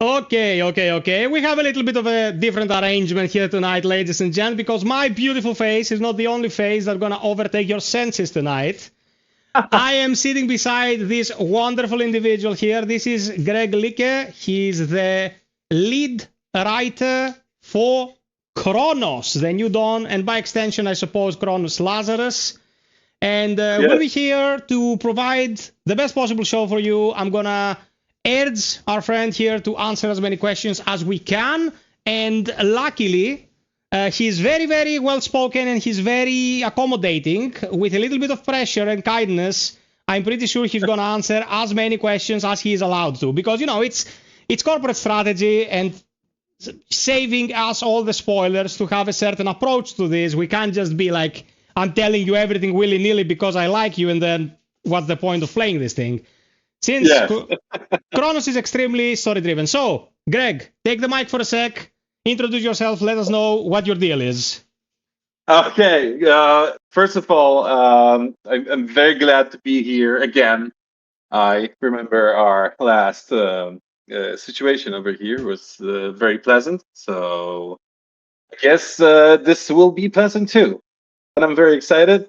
Okay. We have a little bit of a different arrangement here tonight, ladies and gents, because my beautiful face is not the only face that's gonna overtake your senses tonight. I am sitting beside this wonderful individual here. This is Greg Licke. He's the lead writer for CRONOS, the new dawn, and by extension, I suppose, CRONOS Lazarus. And we'll be here to provide the best possible show for you. I'm gonna urge our friend here to answer as many questions as we can. And luckily, he's very, very well spoken and he's very accommodating. With a little bit of pressure and kindness, I'm pretty sure he's gonna answer as many questions as he is allowed to. Because, you know, it's corporate strategy and saving us all the spoilers to have a certain approach to this. We can't just be like, I'm telling you everything willy-nilly because I like you, and then what's the point of playing this thing? Since CRONOS is extremely story-driven. So, Greg, take the mic for a sec. Introduce yourself. Let us know what your deal is. Okay. First of all, I'm very glad to be here again. I remember our last situation over here was very pleasant. So I guess this will be pleasant too. And I'm very excited.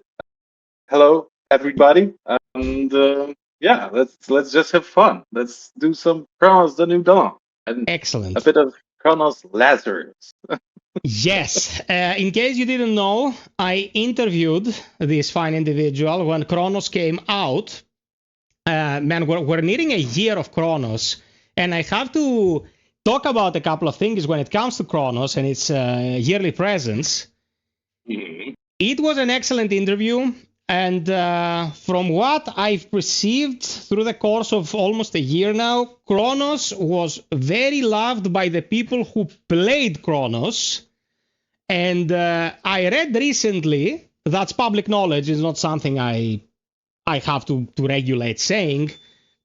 Hello, everybody. And yeah, let's just have fun. Let's do some CRONOS the New Dawn. And excellent. A bit of CRONOS Lazarus. Yes. In case you didn't know, I interviewed this fine individual when CRONOS came out. Man, we're nearing a year of CRONOS, and I have to talk about a couple of things when it comes to CRONOS and its yearly presence. Mm-hmm. It was an excellent interview, and from what I've perceived through the course of almost a year now, CRONOS was very loved by the people who played CRONOS. And I read recently, that's public knowledge, it's not something I have to regulate saying,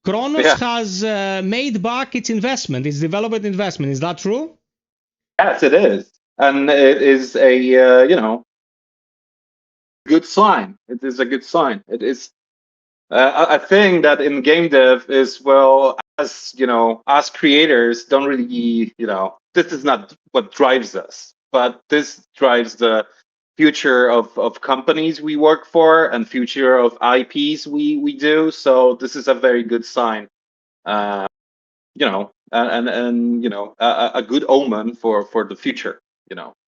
CRONOS has made back its investment, its development investment. Is that true? Yes, it is. And it is a, good sign. It is a good sign. It is a thing that in game dev is, well, as creators don't really, this is not what drives us, but this drives the future of companies we work for and future of IPs we do. So this is a very good sign, and a good omen for the future,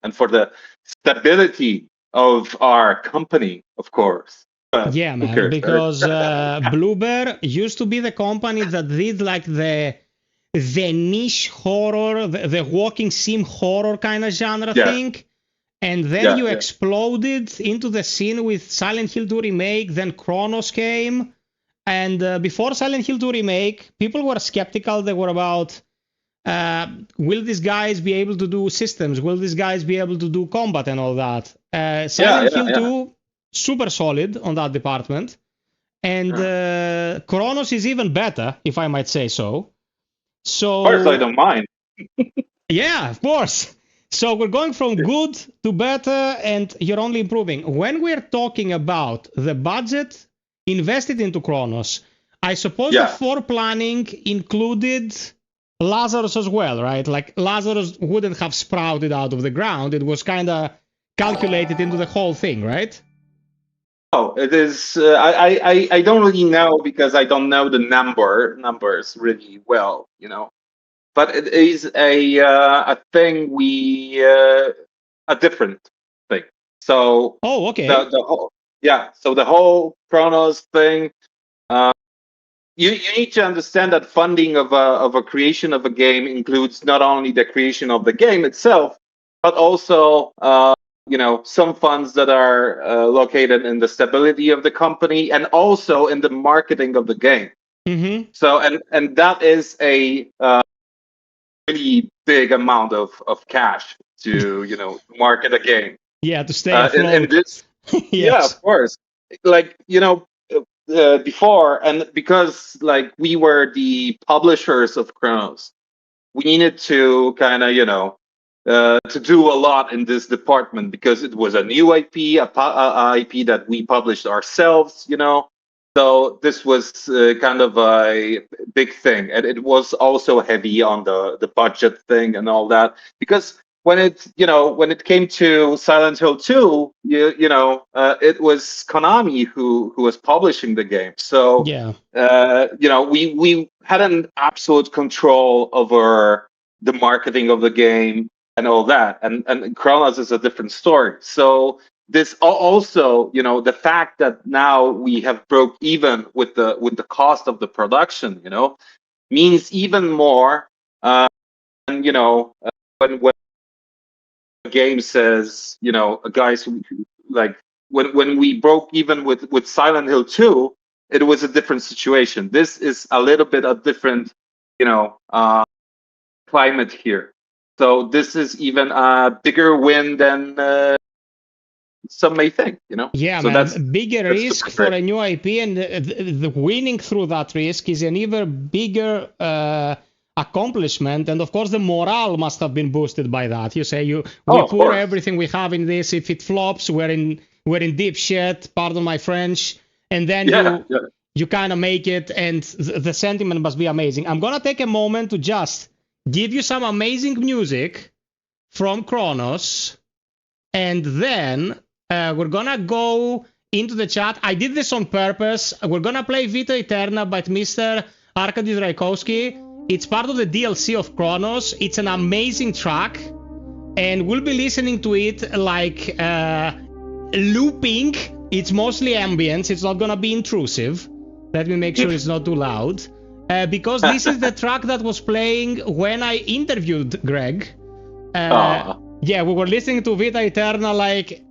and for the stability of our company, of course. Yeah, man, because Bloober used to be the company that did like the niche horror, the walking sim horror kind of genre thing. And then you exploded into the scene with Silent Hill 2 Remake, then CRONOS came. And before Silent Hill 2 Remake, people were skeptical. They were about, will these guys be able to do systems? Will these guys be able to do combat and all that? Silent Hill 2, super solid on that department. And CRONOS is even better, if I might say so. So, of course, I don't mind. Yeah, of course. So we're going from good to better, and you're only improving. When we're talking about the budget invested into CRONOS, I suppose the foreplanning included Lazarus as well, right? Like Lazarus wouldn't have sprouted out of the ground. It was kind of calculated into the whole thing, right? Oh, it is. I don't really know because I don't know the numbers really well, But it is a thing a different thing. So okay. The whole So the whole CRONOS thing. You need to understand that funding of a creation of a game includes not only the creation of the game itself, but also some funds that are located in the stability of the company and also in the marketing of the game. Mm-hmm. So and that is a really big amount of cash to market a game. Yeah, to stay afloat. And this, yeah, of course. Like before, and because like we were the publishers of CRONOS, we needed to kind of to do a lot in this department because it was a new IP, a IP that we published ourselves, So this was kind of a big thing, and it was also heavy on the budget thing and all that. Because when it came to Silent Hill 2, it was Konami who was publishing the game. So Yeah. we had an absolute control over the marketing of the game and all that. And CRONOS is a different story. So this also, the fact that now we have broke even with the cost of the production, means even more. And when a game says, guys, like when we broke even with Silent Hill 2, it was a different situation. This is a little bit a different, climate here. So this is even a bigger win than some may think, Yeah, so man, that's bigger risk for great. a new IP, and the winning through that risk is an even bigger accomplishment. And of course, the morale must have been boosted by that. You say we Of pour course. everything we have in this. If it flops, we're in deep shit. Pardon my French. And then you kind of make it, and the sentiment must be amazing. I'm gonna take a moment to just give you some amazing music from CRONOS, and then we're gonna go into the chat. I did this on purpose. We're gonna play Vita Eterna by Mr. Arkady Zraikowski. It's part of the DLC of CRONOS. It's an amazing track, and we'll be listening to it like looping. It's mostly ambience. It's not gonna be intrusive. Let me make sure it's not too loud. Because this is the track that was playing when I interviewed Greg. Yeah, we were listening to Vita Eterna like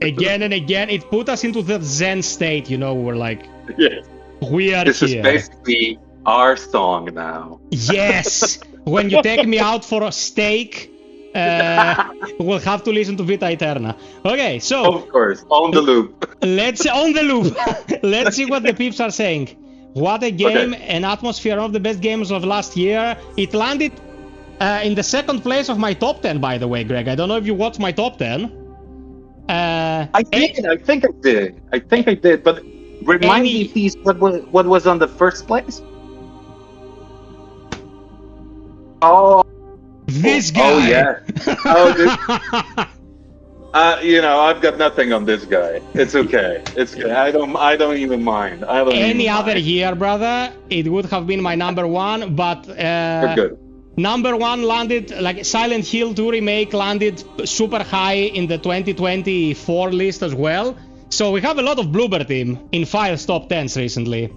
again and again. It put us into the Zen state, we were like, we are this here. This is basically our song now. Yes, when you take me out for a steak, we'll have to listen to Vita Eterna. Okay, so of course, on the loop. Let's see what the peeps are saying. What a game, an atmosphere, one of the best games of last year. It landed in the second place of my top 10, by the way, Greg. I don't know if you watched my top 10. I think I did. But remind me, please, what was on the first place? Oh, this guy. Oh yeah. Oh, this. I've got nothing on this guy. It's okay. It's okay. I don't even mind. Any other year, brother, it would have been my number one, but We're good. Number one landed, like Silent Hill 2 remake landed super high in the 2024 list as well. So we have a lot of Bloober team in FiOth top 10s recently.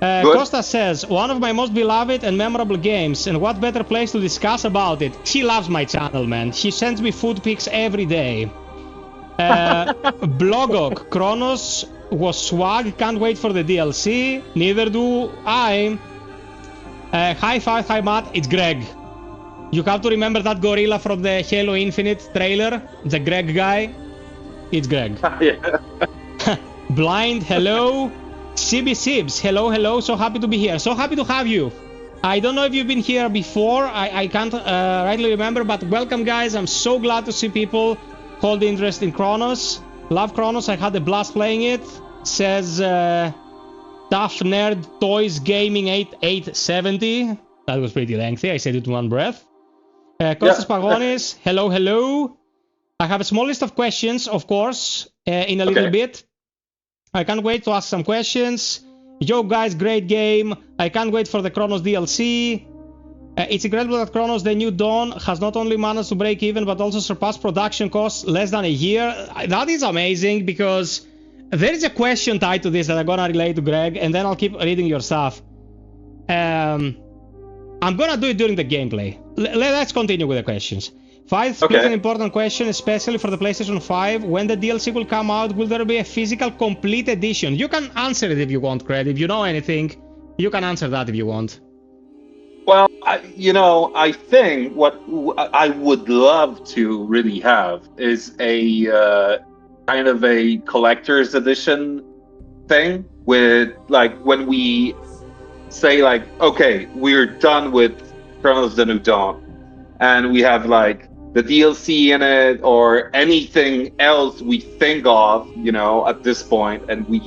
Costa says, one of my most beloved and memorable games, and what better place to discuss about it? He loves my channel, man. He sends me food pics every day. Blogok, CRONOS was swag, can't wait for the DLC. Neither do I. Hi FiOth, hi Matt, it's Greg. You have to remember that gorilla from the Halo Infinite trailer, the Greg guy. It's Greg. Blind, hello. CB Sibs, hello, so happy to be here. So happy to have you. I don't know if you've been here before, I can't rightly remember, but welcome guys. I'm so glad to see people hold interest in CRONOS. Love CRONOS, I had a blast playing it. Says Tough Nerd Toys Gaming 8870. That was pretty lengthy, I said it in one breath. Kostas Pagonis, hello. I have a small list of questions, of course, in a little bit. I can't wait to ask some questions. Yo guys, great game. I can't wait for the CRONOS DLC. It's incredible that CRONOS The New Dawn has not only managed to break even, but also surpassed production costs less than a year. That is amazing, because there is a question tied to this that I'm gonna relay to Greg, and then I'll keep reading your stuff. I'm gonna do it during the gameplay. Let's continue with the questions. FiOth is an important question, especially for the PlayStation 5. When the DLC will come out, will there be a physical complete edition? You can answer it if you want, Cred. If you know anything, you can answer that if you want. Well, I think what I would love to really have is a kind of a collector's edition thing with, like, when we say, like, okay, we're done with CRONOS The New Dawn, and we have, like, the DLC in it or anything else we think of, at this point, and we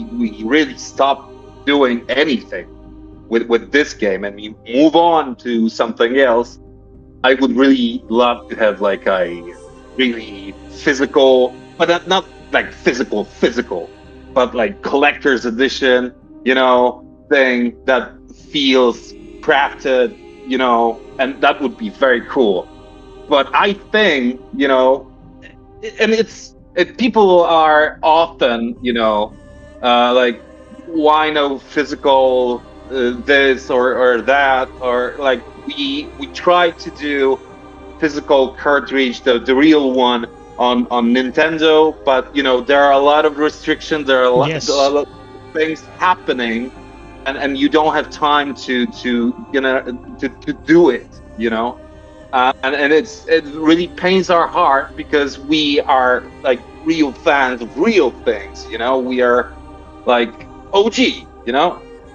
really stop doing anything with this game and we move on to something else, I would really love to have like a really physical, but not like physical, but like collector's edition, thing that feels crafted, and that would be very cool. But I think, and people are often, like, why no physical this or that, or like we try to do physical cartridge, the real one on Nintendo, but there are a lot of restrictions, there are a lot of things happening, and you don't have time to do it, and it really pains our heart because we are like real fans of real things, we are like OG,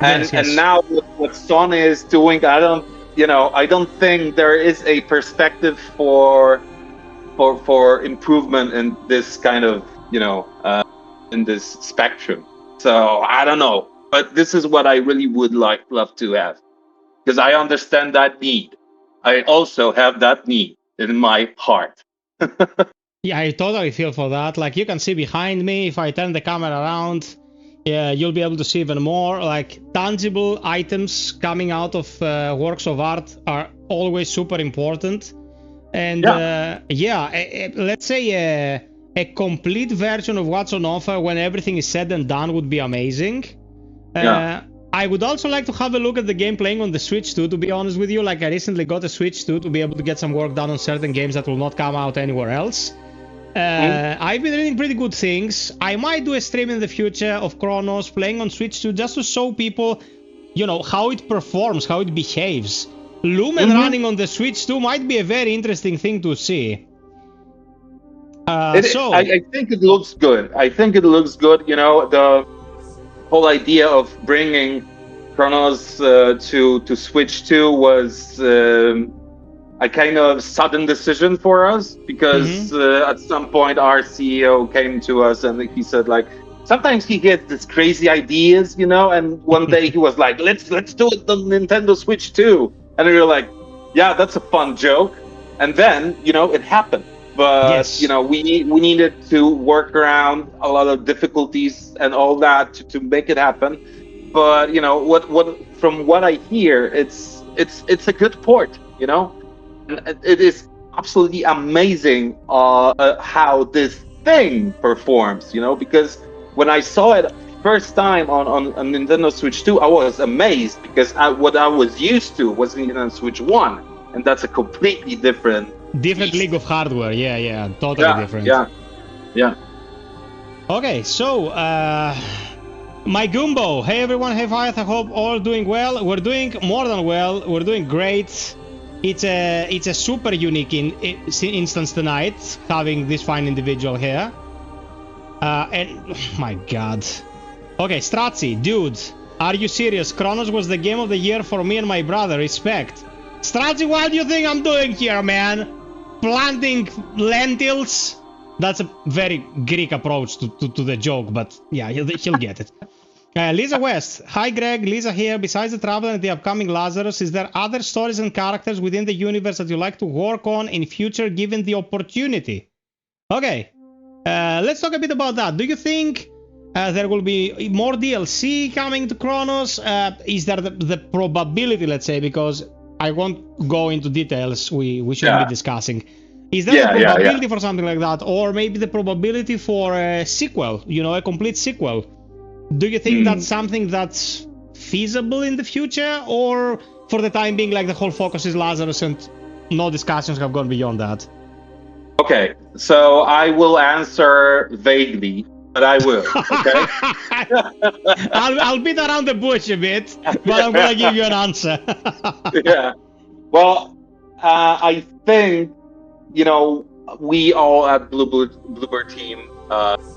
and now what Sony is doing, I don't think there is a perspective for improvement in this kind of in this spectrum. So I don't know, but this is what I really would love to have, because I understand that need. I also have that need in my heart. Yeah, I totally feel for that. Like, you can see behind me, if I turn the camera around, you'll be able to see even more. Like, tangible items coming out of works of art are always super important. And let's say a complete version of what's on offer when everything is said and done would be amazing. I would also like to have a look at the game playing on the Switch too, to be honest with you. Like, I recently got a Switch too, to be able to get some work done on certain games that will not come out anywhere else. I've been reading pretty good things. I might do a stream in the future of CRONOS playing on Switch 2 just to show people, how it performs, how it behaves. Lumen running on the Switch 2 might be a very interesting thing to see. I think it looks good. The whole idea of bringing CRONOS to Switch 2 was a kind of sudden decision for us, because at some point our CEO came to us and he said, like, sometimes he gets these crazy ideas, and one day he was like, let's do it on Nintendo Switch 2, and we were like, yeah, that's a fun joke, and then it happened. But we needed to work around a lot of difficulties and all that to make it happen. But what from what I hear, it's a good port, and it is absolutely amazing how this thing performs, because when I saw it first time on Nintendo Switch 2, I was amazed, because what I was used to was Nintendo Switch 1, and that's a completely different league of hardware. Yeah, totally different. Yeah. Okay, so my Gumbo. Hey everyone, hey FiOth, I hope all doing well. We're doing more than well. We're doing great. It's a super unique instance tonight, having this fine individual here. And my God. Okay, Strazzi, dude, are you serious? CRONOS was the game of the year for me and my brother. Respect. Strazzi, what do you think I'm doing here, man? Planting lentils? That's a very Greek approach to the joke, but yeah, he'll get it. Lisa West. Hi, Greg. Lisa here. Besides the Traveler and the upcoming Lazarus, is there other stories and characters within the universe that you like to work on in future, given the opportunity? Okay. Let's talk a bit about that. Do you think there will be more DLC coming to CRONOS? Is there the probability, let's say, because I won't go into details we shouldn't be discussing. Is there a probability for something like that? Or maybe the probability for a sequel, a complete sequel? Do you think that's something that's feasible in the future? Or for the time being, like, the whole focus is Lazarus and no discussions have gone beyond that? Okay, so I will answer vaguely, but I will, okay? I'll beat around the bush a bit, but I'm going to give you an answer. Yeah. Well, I think, we all at Bluebird team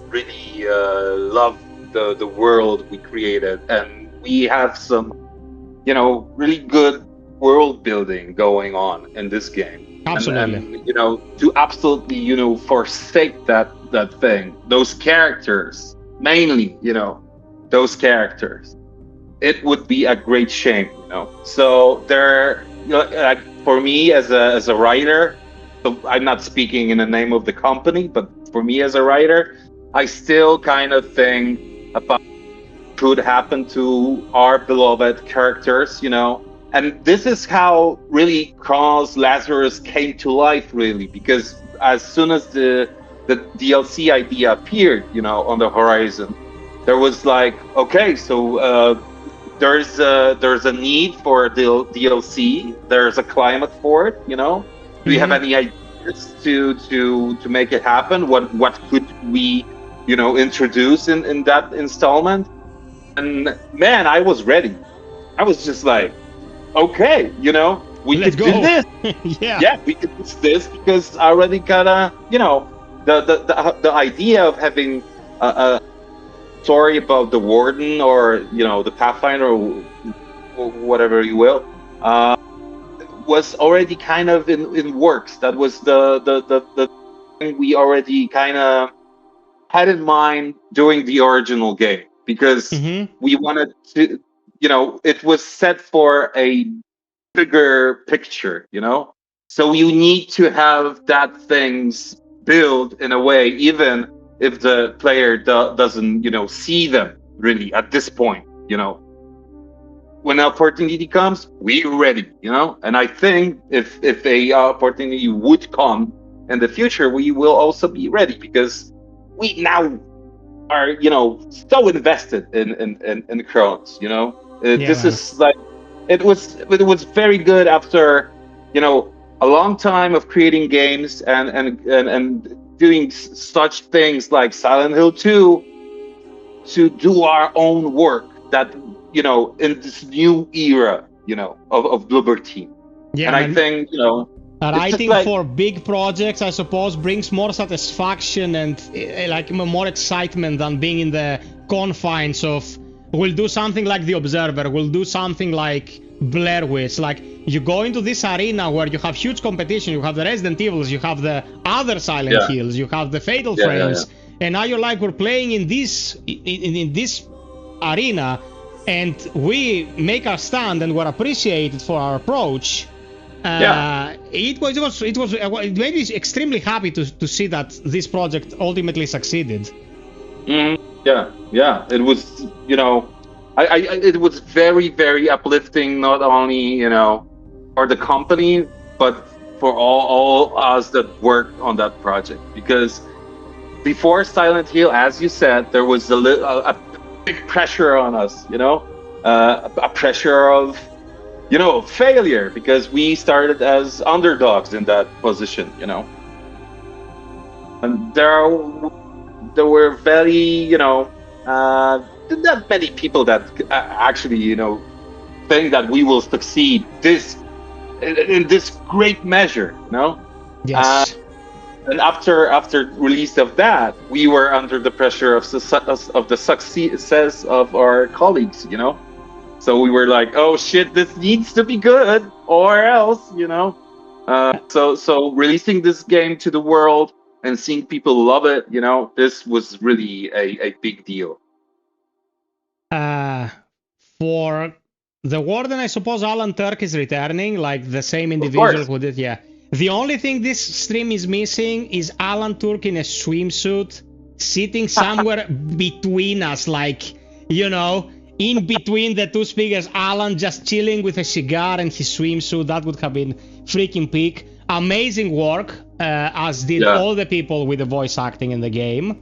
really love the world we created, and we have some, really good world building going on in this game. Absolutely. And to absolutely forsake that thing, those characters, mainly those characters, it would be a great shame. So there, like, for me as a writer, so I'm not speaking in the name of the company, but for me as a writer, I still kind of think about what could happen to our beloved characters, and this is how really CRONOS Lazarus came to life, really, because as soon as the DLC idea appeared, on the horizon, there was like, okay, so there's a need for a DLC. There's a climate for it. Do you have any ideas to make it happen? What could we introduce in that installment? And man, I was ready. I was just like, okay, we Let's could do go. this. Yeah, we could do this because I already got the idea of having a story about the warden or the pathfinder or whatever you will was already kind of in works. That was the thing we already kind of had in mind doing the original game, because we wanted to, it was set for a bigger picture, so you need to have that things built in a way, even if the player doesn't see them really at this point. When an opportunity comes, we're ready. And I think if a opportunity would come in the future, we will also be ready, because we now are so invested in CRONOS. This is like, it was very good after a long time of creating games and doing such things like Silent Hill 2, to do our own work that in this new era of Bloober Team. Yeah, and I think writing like, for big projects, I suppose, brings more satisfaction and like more excitement than being in the confines of, we'll do something like The Observer, we'll do something like Blair Witch. Like, you go into this arena where you have huge competition, you have the Resident Evils, you have the other Silent Hills, you have the Fatal Frames, and now you're like, we're playing in this in this arena, and we make our stand and we're appreciated for our approach. It made me extremely happy to see that this project ultimately succeeded. Yeah, it was, it was very, very uplifting, not only for the company, but for all us that worked on that project. Because before Silent Hill, as you said, there was a big pressure on us, a pressure of failure, because we started as underdogs in that position, and there were very, not many people that actually, think that we will succeed in this great measure, Yes. And after release of that, we were under the pressure of the success of our colleagues, So we were like, oh shit, this needs to be good, or else, So releasing this game to the world and seeing people love it, this was really a big deal. For the Warden, I suppose Alan Turk is returning, like the same individual who did, The only thing this stream is missing is Alan Turk in a swimsuit, sitting somewhere between us, like, in between the two speakers, Alan just chilling with a cigar and his swimsuit. That would have been freaking peak. Amazing work, as did all the people with the voice acting in the game.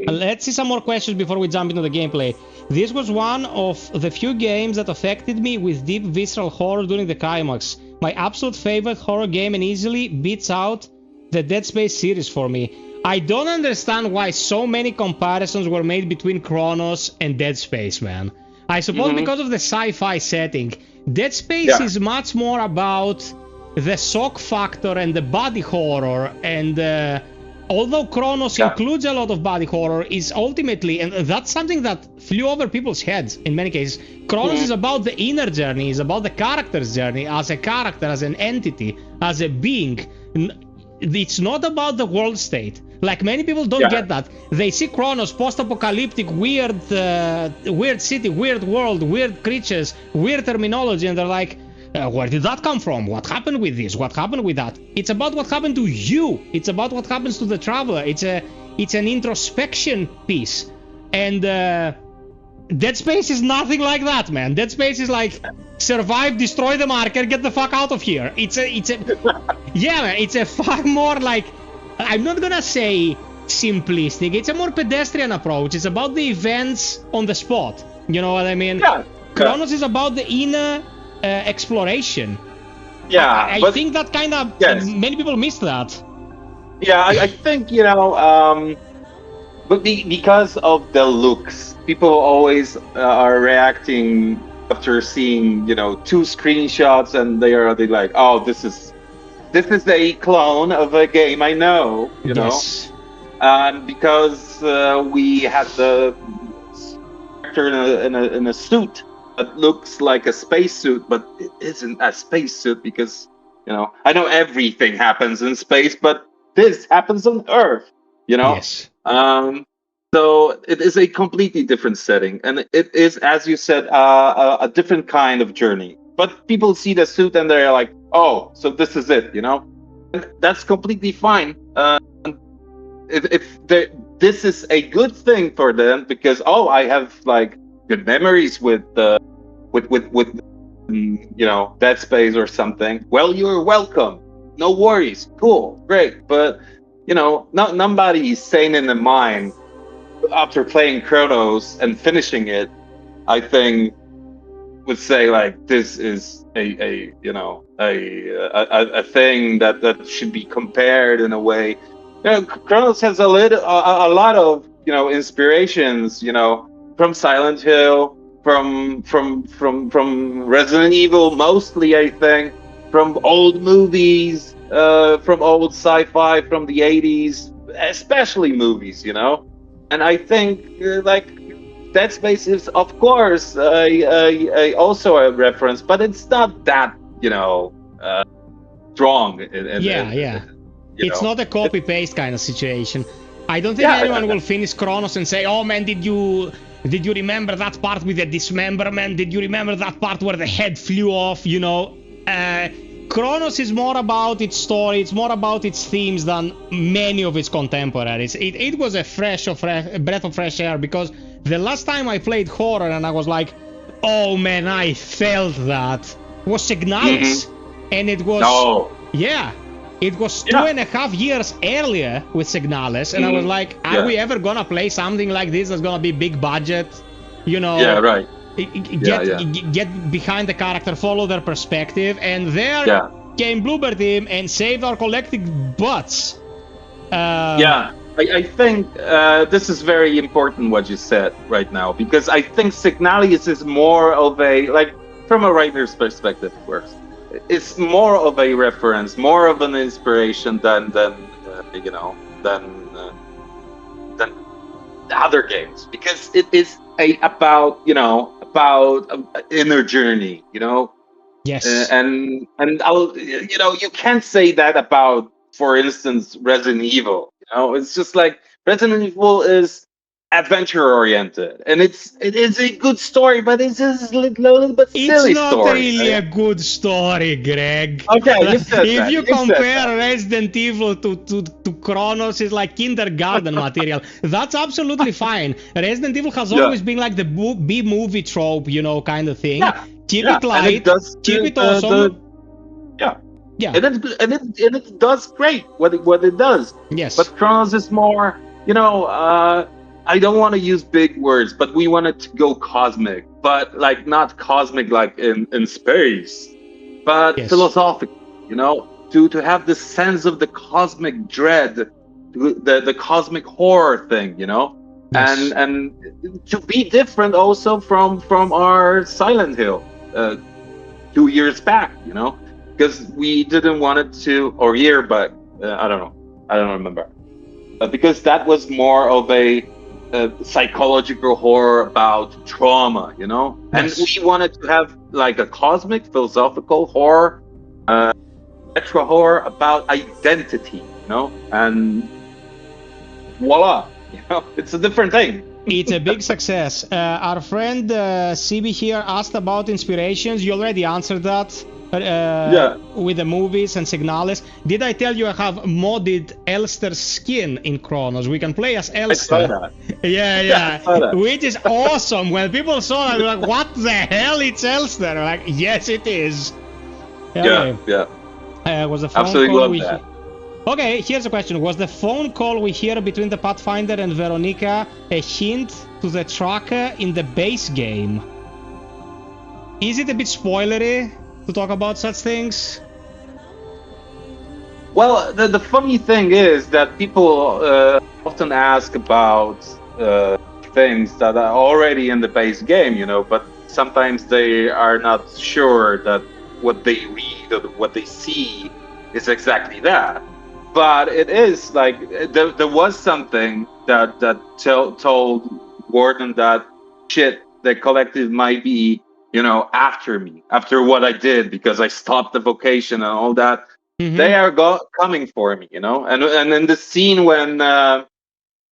Let's see some more questions before we jump into the gameplay. This was one of the few games that affected me with deep visceral horror during the climax. My absolute favorite horror game, and easily beats out the Dead Space series for me. I don't understand why so many comparisons were made between CRONOS and Dead Space, man. I suppose because of the sci-fi setting. Dead Space is much more about the shock factor and the body horror and although CRONOS includes a lot of body horror, is ultimately, and that's something that flew over people's heads in many cases, CRONOS is about the inner journey, is about the character's journey as a character, as an entity, as a being. It's not about the world state. Like, many people don't get that. They see CRONOS, post-apocalyptic, weird city, weird world, weird creatures, weird terminology, and they're like, where did that come from? What happened with this? What happened with that? It's about what happened to you. It's about what happens to the traveler. It's an introspection piece. And Dead Space is nothing like that, man. Dead Space is like, survive, destroy the marker, get the fuck out of here. It's a yeah, man, it's a far more like, I'm not gonna say simplistic, it's a more pedestrian approach. It's about the events on the spot. You know what I mean? Yeah. CRONOS is about the inner exploration. Yeah. I think that kind of, many people miss that. Yeah, I think, you know, but because of the looks, people always are reacting after seeing, you know, 2 screenshots, and they're like, oh, this is a clone of a game I know, you know. And because we had the character in a suit that looks like a spacesuit, but it isn't a spacesuit, because, you know, I know everything happens in space, but this happens on Earth, you know. So it is a completely different setting, and it is, as you said, a different kind of journey. But people see the suit and they're like, oh, so this is it, you know. And that's completely fine. This is a good thing for them, because I have like good memories with you know, Dead Space or something. Well, you're welcome. No worries. Cool, great. But you know, nobody is sane in the mind after playing CRONOS and finishing it, I think, would say like, this is a you know, a thing that should be compared in a way. You know, CRONOS has a lot of, you know, inspirations, you know, from Silent Hill, from Resident Evil mostly, I think, from old movies, from old sci-fi from the 80s, especially movies, you know. And I think like Dead Space is, of course, also a reference, but it's not that, you know, strong. It's not a copy-paste kind of situation. I don't think anyone will finish CRONOS and say, oh man, did you remember that part with the dismemberment? Did you remember that part where the head flew off? You know, CRONOS is more about its story, it's more about its themes than many of its contemporaries. It was a breath of fresh air, because the last time I played horror and I was like, oh man, I felt that, was Signalis. And it was, it was 2.5 years earlier with Signalis, and I was like, are we ever gonna play something like this that's gonna be big budget, you know? Get behind the character, follow their perspective, and there came Bloober Team and saved our collective butts. I think this is very important what you said right now, because I think Signalis is more of a, like, from a writer's perspective, of course, it's more of a reference, more of an inspiration than you know, than other games, because it is about, you know, about inner journey, you know. And I'll, you know, you can't say that about, for instance, Resident Evil. You know, it's just like Resident Evil is adventure oriented, and it is a good story, but it's just a little bit silly. It's not really a good story, Greg. Okay, you said if you compare Resident Evil to CRONOS, it's like kindergarten material. That's absolutely fine. Resident Evil has always been like the B movie trope, you know, kind of thing. Keep it light, keep it awesome. And it does great what it does. But CRONOS is more, you know, I don't want to use big words, but we want it to go cosmic, but like not cosmic like in space, but philosophical, you know, to have the sense of the cosmic dread, the cosmic horror thing, you know, and to be different also from our Silent Hill 2 years back, you know, because we didn't want it to, or year back, I don't know, I don't remember. because that was more of a psychological horror about trauma, you know. Yes. And we wanted to have like a cosmic, philosophical horror, retro horror about identity, you know. And voila, you know, it's a different thing. It's a big success. Our friend CB here asked about inspirations. You already answered that. With the movies and Signalis. Did I tell you I have modded Elster's skin in CRONOS? We can play as Elster. I saw that. Yeah. I saw that. Which is awesome. When people saw that, they're like, what the hell? It's Elster. I'm like, yes, it is. Yeah. Was the phone Absolutely call love that. Okay, here's a question. Was the phone call we hear between the Pathfinder and Veronica a hint to the tracker in the base game? Is it a bit spoilery to talk about such things? Well, the funny thing is that people often ask about things that are already in the base game, you know, but sometimes they are not sure that what they read or what they see is exactly that. But it is like there was something that told Gordon that shit, the collective might be, you know, after me, after what I did because I stopped the vocation and all that. Mm-hmm. They are coming for me, you know. And in the scene when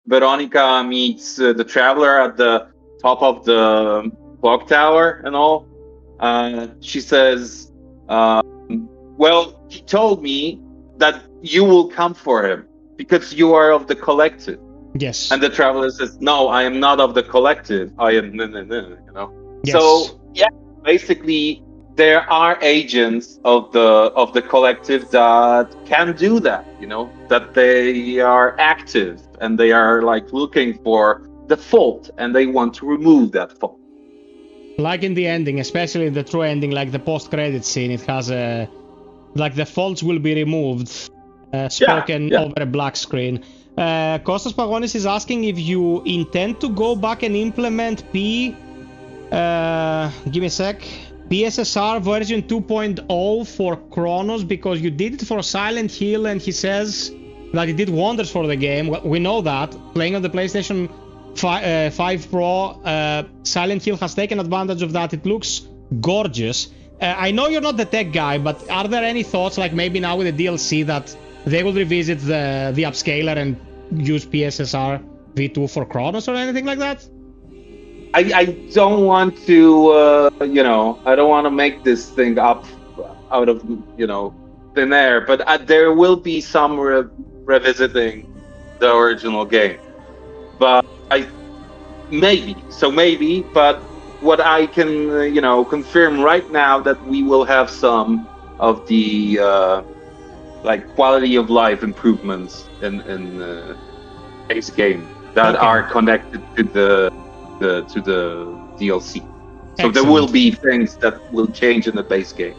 Veronica meets the Traveler at the top of the clock tower and all, she says, well, he told me that you will come for him because you are of the collective. Yes. And the Traveler says, no, I am not of the collective. I am, you know. Yes. So, yeah, basically, there are agents of the collective that can do that, you know, that they are active and they are like looking for the fault and they want to remove that fault. Like in the ending, especially in the true ending, like the post-credit scene, it has a... like the faults will be removed, spoken over a black screen. Kostas Pagonis is asking if you intend to go back and implement give me a sec, PSSR version 2.0 for CRONOS, because you did it for Silent Hill and he says that it did wonders for the game. Well, we know that. Playing on the PlayStation 5 Pro, Silent Hill has taken advantage of that. It looks gorgeous. I know you're not the tech guy, but are there any thoughts, like maybe now with the DLC, that they will revisit the upscaler and use PSSR V2 for CRONOS or anything like that? I don't want to, you know, I don't want to make this thing up out of, you know, thin air, but there will be some revisiting the original game. But maybe, but what I can, you know, confirm right now that we will have some of the like quality of life improvements in the base game that are connected to the DLC. So Excellent. There will be things that will change in the base game.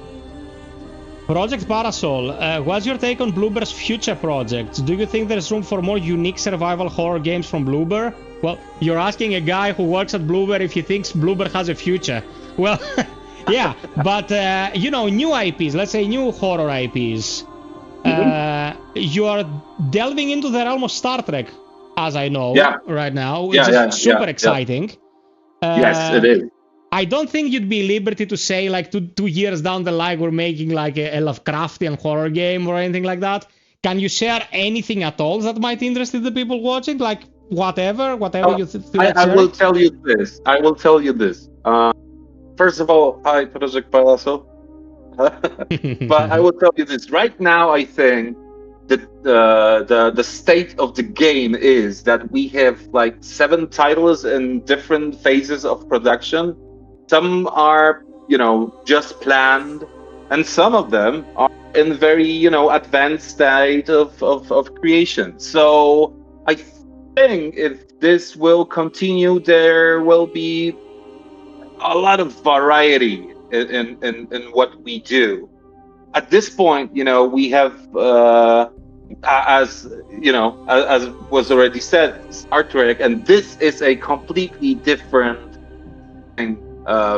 Project Parasol, what's your take on Bloober's future projects? Do you think there's room for more unique survival horror games from Bloober? Well, you're asking a guy who works at Bloober if he thinks Bloober has a future. Well, yeah, but, you know, new IPs, let's say new horror IPs. You are delving into the realm of Star Trek, as I know right now, which is super exciting. Yes, it is. I don't think you'd be liberty to say, like, two years down the line, we're making, like, a Lovecraftian horror game or anything like that. Can you share anything at all that might interest the people watching? Like, whatever you feel like I will tell you this. First of all, hi, Project Parasol. But I will tell you this. Right now, I think that the state of the game is that we have, like, 7 titles in different phases of production. Some are, you know, just planned, and some of them are in very, you know, advanced state of creation. So I think if this will continue, there will be a lot of variety in what we do. At this point, you know, we have, as you know, as was already said, Star Trek, and this is a completely different thing.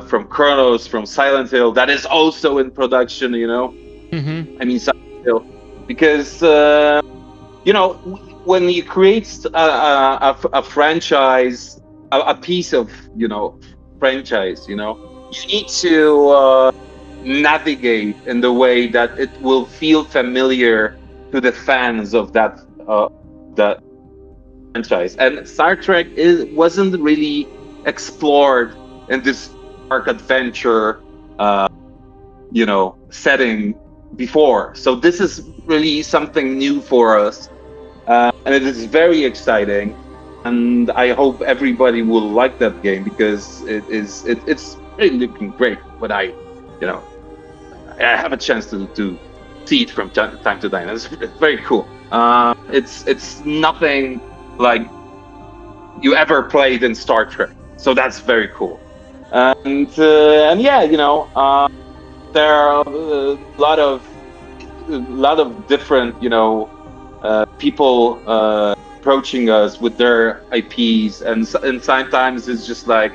From CRONOS, from Silent Hill, that is also in production, you know. I mean, Silent Hill, because you know, when you create a franchise, a piece of, franchise, you need to navigate in the way that it will feel familiar to the fans of that franchise. And Star Trek wasn't really explored in this dark adventure, setting before. So this is really something new for us, and it is very exciting. And I hope everybody will like that game because it's really looking great. When I have a chance to see it from time to time. It's very cool. It's nothing like you ever played in Star Trek, so that's very cool. And yeah, there are a lot of different people approaching us with their IPs, and sometimes it's just like,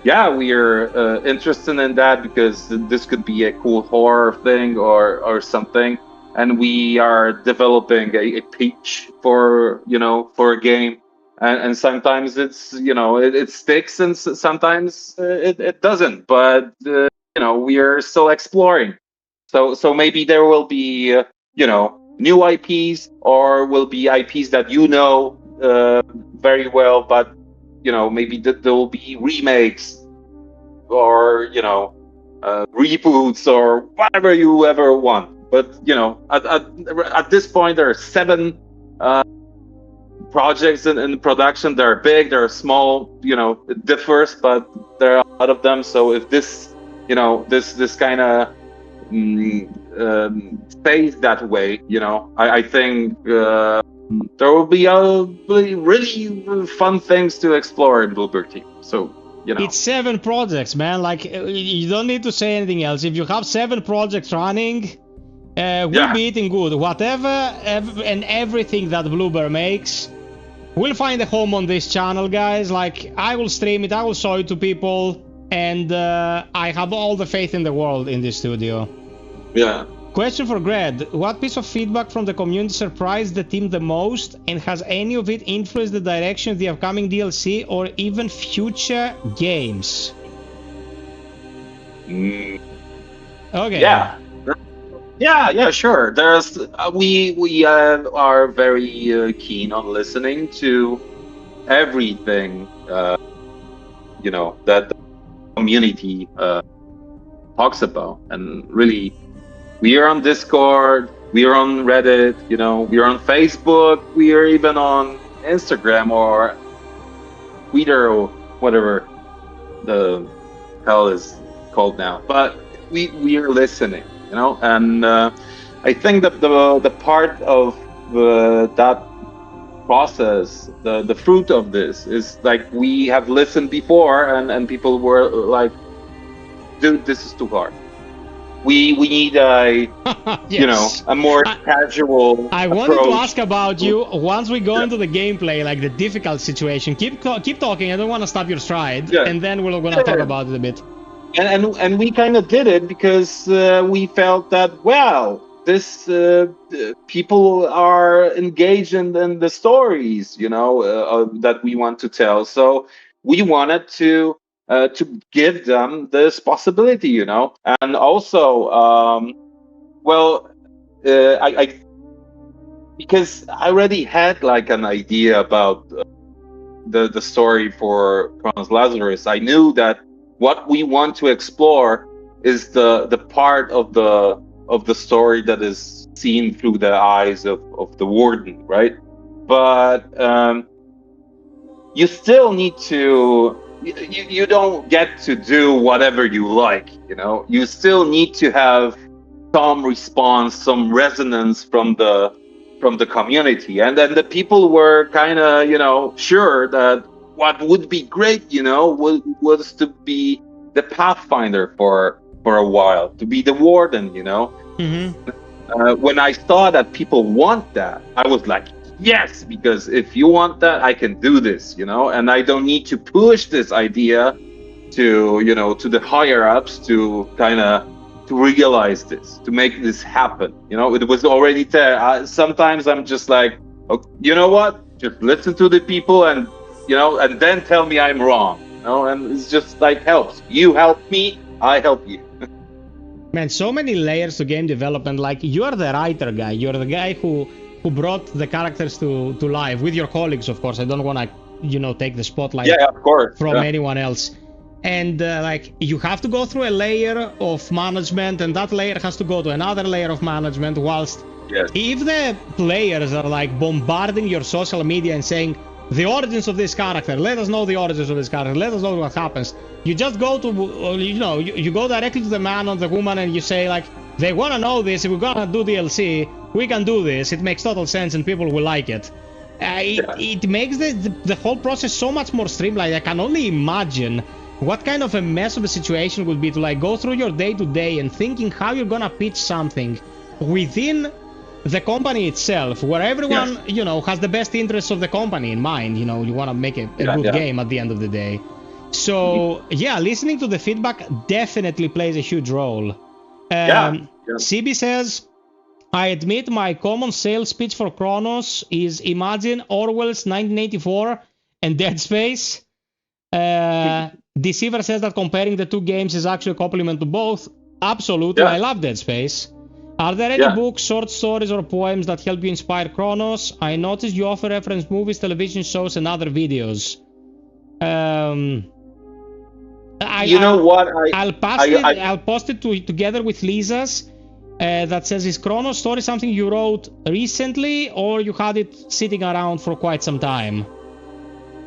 yeah, we are interested in that because this could be a cool horror thing or something, and we are developing a pitch for a game, and sometimes it's it sticks, and sometimes it doesn't, but we are still exploring. So maybe there will be new IPs, or will be IPs that very well, but maybe there will be remakes or reboots or whatever you ever want. But at this point there are 7 projects in production. They're big, they're small, it differs, but there are a lot of them. So if this this kind of stays that way, I think there will be really fun things to explore in Bluebird Team. So it's 7 projects, man. Like, you don't need to say anything else. If you have 7 projects running, we'll be eating good. Whatever and everything that Bluebird makes, we'll find a home on this channel, guys. Like, I will stream it, I will show it to people, and I have all the faith in the world in this studio. Yeah. Question for Greg: what piece of feedback from the community surprised the team the most, and has any of it influenced the direction of the upcoming DLC or even future games? Okay. Yeah, sure. There's we are very keen on listening to everything that the community talks about, and really, we are on Discord, we are on Reddit, we are on Facebook, we are even on Instagram or Twitter or whatever the hell is called now. But we are listening, and I think that the part of that process, the fruit of this is like, we have listened before, and people were like, dude, this is too hard. We need a yes. a more casual I approach. wanted to ask about you once we go into the gameplay, like the difficult situation. Keep talking. I don't want to stop your stride, and then we're gonna talk about it a bit. And we kind of did it because we felt that, well, this people are engaged in the stories that we want to tell. So we wanted to give them this possibility, and also, I because I already had like an idea about the story for CRONOS Lazarus. I knew that what we want to explore is the part of the story that is seen through the eyes of the warden, right? But you still need to. You don't get to do whatever you like, You still need to have some response, some resonance from the community, and then the people were kind of, sure that what would be great, was to be the Pathfinder for a while, to be the warden, Mm-hmm. When I saw that people want that, I was like, yes, because if you want that, I can do this, and I don't need to push this idea to the higher ups to kind of to realize this, to make this happen. It was already there. Sometimes I'm just like, oh, you know what? Just listen to the people, and and then tell me I'm wrong. And it's just like helps. You help me, I help you. Man, so many layers to game development. Like, you are the writer guy. You're the guy who brought the characters to life with your colleagues, of course. I don't want to, take the spotlight of course. from anyone else. And like, you have to go through a layer of management, and that layer has to go to another layer of management. Whilst if the players are like bombarding your social media and saying the origins of this character, let us know the origins of this character, let us know what happens, you just go to, you go directly to the man or the woman and you say like, they want to know this, if we're gonna do DLC, we can do this, it makes total sense and people will like it. It makes the whole process so much more streamlined. I can only imagine what kind of a mess of a situation would be to like go through your day-to-day and thinking how you're gonna pitch something within the company itself, where everyone, has the best interests of the company in mind. You want to make a good game at the end of the day. So, listening to the feedback definitely plays a huge role. CB says, I admit my common sales pitch for CRONOS is imagine Orwell's 1984 and Dead Space. Deceiver says that comparing the two games is actually a compliment to both. Absolutely, I love Dead Space. Are there any books, short stories, or poems that help you inspire CRONOS? I noticed you offer reference movies, television shows, and other videos. I'll post it together with Lisa's. That says, is CRONOS story something you wrote recently, or you had it sitting around for quite some time?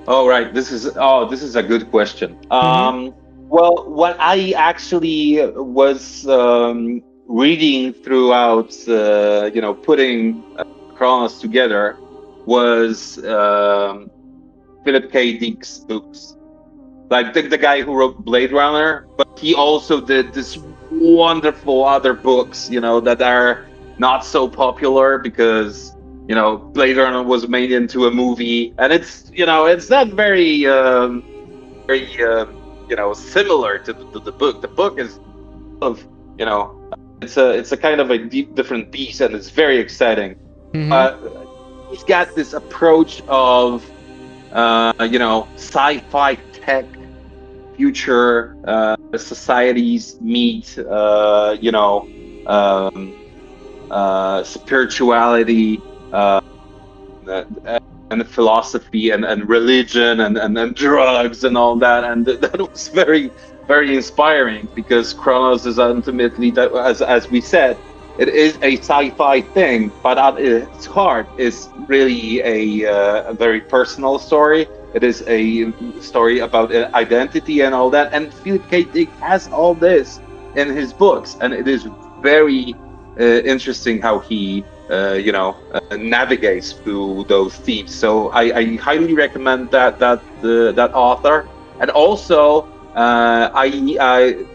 Oh, right. This is a good question. Well, what I actually was reading throughout, putting CRONOS together was Philip K. Dick's books. Like the guy who wrote Blade Runner, but he also did this wonderful other books, that are not so popular because, Blade Runner was made into a movie, and it's not very, similar to the book. The book is it's a kind of a different beast, and it's very exciting. He's got this approach of sci-fi tech future societies meet spirituality and philosophy and religion and drugs and all that, and that was very, very inspiring, because CRONOS is ultimately, as we said, it is a sci-fi thing, but at its heart is really a very personal story. It is a story about identity and all that, and Philip K. Dick has all this in his books, and it is very interesting how he navigates through those themes. So I highly recommend that author. And also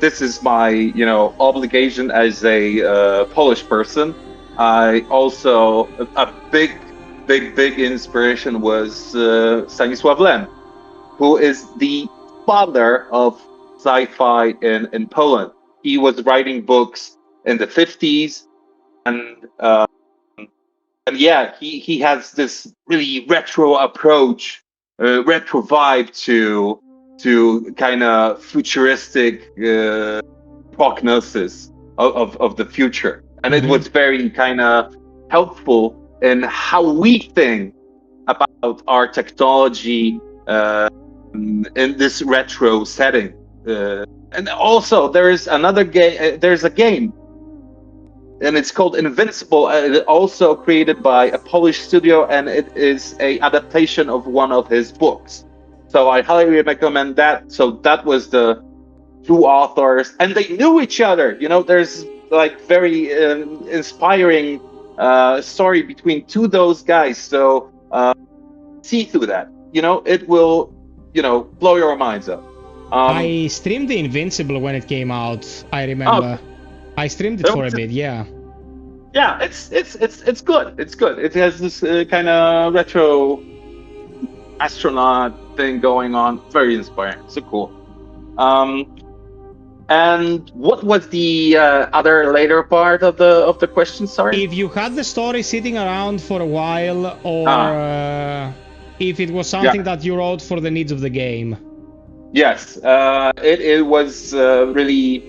this is my obligation as a Polish person. I also a big inspiration was Stanisław Lem, who is the father of sci-fi in Poland. He was writing books in the 50s, and he has this really retro approach, retro vibe to kind of futuristic prognosis of the future, and it was very kind of helpful in how we think about our technology in this retro setting. And also, there's another game. There's a game, and it's called Invincible. Also created by a Polish studio, and it is a adaptation of one of his books. So I highly recommend that. So that was the two authors, and they knew each other. There's like very inspiring story between two of those guys. So see through that. It will, blow your minds up. I streamed the Invincible when it came out. I remember. I streamed it for a bit. Yeah. Yeah, it's good. It's good. It has this kind of retro astronaut thing going on. Very inspiring. So cool. And what was the other later part of the question? Sorry. If you had the story sitting around for a while, or if it was something that you wrote for the needs of the game. Yes, it was really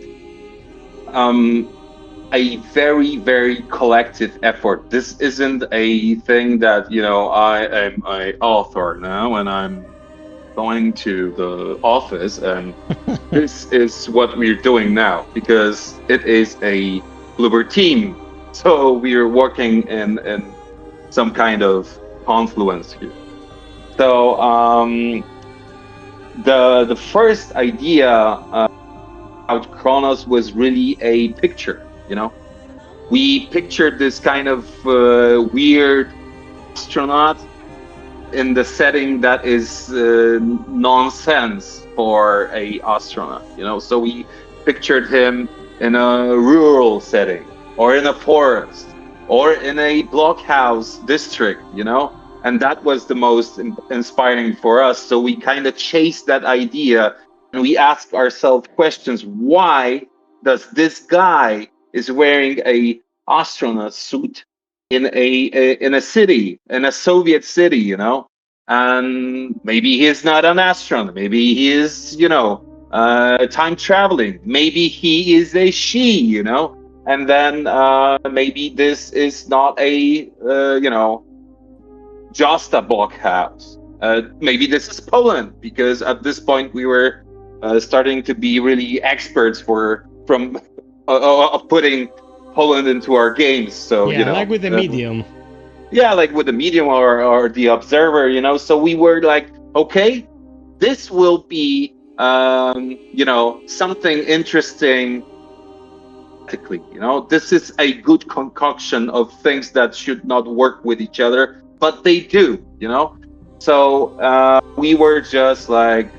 a very, very collective effort. This isn't a thing that, I am an author now and I'm going to the office and this is what we're doing now, because it is a Bloober team. So we're working in some kind of confluence here. So the first idea about CRONOS was really a picture, We pictured this kind of weird astronaut in the setting that is nonsense for a astronaut, So we pictured him in a rural setting, or in a forest, or in a blockhouse district, And that was the most inspiring for us. So we kind of chased that idea and we asked ourselves questions. Why does this guy is wearing a astronaut suit in a city, in a Soviet city, And maybe he's not an astronaut. Maybe he is, time traveling. Maybe he is a she, And then maybe this is not a, just a blockhouse. Maybe this is Poland, because at this point we were starting to be really experts from putting Poland into our games. So like with the Medium. Yeah, like with the Medium or the Observer, So we were like, okay, this will be something interesting. This is a good concoction of things that should not work with each other, but they do, So we were just like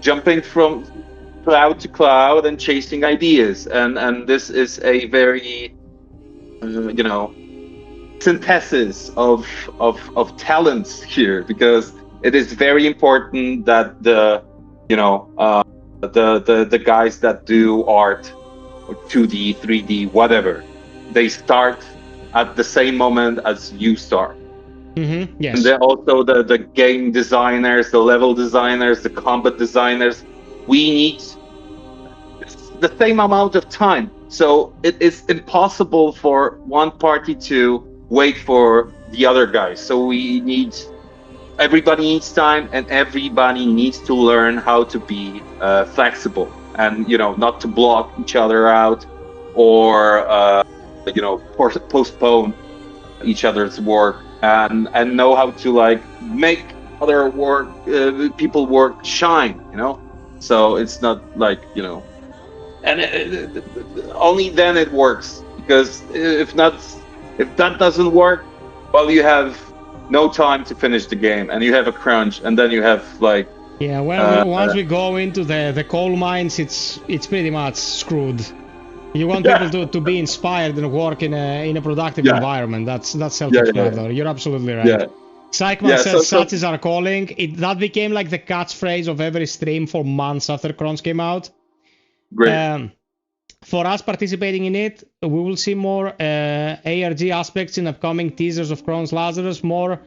jumping from cloud to cloud and chasing ideas, and this is a very synthesis of talents here, because it is very important that the guys that do art, 2D, 3D, whatever, they start at the same moment as you start. Yes. And then also the game designers, the level designers, the combat designers, we need the same amount of time. So it is impossible for one party to wait for the other guys. So everybody needs time, and everybody needs to learn how to be flexible, and not to block each other out, or postpone each other's work, and know how to make other people work shine, So it's not like and only then it works, because if that doesn't work, well, you have no time to finish the game, and you have a crunch, and then you have once we go into the coal mines, it's pretty much screwed. You want people to be inspired and work in a productive environment. That's self-explanatory. You're absolutely right. Yeah. Psychman says such is our calling. That became like the catchphrase of every stream for months after CRONOS came out. Great. For us participating in it, we will see more ARG aspects in upcoming teasers of CRONOS Lazarus, more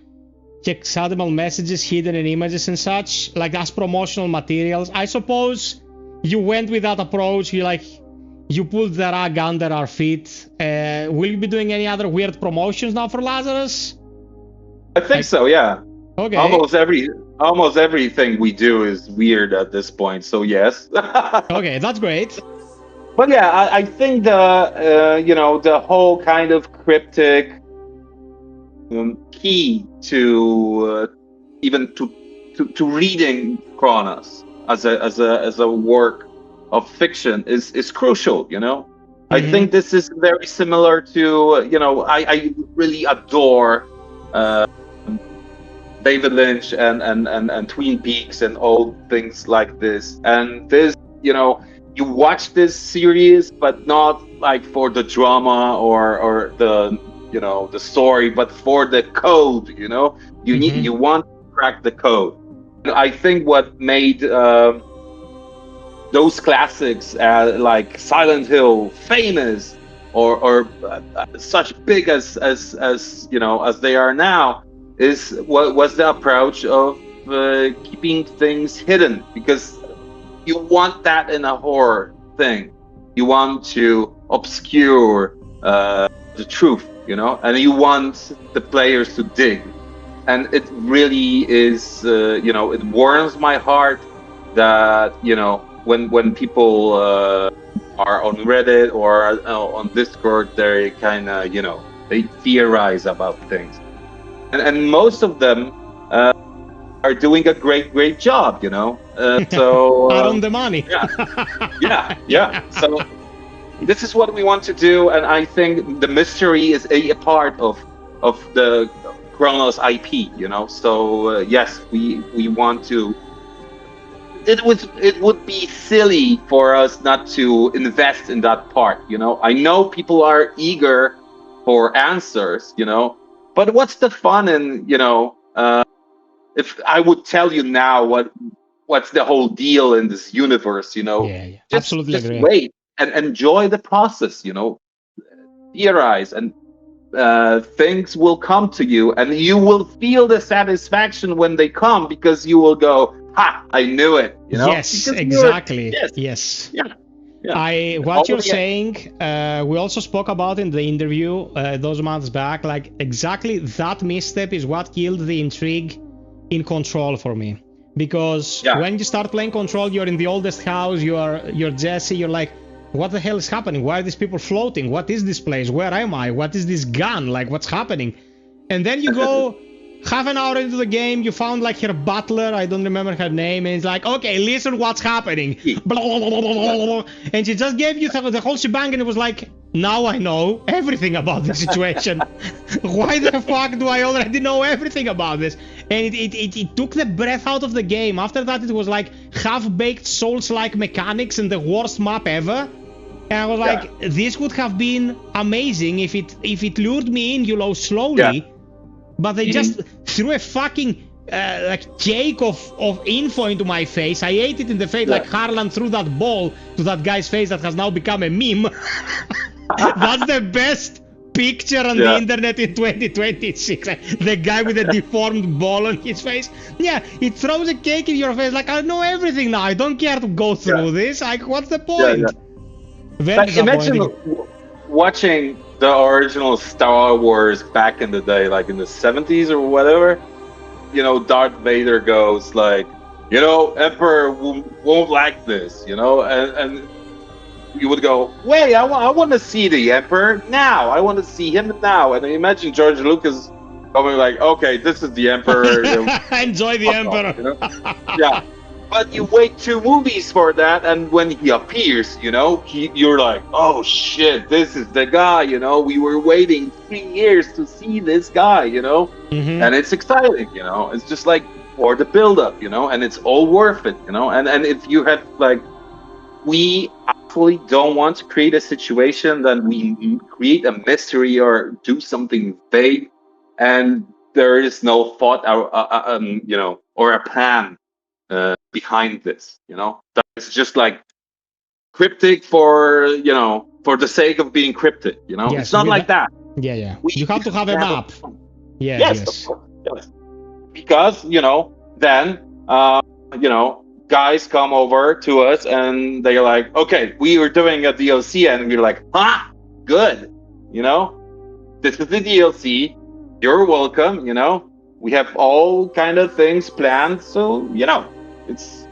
hexadecimal messages hidden in images and such, like as promotional materials. I suppose you went with that approach. You pulled the rug under our feet. Will you be doing any other weird promotions now for Lazarus? I think so, yeah. Okay. Almost everything we do is weird at this point, so yes. Okay, that's great. But yeah, I think the whole kind of cryptic key to even to reading CRONOS as a work of fiction is crucial. I think this is very similar to I really adore David Lynch and Twin Peaks and all things like this. And this, you watch this series, but not like for the drama or the the story, but for the code. You want to crack the code. I think what made those classics like Silent Hill famous or such big as they are now was the approach of keeping things hidden, because you want that in a horror thing. You want to obscure the truth, and you want the players to dig. And it really is, it warms my heart that, when people are on Reddit or on Discord, they kind of, they theorize about things. And most of them are doing a great job, so out on the money. yeah. So this is what we want to do, and I think the mystery is a part of the CRONOS IP, So yes, we want to. It would be silly for us not to invest in that part, I know people are eager for answers, but what's the fun in, if I would tell you now what's the whole deal in this universe, Yeah. Absolutely just agree. wait and enjoy the process, theorize, and things will come to you, and you will feel the satisfaction when they come, because you will go, ha, I knew it, Yes, because exactly. yes. Yeah. Yeah. What you're saying, we also spoke about in the interview those months back, like exactly that misstep is what killed the intrigue in Control for me. Because when you start playing Control, you're in the oldest house, you're Jesse, you're like, what the hell is happening? Why are these people floating? What is this place? Where am I? What is this gun? Like, what's happening? And then you go half an hour into the game, you found like her butler, I don't remember her name, and it's like, okay, listen what's happening. Blah, blah, blah, blah, blah, blah. And she just gave you the whole shebang, and it was like, now I know everything about the situation. Why the fuck do I already know everything about this? And it took the breath out of the game. After that, it was like half-baked Souls-like mechanics and the worst map ever. And I was like, this would have been amazing if it lured me in, slowly. Yeah. But they just threw a fucking like cake of info into my face. I ate it in the face like Harlan threw that ball to that guy's face that has now become a meme. That's the best picture on the internet in 2026. The guy with a deformed ball on his face. Yeah, it throws a cake in your face like, I know everything now. I don't care to go through this. Like, what's the point? Very imagine watching the original Star Wars back in the day, like in the 70s or whatever. Darth Vader goes like, Emperor won't like this, and you would go, wait, I want to see the Emperor now. I want to see him now. And imagine George Lucas going like, okay, this is the Emperor. Enjoy the Emperor. Yeah. But you wait 2 movies for that, and when he appears, you're like, oh shit, this is the guy, we were waiting 3 years to see this guy, and it's exciting, it's just like for the build-up, and it's all worth it, and if you have like, we actually don't want to create a situation that we create a mystery or do something vague, and there is no thought, or a plan behind this, that's just like cryptic for the sake of being cryptic, yes, it's not like that. Yeah. You have to have a map. Yes. Of course. Yes. Because then guys come over to us and they're like, okay, we are doing a DLC, and we're like, good, this is the DLC, you're welcome, we have all kind of things planned, so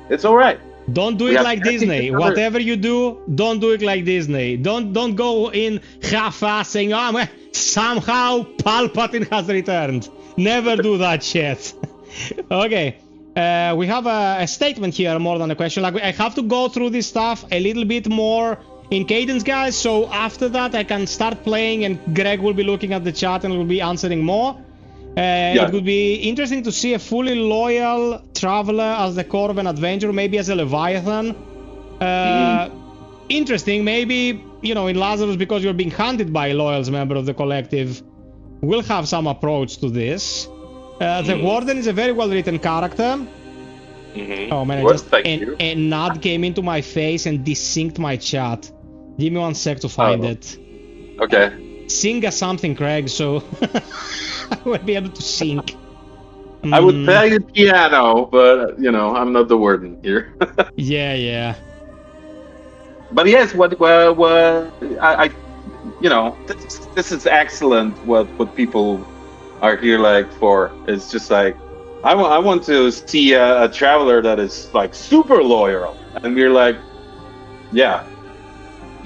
it's all right. Don't do it like Disney. Whatever you do, don't do it like Disney. Don't go in half-assed saying, somehow Palpatine has returned. Never do that shit. Okay. We have a statement here more than a question. Like, I have to go through this stuff a little bit more in cadence, guys. So after that, I can start playing, and Greg will be looking at the chat and will be answering more. It would be interesting to see a fully loyal traveler as the core of an adventure, maybe as a Leviathan. Interesting, maybe, in Lazarus, because you're being hunted by a loyals member of the collective, we'll have some approach to this. The Warden is a very well-written character. Oh man, a nod came into my face and desynced my chat. Give me 1 sec to find it. Okay. Sing us something, Craig, so I will be able to sync. I would play the piano, but I'm not the warden here. Yeah. But yes, what this is excellent. What people are here like for. It's just like I want to see a traveler that is like super loyal, and we're like, yeah,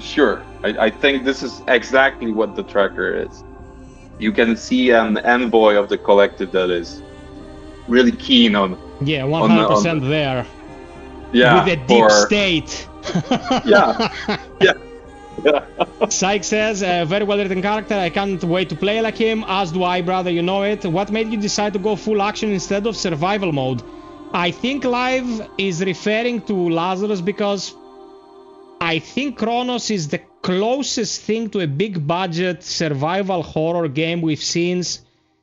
sure. I think this is exactly what the tracker is. You can see an envoy of the collective that is really keen on. Yeah, 100% there. Yeah, with a deep state. Yeah. Syke says, very well written character. I can't wait to play like him. As do I, brother. You know it. What made you decide to go full action instead of survival mode? I think Live is referring to Lazarus because I think CRONOS is the closest thing to a big budget survival horror game we've seen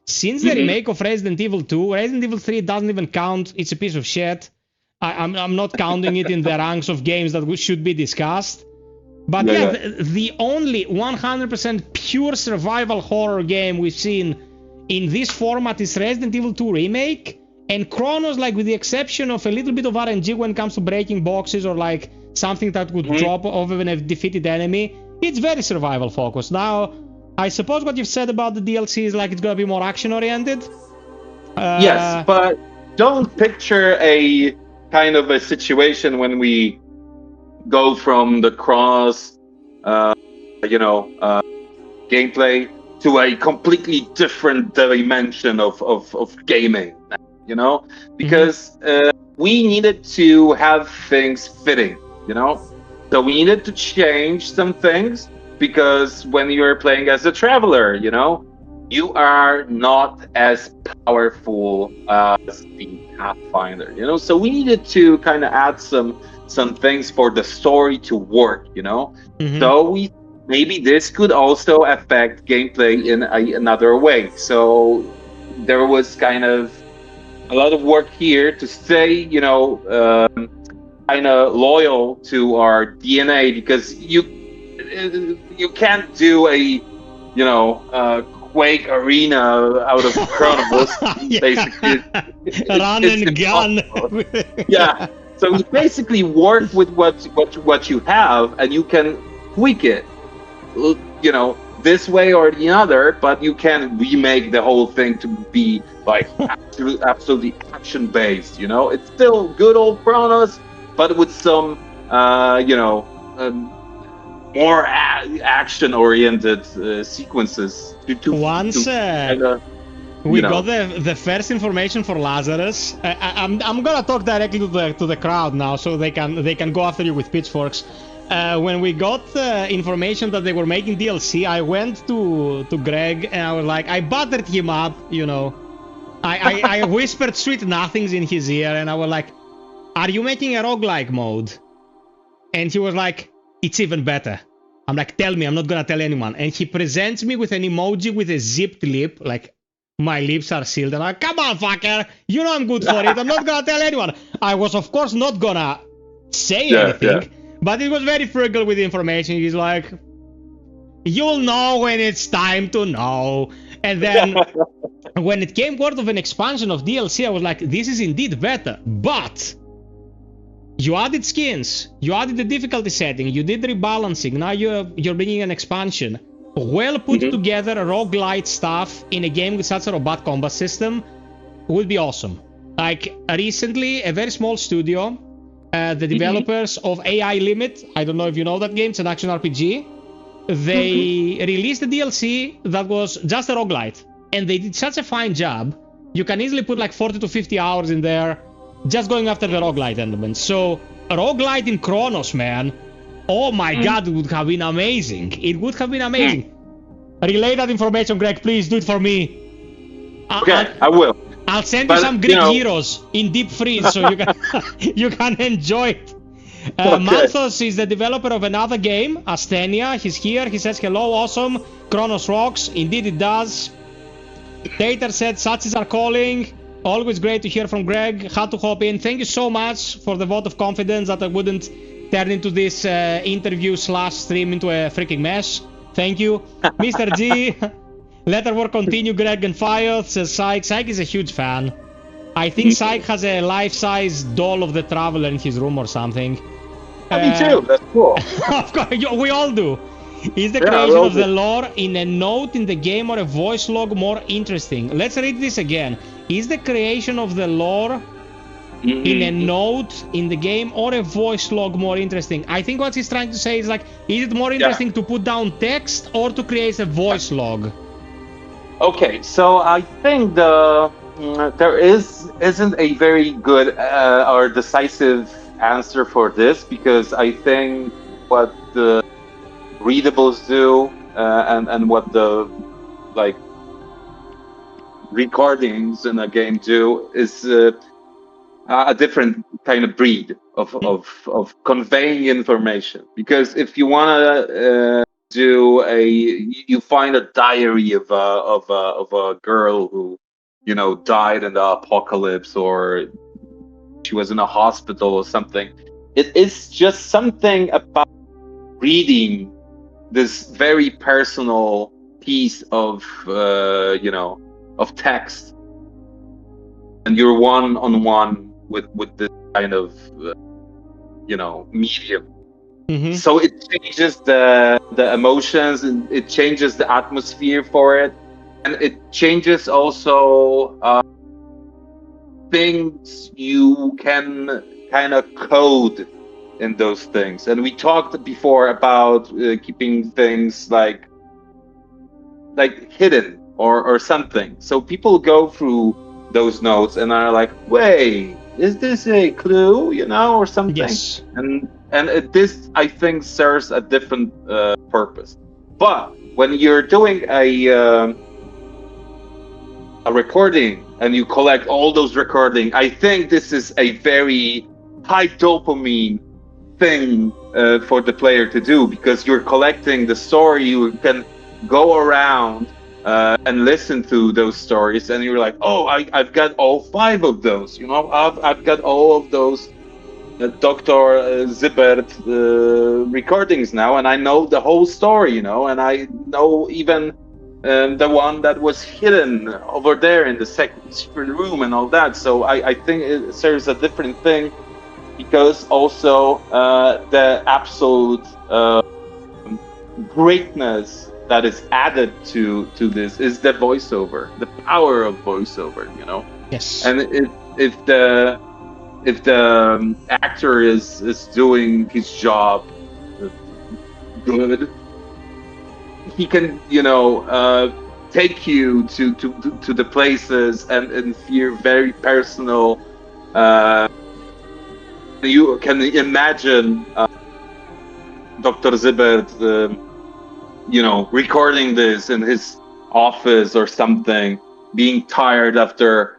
since the remake of Resident Evil 2. Resident Evil 3 doesn't even count. It's a piece of shit. I'm not counting it in the ranks of games that should be discussed. But the only 100% pure survival horror game we've seen in this format is Resident Evil 2 Remake. And CRONOS, like with the exception of a little bit of RNG when it comes to breaking boxes or like something that would drop over a defeated enemy, it's very survival focused. Now, I suppose what you've said about the DLC is like it's gonna be more action oriented. Yes, but don't picture a kind of a situation when we go from the CRONOS, gameplay to a completely different dimension of gaming, because we needed to have things fitting, so we needed to change some things because when you're playing as a traveler, you are not as powerful as the Pathfinder, so we needed to kind of add some things for the story to work, so maybe this could also affect gameplay in another way. So there was kind of a lot of work here to stay, kind of loyal to our DNA, because you can't do a Quake arena out of CRONOS. Basically, run and gun. Yeah. So you basically work with what you have, and you can tweak it, this way or the other. But you can remake the whole thing to be like absolutely action based. It's still good old CRONOS, but with some more action oriented sequences. Once we got the first information for Lazarus. I'm gonna talk directly to the crowd now, so they can go after you with pitchforks. When we got information that they were making DLC, I went to Greg and I was like, I buttered him up, I whispered sweet nothings in his ear, and I was like, "Are you making a roguelike mode?" And he was like, "It's even better." I'm like, "Tell me, I'm not gonna tell anyone." And he presents me with an emoji with a zipped lip, like. My lips are sealed, and I'm like, "Come on, fucker! You know I'm good for it. I'm not gonna tell anyone." I was, of course, not gonna say anything, but it was very frugal with the information. He's like, "You'll know when it's time to know." And then when it came word of an expansion of DLC, I was like, "This is indeed better." But you added skins, you added the difficulty setting, you did rebalancing. Now you're bringing an expansion. Well put together roguelite stuff in a game with such a robust combat system would be awesome. Like recently, a very small studio, the developers of AI Limit, I don't know if you know that game, it's an action RPG. They released a DLC that was just a roguelite, and they did such a fine job. You can easily put like 40 to 50 hours in there just going after the roguelite elements. So a roguelite in CRONOS, man. Oh my god, it would have been amazing. It would have been amazing. Relay that information, Greg, please do it for me. Okay, I will. I'll send you some Greek heroes in deep freeze so you can you can enjoy it. Manthos is the developer of another game, Asthenia. He's here. He says, "Hello, awesome. CRONOS rocks." Indeed it does. Tater said, "Satsis are calling." Always great to hear from Greg. Had to hop in. Thank you so much for the vote of confidence that I wouldn't turn into this interview / stream into a freaking mess. Thank you. Mr. G, let our work continue. Greg and FiOth says Syke. Syke is a huge fan. I think Syke has a life-size doll of the Traveler in his room or something. Me too. That's cool. Of course, we all do. Is the Yeah, creation well, of the lore in a note in the game or a voice log more interesting? Let's read this again. Is the creation of the lore in a note in the game or a voice log more interesting? I think what he's trying to say is like, is it more interesting to put down text or to create a voice log? Okay, so I think there isn't a very good or decisive answer for this, because I think what the readables do and what the like recordings in a game do is a different kind of breed of conveying information. Because if you want to you find a diary of a girl who died in the apocalypse, or she was in a hospital or something, it is just something about reading this very personal piece of of text, and you're one-on-one with this kind of medium. So it changes the emotions, and it changes the atmosphere for it, and it changes also things you can kind of code in those things. And we talked before about keeping things like hidden or something. So people go through those notes and are like, wait, is this a clue, or something? Yes. And this, I think, serves a different purpose. But when you're doing a recording and you collect all those recordings, I think this is a very high dopamine thing for the player to do, because you're collecting the story. You can go around and listen to those stories, and you're like, oh, I've got all 5 of those. I've got all of those Dr. Zibert recordings now, and I know the whole story, and I know even the one that was hidden over there in the secret room and all that. So I think it serves a different thing, because also the absolute greatness that is added to this is the voiceover, the power of voiceover, Yes. And if the actor is doing his job good, he can take you to the places and feel very personal. You can imagine Dr. Zibert recording this in his office or something, being tired after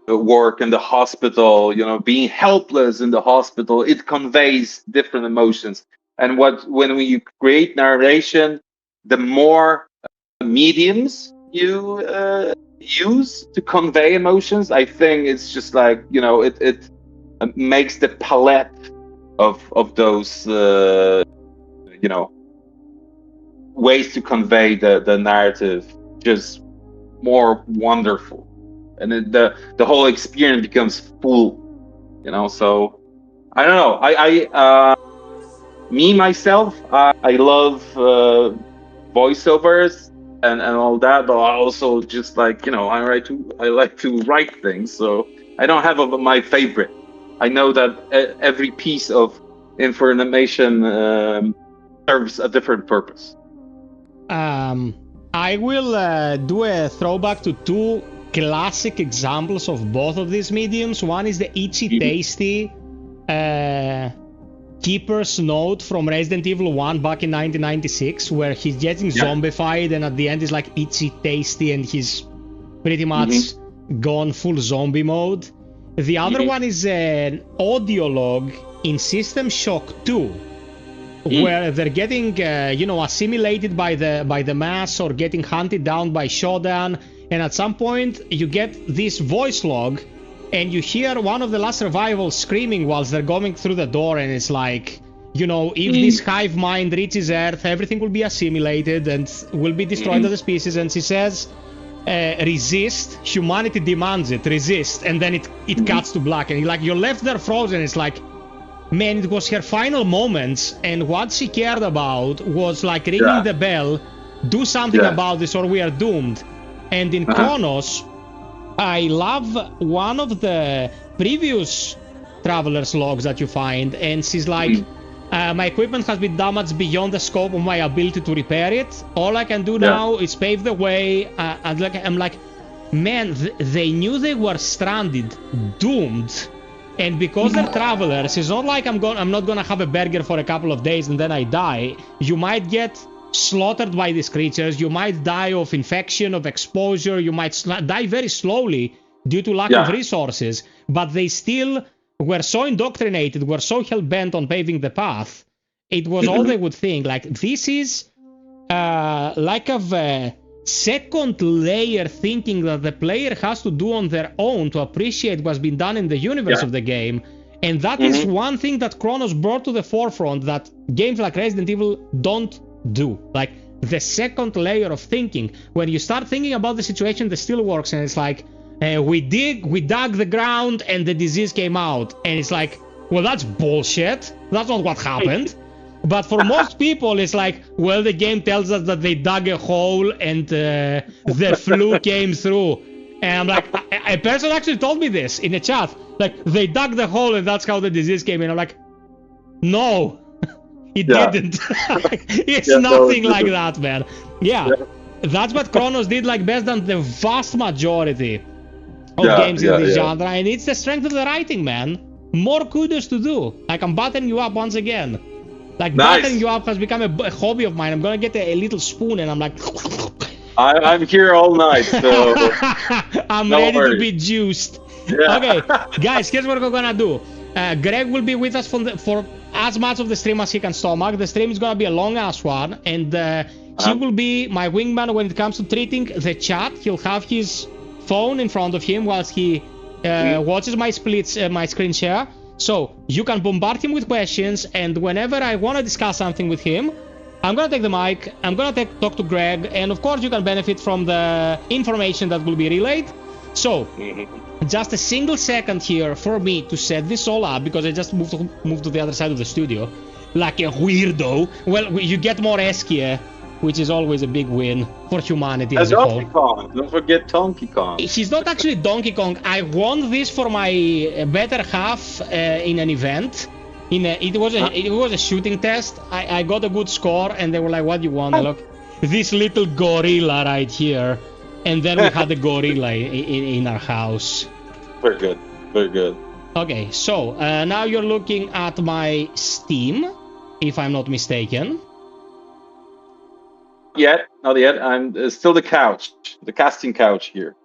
work in the hospital, being helpless in the hospital. It conveys different emotions. And when we create narration, the more mediums you use to convey emotions, I think it's just like, it makes the palette of those ways to convey the narrative just more wonderful, and the whole experience becomes full, so I don't know. I me myself, I love voiceovers and all that, but I also just like, I like to write things, so I don't have my favorite. I know that every piece of information serves a different purpose. I will do a throwback to 2 classic examples of both of these mediums. One is the Itchy Tasty Keeper's Note from Resident Evil 1 back in 1996, where he's getting zombified, and at the end is like Itchy Tasty, and he's pretty much gone full zombie mode. The other one is an audio log in System Shock 2, where they're getting assimilated by the mass or getting hunted down by Shodan, and at some point you get this voice log and you hear one of the last survivors screaming whilst they're going through the door, and it's like, if this hive mind reaches Earth, everything will be assimilated and will be destroyed as a species. And she says, resist, humanity demands it, resist, and then it cuts to black, and like you're left there frozen. It's like, man, it was her final moments, and what she cared about was like ringing the bell, do something about this or we are doomed. And in CRONOS, I love one of the previous traveler's logs that you find, and she's like, my equipment has been damaged beyond the scope of my ability to repair it. All I can do now is pave the way. I'm like, man, they knew they were stranded, doomed. And because they're travelers, it's not like I'm not gonna have a burger for a couple of days and then I die. You might get slaughtered by these creatures. You might die of infection, of exposure. You might die very slowly due to lack of resources. But they still were so indoctrinated, were so hell-bent on paving the path. It was all they would think. Like, this is like a second layer thinking that the player has to do on their own to appreciate what's been done in the universe of the game. And that is one thing that CRONOS brought to the forefront that games like Resident Evil don't do. Like, the second layer of thinking. When you start thinking about the situation, that still works, and it's like, we dug the ground and the disease came out. And it's like, well, that's bullshit. That's not what happened. But for most people, it's like, well, the game tells us that they dug a hole and the flu came through. And I'm like, a person actually told me this in the chat. Like, they dug the hole and that's how the disease came in. I'm like, no, it didn't. It's nothing like that, man. That's what CRONOS did like best than the vast majority of games in this genre, and it's the strength of the writing, man. More kudos to do. Like, I'm buttoning you up once again. Like, buttoning you up has become a hobby of mine. I'm gonna get a little spoon and I'm like, I'm here all night, so I'm ready to be juiced. Okay, guys, here's what we're gonna do. Greg will be with us for as much of the stream as he can stomach. The stream is gonna be a long ass one, and he will be my wingman when it comes to treating the chat. He'll have his phone in front of him whilst he watches my screen share. So you can bombard him with questions, and whenever I want to discuss something with him, I'm gonna take the mic, I'm gonna talk to Greg, and of course you can benefit from the information that will be relayed. So just a single second here for me to set this all up, because I just moved to the other side of the studio like a weirdo. Well, you get more Eskia, which is always a big win for humanity as a whole. Donkey Kong. Don't forget Donkey Kong. He's not actually Donkey Kong. I won this for my better half in an event. It was a shooting test. I got a good score, and they were like, "What do you want?" Look, this little gorilla right here, and then we had a gorilla in our house. Very good. Very good. Okay, so now you're looking at my Steam, if I'm not mistaken. Not yet. I'm still the couch, the casting couch here.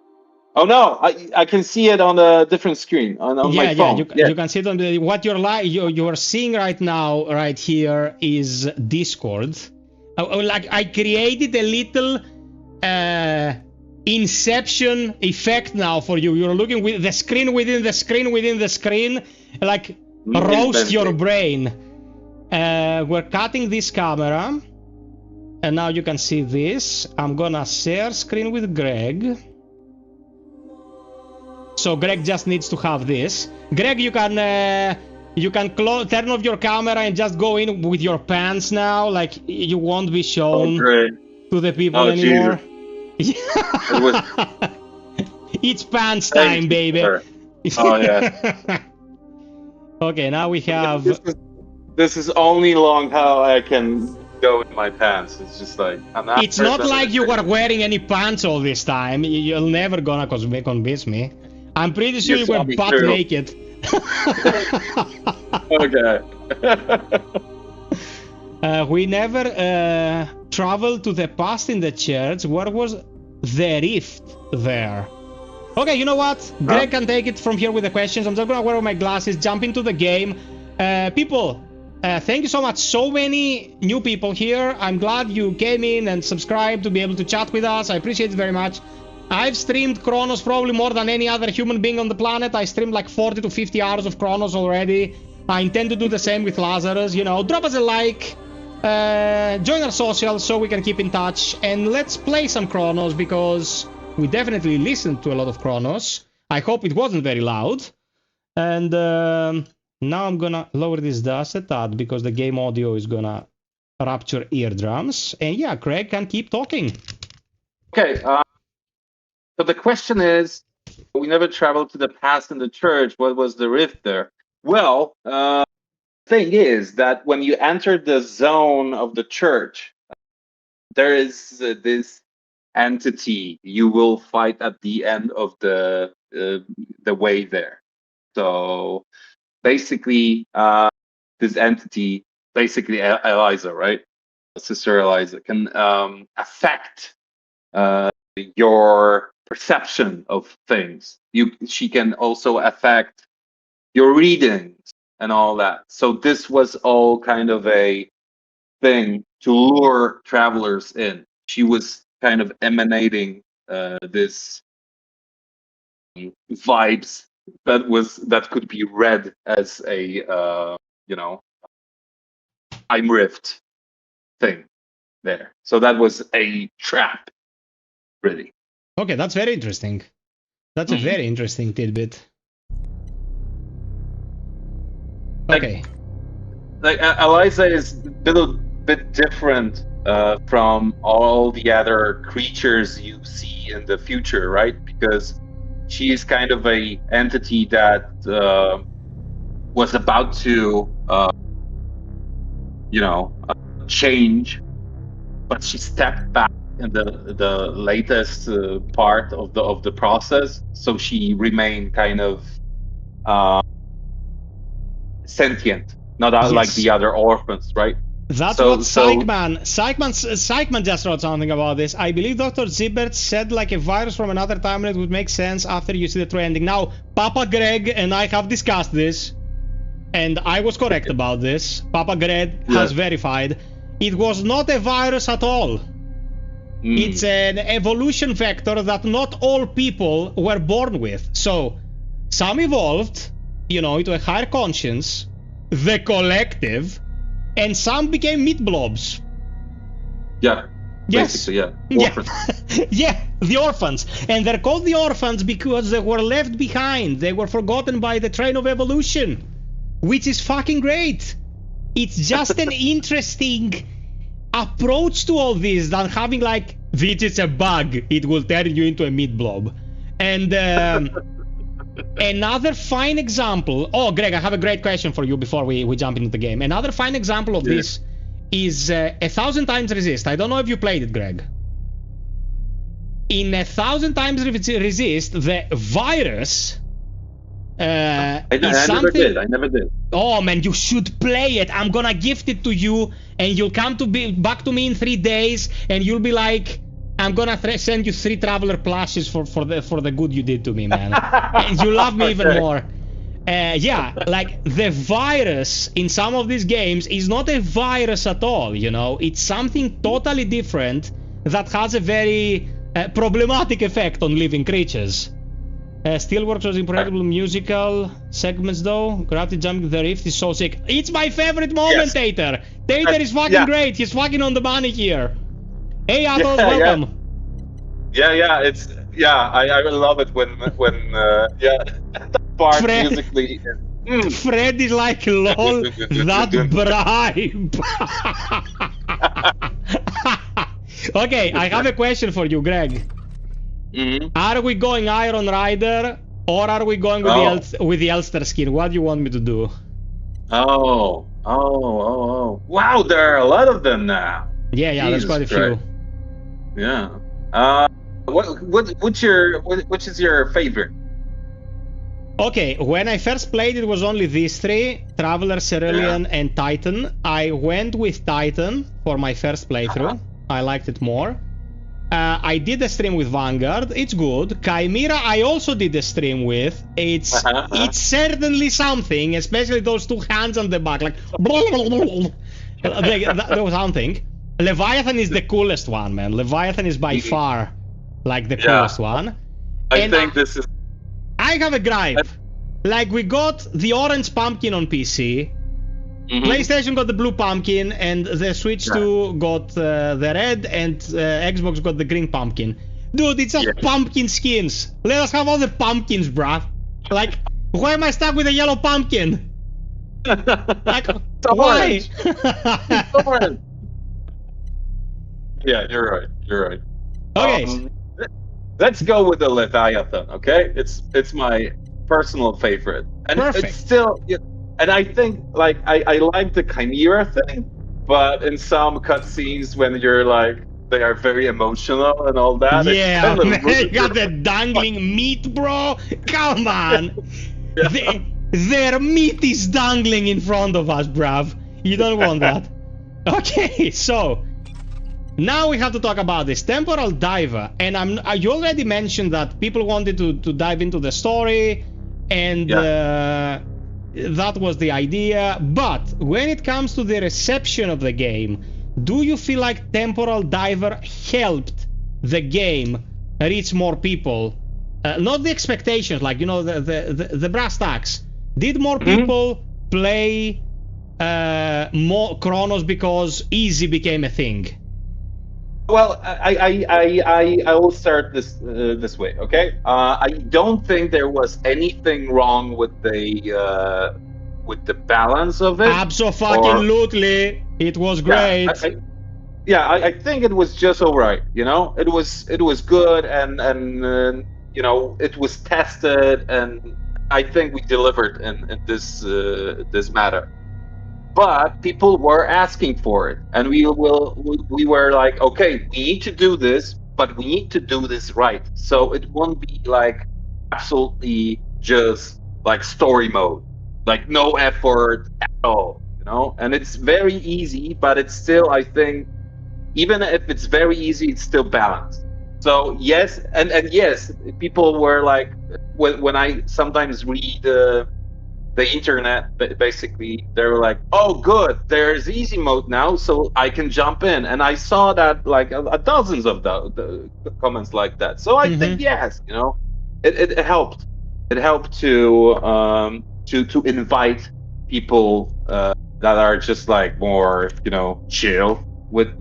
Oh no, I can see it on a different screen on my phone. You can see it on what you're seeing right now, right here, is Discord. Like, I created a little Inception effect now for you. You're looking with the screen within the screen within the screen, like roast your brain. We're cutting this camera. And now you can see this. I'm gonna share screen with Greg. So Greg just needs to have this. Greg, you can turn off your camera and just go in with your pants now. Like, you won't be shown to the people anymore. It's pants time, baby. Oh yeah. Okay, now we have. This is only long how I can go in my pants. It's just like it's not like you were wearing any pants all this time. You're never gonna convince me. I'm pretty sure you were butt naked. Okay. We never traveled to the past in the church. Where was the rift there? Okay, you know what? Greg can take it from here with the questions. I'm just gonna wear my glasses, jump into the game. People, thank you so much. So many new people here. I'm glad you came in and subscribed to be able to chat with us. I appreciate it very much. I've streamed CRONOS probably more than any other human being on the planet. I streamed like 40 to 50 hours of CRONOS already. I intend to do the same with Lazarus. You know, drop us a like, join our socials so we can keep in touch, and let's play some CRONOS, because We definitely listened to a lot of CRONOS. I hope it wasn't very loud. And now I'm gonna lower this dust a tad because the game audio is gonna rupture eardrums. And yeah, Craig can keep talking. Okay, so the question is, we never traveled to the past in the church. What was the rift there? Well, thing is that when you enter the zone of the church, there is this entity you will fight at the end of the way there. So basically, this entity, basically Eliza, right? Sister Eliza can affect your perception of things. She can also affect your readings and all that. So this was all kind of a thing to lure travelers in. She was kind of emanating this vibes that could be read as a time rift thing there. So that was a trap, really. Okay, that's very interesting. That's a very interesting tidbit. Okay. Like Eliza is a little bit different from all the other creatures you see in the future, right? Because she is kind of a entity that was about to, change, but she stepped back in the latest part of the process, so she remained kind of sentient, not like the other orphans, right? That's what Psychman just wrote something about this. I believe Dr. Zibbert said like a virus from another timeline would make sense after you see the true ending. Now, Papa Greg and I have discussed this, and I was correct about this. Papa Greg has verified. It was not a virus at all. It's an evolution vector that not all people were born with. So, some evolved, into a higher conscience, the collective, and some became meat blobs. Yeah. Yes. Basically, yeah. Orphans. Yeah, the orphans. And they're called the orphans because they were left behind. They were forgotten by the train of evolution. Which is fucking great. It's just an interesting approach to all this than having like, this is a bug, it will turn you into a meat blob. And another fine example. Oh, Greg, I have a great question for you before we jump into the game. Another fine example of this is 1,000 Times Resist. I don't know if you played it, Greg. In 1,000 Times Resist, the virus I never did. Oh man, you should play it. I'm gonna gift it to you, and you'll come back to me in 3 days, and you'll be like, I'm gonna send you 3 traveler plushes for the good you did to me, man. And you love me even more. Yeah, like the virus in some of these games is not a virus at all, It's something totally different that has a very problematic effect on living creatures. Steelworks was incredible musical segments though. Gravity jumping the rift is so sick. It's my favorite moment, Tater. Tater is fucking great. He's fucking on the money here. Hey, Atos, welcome. I love it when that part musically. Fred is like, lol, that bribe. Okay, I have a question for you, Greg. Are we going Iron Rider or are we going with the Elster skin? What do you want me to do? Oh. Wow, there are a lot of them now. Yeah, there's quite a few. Yeah. Which is your favorite? Okay, when I first played, it was only these 3, Traveler, Cerulean, and Titan. I went with Titan for my first playthrough. I liked it more. I did a stream with Vanguard. It's good. Chimera, I also did a stream with. It's certainly something, especially those 2 hands on the back, like that was something. Leviathan is the coolest one, man. Leviathan is by far like the coolest one. I think this is. I have a gripe. Like we got the orange pumpkin on PC. PlayStation got the blue pumpkin, and the Switch 2 got the red, and Xbox got the green pumpkin. Dude, it's just pumpkin skins. Let us have all the pumpkins, bruh. Like, why am I stuck with a yellow pumpkin? Like, why? Yeah, you're right. You're right. Okay. Let's go with the Leviathan. Okay, it's my personal favorite, and Perfect. it's still. And I think like I like the Chimera thing, but in some cutscenes when you're like they are very emotional and all that. Yeah, man, you got the dangling meat, bro. Come on. Their meat is dangling in front of us, bruv. You don't want that. Okay, so now we have to talk about this temporal diver, and you already mentioned that people wanted to dive into the story, and that was the idea. But when it comes to the reception of the game, do you feel like temporal diver helped the game reach more people? Not the expectations, like, you know, the brass tacks. Did more people play more CRONOS because easy became a thing? Well, I will start this way, okay? I don't think there was anything wrong with the balance of it. Absolutely, it was great. I think it was just alright. You know, it was good, and you know, it was tested, and I think we delivered in this matter. But people were asking for it, and we were like, okay, we need to do this, but we need to do this right. So it won't be like absolutely just like story mode, like no effort at all, you know. And it's very easy, but it's still, I think, even if it's very easy, it's still balanced. So yes, and yes, people were like, when I sometimes read the internet, basically, they were like, oh good, there's easy mode now, so I can jump in. And I saw that like dozens of the comments like that. So I think yes, you know, it helped. It helped to invite people that are just like more, you know, chill with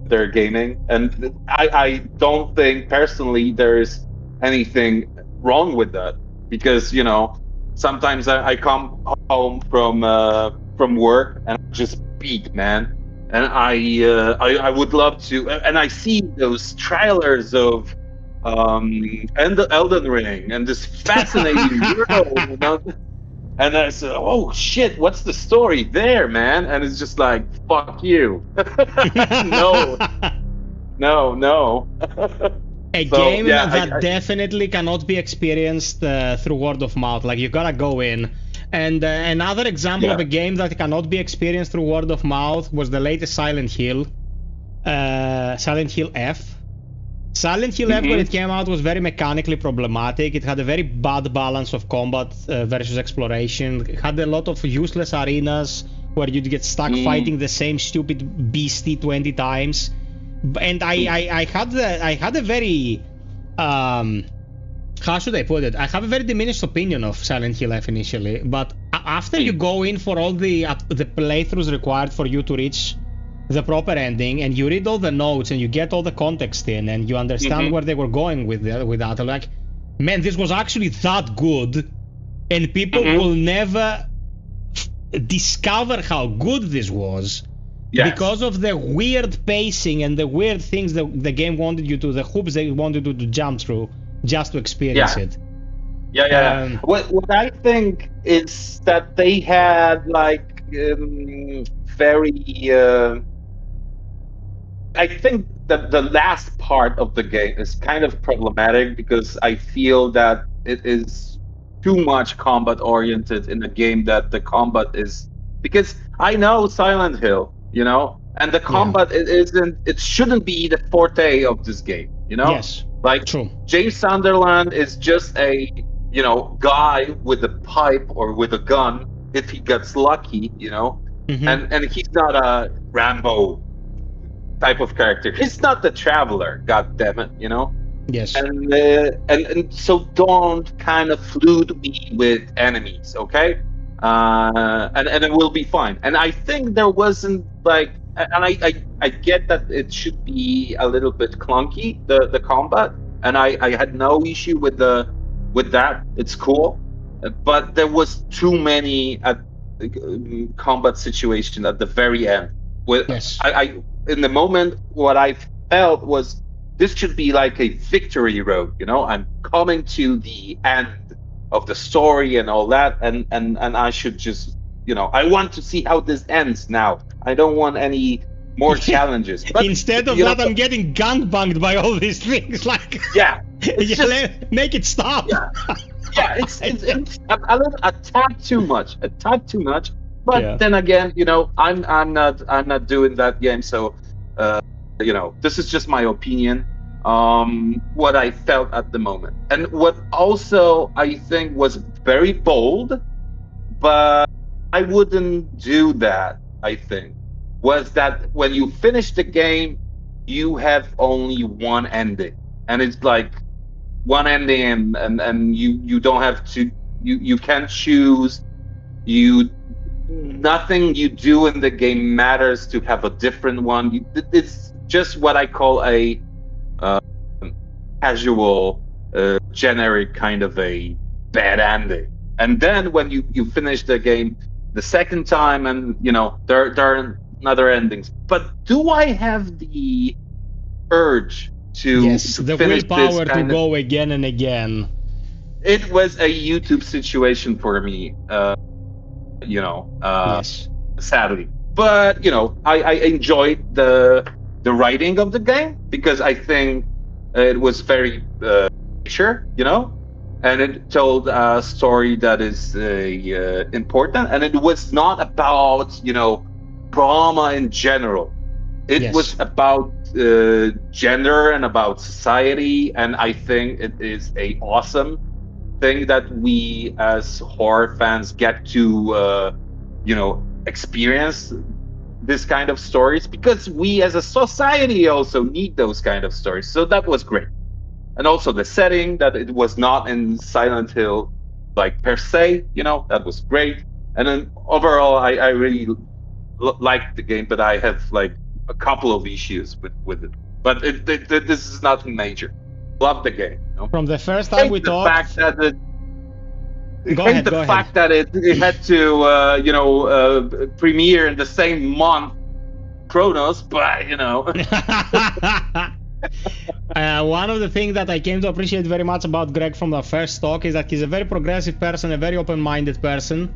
their gaming. And I don't think personally there's anything wrong with that, because, you know, sometimes I come home from work and I'm just beat, man, and I would love to, and I see those trailers of and the Elden Ring and this fascinating world, you know? And I said, oh shit, what's the story there, man? And it's just like, fuck you. no. A game that definitely cannot be experienced through word of mouth. Like, you gotta go in. And another example of a game that cannot be experienced through word of mouth was the latest Silent Hill. Silent Hill F. Silent Hill F, when it came out, was very mechanically problematic. It had a very bad balance of combat versus exploration. It had a lot of useless arenas where you'd get stuck fighting the same stupid beastie 20 times. And I had a very how should I put it? I have a very diminished opinion of Silent Hill F initially, but after you go in for all the playthroughs required for you to reach the proper ending, and you read all the notes and you get all the context in, and you understand where they were going with that, I'm like, man, this was actually that good, and people will never discover how good this was. Yes. Because of the weird pacing and the weird things that the game wanted you to, the hoops they wanted you to jump through just to experience it. What I think is that they had like very. I think that the last part of the game is kind of problematic, because I feel that it is too much combat oriented in a game that the combat is, because I know Silent Hill, you know, and the combat it shouldn't be the forte of this game, you know. Yes, like true. James Sunderland is just a, you know, guy with a pipe or with a gun if he gets lucky, you know, and he's not a Rambo type of character. He's not the Traveler, god damn it, you know. Yes. And so don't kind of flood me with enemies, okay? And it will be fine. And I think there wasn't like and I get that it should be a little bit clunky, the combat, and I had no issue with that. It's cool, but there was too many combat situation at the very end. With Yes. I in the moment, what I felt was this should be like a victory road. I'm coming to the end of the story and all that, and I should just, I want to see how this ends now. I don't want any more challenges. But instead of that, I'm getting gangbanged by all these things. Like, yeah, make it stop. Yeah, it's a tad too much. But then again, I'm not doing that game, so this is just my opinion. What I felt at the moment, and what also I think was very bold, but I wouldn't do that. I think was that when you finish the game, you have only one ending, and it's like one ending, and you don't have to. You can't choose. Nothing you do in the game matters to have a different one. It's just what I call a casual, generic kind of a bad ending. And then when you finish the game the second time, and there are other endings. But do I have the urge to the willpower to go again and again? It was a YouTube situation for me. Yes. Sadly, but I enjoyed the writing of the game, because I think it was very sure, and it told a story that is important, and it was not about drama in general. It was about gender and about society, and I think it is a awesome thing that we as horror fans get to experience this kind of stories, because we as a society also need those kind of stories. So that was great. And also the setting, that it was not in Silent Hill like per se, that was great. And then overall I really liked the game, but I have like a couple of issues with it. But this is nothing major. Love the game. From the first time we talked, the fact that it had to premiere in the same month, CRONOS, but one of the things that I came to appreciate very much about Greg from the first talk is that he's a very progressive person, a very open-minded person.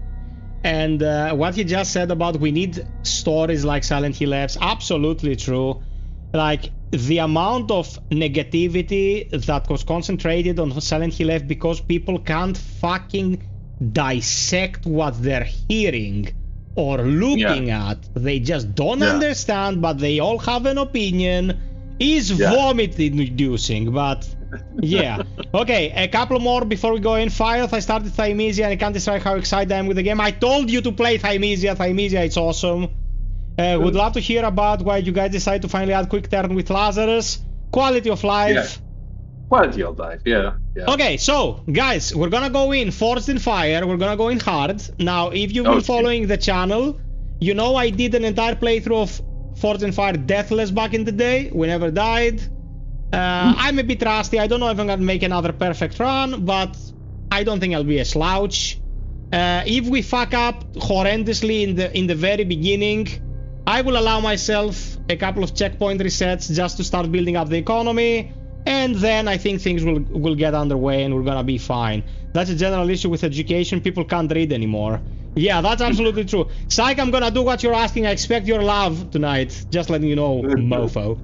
And what he just said about we need stories like Silent Hill F's, absolutely true. Like, the amount of negativity that was concentrated on Silent Hill F because people can't fucking dissect what they're hearing or looking at. They just don't understand, but they all have an opinion. Is vomit-inducing, but yeah. Okay, a couple more before we go in. FiOth, I started Thymesia, and I can't describe how excited I am with the game. I told you to play Thymesia. Thymesia, it's awesome. Would love to hear about why you guys decided to finally add quick turn with Lazarus. Quality of life. Yeah. Quality of life, yeah. Okay, so, guys, we're gonna go in Forged in Fire. We're gonna go in hard. Now, if you've been following the channel, I did an entire playthrough of Forged in Fire Deathless back in the day. We never died. I'm a bit rusty. I don't know if I'm gonna make another perfect run, but I don't think I'll be a slouch. If we fuck up horrendously in the very beginning, I will allow myself a couple of checkpoint resets just to start building up the economy, and then I think things will get underway and we're gonna be fine. That's a general issue with education. People can't read anymore. Yeah, that's absolutely true. Psych, I'm gonna do what you're asking. I expect your love tonight. Just letting you know, mofo.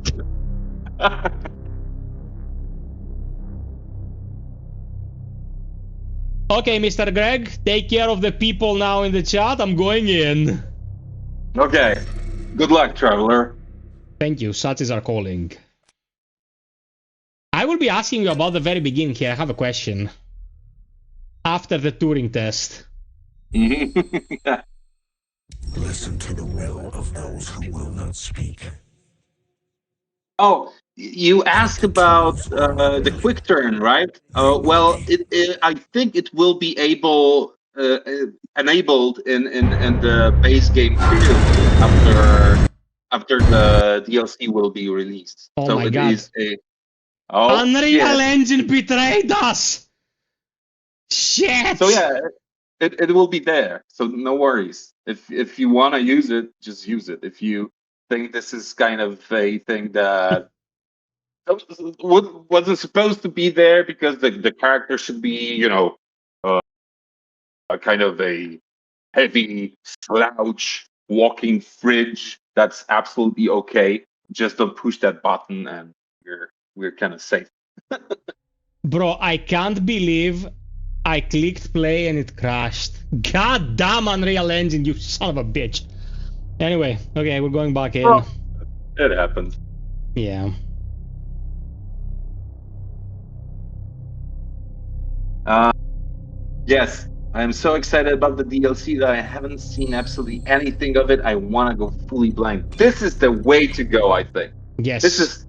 Okay, Mr. Greg, take care of the people now in the chat. I'm going in. Okay. Good luck, traveler. Thank you. Such is our calling. I will be asking you about the very beginning here. I have a question. After the Turing test. Listen to the will of those who will not speak. Oh, you asked about the quick turn, right? Well, I think it will be enabled in the base game too after after the DLC will be released. Oh so my it God. is a Unreal shit. Engine betrayed us. Shit. So yeah, it will be there. So no worries. If you want to use it, just use it. If you think this is kind of a thing that wasn't supposed to be there because the character should be, a kind of a heavy slouch walking fridge, that's absolutely okay. Just don't push that button and we're kind of safe. Bro, I can't believe I clicked play and it crashed. God damn Unreal Engine, you son of a bitch. Anyway, okay, we're going back in. Well, it happens. Yeah. Yes, I'm so excited about the DLC that I haven't seen absolutely anything of it. I want to go fully blind. This is the way to go, I think. Yes. This is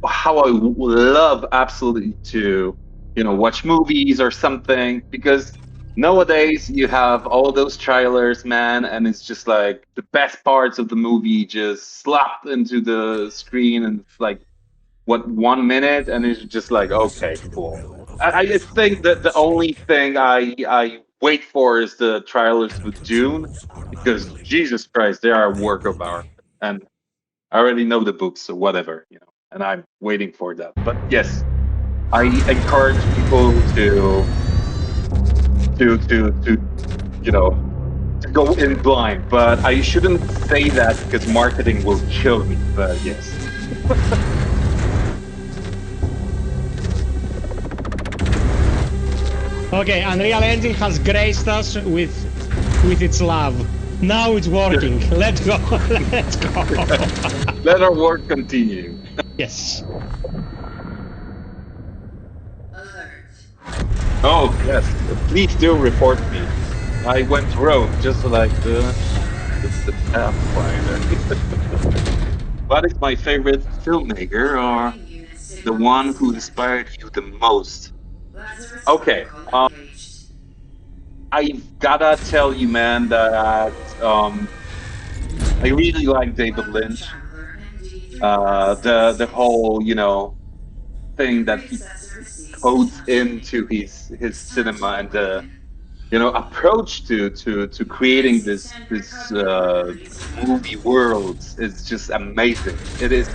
how I love absolutely to, watch movies or something, because nowadays you have all those trailers, man, and it's just like the best parts of the movie just slapped into the screen, and it's like, what, 1 minute, and it's just like, okay, cool. I just think that the only thing I wait for is the trailers with Dune, because Jesus Christ, they are a work of art, and I already know the books, so whatever, and I'm waiting for that. But yes, I encourage people to go in blind. But I shouldn't say that because marketing will kill me. But yes. Okay, Unreal Engine has graced us with its love. Now it's working. Let's go. Let's go. Let our work continue. Yes. Oh yes, please do report me. I went rogue just like the Pathfinder. What is my favorite filmmaker, or the one who inspired you the most? Okay, I gotta tell you, man, that I really like David Lynch. The whole thing that he codes into his cinema, and the approach to creating this movie worlds is just amazing. It is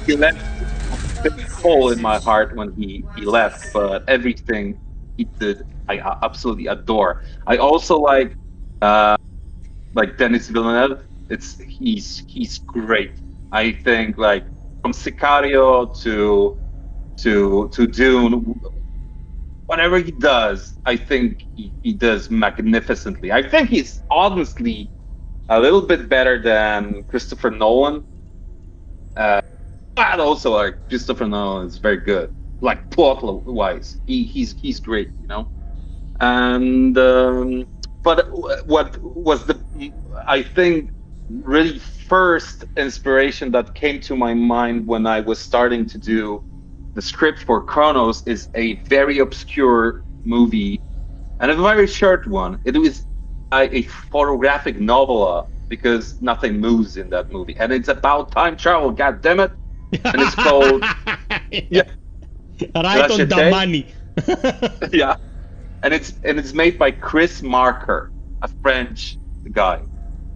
he left a big hole in my heart when he left, but everything he did I absolutely adore. I also like Denis Villeneuve. He's great. I think, like, from Sicario to Dune, whatever he does, I think he does magnificently. I think he's honestly a little bit better than Christopher Nolan. But also, like, Christopher Nolan is very good, like, plot wise. He's great, And but what was I think, really first inspiration that came to my mind when I was starting to do the script for CRONOS is a very obscure movie, and a very short one. It was a photographic novella, because nothing moves in that movie, and it's about time travel. God damn it! And it's called Right on the money. Yeah, and it's made by Chris Marker, a French guy,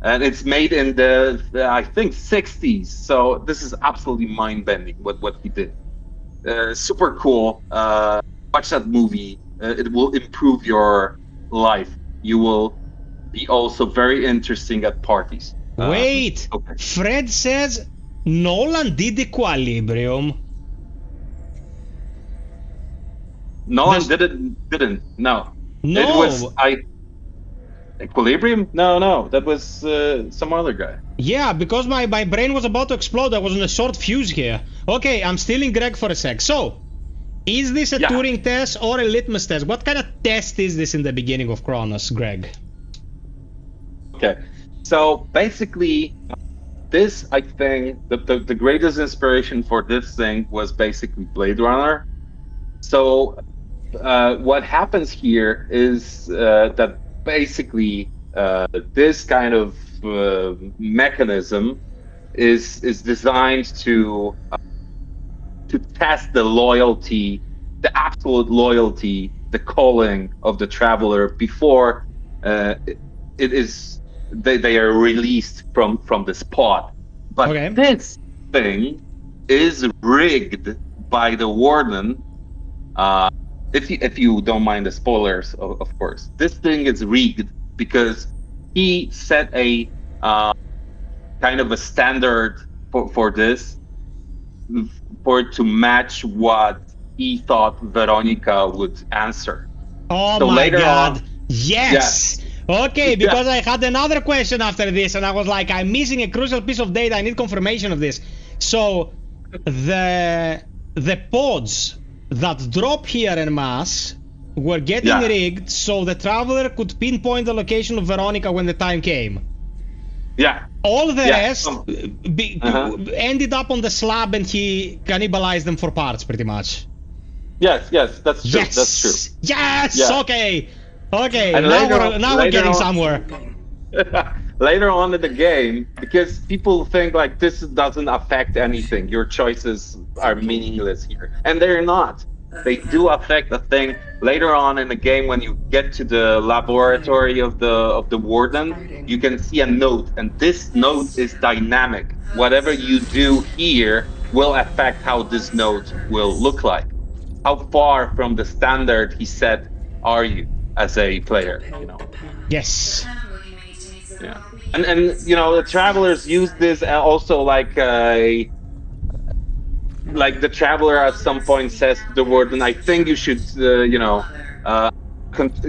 and it's made in the I think 60s. So this is absolutely mind bending what he did. Super cool. Watch that movie. It will improve your life. You will be also very interesting at parties. Wait, okay. Fred says Nolan did Equilibrium. Nolan didn't. No. No. It was Equilibrium? No. That was some other guy. Yeah, because my brain was about to explode. I was on a short fuse here. Okay, I'm stealing Greg for a sec. So, is this a Turing test or a litmus test? What kind of test is this in the beginning of CRONOS, Greg? Okay, so basically, this, I think, the greatest inspiration for this thing was basically Blade Runner. So, what happens here is that basically this kind of mechanism is designed to test the loyalty, the absolute loyalty, the calling of the traveler before it is they are released from the spot. But Okay. this thing is rigged by the warden. If you don't mind the spoilers, of course, this thing is rigged because he set a kind of a standard for this, for it to match what he thought Veronica would answer. Oh So my later god. on, Yes. Okay, Yeah. because I had another question after this, and I was like, I'm missing a crucial piece of data. I need confirmation of this. So the pods that drop here en masse were getting Yeah. rigged so the traveler could pinpoint the location of Veronica when the time came. yeah, All the Yeah, rest Uh-huh. ended up on the slab, and he cannibalized them for parts, pretty much. yes, that's true. Yes. That's true. Yes. Yeah. Okay. Okay. And now later we're on- now we're later getting on- somewhere. Later on in the game, because people think like this doesn't affect anything, your choices are meaningless here, and they're not. They do affect a thing later on in the game. When you get to the laboratory of the warden, you can see a note, and this note is dynamic. Whatever you do here will affect how this note will look like. How far from the standard he set are you as a player? You know. Yes. Yeah. And you know, the travelers use this also like the traveler at some point says to the warden, I think you should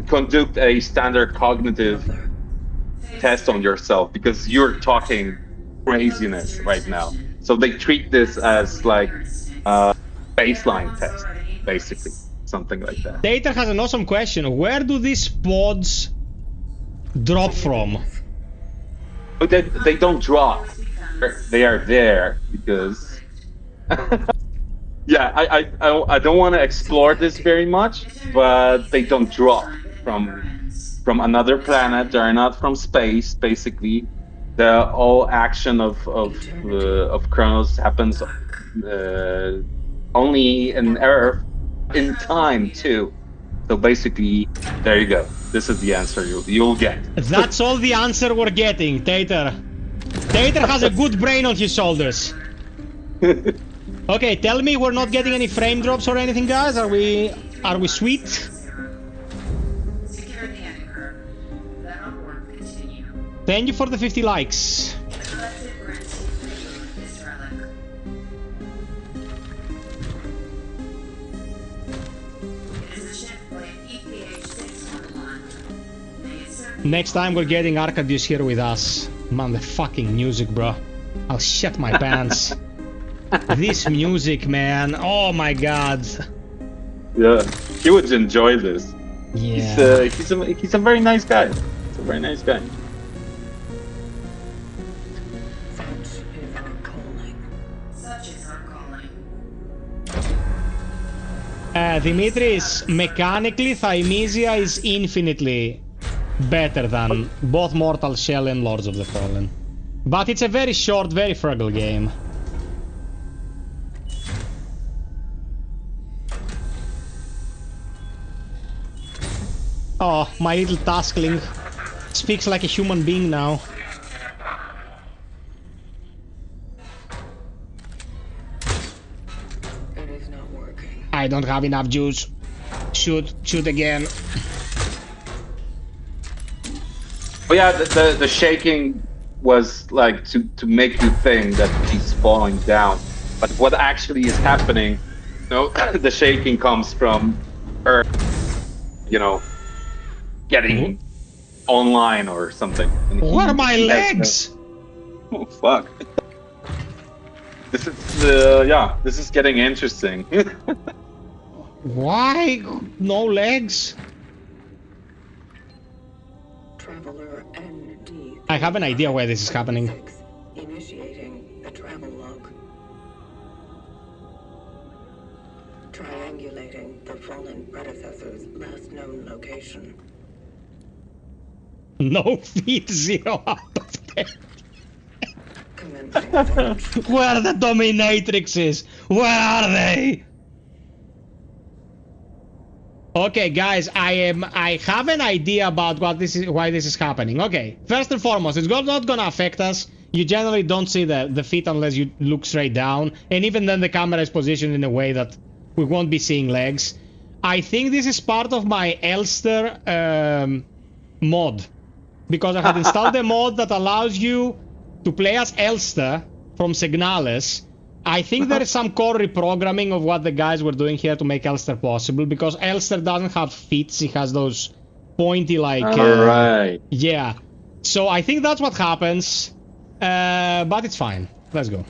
conduct a standard cognitive test on yourself because you're talking craziness right now. So they treat this as like a baseline test, basically, something like that. Tater has an awesome question. Where do these pods drop from? But they don't drop. They are there because yeah, I don't want to explore this very much, but they don't drop from another planet. They are not from space. Basically, the all action of CRONOS happens only in Earth, in time too. So basically, there you go. This is the answer you'll get. That's all the answer we're getting, Tater. Tater has a good brain on his shoulders. Okay, tell me we're not getting any frame drops or anything, guys. Are we sweet? Secure the anchor. That'll work. Continue. Thank you for the 50 likes. Collected Brent. This relic. It is a ship with EPH-611. Next time we're getting Arcadius here with us. Man, the fucking music, bro. I'll shit my pants. This music, man. Oh my god. Yeah, he would enjoy this. Yeah. He's a very nice guy. He's a very nice guy. Such is our calling. Dimitris, mechanically, Thymesia is infinitely better than both Mortal Shell and Lords of the Fallen. But it's a very short, very frugal game. Oh, my little taskling speaks like a human being now. It is not working. I don't have enough juice. Shoot again. But yeah, the shaking was like to make you think that he's falling down. But what actually is happening, the shaking comes from Earth, getting online or something. And What he are my has legs? Oh fuck! This is this is getting interesting. Why no legs? Traveler ND. I have an idea why this is happening. Initiating the travel log. Triangulating the fallen predecessor's last known location. No feet, 0 out of 10. Commencing launch. Where are the dominatrixes? Where are they? Okay, guys, I have an idea about why this is happening. Okay, first and foremost, it's not gonna affect us. You generally don't see the feet unless you look straight down, and even then the camera is positioned in a way that we won't be seeing legs. I think this is part of my Elster mod, because I had installed a mod that allows you to play as Elster from Signales. I think there is some core reprogramming of what the guys were doing here to make Elster possible, because Elster doesn't have feet, he has those pointy like... Alright. Yeah. So I think that's what happens, but it's fine. Let's go.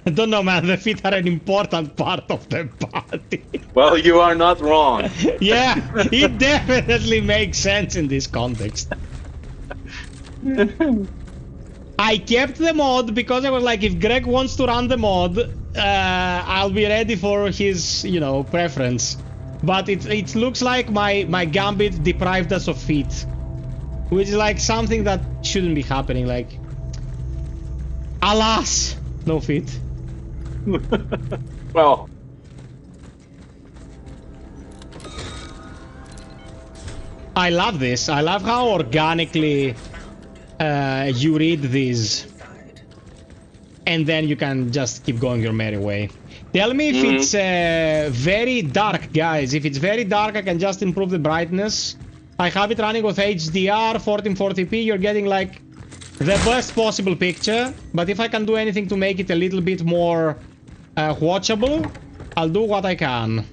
I don't know, man, the feet are an important part of the party. Well, you are not wrong. Yeah, it definitely makes sense in this context. I kept the mod because I was like, if Greg wants to run the mod, I'll be ready for his, you know, preference. But it looks like my Gambit deprived us of feet, which is like something that shouldn't be happening. Like, alas, no feet. Well, I love this. I love how organically you read these, and then you can just keep going your merry way. Tell me if it's very dark, guys. If it's very dark, I can just improve the brightness. I have it running with HDR, 1440p. You're getting like the best possible picture. But if I can do anything to make it a little bit more watchable, I'll do what I can.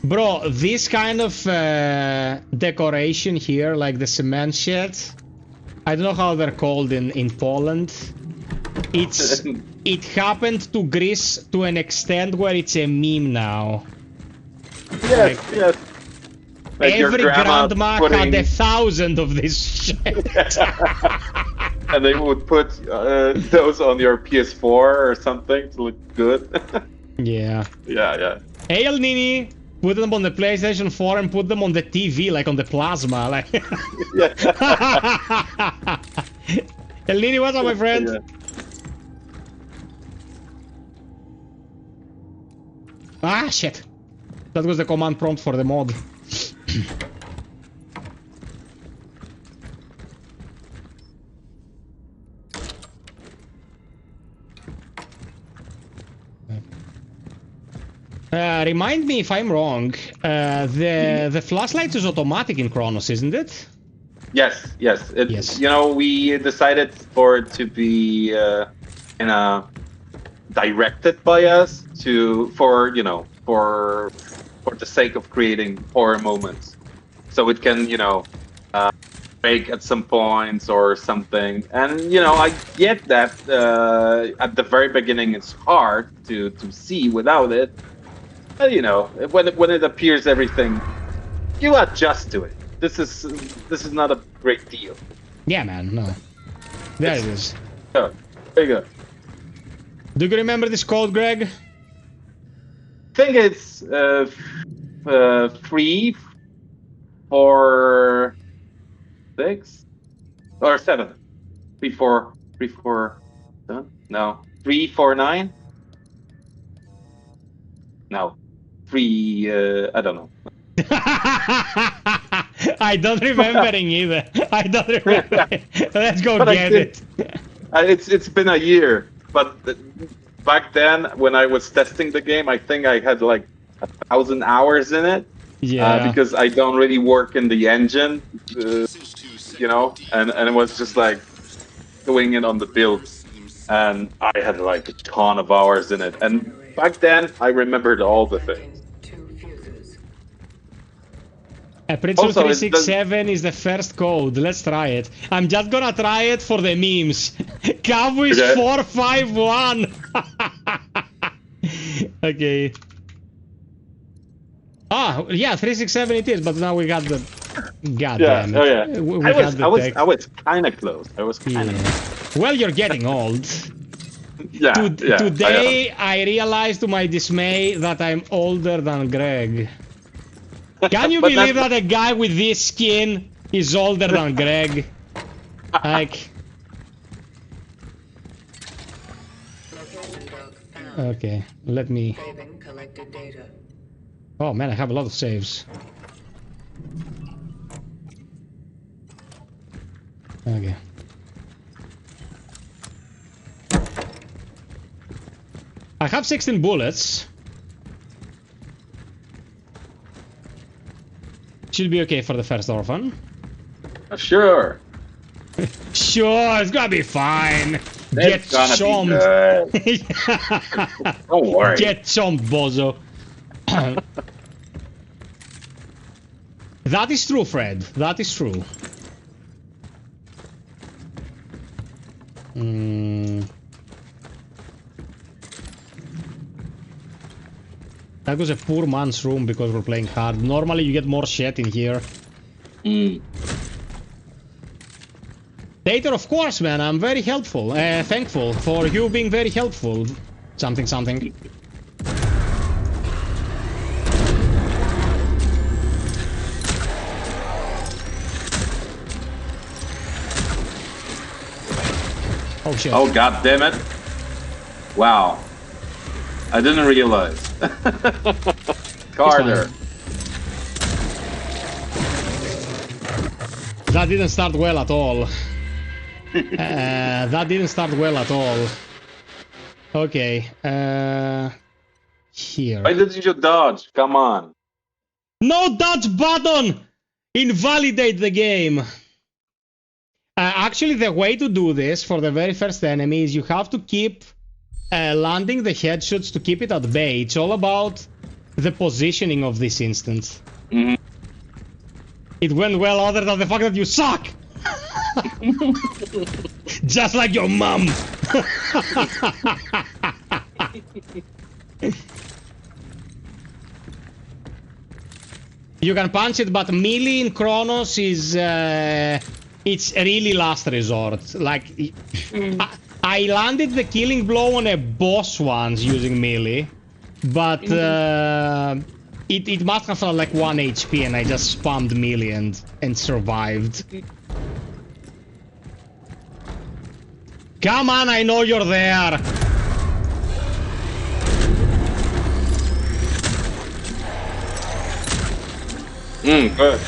Bro, this kind of decoration here, like the cement shed, I don't know how they're called in Poland. It happened to Greece to an extent where it's a meme now. yes, Like, yes. Like your every grandma putting... had 1,000 of this shit. And they would put those on your PS4 or something to look good. Yeah. Yeah, yeah. Hey, El Nini, put them on the PlayStation 4 and put them on the TV, like on the plasma. Like. Yeah. El Nini, what's up, my friend? Yeah. Ah, shit. That was the command prompt for the mod. Remind me if I'm wrong, the flashlight is automatic in CRONOS, isn't it? Yes, yes. Yes. You know, we decided for it to be directed by us for the sake of creating horror moments, so it can break at some points or something. And I get that at the very beginning it's hard to see without it. But, when it appears, everything you adjust to it. This is not a great deal. Yeah, man. No. There it is. Oh, there you go. Do you remember this code, Greg? I think it's 3, 4, 6 or 7. 3, 4, 7. No, 3, 4, 9. No, 3. I don't know. I don't remember either. I don't remember. Let's go But get it. It's been a year, but back then when I was testing the game, I think I had like 1,000 hours in it. Yeah. Because I don't really work in the engine, and it was just like doing it on the build, and I had like a ton of hours in it. And back then, I remembered all the things. Prince Also, 367 is the first code. Let's try it. I'm just gonna try it for the memes. Cowboys Okay. 451. Okay. Ah, yeah, 367 it is, but now we got the. God Yeah, damn it. oh yeah. We I got the text. was kind of close. I was kind of. Yeah. Well, you're getting old. Yeah. Yeah. Today, I realized to my dismay that I'm older than Greg. Can you But believe that's- that a guy with this skin is older than Greg? Like, Location dog found. okay, let me... Saving collected data. Oh man, I have a lot of saves. Okay. I have 16 bullets. Should be okay for the first orphan. Sure. Sure, it's gonna be fine. It's gonna chomped. be good. Don't worry. Get chomped, bozo. That is true, Fred. That is true. That was a poor man's room because we're playing hard. Normally you get more shit in here. Tater, of course, man. I'm very helpful. Thankful for you being very helpful. Something, something. Oh shit. Oh god damn it. Wow. I didn't realize. Carter. That didn't start well at all. That didn't start well at all. Okay. Here. Why didn't you dodge? Come on. No dodge button! Invalidate the game. Actually, the way to do this for the very first enemy is you have to keep landing the headshots to keep it at bay. It's all about the positioning of this instance. Mhm. It went well other than the fact that you suck! Just like your mom! You can punch it, but melee in CRONOS is... it's really last resort. Like, I landed the killing blow on a boss once using melee, but it must have felt like 1 HP and I just spammed melee and survived. Come on, I know you're there! Good.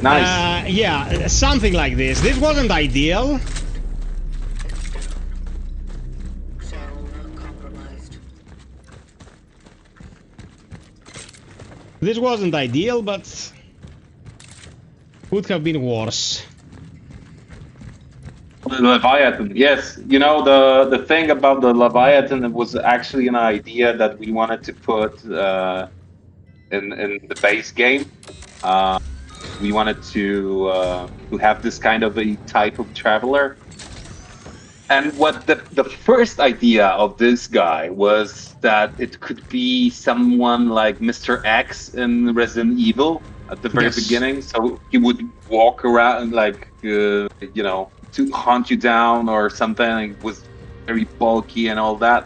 Nice. Yeah, something like this. This wasn't ideal. Cell not compromised. This wasn't ideal, but could have been worse. The Leviathan, yes. You know, the thing about the Leviathan was actually an idea that we wanted to put in the base game. We wanted to have this kind of a type of traveler. And what the first idea of this guy was that it could be someone like Mr. X in Resident Evil at the very Yes. beginning. So he would walk around like, you know, to hunt you down or something. It was very bulky and all that.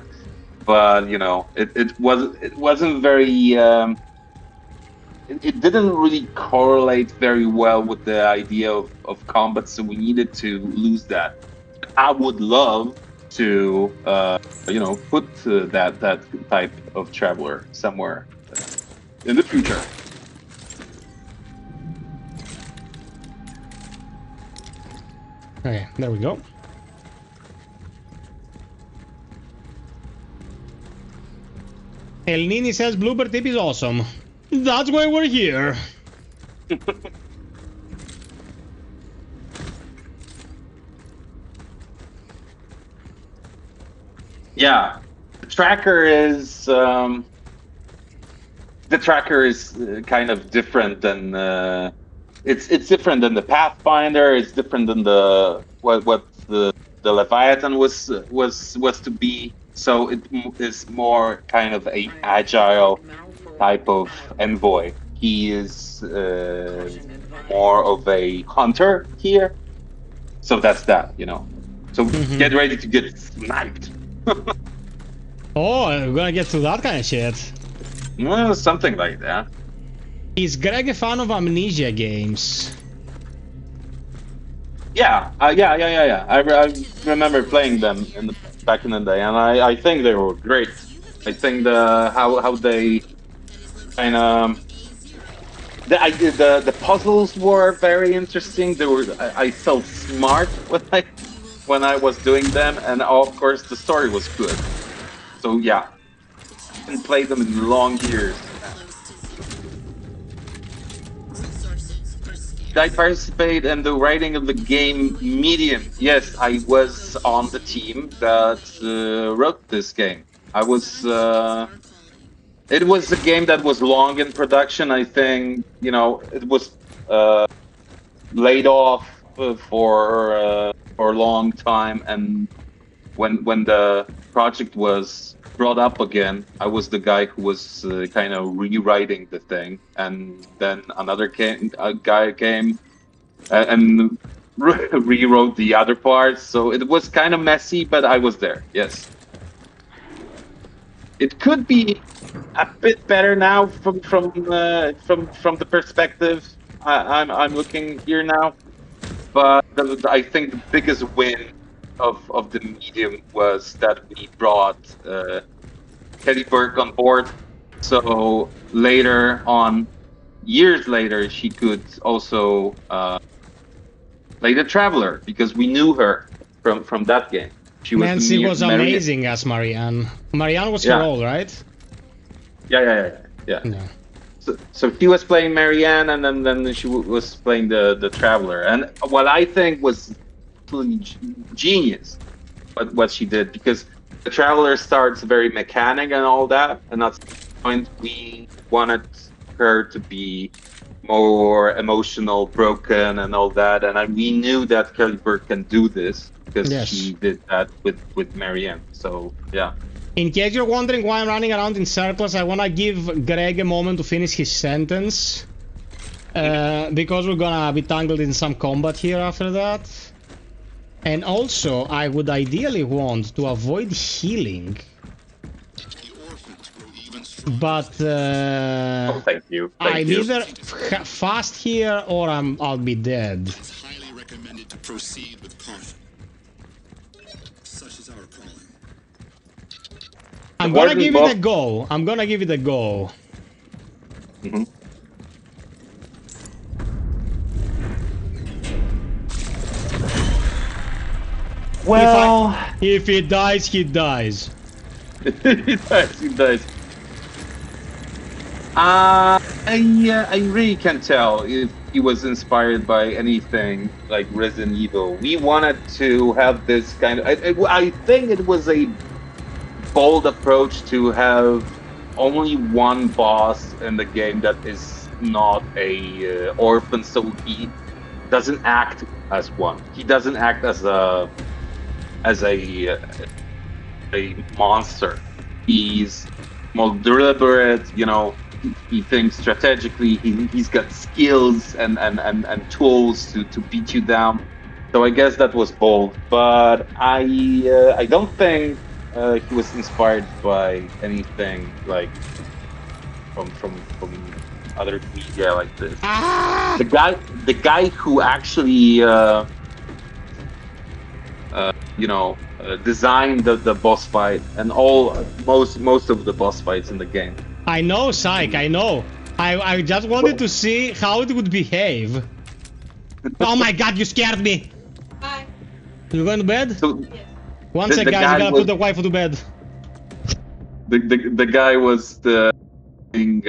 But, you know, it wasn't very... It didn't really correlate very well with the idea of combat, so we needed to lose that. I would love to, you know, put that type of traveler somewhere in the future. Okay, there we go. El Nini says blooper tip is awesome. That's why we're here. Yeah, the tracker is kind of different than it's different than the Pathfinder. It's different than the what the Leviathan was to be. So it is more kind of a agile type of envoy. He is more of a hunter here. So that's that, you know. So get ready to get sniped. Oh, we're gonna get to that kind of shit. Well, something like that. Is Greg a fan of Amnesia games? Yeah, yeah. I remember playing them back in the day, and I think they were great. I think how they kind of the puzzles were very interesting. They were I felt smart when I was doing them, and of course the story was good. So yeah, and played them in long years. Did I participate in the writing of the game Medium? Yes, I was on the team that wrote this game. I was. It was a game that was long in production. I think it was laid off for a long time, and when the project was brought up again, I was the guy who was kind of rewriting the thing, and then another guy came and rewrote the other parts. So it was kind of messy, but I was there. Yes, it could be a bit better now from the perspective I'm looking here now. But I think the biggest win of the medium was that we brought Kelly Burke on board. So later on, years later, she could also play the Traveler because we knew her from that game. She was Nancy was amazing as Marianne. Marianne was her role, right? Yeah. So she was playing Marianne, and then she was playing the Traveler. And what I think was genius, what she did, because the Traveler starts very mechanic and all that, and that's the point we wanted her to be more emotional, broken, and all that. And we knew that Kelly Burke can do this because she did that with Marianne. So yeah. In case you're wondering why I'm running around in circles, I want to give Greg a moment to finish his sentence. Because we're gonna be tangled in some combat here after that. And also, I would ideally want to avoid healing. But thank you. I'm either fast here or I'll be dead. It's highly recommended to proceed with caution. Such is our calling. I'm gonna give it a go. I'm gonna give it a go. Mm-hmm. Well, if he dies, he dies. He dies. I really can't tell if he was inspired by anything like Resident Evil. We wanted to have this kind of. I think it was a bold approach to have only one boss in the game that is not a orphan, so he doesn't act as one. He doesn't act as a monster. He's more deliberate, he thinks strategically, he's got skills and tools to beat you down. So I guess that was bold, but I don't think he was inspired by anything like from other media like this. The guy who actually designed the boss fight and most of the boss fights in the game. I know, Psych, I know. I just wanted to see how it would behave. Oh my god, you scared me! Hi. You going to bed? So, Yes. One sec, guys, I gotta put the wife to bed. The guy was doing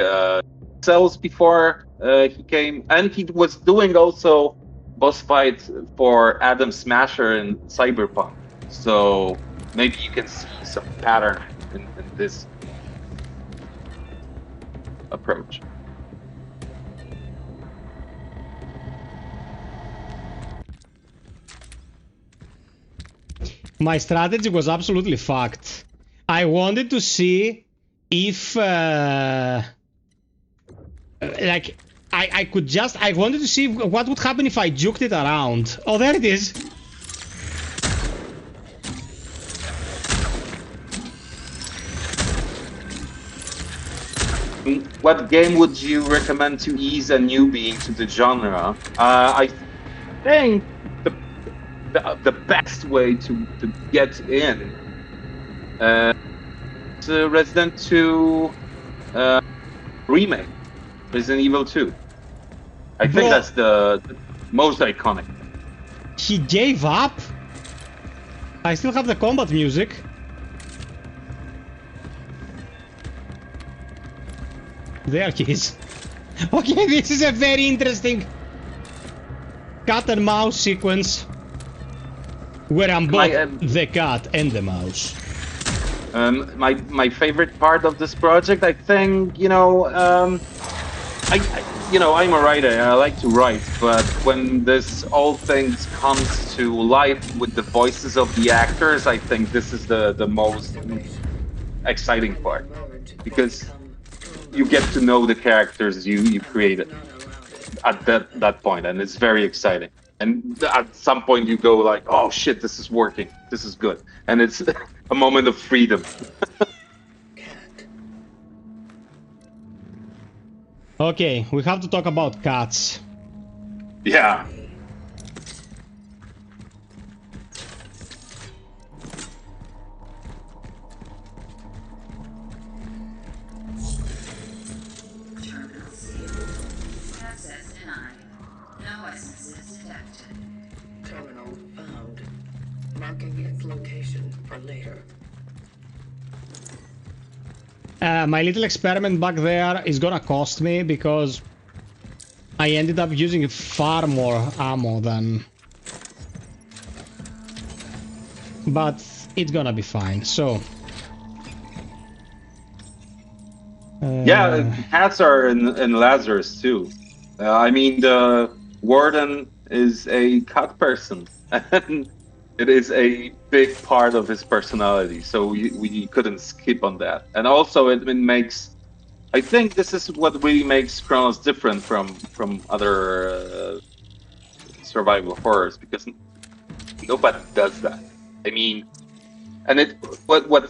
cells before he came, and he was doing also boss fight for Adam Smasher in Cyberpunk. So maybe you can see some pattern in this approach. My strategy was absolutely fucked. I wanted to see if I wanted to see what would happen if I juked it around. Oh, there it is. what game would you recommend to ease a newbie into the genre? I think the best way to get in is Resident 2 remake, Resident Evil 2. I think that's the most iconic. He gave up? I still have the combat music. There he is. Okay, this is a very interesting cat and mouse sequence where I'm both the cat and the mouse. My favorite part of this project, I think, I'm a writer and I like to write, but when this all things comes to life with the voices of the actors, I think this is the most exciting part, because you get to know the characters you created at that point, and it's very exciting. And at some point you go like, oh shit, this is working, this is good, and it's a moment of freedom. Okay, we have to talk about cats. Yeah. Terminal sealed. Access denied. No essences detected. Terminal found. Marking its location for later. My little experiment back there is gonna cost me because I ended up using far more ammo than... But it's gonna be fine, so... Yeah, cats are in Lazarus too. I mean, the warden is a cat person, and it is a big part of his personality, so we couldn't skip on that. And also, it makes... I think this is what really makes CRONOS different from other survival horrors, because nobody does that. I mean, and what the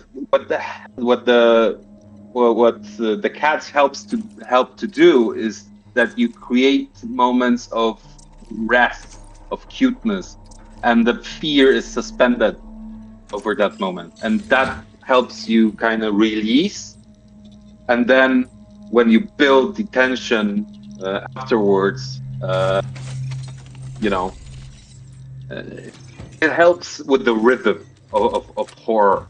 cats help to do is that you create moments of rest, of cuteness, and the fear is suspended over that moment, and that helps you kind of release. And then when you build the tension afterwards, it helps with the rhythm of horror.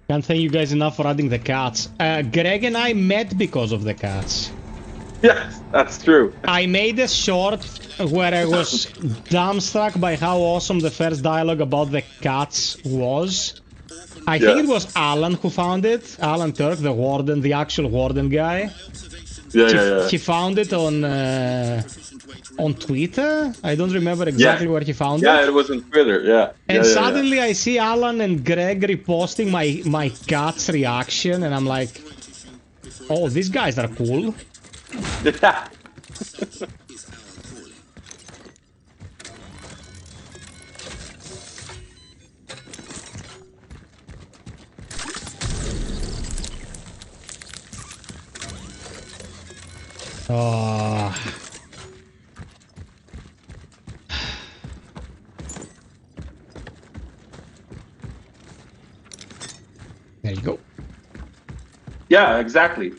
Can't thank you guys enough for adding the cats. Greg and I met because of the cats. Yes, that's true. I made a short where I was dumbstruck by how awesome the first dialogue about the cats was. I think it was Alan who found it. Alan Turk, the warden, the actual warden guy. He found it on Twitter. I don't remember exactly where he found it. Yeah, it was on Twitter. Yeah. And suddenly I see Alan and Greg reposting my cat's reaction, and I'm like, oh, these guys are cool. Yeah. Oh. There you go. Yeah, exactly.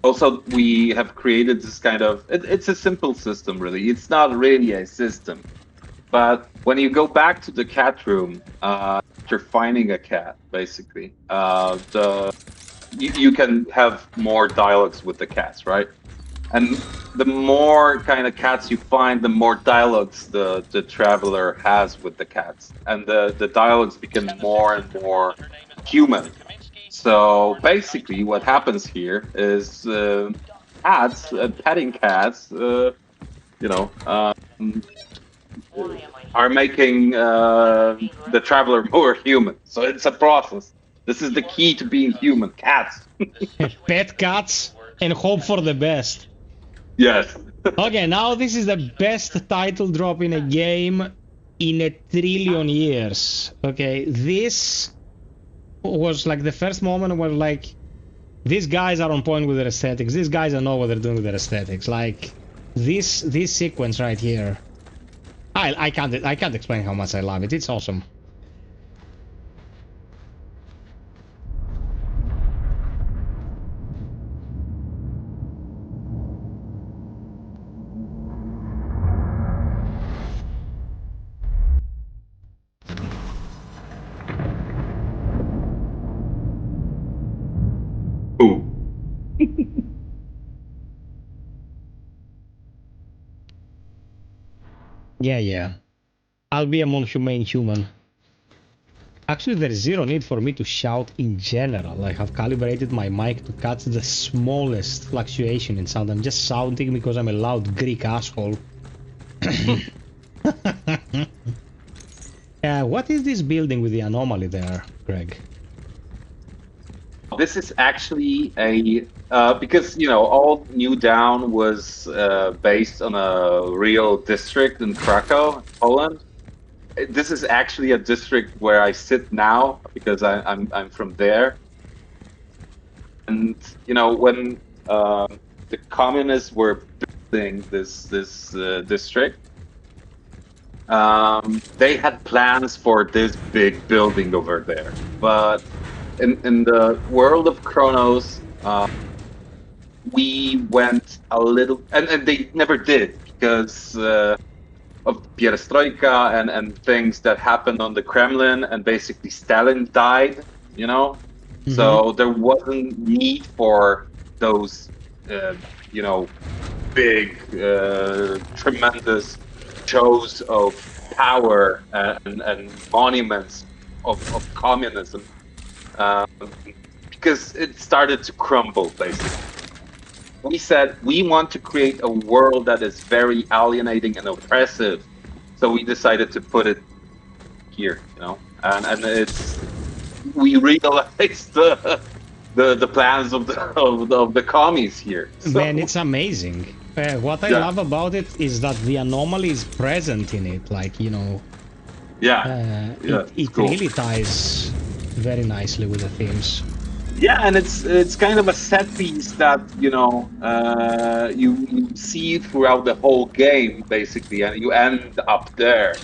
Also, we have created this kind of... It's a simple system, really. It's not really a system. But when you go back to the cat room, after finding a cat, basically, you can have more dialogues with the cats, right? And the more kind of cats you find, the more dialogues the traveler has with the cats. And the dialogues become more and more human. So basically what happens here is cats, petting cats, are making the traveler more human. So it's a process. This is the key to being human, cats. Pet cats and hope for the best. Yes. Okay, now this is the best title drop in a game in 1 trillion years. Okay, this was like the first moment where like these guys are on point with their aesthetics. These guys know what they're doing with their aesthetics. Like this sequence right here. I can't explain how much I love it. It's awesome. Ooh. Yeah. I'll be a more humane human. Actually, there is zero need for me to shout in general. I have calibrated my mic to catch the smallest fluctuation in sound. I'm just shouting because I'm a loud Greek asshole. What is this building with the anomaly there, Greg? This is actually a because all New Down was based on a real district in Krakow, Poland. This is actually a district where I sit now because I'm from there. And when the communists were building this district, they had plans for this big building over there, but in the world of CRONOS, we went a little, and they never did because of perestroika and things that happened on the Kremlin, and basically Stalin died, So there wasn't need for those, big, tremendous shows of power and monuments of communism. Because it started to crumble, basically. We said we want to create a world that is very alienating and oppressive, so we decided to put it here, and we realized the plans of the commies here. So, Man, it's amazing. What I love about it is that the anomaly is present in it, like it cool. really ties very nicely with the themes. Yeah, and it's kind of a set piece that you see throughout the whole game, basically, and you end up there,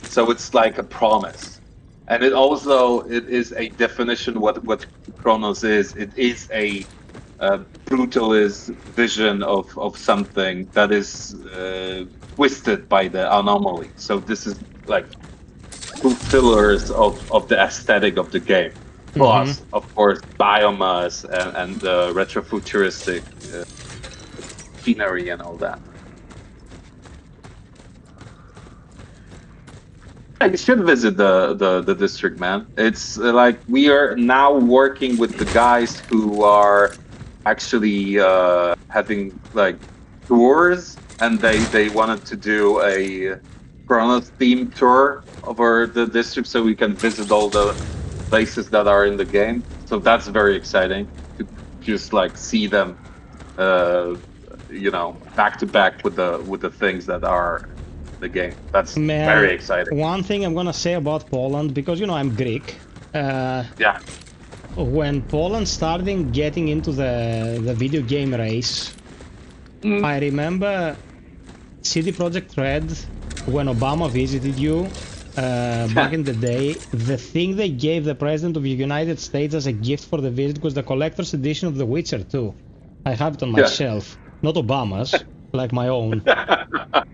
So it's like a promise, and it is a definition what CRONOS is. It is a brutalist vision of something that is twisted by the anomaly. So this is like two pillars of the aesthetic of the game. Plus, of course, biomass and retrofuturistic scenery and all that. Yeah, you should visit the district, man. It's like we are now working with the guys who are actually having like tours, and they wanted to do a CRONOS themed tour over the district so we can visit all the places that are in the game. So that's very exciting to just like see them back to back with the things that are the game. That's very exciting. One thing I'm gonna say about Poland, because I'm Greek. When Poland started getting into the video game race, I remember CD Projekt Red, when Obama visited you back in the day, the thing they gave the President of the United States as a gift for the visit was the collector's edition of The Witcher 2. I have it on my shelf. Not Obama's, like my own.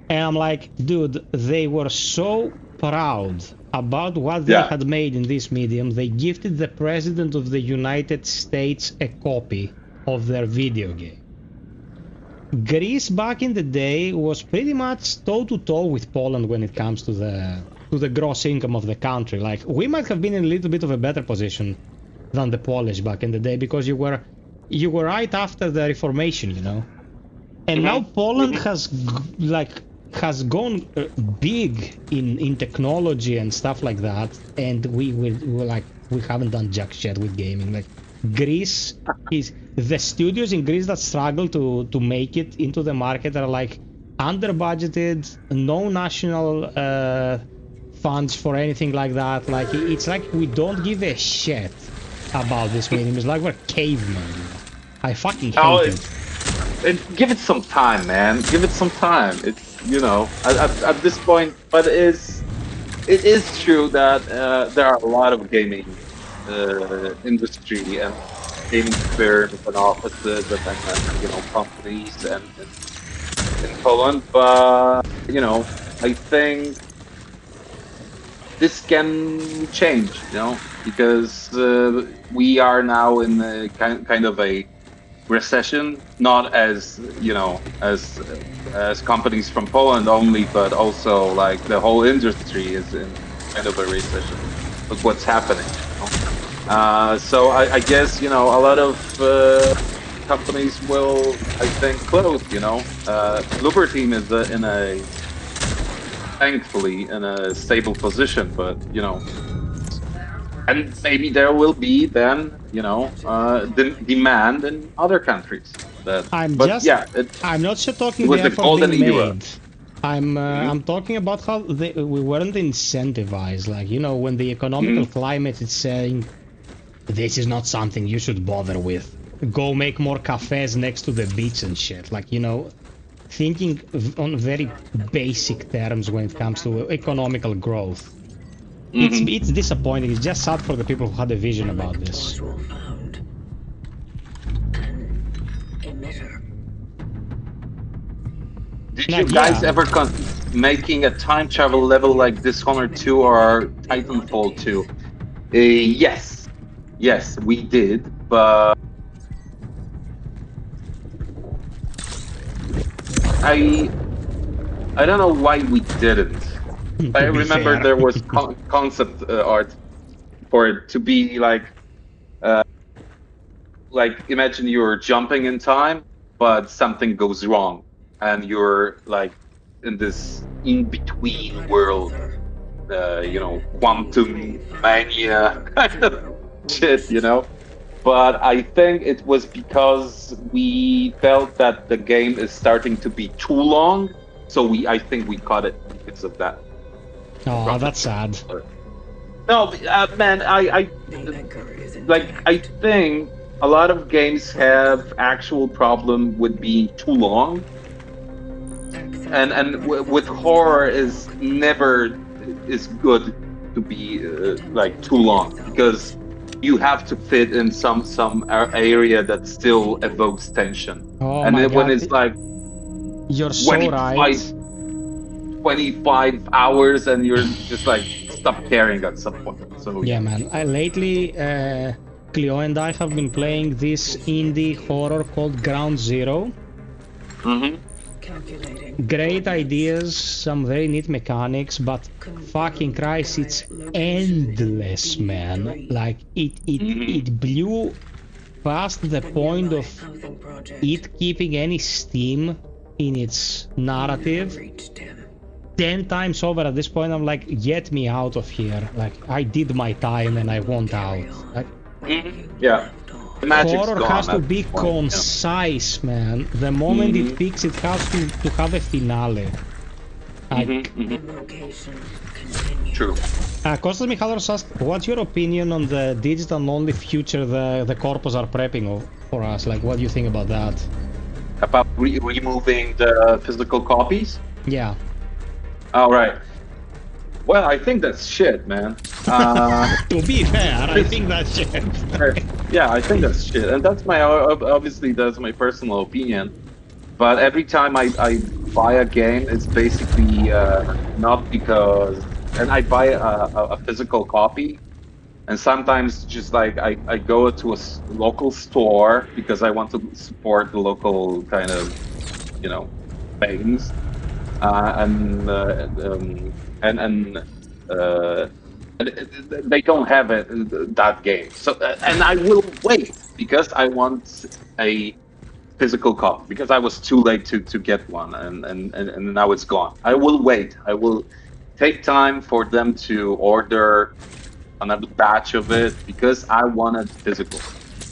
And I'm like, dude, they were so proud about what they had made in this medium. They gifted the President of the United States a copy of their video game. Greece back in the day was pretty much toe-to-toe with Poland when it comes to the gross income of the country. Like, we might have been in a little bit of a better position than the Polish back in the day, because you were right after the Reformation, And now Poland has gone big in technology and stuff like that, and we haven't done jack shit with gaming. Like, Greece is the studios in Greece that struggle to make it into the market are like under budgeted, no national funds for anything like that. Like it's like we don't give a shit about this medium. It's like we're cavemen. I fucking hate it. Give it some time, man. Give it some time. It's at this point, but it is true that there are a lot of gaming industry and gaming firms and offices and companies and in Poland, but I think this can change, because we are now in a kind of a recession, not as as companies from Poland only, but also like the whole industry is in kind of a recession with what's happening. So I guess a lot of companies will, I think, close. Libertine is thankfully in a stable position, but and maybe there will be then the demand in other countries. I'm not sure talking the effort being made. I'm talking about how we weren't incentivized. Like when the economical climate is saying this is not something you should bother with. Go make more cafes next to the beach and shit. Like thinking on very basic terms when it comes to economical growth. It's disappointing. It's just sad for the people who had a vision about this. Did you guys ever making a time travel level like Dishonored 2 or Titanfall 2? Yes, we did, but I don't know why we didn't. I remember there was concept art for it to be like imagine you're jumping in time, but something goes wrong, and you're like in this in-between world, quantum mania kind of shit, But I think it was because we felt that the game is starting to be too long, so I think we cut it because of that. Oh, that's sad. No, man, I think a lot of games have actual problem with being too long, and with horror is never good to be too long, because you have to fit in some area that still evokes tension. Oh, and my then when God. it's like You're so right. 25 hours and you're just like stop caring at some point. So Yeah, man. Lately, Cleo and I have been playing this indie horror called Ground Zero. Great ideas, some very neat mechanics, but fucking Christ, it's endless, man. Like it blew past the point of it keeping any steam in its narrative. 10 times over at this point. I'm like, get me out of here. Like, I did my time and I want out. Like, yeah. The magic's horror gone has to at be this point, concise, man. The moment it peaks, it has to have a finale. Like, True. Kostas Michalos asked, what's your opinion on the digital-only future the corpos are prepping for us? Like, what do you think about that? About removing the physical copies? Yeah. All right. Well, I think that's shit, man. To be fair, I think that's shit. Yeah, I think that's shit, and that's obviously that's my personal opinion. But every time I buy a game, it's basically not because, and I buy a physical copy, and sometimes just like I go to a local store because I want to support the local kind of things. And they don't have that game. So and I will wait because I want a physical copy because I was too late to get one, and now it's gone. I will wait. I will take time for them to order another batch of it because I want it physical.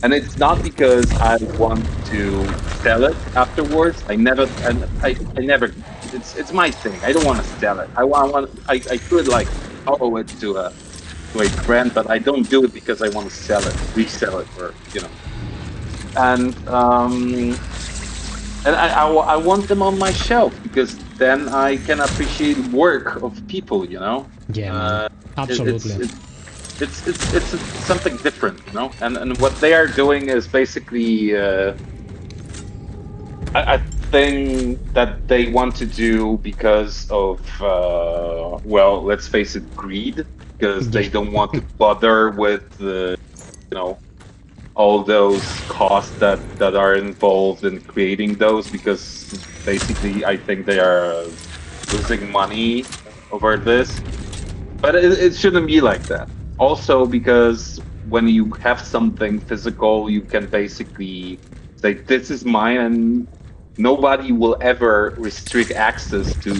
And it's not because I want to sell it afterwards. I never. It's my thing. I don't want to sell it. I could like borrow it to a friend, but I don't do it because I want to sell it, resell it, or And I want them on my shelf because then I can appreciate work of people, Yeah, man. Absolutely. It's something different, And what they are doing is basically, I think that they want to do because of, well, let's face it, greed, because they don't want to bother with the, all those costs that are involved in creating those, because basically I think they are losing money over this. But it shouldn't be like that. Also, because when you have something physical, you can basically say, this is mine, and nobody will ever restrict access to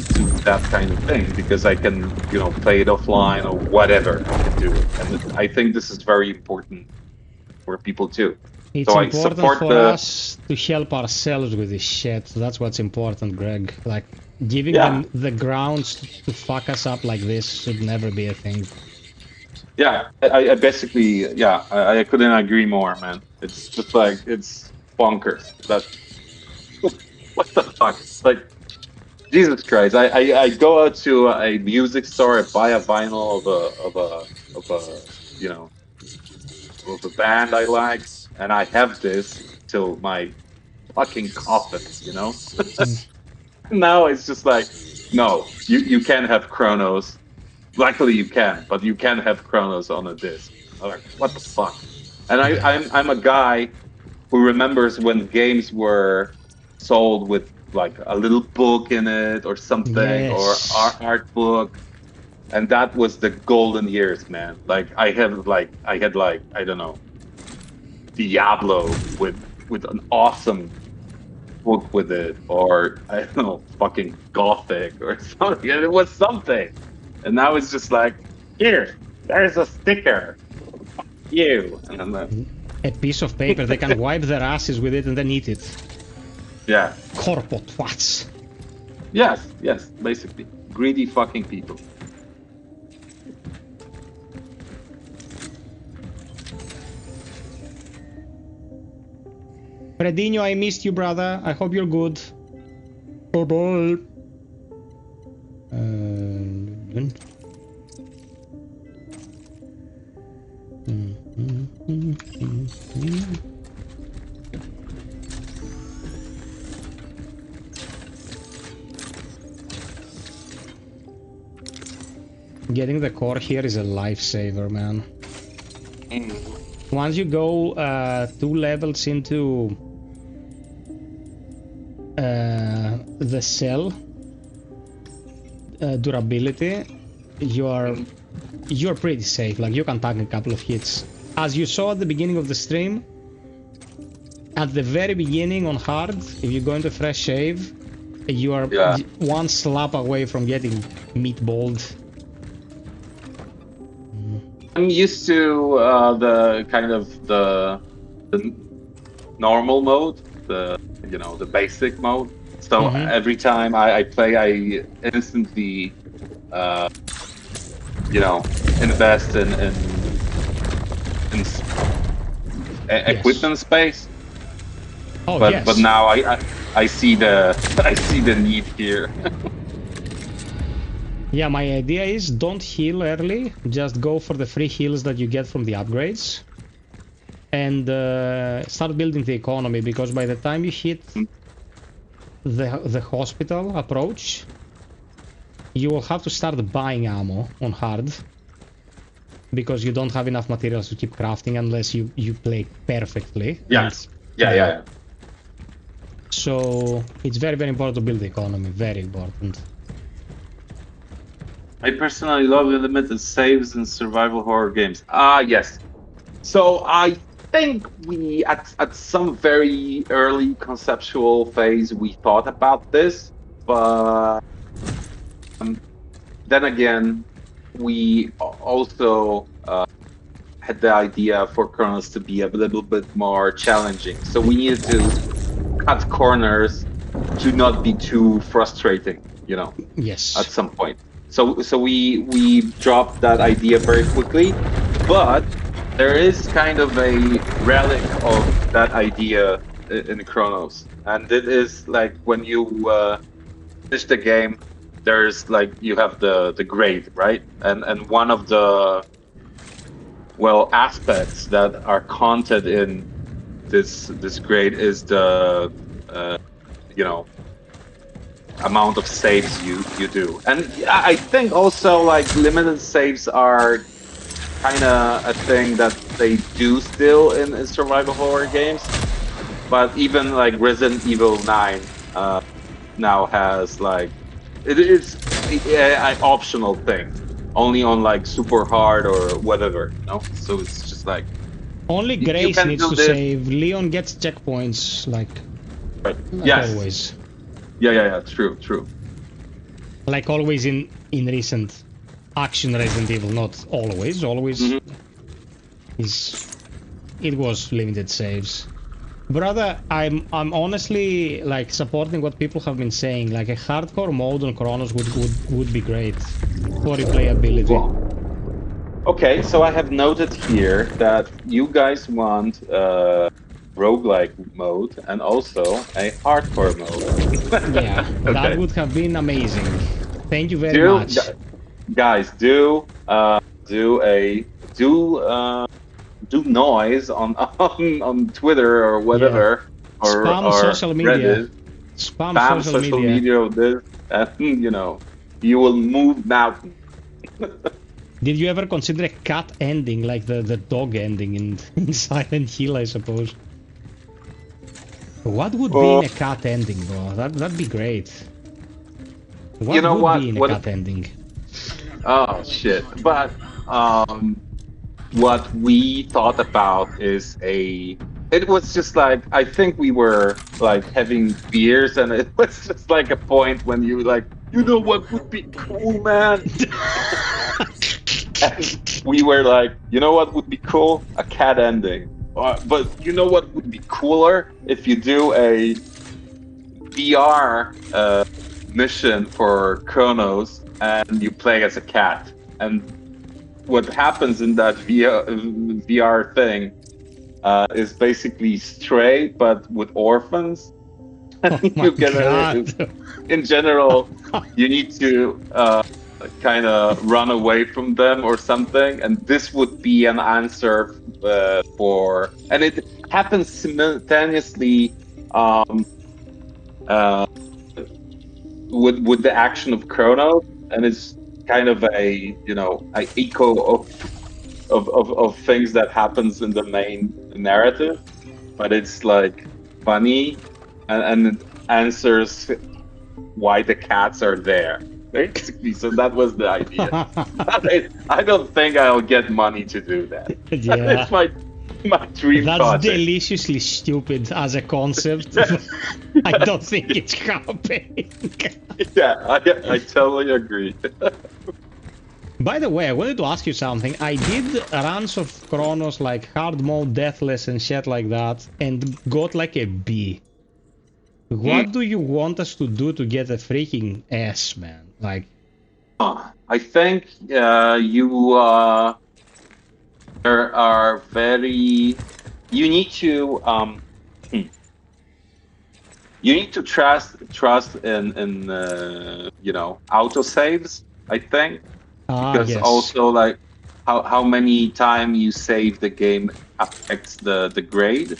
that kind of thing, because I can, play it offline or whatever. I can do it. And I think this is very important for people too. It's so important I for us to help ourselves with this shit. That's what's important, Greg. Like, giving them the grounds to fuck us up like this should never be a thing. Yeah, I basically, I couldn't agree more, man. It's just like, it's bonkers. What the fuck? Like, Jesus Christ! I go out to a music store, I buy a vinyl of a band I like, and I have this till my fucking coffin, Now it's just like, no, you can't have CRONOS. Luckily you can, but you can't have CRONOS on a disc. I'm like, what the fuck? And I'm a guy who remembers when games were sold with like a little book in it or something, or art book, and that was the golden years, man. Like I had like I don't know, Diablo with an awesome book with it, or I don't know, fucking Gothic or something. It was something, and now it's just like, here, there's a sticker. Fuck you. And I'm like, a piece of paper. They can wipe their asses with it and then eat it. Yeah. Corpo twats. Yes, basically. Greedy fucking people. Fredinho, I missed you, brother. I hope you're good. Bye-bye. Getting the core here is a lifesaver, man. Once you go 2 levels into the cell durability, you're pretty safe. Like, you can tank a couple of hits. As you saw at the beginning of the stream, at the very beginning on hard, if you go into fresh save, you are one slap away from getting meatballed. I'm used to the kind of the normal mode, the basic mode. So every time I play, I instantly invest in equipment space. Oh, but now I see the need here. Yeah, my idea is don't heal early, just go for the free heals that you get from the upgrades, and start building the economy, because by the time you hit the hospital approach, you will have to start buying ammo on hard, because you don't have enough materials to keep crafting unless you play perfectly. Yeah. So it's very, very important to build the economy, very important. I personally love limited saves in survival horror games. Yes. So I think we, at some very early conceptual phase, we thought about this, but then again, we also had the idea for CRONOS to be a little bit more challenging. So we needed to cut corners to not be too frustrating, Yes. at some point. So we dropped that idea very quickly, but there is kind of a relic of that idea in Chronos, and it is like when you finish the game, there's like you have the grade, right? And one of the aspects that are counted in this grade is the amount of saves you do. And I think also like limited saves are kind of a thing that they do still in survival horror games. But even like Resident Evil 9 now has like it's an optional thing, only on like super hard or whatever, you know. So it's just like only Grace needs to save. Leon gets checkpoints like yes. Always. Yeah. True. Like always in recent action Resident Evil, not always. Always it was limited saves. Brother, I'm honestly like supporting what people have been saying. Like a hardcore mode on Chronos would be great for replayability. Well, okay, so I have noted here that you guys want roguelike mode and also a hardcore mode. Yeah, okay. That would have been amazing. Thank you very much. Guys, do noise on Twitter or whatever, or social media. Reddit. Spam social media of this, and you will move mountains. Did you ever consider a cat ending, like the dog ending in Silent Hill, I suppose? What would be in a cat ending, bro? That'd be great. What would be in a cat ending? Oh shit! But what we thought about is it was just like, I think we were like having beers, and it was just like a point when you like, what would be cool, man? And we were like, what would be cool? A cat ending. But what would be cooler? If you do a VR mission for Chronos and you play as a cat. And what happens in that VR thing is basically Stray, but with orphans. In general, you need to kind of run away from them or something, and this would be an answer for, and it happens simultaneously with the action of Chrono, and it's kind of a an echo of things that happens in the main narrative, but it's like funny and it answers why the cats are there, basically. So that was the idea. I don't think I'll get money to do that. Yeah. It's my dream That's project. Deliciously stupid as a concept. I don't think it's happening. Yeah, I totally agree. By the way, I wanted to ask you something. I did runs of Chronos, like hard mode, deathless and shit like that, and got like a B. What do you want us to do to get a freaking S, man? Like, I think you are very. You need to trust in autosaves. I think. Because yes. also like how many times you save the game affects the grade,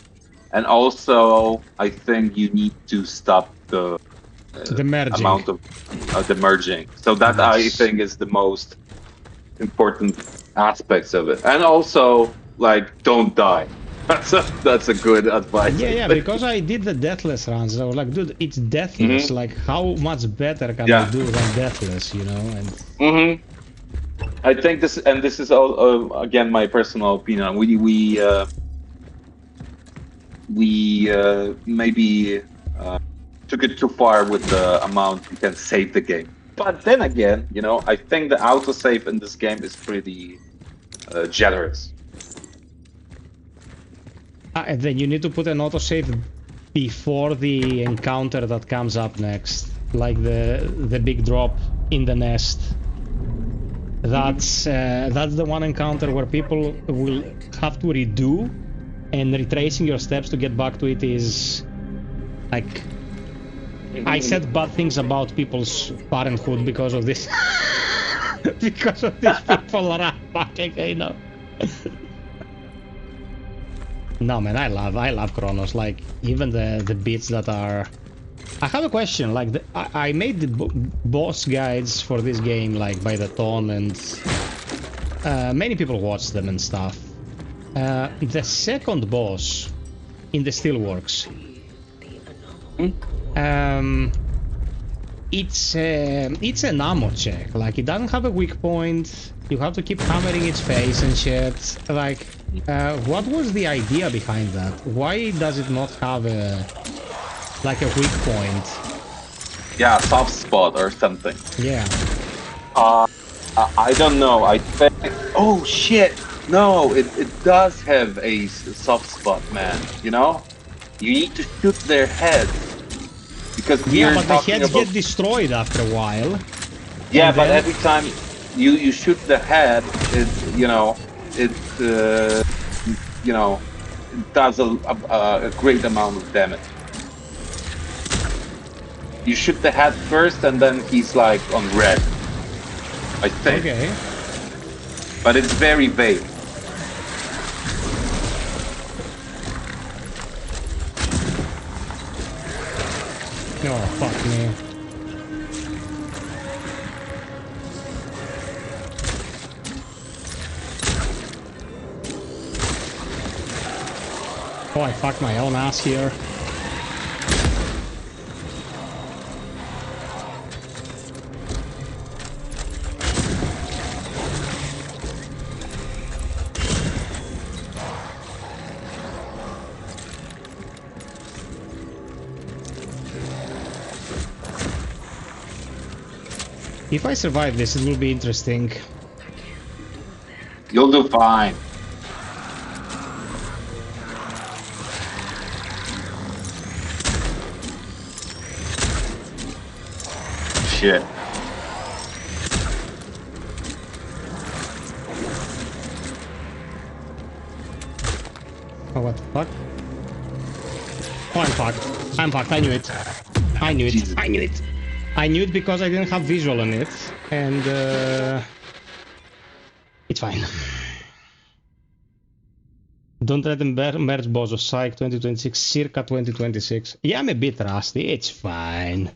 and also I think you need to stop the merging. amount of the merging. So that I think is the most important aspects of it, and also like don't die. That's a good advice. Yeah, because I did the deathless runs. I was like, dude, it's deathless. Like, how much better can I do than deathless? And. I think this is all, again my personal opinion. We maybe took it too far with the amount you can save the game. But then again, I think the autosave in this game is pretty generous. And then you need to put an autosave before the encounter that comes up next, like the big drop in the nest. That's the one encounter where people will have to redo, and retracing your steps to get back to it is like. I said bad things about people's parenthood because of this. Because of these people around fucking, you know. No man, I love CRONOS. Like even the bits that are. I have a question. Like I made the boss guides for this game like by the ton, and many people watched them and stuff. The second boss in the Steelworks. It's an ammo check. Like it doesn't have a weak point. You have to keep hammering its face and shit. Like, what was the idea behind that? Why does it not have a weak point? Yeah, soft spot or something. Yeah. I don't know. I think. Oh shit! No, it does have a soft spot, man. You know, you need to shoot their head. Because yeah, but the heads get destroyed after a while. Yeah, but every time you shoot the head, it does a great amount of damage. You shoot the head first, and then he's like on red. I think. Okay. But it's very vague. Oh, fuck me. Oh, I fucked my own ass here. If I survive this, it will be interesting. You'll do fine. Shit. Oh, what the fuck? Oh, I'm fucked. I'm fucked. I knew it. I knew it. Jesus. I knew it. I knew it because I didn't have visual on it, and it's fine. Don't let them merge Bozo. Psych 2026, circa 2026. Yeah, I'm a bit rusty. It's fine.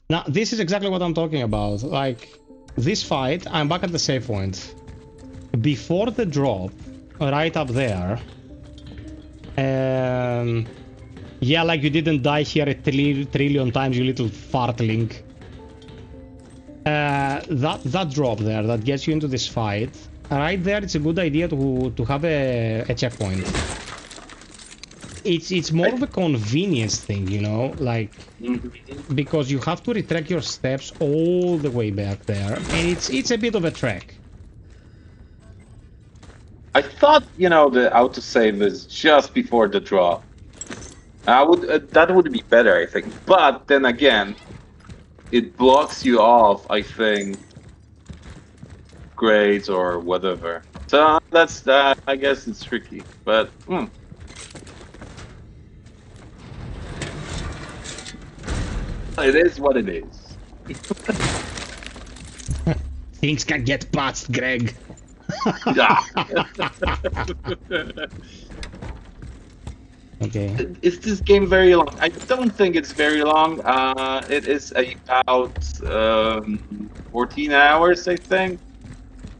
Now, this is exactly what I'm talking about. Like, this fight, I'm back at the save point. Before the drop, right up there. Yeah, like you didn't die here a trillion times, you little fartling. That drop there, that gets you into this fight. Right there, it's a good idea to have a checkpoint. It's more of a convenience thing, you know, like because you have to retrack your steps all the way back there, and it's a bit of a trek. I thought, you know, the autosave is just before the drop. That would be better, I think. But then again, it blocks you off, I think, grades or whatever. So that's that. I guess it's tricky, but it is what it is. Things can get past, Greg. Yeah. Okay. Is this game very long? I don't think it's very long. It is about 14 hours, I think.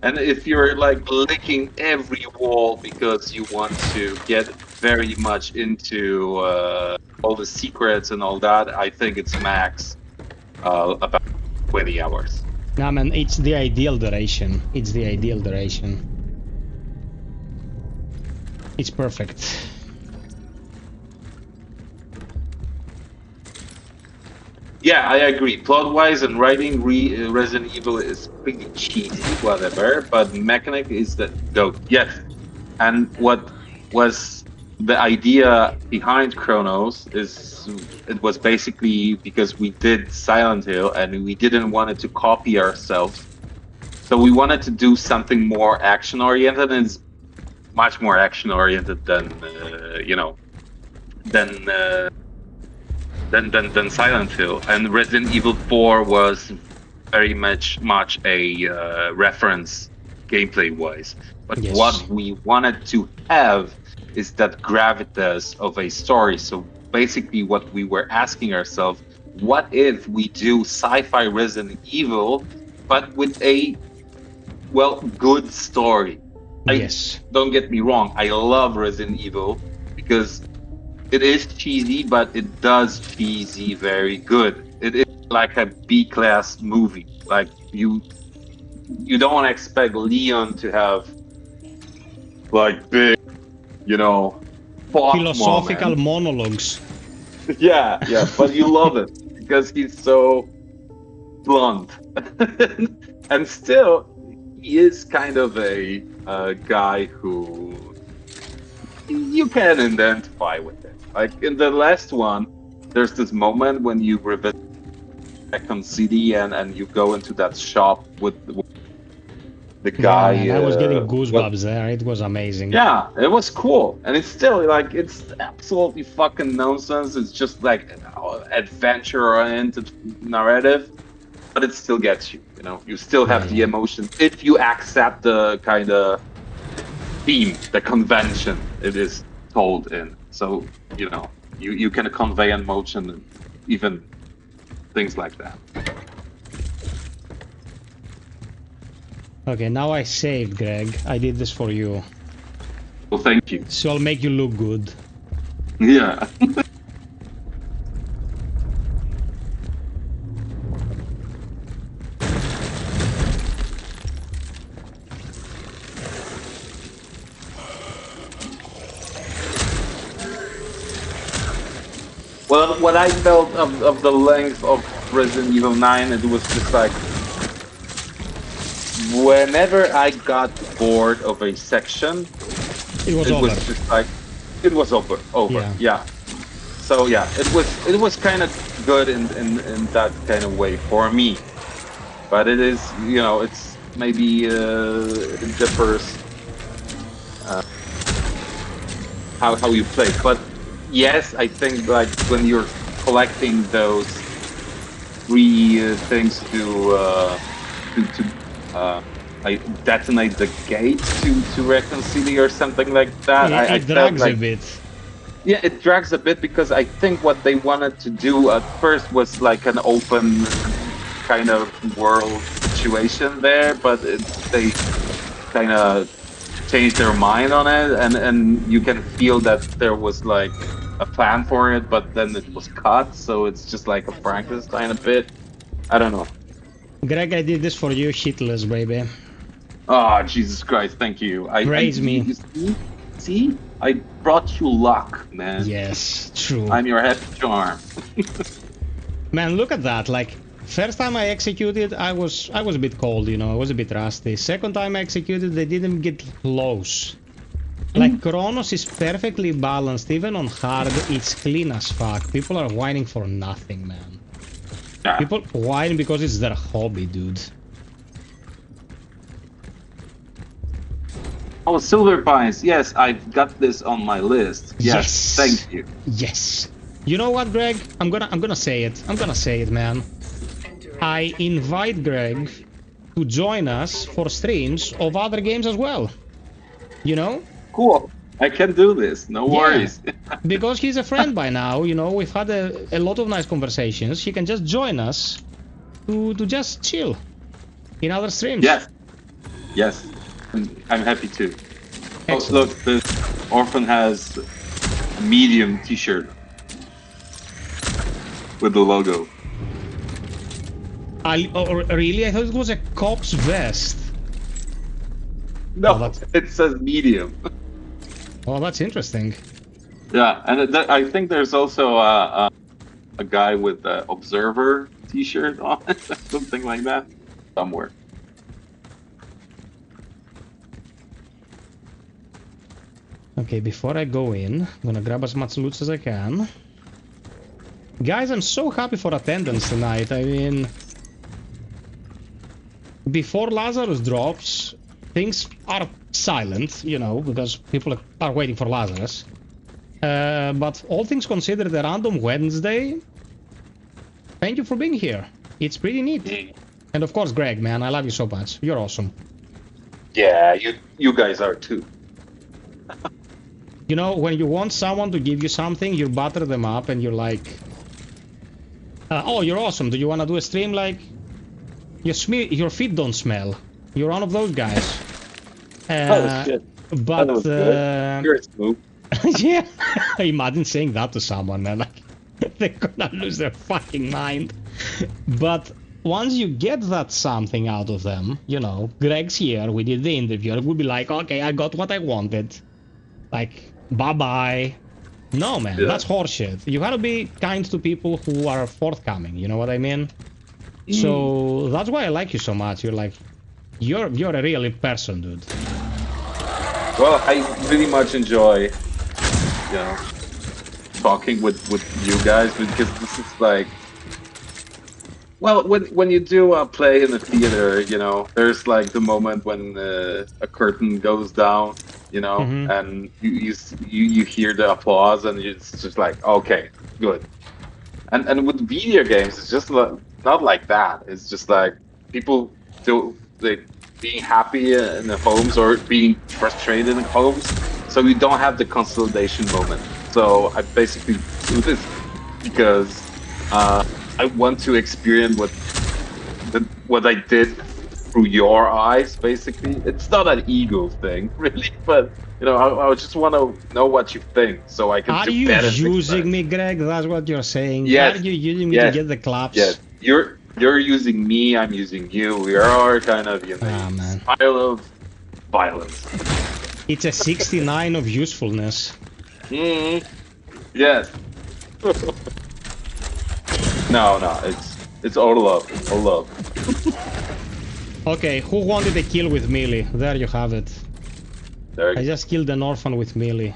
And if you're like licking every wall because you want to get very much into all the secrets and all that, I think it's max about 20 hours. Nah, man, it's the ideal duration. It's the ideal duration. It's perfect. Yeah, I agree. Plot-wise and writing, Resident Evil is pretty cheesy, whatever, but mechanic is the goat. Yes, and what was the idea behind CRONOS is it was basically because we did Silent Hill and we didn't want it to copy ourselves. So we wanted to do something more action-oriented, and it's much more action-oriented than than Silent Hill. And Resident Evil 4 was very much a reference gameplay-wise. But Yes. what we wanted to have is that gravitas of a story. So basically, what we were asking ourselves, what if we do sci-fi Resident Evil, but with a good story? Yes. Don't get me wrong, I love Resident Evil because it is cheesy, but it does cheesy very good. It is like a B-class movie. Like you don't want to expect Leon to have like big, Philosophical monologues. Yeah, but you love it because he's so blunt, and still he is kind of a guy who you can identify with it. Like in the last one, there's this moment when you revisit Second City and you go into that shop with the guy. Yeah, I was getting goosebumps there. It was amazing. Yeah, it was cool, and it's still like it's absolutely fucking nonsense. It's just like adventure-oriented narrative, but it still gets you. You still have the emotion if you accept the kind of theme, the convention it is told in. So you can convey emotion, and even things like that. Okay, now I saved, Greg. I did this for you. Well, thank you. So I'll make you look good. Yeah. Well, what I felt of the length of Resident Evil 9, it was just like, whenever I got bored of a section, it was just like, it was over. Yeah. So yeah, it was kind of good in that kind of way for me. But it is, it's maybe it differs how you play. But yes, I think like when you're collecting those 3 things to like detonate the gate to reconcile or something like that. Yeah, it drags a bit. Yeah, it drags a bit because I think what they wanted to do at first was like an open kind of world situation there, but they kind of changed their mind on it, and you can feel that there was like a plan for it, but then it was cut, so it's just like a Frankenstein a bit. I don't know. Greg, I did this for you, shitless, baby. Oh, Jesus Christ, thank you. Praise me. See? I brought you luck, man. Yes, true. I'm your happy charm. Man, look at that. Like, first time I executed, I was a bit cold, I was a bit rusty. Second time I executed, they didn't get close. Like, CRONOS is perfectly balanced. Even on hard, it's clean as fuck. People are whining for nothing, man. Yeah. People whine because it's their hobby, dude. Oh, Silver Pines. Yes, I've got this on my list. Yes. Thank you. Yes. You know what, Greg? I'm gonna say it. I'm gonna say it, man. I invite Greg to join us for streams of other games as well. Cool. I can do this. No worries. Because he's a friend by now, we've had a lot of nice conversations. He can just join us to just chill in other streams. Yes. I'm happy to. Oh, Excellent. look, this Orphan has a medium t-shirt with the logo. Really? I thought it was a cop's vest. No, it says medium. Oh, that's interesting. Yeah, and I think there's also a guy with the Observer t-shirt on it, something like that, somewhere. Okay, before I go in, I'm gonna grab as much loot as I can. Guys, I'm so happy for attendance tonight. I mean, before Lazarus drops, things are silent, you know, because people are waiting for Lazarus. But all things considered, the random Wednesday, thank you for being here. It's pretty neat. And of course, Greg, man, I love you so much. You're awesome. Yeah, you guys are too. You know, when you want someone to give you something, you butter them up and you're like, oh, you're awesome. Do you want to do a stream? Like, your feet don't smell. You're one of those guys. Oh, shit. But, That was good. You're smooth. yeah, imagine saying that to someone, man. Like, they're gonna lose their fucking mind. But once you get that something out of them, you know, Greg's here, we did the interview, it would be like, okay, I got what I wanted. Like, bye-bye. No, man, Yeah. that's horseshit. You gotta be kind to people who are forthcoming, you know what I mean? So that's why I like you so much. You're like, you're a real person, dude. Well, I really much enjoy, you know, talking with you guys because this is like, well, when you do a play in the theater, you know, there's like the moment when a curtain goes down, you know, and you hear the applause and it's just like, okay, good. And with video games, it's just not like that. It's just like people do like being happy in their homes or being frustrated in homes, so you don't have the consolidation moment. So I basically do this because I want to experience what I did through your eyes. Basically, it's not an ego thing, really, but you know, I just want to know what you think, so I can Are do you better. using me, Greg? That's what you're saying? Yes. Are you using me to get the claps? Yes, you're using me. I'm using you. We are kind of, you know, man. style of violence. It's a 69 of usefulness. Yes. No, it's all love. All love. Okay, who wanted a kill with melee? There you have it. There I you just killed an orphan with melee,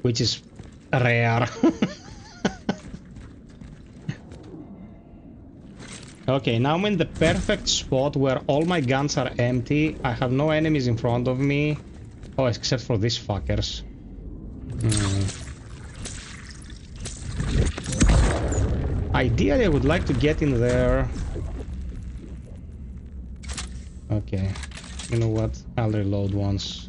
which is rare. Okay, now I'm in the perfect spot where all my guns are empty. I have no enemies in front of me. Oh, except for these fuckers. Ideally, I would like to get in there. Okay, you know what? I'll reload once.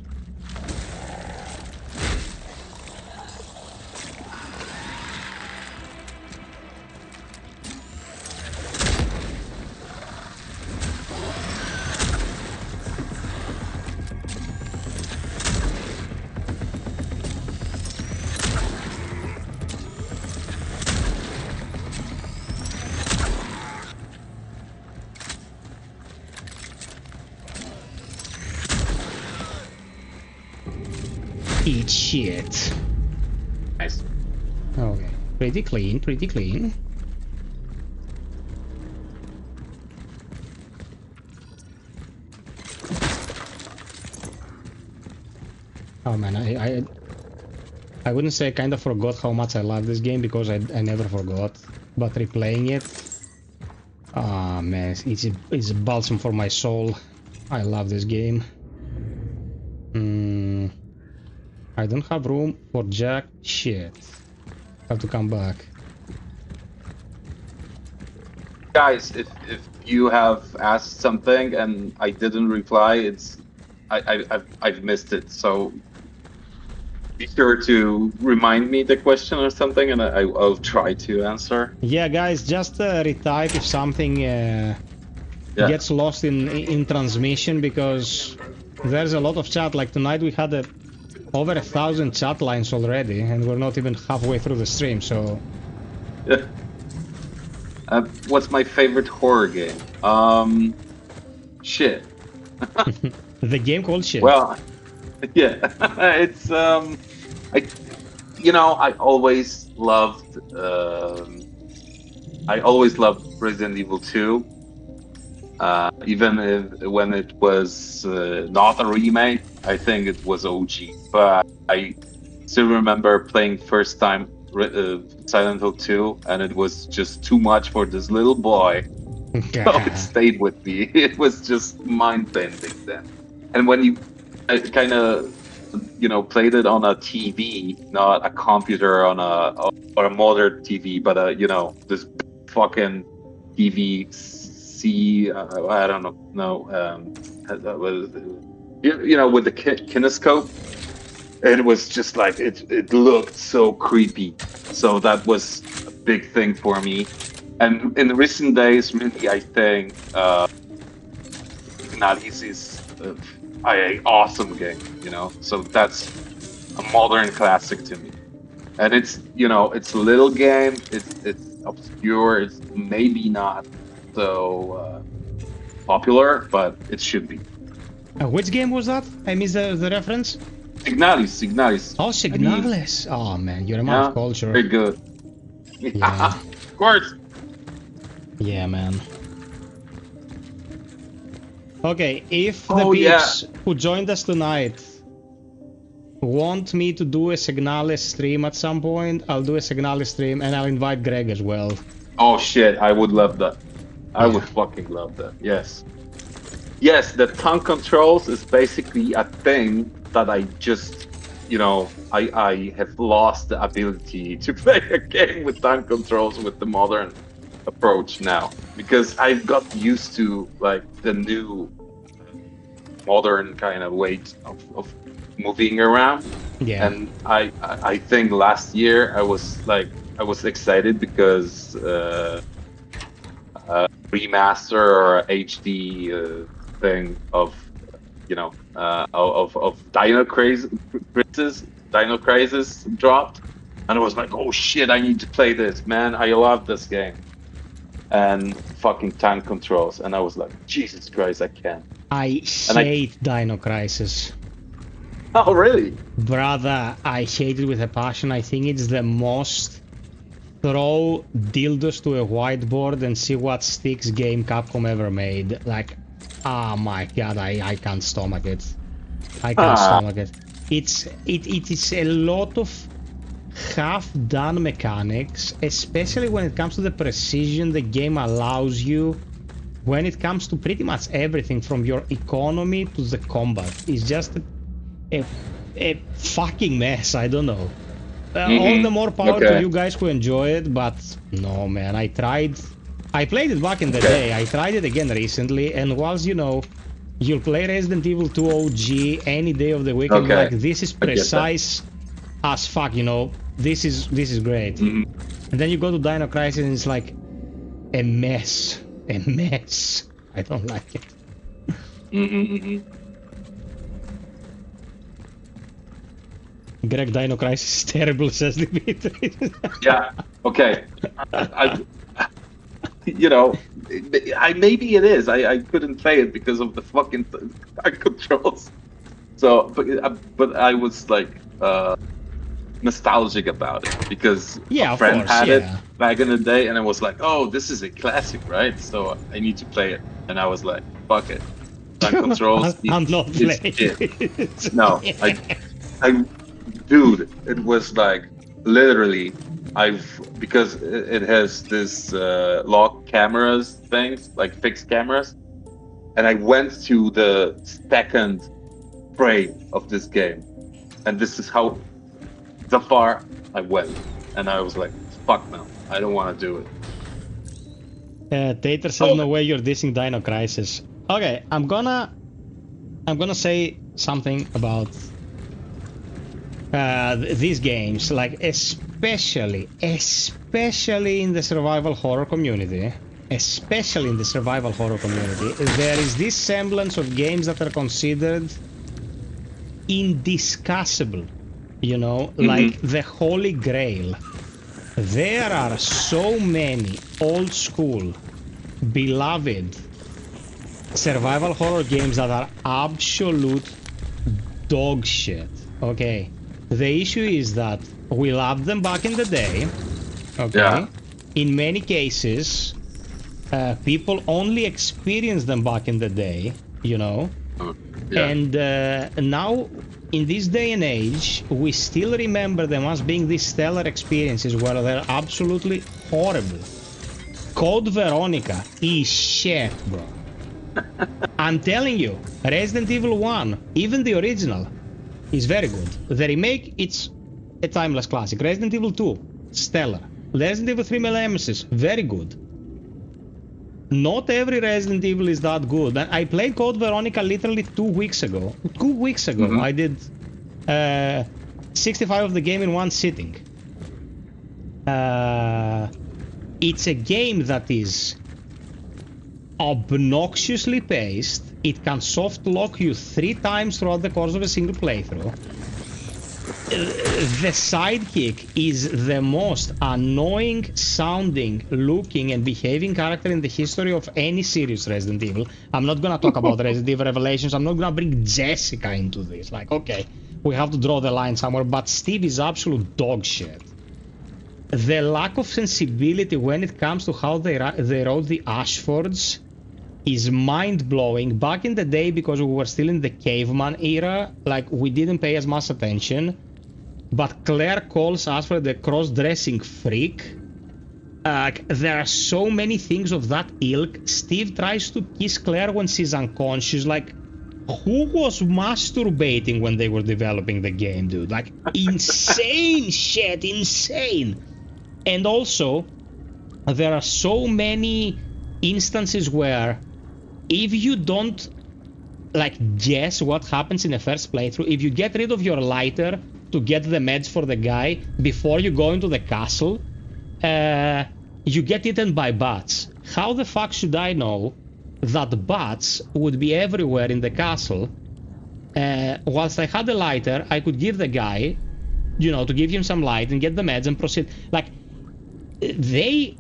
Eat shit. Nice. Okay, pretty clean, pretty clean. Oh man, I wouldn't say I kind of forgot how much I love this game because I never forgot. But replaying it, ah man, it's a balsam for my soul. I love this game. I don't have room for jack shit. Have to come back. Guys, if you have asked something and I didn't reply, it's I've missed it. So be sure to remind me the question or something, and I'll try to answer. Yeah, guys, just retype if something gets lost in transmission, because there's a lot of chat. Like tonight we had over 1,000 chat lines already, and we're not even halfway through the stream. So Yeah. What's my favorite horror game? Shit. the game called shit. Well, yeah, it's I always loved Resident Evil 2. Even when it was not a remake, I think it was OG. But I still remember playing first time Silent Hill 2, and it was just too much for this little boy So it stayed with me. It was just mind-bending then. And when you kind of, played it on a TV, not a computer or a modern TV, but this fucking TV I don't know, that was, with the kinescope, it was just like it looked so creepy. So that was a big thing for me. And in recent days, really, I think Ignalis is an awesome game, So that's a modern classic to me. And it's a little game. It's obscure. It's maybe not so popular, but it should be. Which game was that? I missed the reference. Ignalis. Oh, Signalis. Oh man, you're a man of culture. Very good. Yeah. Of course. Yeah, man. Okay, if the peeps who joined us tonight want me to do a Signalis stream at some point, I'll do a Signalis stream and I'll invite Greg as well. Oh shit, I would love that. I would fucking love that. Yes. Yes, the tongue controls is basically a thing that I just, I have lost the ability to play a game with tongue controls with the modern approach now, because I've got used to like the new modern kind of way of moving around. Yeah. And I think last year I was excited because remaster or HD thing of Dino Crisis dropped, and I was like, oh shit, I need to play this, man. I love this game. And fucking tank controls, and I was like, Jesus Christ, I can't. I hate Dino Crisis. Oh really? Brother, I hate it with a passion. I think it's the most throw dildos to a whiteboard and see what sticks game Capcom ever made. Like, oh my god, I can't stomach it. I can't stomach it. It is a lot of half-done mechanics, especially when it comes to the precision the game allows you when it comes to pretty much everything from your economy to the combat. It's just a fucking mess. I don't know. All the more power to you guys who enjoy it, but no, man, I played it back in the day. I tried it again recently, and whilst you'll play Resident Evil 2 OG any day of the week, and be like, this is precise as fuck, this is great. And then you go to Dino Crisis and it's like a mess. I don't like it. Greg, Dino Crisis is terrible, says Dimitri. Yeah, okay. Maybe it is. I couldn't play it because of the fucking controls. So, but I was like nostalgic about it because a friend had it back in the day, and I was like, oh, this is a classic, right? So I need to play it, and I was like, fuck it. Controls. I'm not playing it. No, dude, it was like literally because it has this lock cameras things, like fixed cameras, and I went to the second frame of this game, and this is how far I went, and I was like, fuck no, I don't want to do it. Tater says no way you're dissing Dino Crisis. Okay, I'm gonna say something about these games, like especially in the survival horror community. There is this semblance of games that are considered indiscussable, like the Holy Grail. There are so many old school, beloved survival horror games that are absolute dog shit. Okay, the issue is that we loved them back in the day. Okay, yeah. In many cases, people only experienced them back in the day, Yeah. And now, in this day and age, we still remember them as being these stellar experiences where they're absolutely horrible. Code Veronica is shit, bro. I'm telling you, Resident Evil 1, even the original, is very good. The remake, it's a timeless classic. Resident Evil 2, stellar. Resident Evil 3 Nemesis, very good. Not every Resident Evil is that good. I played Code Veronica literally 2 weeks ago. 2 weeks ago, I did 65 of the game in one sitting. It's a game that is obnoxiously paced. It can soft lock you 3 times throughout the course of a single playthrough. The sidekick is the most annoying sounding, looking and behaving character in the history of any serious Resident Evil. I'm not gonna talk about Resident Evil Revelations. I'm not gonna bring Jessica into this. Like, okay, we have to draw the line somewhere, but Steve is absolute dog shit. The lack of sensibility when it comes to how they wrote the Ashfords is mind-blowing. Back in the day, because we were still in the caveman era, like, we didn't pay as much attention. But Claire calls us for the cross-dressing freak. There are so many things of that ilk. Steve tries to kiss Claire when she's unconscious. Like, who was masturbating when they were developing the game, dude? Like, insane shit, insane. And also, there are so many instances where if you don't, like, guess what happens in the first playthrough, if you get rid of your lighter to get the meds for the guy before you go into the castle, you get eaten by bats. How the fuck should I know that bats would be everywhere in the castle? Whilst I had the lighter, I could give the guy, you know, to give him some light and get the meds and proceed. Like, they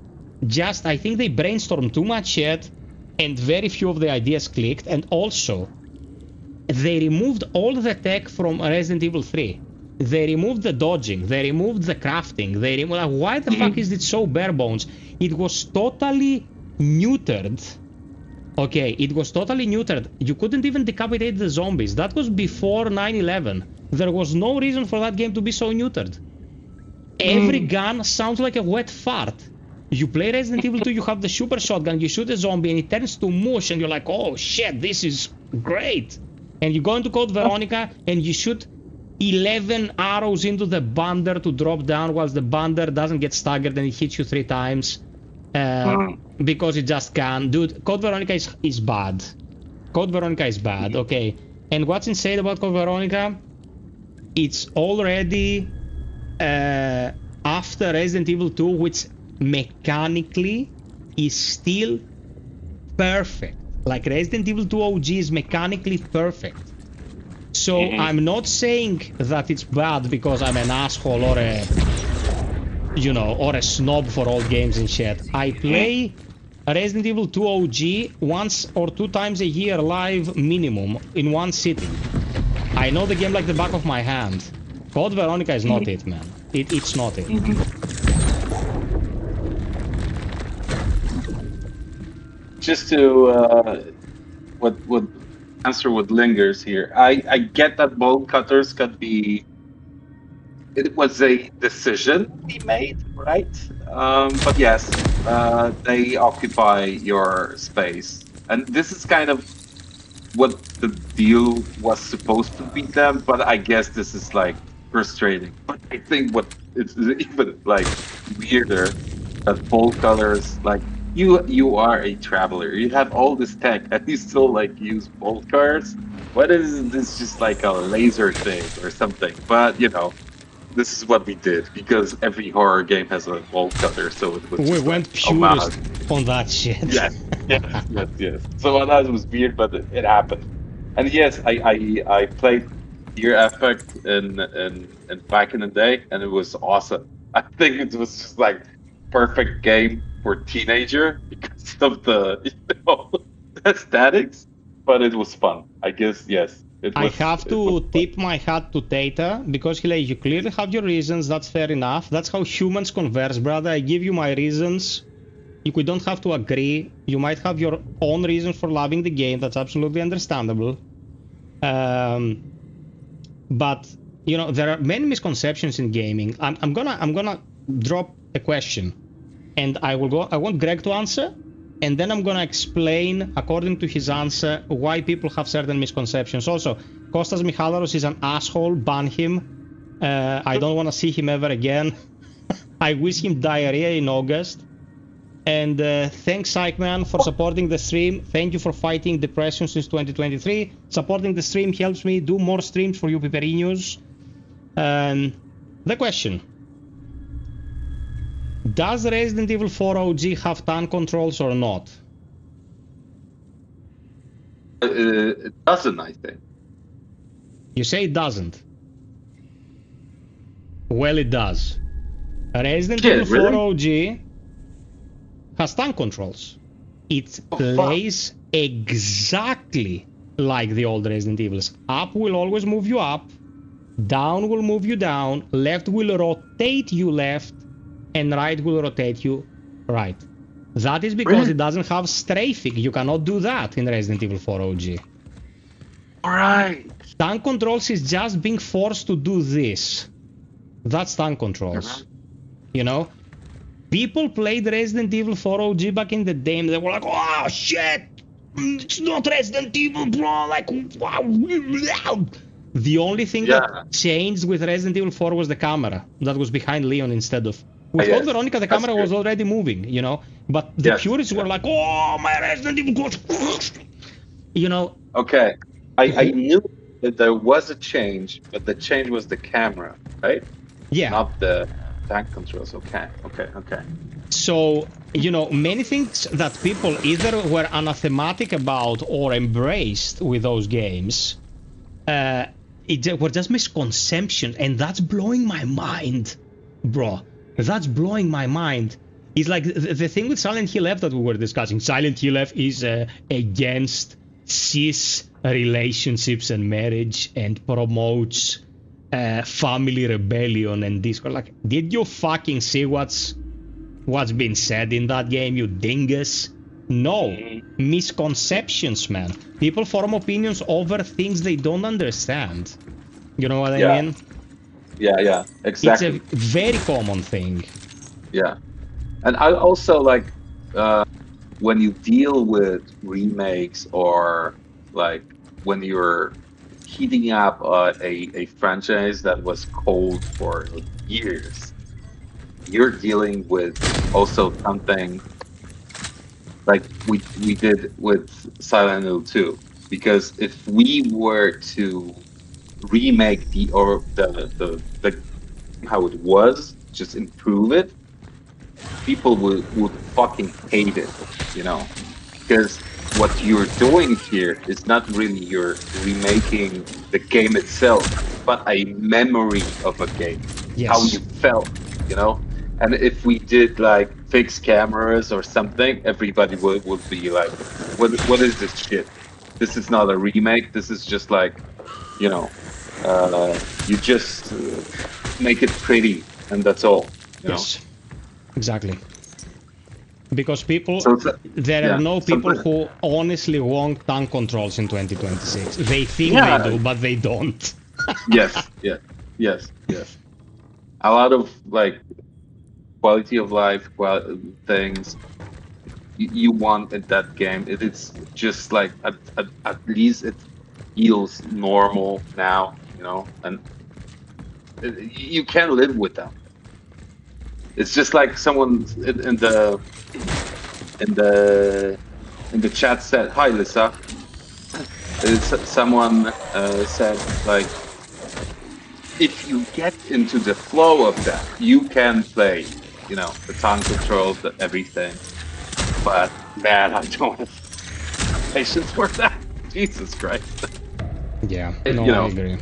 just, I think they brainstormed too much shit and very few of the ideas clicked. And also, they removed all the tech from Resident Evil 3. They removed the dodging, they removed the crafting, they removed, like, why the fuck is it so bare bones? It was totally neutered. Okay, it was totally neutered. You couldn't even decapitate the zombies. That was before 9/11. There was no reason for that game to be so neutered. Every gun sounds like a wet fart. You play Resident Evil 2, you have the super shotgun, you shoot a zombie and it turns to mush and you're like, oh shit, this is great. And you go into Code Veronica and you shoot 11 arrows into the bander to drop down, whilst the bander doesn't get staggered and it hits you 3 times. Because it just can. Dude, Code Veronica is bad. Code Veronica is bad, okay. And what's insane about Code Veronica, it's already after Resident Evil 2, which mechanically is still perfect. Like, Resident Evil 2 OG is mechanically perfect. So I'm not saying that it's bad because I'm an asshole or a, you know, or a snob for old games and shit. I play Resident Evil 2 OG once or 2 times a year live minimum in one sitting. I know the game like the back of my hand. Code Veronica is not it, man. It's not it. Just to what answer what lingers here. I get that bolt cutters could be. It was a decision to be made, right? But yes, they occupy your space, and this is kind of what the deal was supposed to be them. But I guess this is like frustrating. But I think what it's even like weirder that bolt cutters, like, you are a traveler. You have all this tech, and you still like use bolt cutters. What is this? Just like a laser thing or something? But you know, this is what we did because every horror game has a bolt cutter. So it was. We went purist on that shit. Yes. So that was weird, but it happened. And yes, I played Gear Effect in back in the day, and it was awesome. I think it was just like perfect game for teenager because of the, you know, aesthetics, but it was fun. I guess, yes. I have to tip my hat to Tata because like, you clearly have your reasons. That's fair enough. That's how humans converse, brother. I give you my reasons. We don't have to agree. You might have your own reasons for loving the game. That's absolutely understandable. But you know, there are many misconceptions in gaming. I'm gonna drop a question. and I want Greg to answer, and then I'm gonna explain, according to his answer, why people have certain misconceptions. Also, Kostas Michalaros is an asshole, ban him. I don't want to see him ever again. I wish him diarrhea in August. And thanks, Psychman, for supporting the stream. Thank you for fighting depression since 2023. Supporting the stream helps me do more streams for you, Piperinos. The question. Does Resident Evil 4 OG have tank controls or not? It doesn't, I think. You say it doesn't. Well, it does. Resident Evil 4 OG has tank controls. It plays exactly like the old Resident Evils. Up will always move you up, down will move you down, left will rotate you left, and right will rotate you right. That is because it doesn't have strafing. You cannot do that in Resident Evil 4 OG. Alright. Tank controls is just being forced to do this. That's tank controls. You know? People played Resident Evil 4 OG back in the day and they were like, oh shit! It's not Resident Evil, bro! Like, wow! The only thing that changed with Resident Evil 4 was the camera that was behind Leon instead of... With Code Veronica, the camera was already moving, you know? But the purists were like, oh, my Resident Evil goes... You know? Okay. I knew that there was a change, but the change was the camera, right? Yeah. Not the tank controls. Okay. So, you know, many things that people either were anathematic about or embraced with those games were just misconceptions, and that's blowing my mind, bro. That's blowing my mind. It's like the thing with Silent Hill F that we were discussing. Silent Hill F is against cis relationships and marriage and promotes family rebellion and this. Like, did you fucking see what's been said in that game, you dingus? No. Misconceptions, man. People form opinions over things they don't understand. You know what I mean? Yeah, exactly. It's a very common thing. Yeah. And I also like when you deal with remakes or like when you're heating up a franchise that was cold for years, you're dealing with also something like we did with Silent Hill 2. Because if we were to remake the how it was, just improve it, people would fucking hate it, you know, because what you're doing here is not really you're remaking the game itself, but a memory of a game, how you felt, you know. And if we did like fixed cameras or something, everybody would be like, what is this shit? This is not a remake. This is just like, you know, you just make it pretty, and that's all. You know? Exactly. Because people, there are no people who honestly want tank controls in 2026. They think they do, but they don't. Yes. A lot of like quality of life things you want in that game. It's just like at least it feels normal now, you know, and you can live with them. It's just like someone in the chat said, "Hi, Lisa." Someone said like, if you get into the flow of that, you can play, you know, the tank controls, everything. But man, I don't have patience for that. Jesus Christ. Yeah, you know, I agree.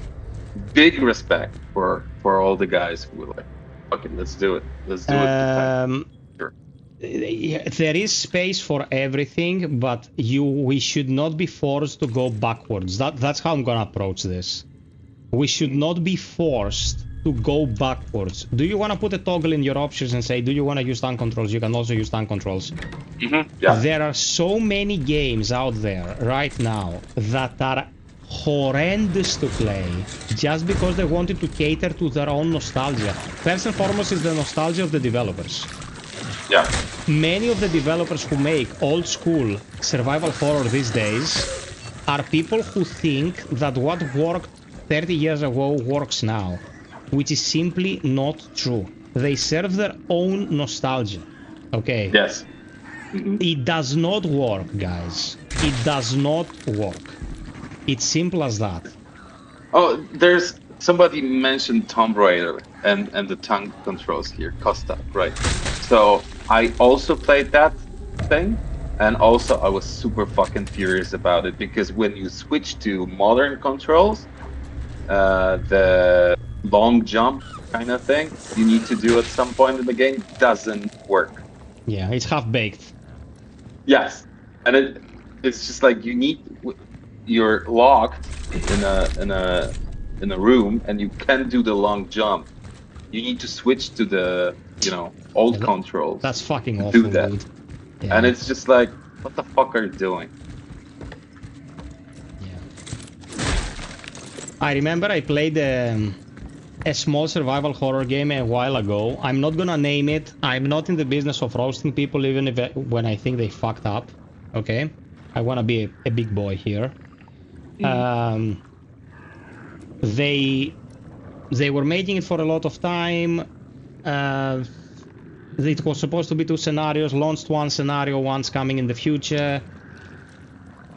Big respect for all the guys who were like, okay, let's do it. Let's do it. Sure. There is space for everything, but we should not be forced to go backwards. That's how I'm gonna approach this. We should not be forced to go backwards. Do you want to put a toggle in your options and say, do you want to use tank controls? You can also use tank controls. There are so many games out there right now that are horrendous to play just because they wanted to cater to their own nostalgia. First and foremost is the nostalgia of the developers. Yeah. Many of the developers who make old school survival horror these days are people who think that what worked 30 years ago works now, which is simply not true. They serve their own nostalgia. Okay? Yes. It does not work, guys. It does not work. It's simple as that. Oh, there's somebody mentioned Tomb Raider and the tongue controls here, Costa, right? So I also played that thing, and also I was super fucking furious about it because when you switch to modern controls, the long jump kind of thing you need to do at some point in the game doesn't work. Yeah, it's half-baked. Yes, and it's just like you're locked in a room and you can't do the long jump. You need to switch to the old controls. That's fucking to awful, do that. dude. Yeah. And it's just like, what the fuck are you doing? Yeah. I remember I played a small survival horror game a while ago. I'm not gonna name it. I'm not in the business of roasting people even when I think they fucked up. Okay? I wanna be a big boy here. They were making it for a lot of time. It was supposed to be 2 scenarios, launched 1 scenario, one's coming in the future.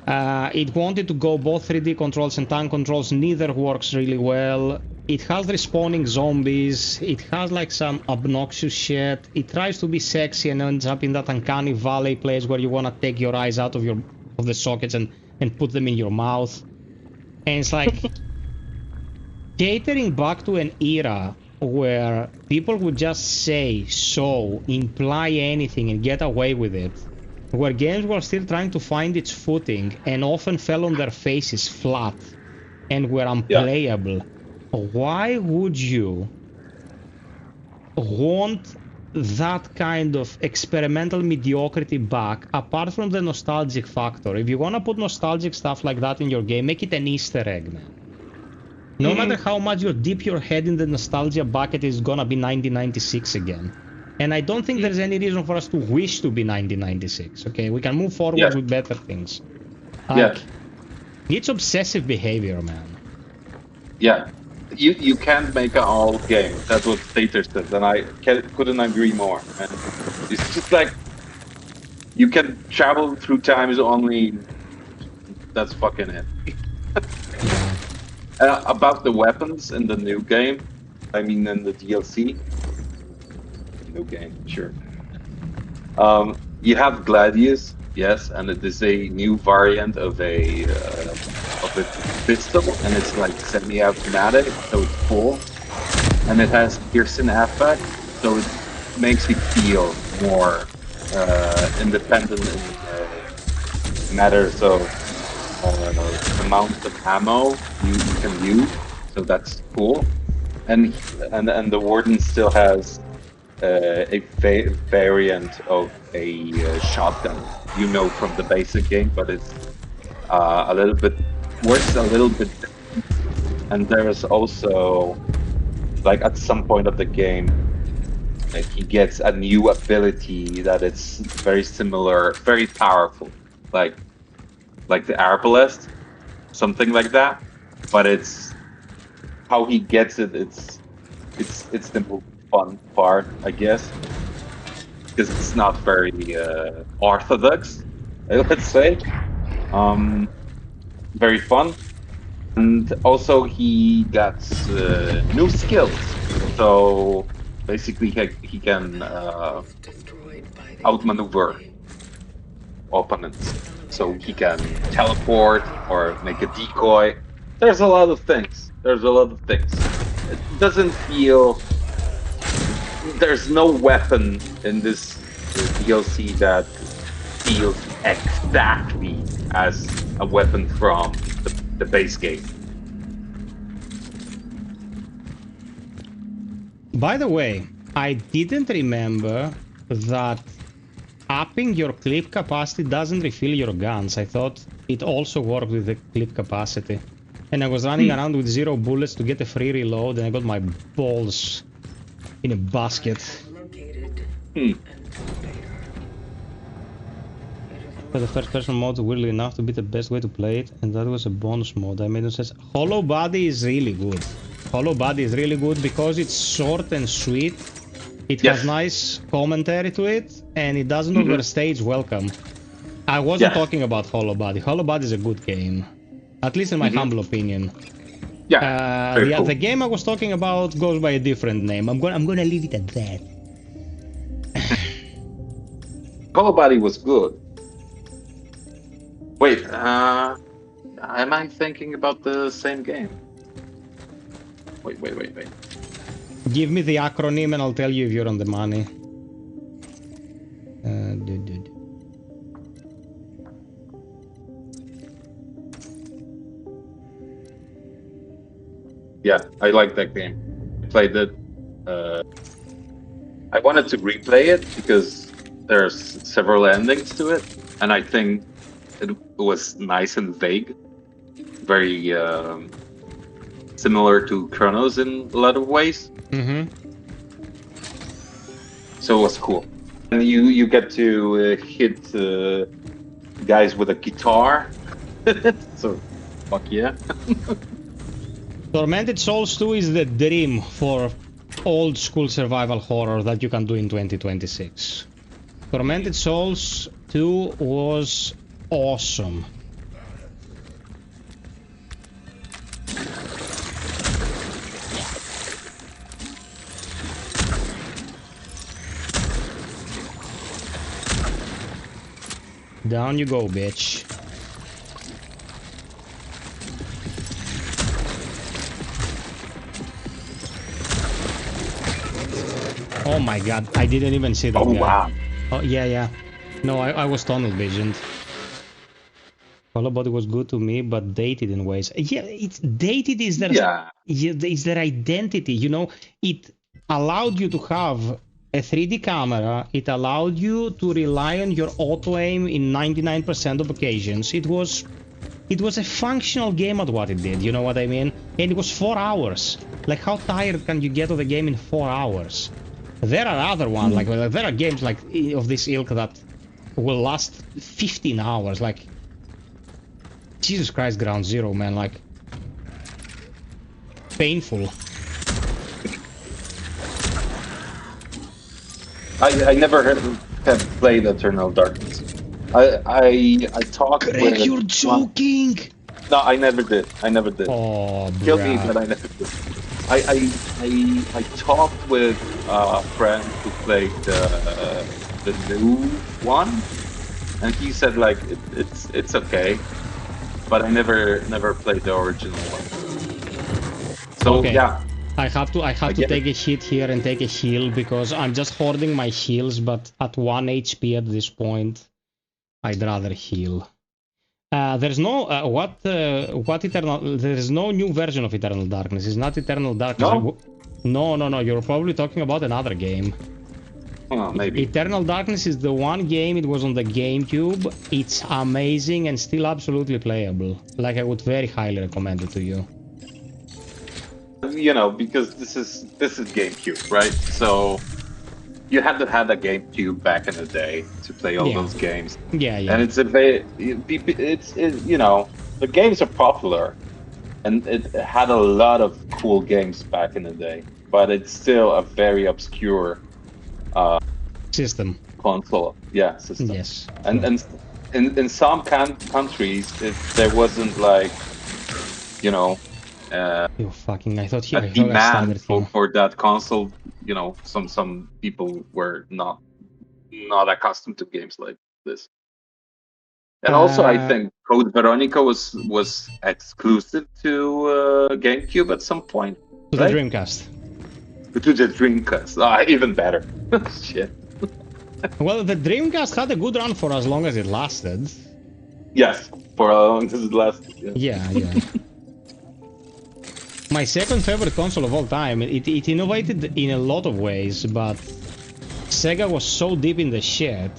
It wanted to go both 3D controls and tank controls, neither works really well. It has respawning zombies, it has like some obnoxious shit. It tries to be sexy and ends up in that uncanny valley place where you wanna take your eyes out of the sockets and put them in your mouth. And it's like catering back to an era where people would just say so, imply anything and get away with it, where games were still trying to find its footing and often fell on their faces flat and were unplayable. Yeah. Why would you want that kind of experimental mediocrity back, apart from the nostalgic factor? If you want to put nostalgic stuff like that in your game, make it an Easter egg, man. No matter how much you dip your head in the nostalgia bucket, it's gonna be 1996 again. And I don't think there's any reason for us to wish to be 1996, okay? We can move forward with better things. It's obsessive behavior, man. Yeah. You can't make an old game. That's what Tater said, and I couldn't agree more. And it's just like you can travel through times only. That's fucking it. About the weapons in the new game, I mean in the DLC. New game, sure. You have Gladius, yes, and it is a new variant of a pistol, and it's like semi-automatic, so it's full, and it has piercing effect, so it makes you feel more independent in matters of amount of ammo you can use, so that's cool, and the Warden still has a variant of a shotgun, from the basic game, but it's a little bit works a little bit different. And there is also, like at some point of the game, like he gets a new ability that it's very similar, very powerful, like the Arbalest, something like that. But it's how he gets it. It's the most fun part, I guess, because it's not very orthodox, let's say. Very fun, and also he gets new skills. So basically, he can outmaneuver opponents. So he can teleport or make a decoy. There's a lot of things. It doesn't feel. There's no weapon in this DLC that feels exactly as a weapon from the base game. By the way, I didn't remember that upping your clip capacity doesn't refill your guns. I thought it also worked with the clip capacity. And I was running around with 0 bullets to get a free reload, and I got my balls in a basket. But the first person mode weirdly enough to be the best way to play it, and that was a bonus mode. I made no sense. Hollow Body is really good. Hollow Body is really good because it's short and sweet. It has nice commentary to it, and it doesn't overstay its welcome. I wasn't talking about Hollow Body. Hollow Body is a good game, at least in my humble opinion. Yeah, cool. The game I was talking about goes by a different name. I'm gonna leave it at that. Hollow Body was good. Wait, am I thinking about the same game? Wait. Give me the acronym and I'll tell you if you're on the money. Yeah, I like that game. I played it. I wanted to replay it because there's several endings to it, and I think it was nice and vague, very similar to CRONOS in a lot of ways. So it was cool. And you get to hit guys with a guitar. So, fuck yeah. Tormented Souls 2 is the dream for old school survival horror that you can do in 2026. Tormented Souls 2 was awesome. Down you go, bitch. Oh my god, I didn't even see that guy. Wow. Oh, yeah. No, I was tunnel visioned. Hollow Body was good to me, but dated in ways. Yeah, it's dated is their is their identity. You know, it allowed you to have a 3D camera. It allowed you to rely on your auto aim in 99% of occasions. It was a functional game at what it did. You know what I mean? And it was 4 hours. Like, how tired can you get of a game in 4 hours? There are other ones, like there are games like of this ilk that will last 15 hours. Like, Jesus Christ, Ground Zero, man, like, painful. I never have played Eternal Darkness. I talked Greg, with... you're joking! No, I never did. Oh, Kill me, but I never did. I talked with a friend who played the new one, and he said like it's okay, but I never played the original one. So okay. yeah, I have to take a hit here and take a heal because I'm just hoarding my heals, but at 1 HP at this point, I'd rather heal. There's no there's no new version of Eternal Darkness. It's not Eternal Darkness. No. You're probably talking about another game. Oh, maybe. Eternal Darkness is the one game. It was on the GameCube. It's amazing and still absolutely playable. Like, I would very highly recommend it to you. You know, because this is GameCube, right? So you had to have a GameCube back in the day to play all those games. Yeah. And it's you know, the games are popular, and it had a lot of cool games back in the day, but it's still a very obscure system. Console, system. Yes. And in some countries, if there wasn't like, you know, you fucking! I thought a demand for that console. You know, some people were not accustomed to games like this. And also, I think Code Veronica was exclusive to GameCube at some point. To the Dreamcast. To the Dreamcast. Even better. Shit. Well, the Dreamcast had a good run for as long as it lasted. Yes, for as long as it lasted. Yeah. My second favorite console of all time. It innovated in a lot of ways, but Sega was so deep in the shit,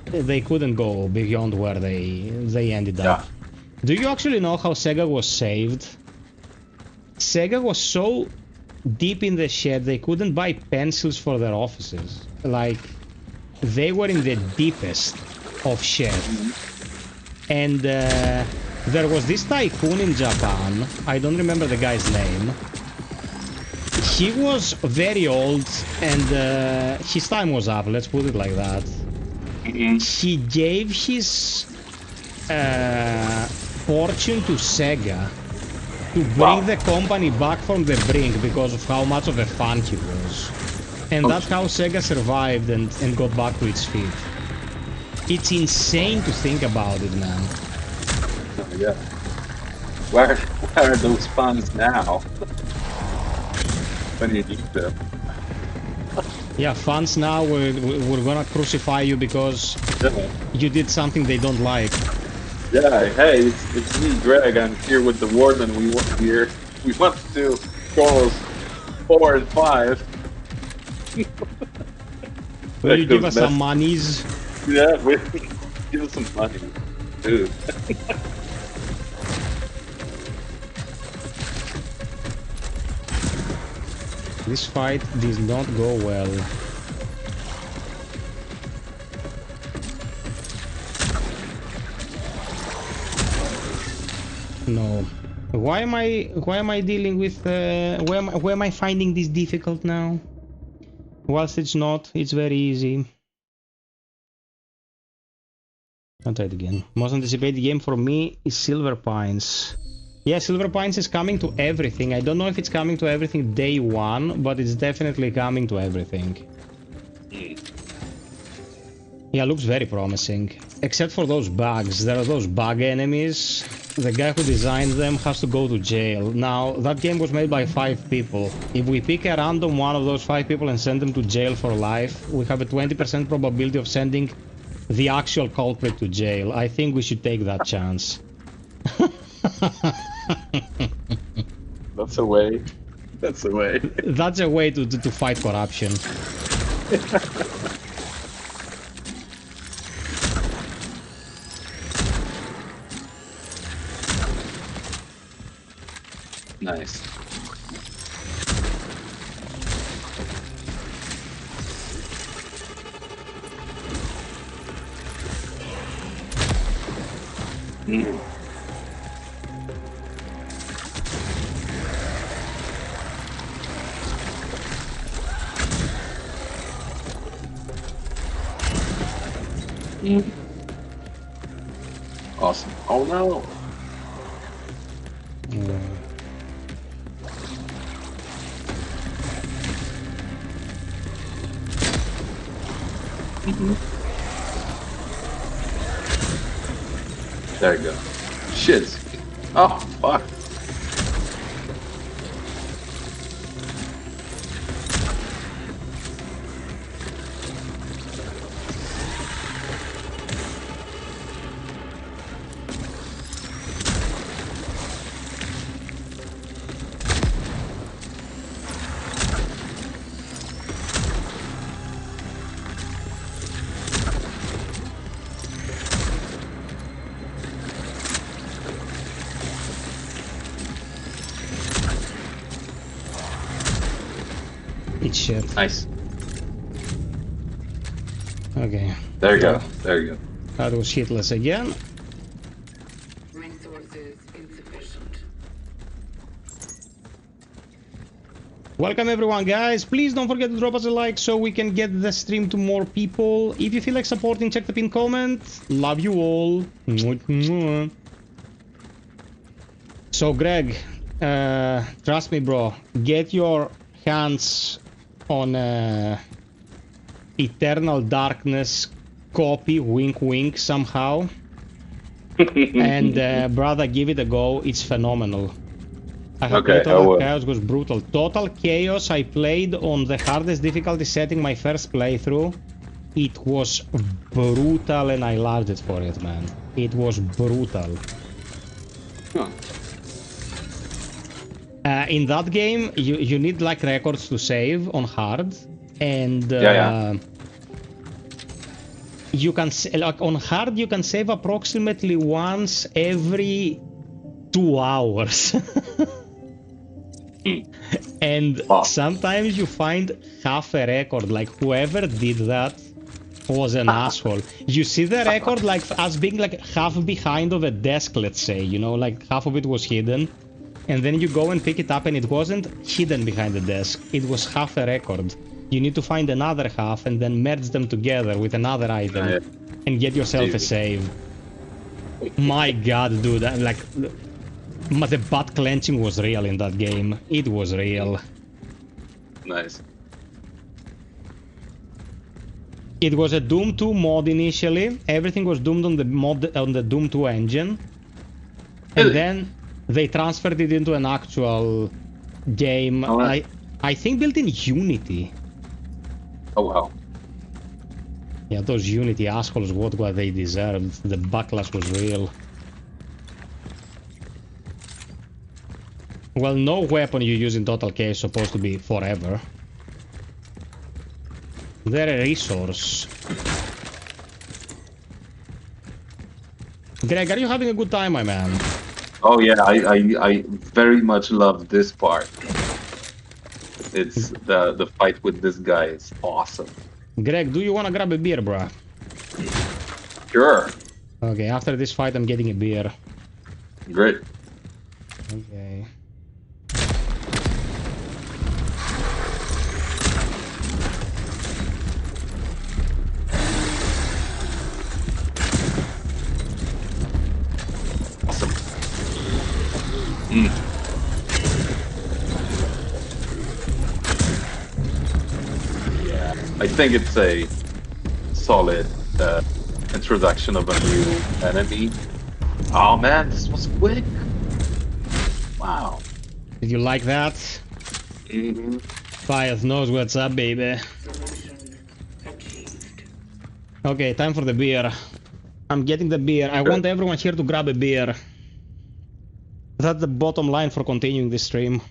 they couldn't go beyond where they ended up. Do you actually know how Sega was saved? Sega was so deep in the shit, they couldn't buy pencils for their offices. Like, they were in the deepest. of chef. And there was this tycoon in Japan, I don't remember the guy's name. He was very old and his time was up, let's put it like that. He gave his fortune to Sega to bring the company back from the brink because of how much of a fan he was. And that's how Sega survived and got back to its feet. It's insane to think about it, man. Oh, yeah. Where are those funds now? When you need them. Yeah, fans now, we're gonna crucify you because you did something they don't like. Yeah, hey, it's me, Greg. I'm here with the Warden. We want to do CRONOS 4 and 5. Will you give us some monies? Yeah, give us some money, dude. This fight did not go well. No. Why am I dealing with why am I finding this difficult now? Whilst it's not, it's very easy. I'll try it again. Most anticipated game for me is Silver Pines. Yeah, Silver Pines is coming to everything. I don't know if it's coming to everything day one, but it's definitely coming to everything. Yeah, looks very promising. Except for those bugs. There are those bug enemies. The guy who designed them has to go to jail. Now, that game was made by 5 people. If we pick a random one of those 5 people and send them to jail for life, we have a 20% probability of sending the actual culprit to jail. I think we should take that chance. That's a way. That's a way. That's a way to fight corruption. Nice. Awesome. Oh no. There you go. Shit. Oh, fuck. It's shit. Nice. Okay. There you go. There you go. That was hitless again. Resources insufficient. Welcome everyone, guys. Please don't forget to drop us a like so we can get the stream to more people. If you feel like supporting, check the pinned comment. Love you all. So Greg, trust me bro, get your hands on Eternal Darkness copy, wink wink, somehow. And brother, give it a go, it's phenomenal. I have played Total Chaos, was brutal. Total Chaos I played on the hardest difficulty setting my first playthrough. It was brutal and I loved it for it, man. It was brutal. Huh. In that game, you need like records to save on hard, and you can like on hard you can save approximately once every 2 hours. And sometimes you find half a record. Like whoever did that was an asshole. You see the record like as being like half behind of a desk, let's say, you know, like half of it was hidden. And then you go and pick it up and it wasn't hidden behind the desk. It was half a record. You need to find another half and then merge them together with another item and get yourself a save. My god, dude, like, the butt clenching was real in that game. It was real. Nice. It was a Doom 2 mod initially. Everything was doomed on the mod on the Doom 2 engine. And then they transferred it into an actual game. Oh, wow. I think built in Unity. Oh wow. Yeah, those Unity assholes, what they deserved. The backlash was real. Well, no weapon you use in Total Chaos is supposed to be forever. They're a resource. Greg, are you having a good time, my man? Oh yeah, I very much love this part. It's the fight with this guy is awesome. Greg, do you wanna grab a beer, bruh? Sure. Okay, after this fight I'm getting a beer. Great. Okay. Awesome. Yeah, I think it's a solid introduction of a new enemy. Oh man, this was quick. Wow. Did you like that? Mm-hmm. FiOth knows what's up, baby. Solution achieved. Okay, time for the beer. I'm getting the beer. I want everyone here to grab a beer. That's the bottom line for continuing this stream.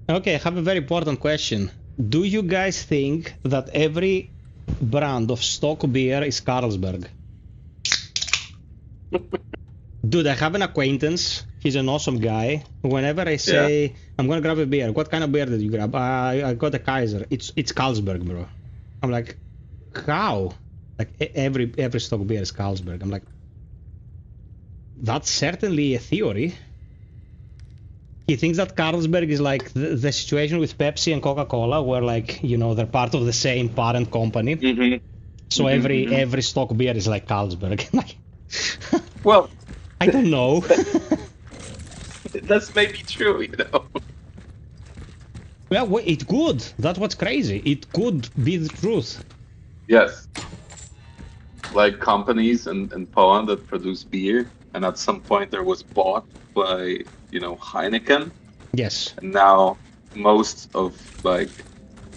Okay, I have a very important question. Do you guys think that every brand of stock beer is Carlsberg? Dude, I have an acquaintance. He's an awesome guy. Whenever I say, I'm gonna grab a beer, what kind of beer did you grab? I got a Kaiser. It's Carlsberg, bro. I'm like, how? Like, every stock beer is Carlsberg. I'm like, that's certainly a theory. He thinks that Carlsberg is like the situation with Pepsi and Coca-Cola, where, like, you know, they're part of the same parent company. Mm-hmm. So every stock beer is like Carlsberg. Well, I don't know. that's maybe true, you know. Well, it could. That's what's crazy. It could be the truth. Yes. Like companies in Poland that produce beer, and at some point there was bought by, you know, Heineken. Yes. And now most of like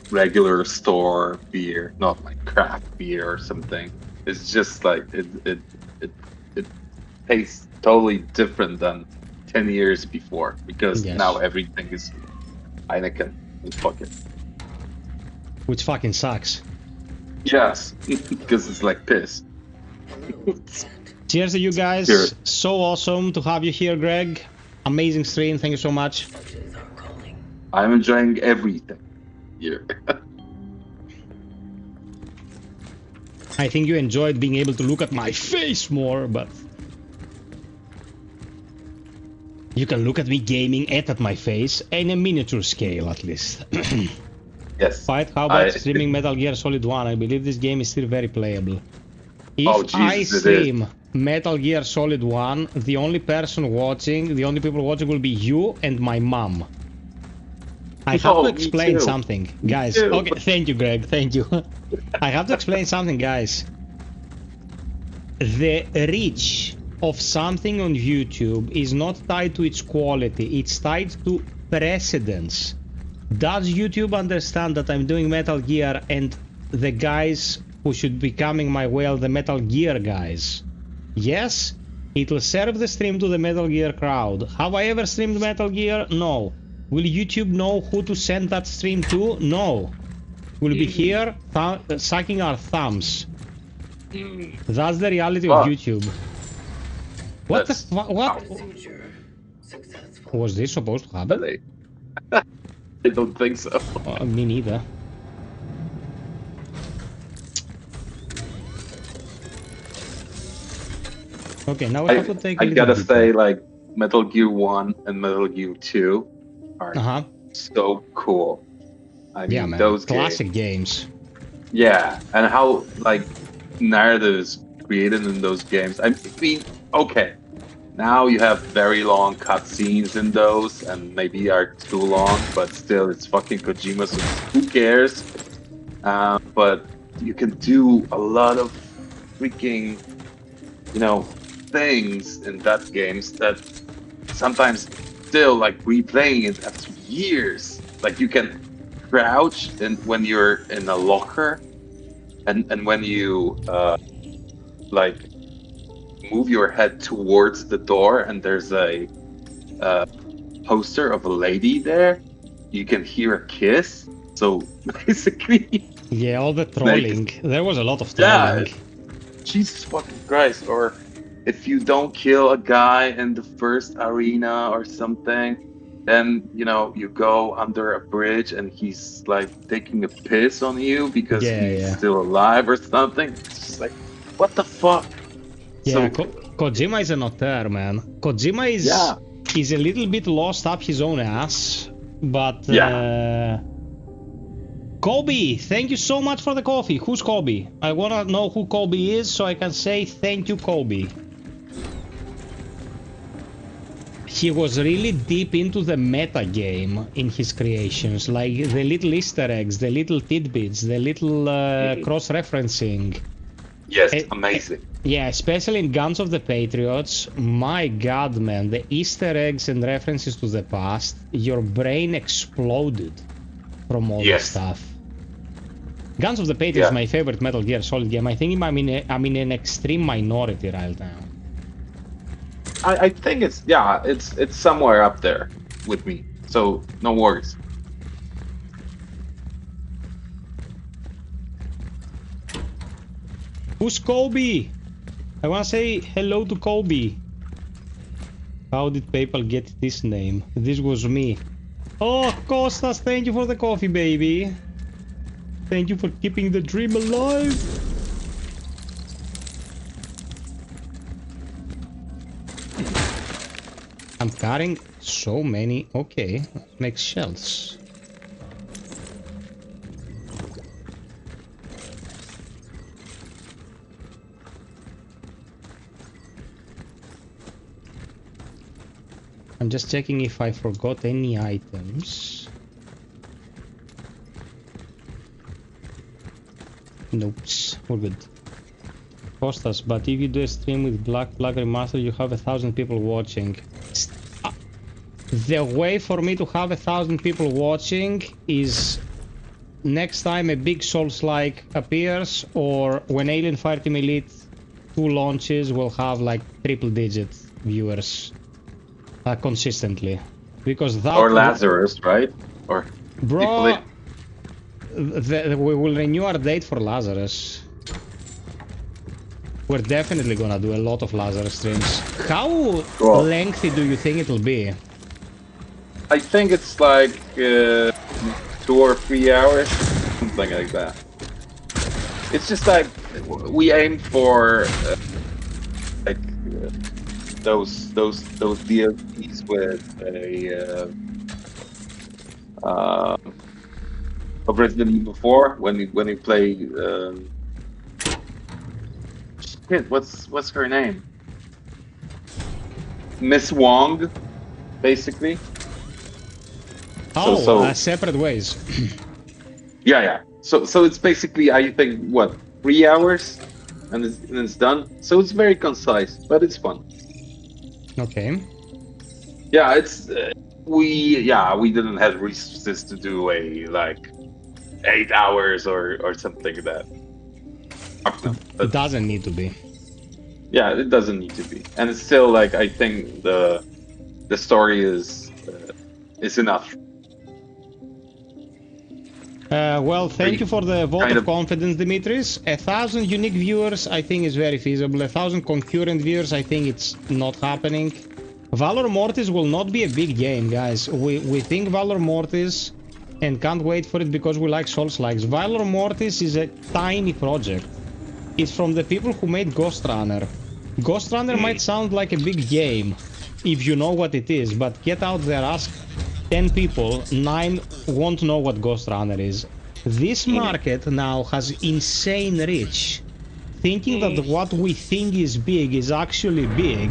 regular store beer, not like craft beer or something, is just like it tastes totally different than 10 years before, because now everything is Heineken and fuck it. Which fucking sucks. Yes, because it's like piss. Hello, chat. Cheers to you guys. Cheers. So awesome to have you here, Greg. Amazing stream. Thank you so much. Such is our calling. I'm enjoying everything here. I think you enjoyed being able to look at my face more, but you can look at me gaming at my face in a miniature scale, at least. Yes. Fight, how about streaming Metal Gear Solid 1? I believe this game is still very playable. If I stream Metal Gear Solid 1, the only people watching will be you and my mom. I have to explain something, guys. Okay, thank you, Greg. Thank you. I have to explain something, guys. The reach of something on YouTube is not tied to its quality. It's tied to precedence. Does YouTube understand that I'm doing Metal Gear and the guys who should be coming my way are the Metal Gear guys? Yes? It'll serve the stream to the Metal Gear crowd. Have I ever streamed Metal Gear? No. Will YouTube know who to send that stream to? No. We'll be here sucking our thumbs. That's the reality of YouTube. What the what? Procedure successful. Was this supposed to happen? I don't think so. Me neither. Okay, now we have to take a I little gotta bit. say, like, Metal Gear 1 and Metal Gear 2 are so cool. I mean, Yeah, man. those Classic games. Yeah, and how, like, narratives created in those games. I mean, okay, now you have very long cutscenes in those, and maybe are too long, but still, it's fucking Kojima, so who cares? But you can do a lot of freaking, you know, things in that games that sometimes still, like, replaying it after years. Like, you can crouch when you're in a locker, and when you like move your head towards the door and there's a poster of a lady there, you can hear a kiss. So basically, Yeah, all the trolling. There was a lot of trolling. yeah, Jesus fucking Christ. Or if you don't kill a guy in the first arena or something, then, you know, you go under a bridge and he's like taking a piss on you because he's still alive or something. It's just like, what the fuck? Yeah, So, Kojima is an auteur, man. Kojima is a little bit lost up his own ass, but Kobe, thank you so much for the coffee. Who's Kobe? I wanna know who Kobe is so I can say thank you, Kobe. He was really deep into the meta game in his creations, like the little Easter eggs, the little tidbits, the little cross-referencing. yes, amazing. Yeah, especially in Guns of the Patriots. My god, man, the Easter eggs and references to the past, your brain exploded from all this stuff. Guns of the Patriots is my favorite Metal Gear Solid game. I think I'm in an extreme minority right now. I think it's somewhere up there with me. So no worries. Who's Kobe? I wanna say hello to Kobe. How did PayPal get this name? This was me. Oh, Kostas, thank you for the coffee, baby. Thank you for keeping the dream alive. I'm carrying so many. Okay, let's make shells. I'm just checking if I forgot any items. Nope, we're good. Costas, but if you do a stream with Black Flag Remastered, you have 1,000 people watching. The way for me to have 1,000 people watching is next time a big Souls-like appears, or when Alien Fireteam Elite 2 launches, we'll have like triple-digit viewers consistently. Because that or Lazarus, right? Or bro, we will renew our date for Lazarus. We're definitely gonna do a lot of Lazarus streams. How lengthy do you think it'll be? I think it's like 2 or 3 hours, something like that. It's just like we aim for like those DLCs with a of Resident Evil 4 when we play. Shit, what's her name? Miss Wong, basically. Oh, separate ways. Yeah. So it's basically, I think, what, 3 hours, and it's done. So it's very concise, but it's fun. Okay. Yeah, it's we didn't have resources to do a like 8 hours or something like that. Fuck no. It doesn't need to be. Yeah, it doesn't need to be, and it's still like I think the story is enough. Well, thank you for the vote Kind of of- confidence, Dimitris. 1,000 unique viewers, I think, is very feasible. 1,000 concurrent viewers, I think it's not happening. Valor Mortis will not be a big game, guys. We think Valor Mortis and can't wait for it because we like Souls-likes. Valor Mortis is a tiny project. It's from the people who made Ghost Runner. Ghost Runner might sound like a big game if you know what it is, but get out there, ask 10 people, 9 won't know what Ghost Runner is. This market now has insane reach. Thinking that what we think is big is actually big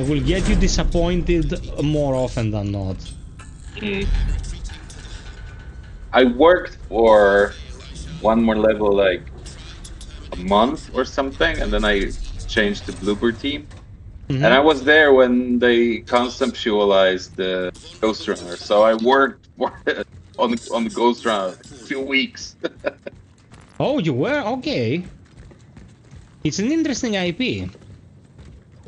will get you disappointed more often than not. I worked for one more level like a month or something, and then I changed to Blooper Team. And I was there when they conceptualized the Ghost Runner, so I worked on the Ghost Runner 2 weeks. Oh, you were? Okay. It's an interesting IP.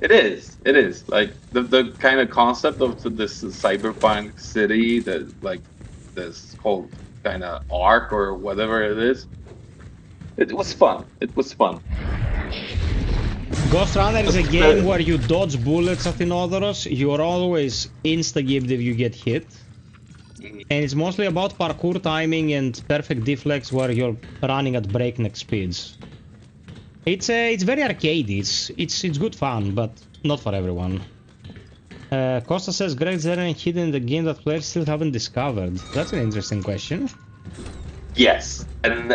It is like the kind of concept of this cyberpunk city, that like this whole kind of arc or whatever it is. It was fun. It was fun. Ghost Runner is a game where you dodge bullets at Inodoros. You're always insta-gibbed if you get hit. And it's mostly about parkour timing and perfect deflex where you're running at breakneck speeds. It's very arcadey. It's good fun, but not for everyone. Costa says, Greg, is there any hidden in the game that players still haven't discovered? That's an interesting question. Yes, and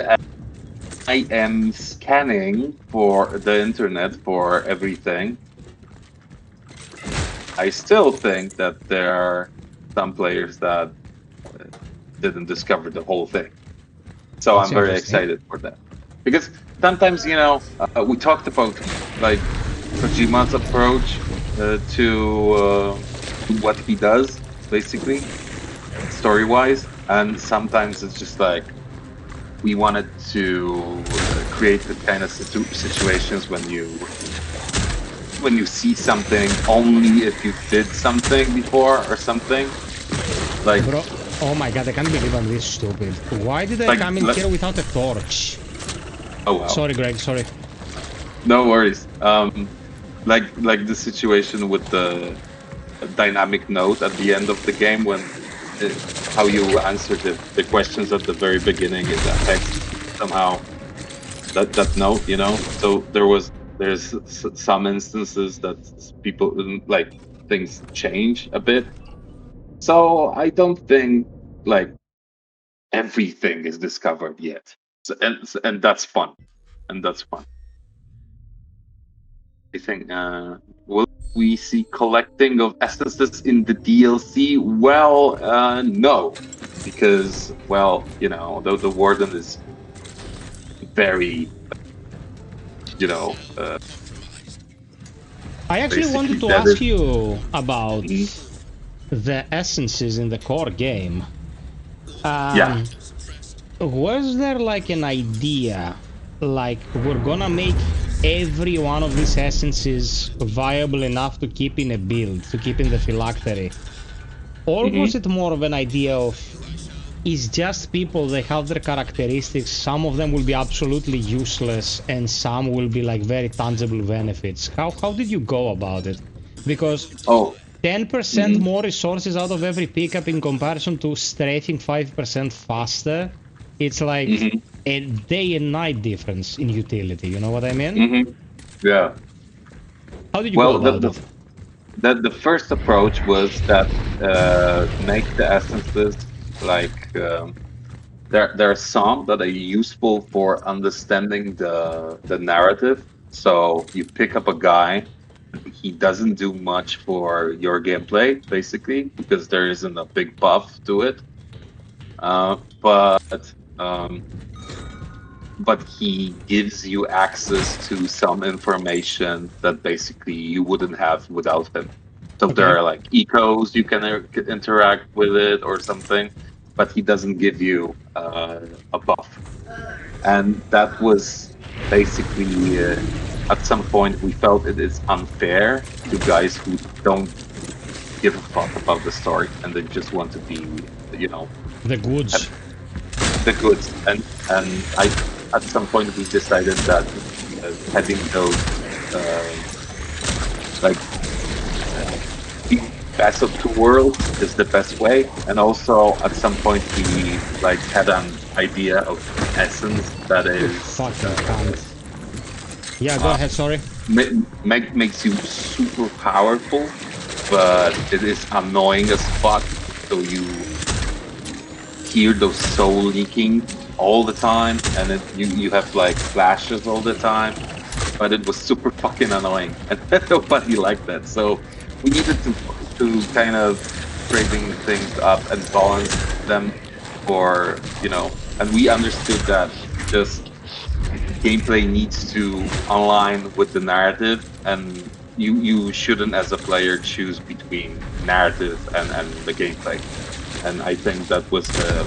I am scanning for the internet for everything. I still think that there are some players that didn't discover the whole thing. So That's I'm very excited for that. Because sometimes, you know, we talked about like Kojima's approach to what he does, basically, story-wise, and sometimes it's just like we wanted to create the kind of situations when you see something only if you did something before or something. Like, Bro, oh my god, I can't believe I'm this stupid. Why did I come in here without a torch? oh wow. Sorry, Greg, sorry. No worries. Like the situation with the dynamic note at the end of the game, when how you answer the questions at the very beginning, it affects somehow that note, you know. So there's some instances that people like things change a bit. So I don't think like everything is discovered yet, and that's fun, and that's fun. I think will we see collecting of essences in the DLC? Well, no, because well, you know, the warden is very, you know. I actually wanted to ask you about the essences in the core game. Yeah. Was there like an idea, like we're gonna make every one of these essences viable enough to keep in a build, to keep in the phylactery? Or was it more of an idea of, it's just people, they have their characteristics, some of them will be absolutely useless and some will be like very tangible benefits? How did you go about it? Because 10% more resources out of every pickup in comparison to strafing 5% faster, it's like a day and night difference in utility, you know what I mean? Yeah. How did you go about it? The first approach was that make the essences like there are some that are useful for understanding the narrative. So you pick up a guy, he doesn't do much for your gameplay basically because there isn't a big buff to it, but he gives you access to some information that basically you wouldn't have without him. So there are like ecos, you can interact with it or something, but he doesn't give you a buff. And that was basically at some point we felt it is unfair to guys who don't give a fuck about the story and they just want to be, you know, The goods. the goods. And I, at some point we decided that having those like best of two worlds is the best way. And also at some point we like had an idea of essence that is Fucking cunt. Yeah, go ahead, sorry. makes you super powerful, but it is annoying as fuck. So you hear those soul leaking all the time, and you have like flashes all the time. But it was super fucking annoying, and nobody liked that. So we needed to kind of bring things up and balance them, for you know. And we understood that just gameplay needs to align with the narrative, and you shouldn't, as a player, choose between narrative and the gameplay. And I think that was the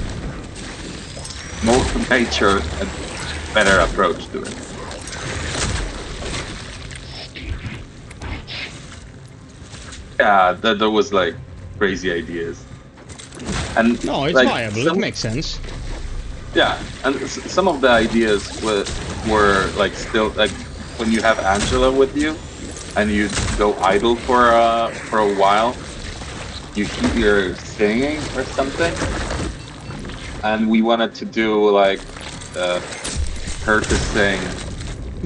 most mature and better approach to it. Yeah, there was like crazy ideas, and No, it's like, viable. It makes sense. yeah, and some of the ideas were like still like when you have Angela with you, and you go idle for a while, you hear singing or something, and we wanted to do like her to sing.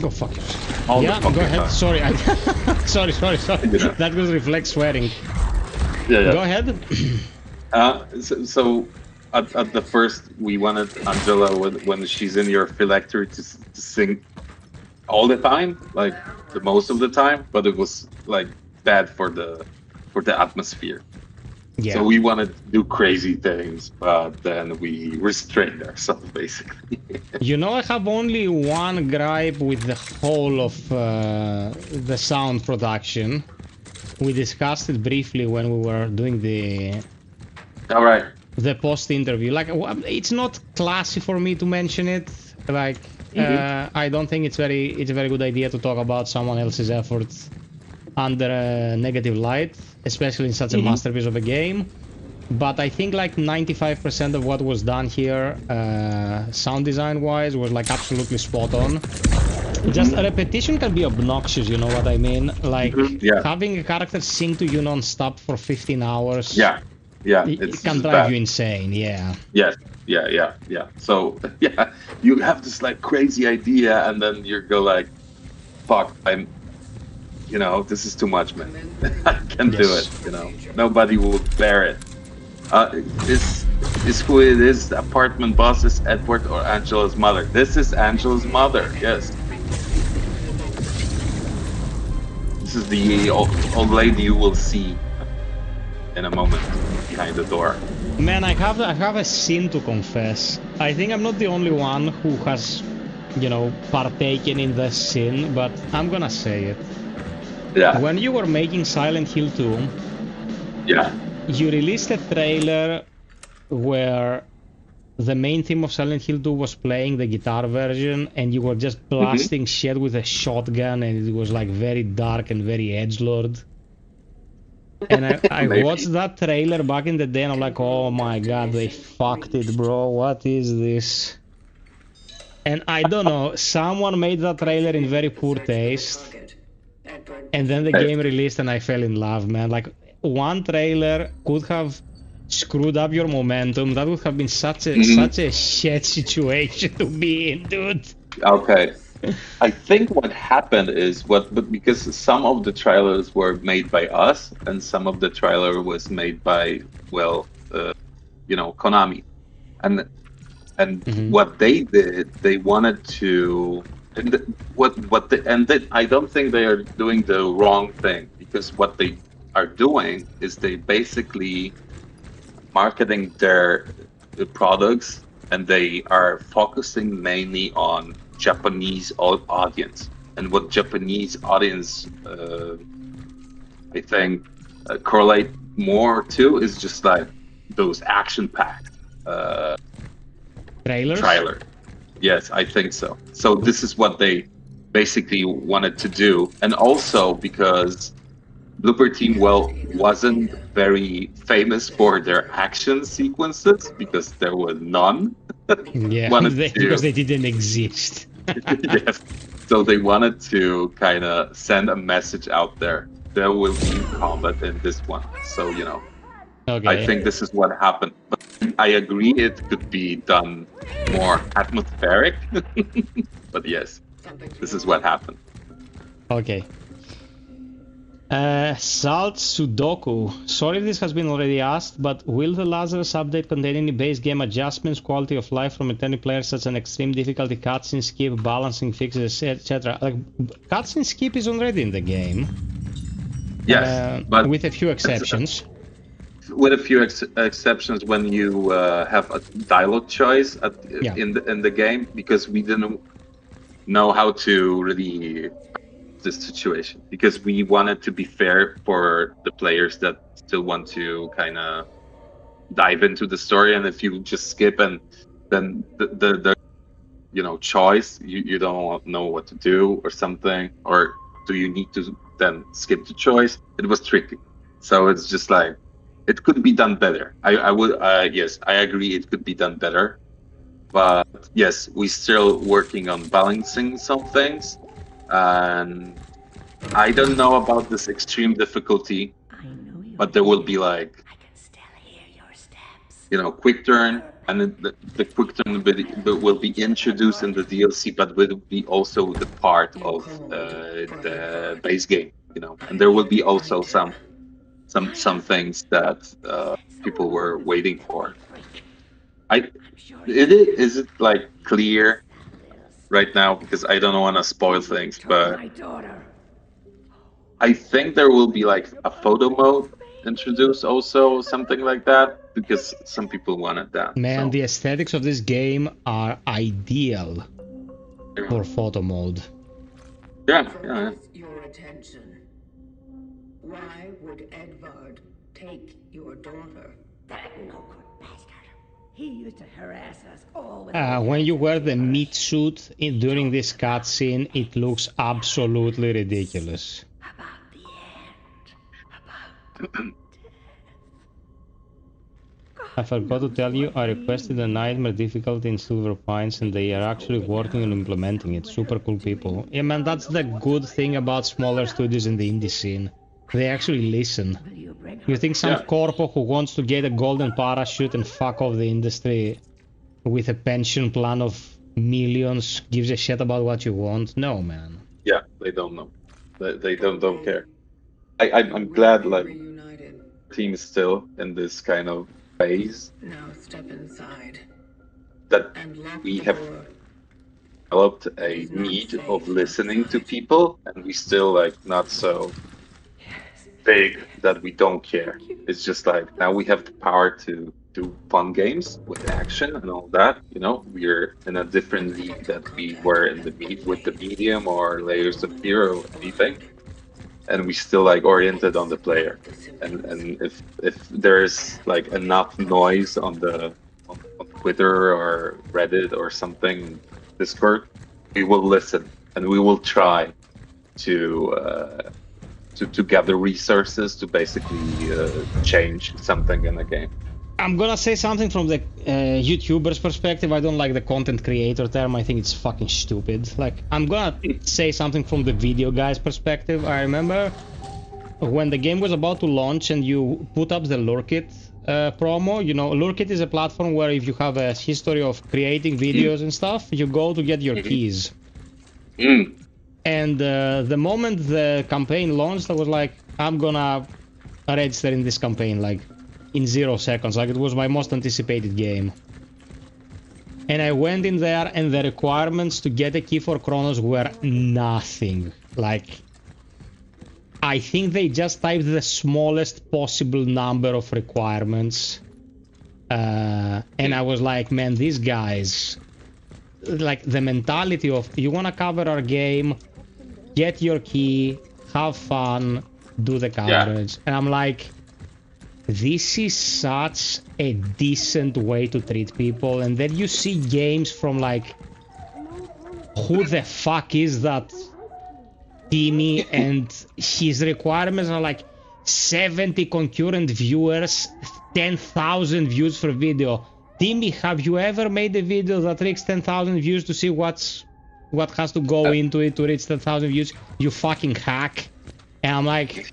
Go fuck yourself. All the Yeah, fucking go ahead. time. Sorry, sorry. Yeah. That was reflex swearing. Yeah. Go ahead. So at the first, we wanted Angela when she's in your phylactery to sing all the time, like the most of the time, but it was like bad for the atmosphere. Yeah. So we wanted to do crazy things, but then we restrained ourselves basically. You know, I have only one gripe with the whole of the sound production. We discussed it briefly when we were doing All right. the post interview. Like, it's not classy for me to mention it. Like, I don't think it's a very good idea to talk about someone else's effort under a negative light, especially in such a masterpiece of a game. But I think like 95% of what was done here, sound design wise, was like absolutely spot on. Just a repetition can be obnoxious, you know what I mean? Like Yeah. having a character sing to you non-stop for 15 hours. Yeah. It It's can just drive bad. you insane, yeah. Yes. Yeah. So yeah, you have this like crazy idea, and then you go like, "Fuck, you know, this is too much, man. I can't do Yes. it. You know, nobody will bear it." Is who it is? The apartment boss is Edward or Angela's mother? This is Angela's mother. Yes. This is the old lady you will see in a moment behind the door. Man, I have a sin to confess. I think I'm not the only one who has, you know, partaken in the sin, but I'm gonna say it. Yeah. When you were making Silent Hill 2, Yeah. you released a trailer where the main theme of Silent Hill 2 was playing the guitar version, and you were just blasting shit with a shotgun, and it was like very dark and very edgelord. And I Maybe. watched that trailer back in the day, and I'm like, oh my god, they fucked it, bro. What is this? And I don't know, someone made that trailer in very poor taste, and then the game released, and I fell in love, man. Like, one trailer could have screwed up your momentum. That would have been such a shit situation to be in, dude. Okay. I think what happened is but because some of the trailers were made by us and some of the trailer was made by you know, Konami, and what they did, they wanted to, and I don't think they are doing the wrong thing, because what they are doing is they basically marketing their products, and they are focusing mainly on Japanese audience, and what Japanese audience I think correlate more to is just like those action-packed Trailers? trailer. Yes, I think so. So this is what they basically wanted to do, and also because Blooper Team wasn't very famous for their action sequences because there were none. Yeah, Wanted because to, they didn't exist. yes. So they wanted to kind of send a message out there. There will be combat in this one. So, you know, Okay. I think this is what happened. But I agree it could be done more atmospheric. But yes, this is what happened. Okay. Salt Sudoku. Sorry if this has been already asked, but will the Lazarus update contain any base game adjustments, quality of life from returning players such as an extreme difficulty, cutscene skip, balancing fixes, etc.? Like, cutscene skip is already in the game. Yes, but with a few exceptions. With a few exceptions when you have a dialogue choice in the game, because we didn't know how to really this situation, because we wanted to be fair for the players that still want to kind of dive into the story, and if you just skip and then the you know choice, you don't know what to do or something, or do you need to then skip the choice? It was tricky. So it's just like it could be done better. I would yes, I agree it could be done better, but yes, we're still working on balancing some things. And I don't know about this extreme difficulty, but there will be like, you know, quick turn, and the quick turn will be introduced in the DLC, but will be also the part of the base game, you know. And there will be also some things that people were waiting for. Is it like clear right now, because I don't want to spoil things, but I think there will be like a photo mode introduced also, something like that, because some people wanted that. Man, so. The aesthetics of this game are ideal for photo mode. Yeah. Your attention. Why would Edvard take your daughter? That no good bastard. He used to harass us all with When you wear the meat suit during this cutscene, it looks absolutely ridiculous. about the end. About I forgot to tell you, I requested a nightmare difficulty in Silver Pines, and they are actually working on implementing it. Super cool people. Yeah, man, that's the good thing about smaller studios in the indie scene. They actually listen. You think some corpo who wants to get a golden parachute and fuck off the industry with a pension plan of millions gives a shit about what you want? No, man. Yeah, they don't know. They don't care. I'm glad like team is still in this kind of phase. Now step inside. That we have developed a need of listening to people, and we still like not so big that we don't care. It's just like now we have the power to do fun games with action and all that. You know, we're in a different league that we were in with the medium or Layers of Fear or anything, and we still like oriented on the player. And if there's like enough noise on Twitter or Reddit or something, Discord, we will listen and we will try to gather resources to basically change something in the game. I'm gonna say something from the YouTuber's perspective. I don't like the content creator term. I think it's fucking stupid. Like, I'm gonna say something from the video guy's perspective. I remember when the game was about to launch and you put up the Lurkit promo. You know, Lurkit is a platform where if you have a history of creating videos and stuff, you go to get your keys. And the moment the campaign launched, I was like, I'm gonna register in this campaign, like, in 0 seconds. Like, it was my most anticipated game. And I went in there, and the requirements to get a key for CRONOS were nothing. Like, I think they just typed the smallest possible number of requirements. And I was like, man, these guys... Like, the mentality of, you want to cover our game, get your key, have fun, do the coverage. And I'm like, this is such a decent way to treat people. And then you see games from like who the fuck is that Timmy, and his requirements are like 70 concurrent viewers, 10,000 views for video. Timmy, have you ever made a video that reached 10,000 views to see what has to go into it to reach 10,000 views? You fucking hack. And I'm like,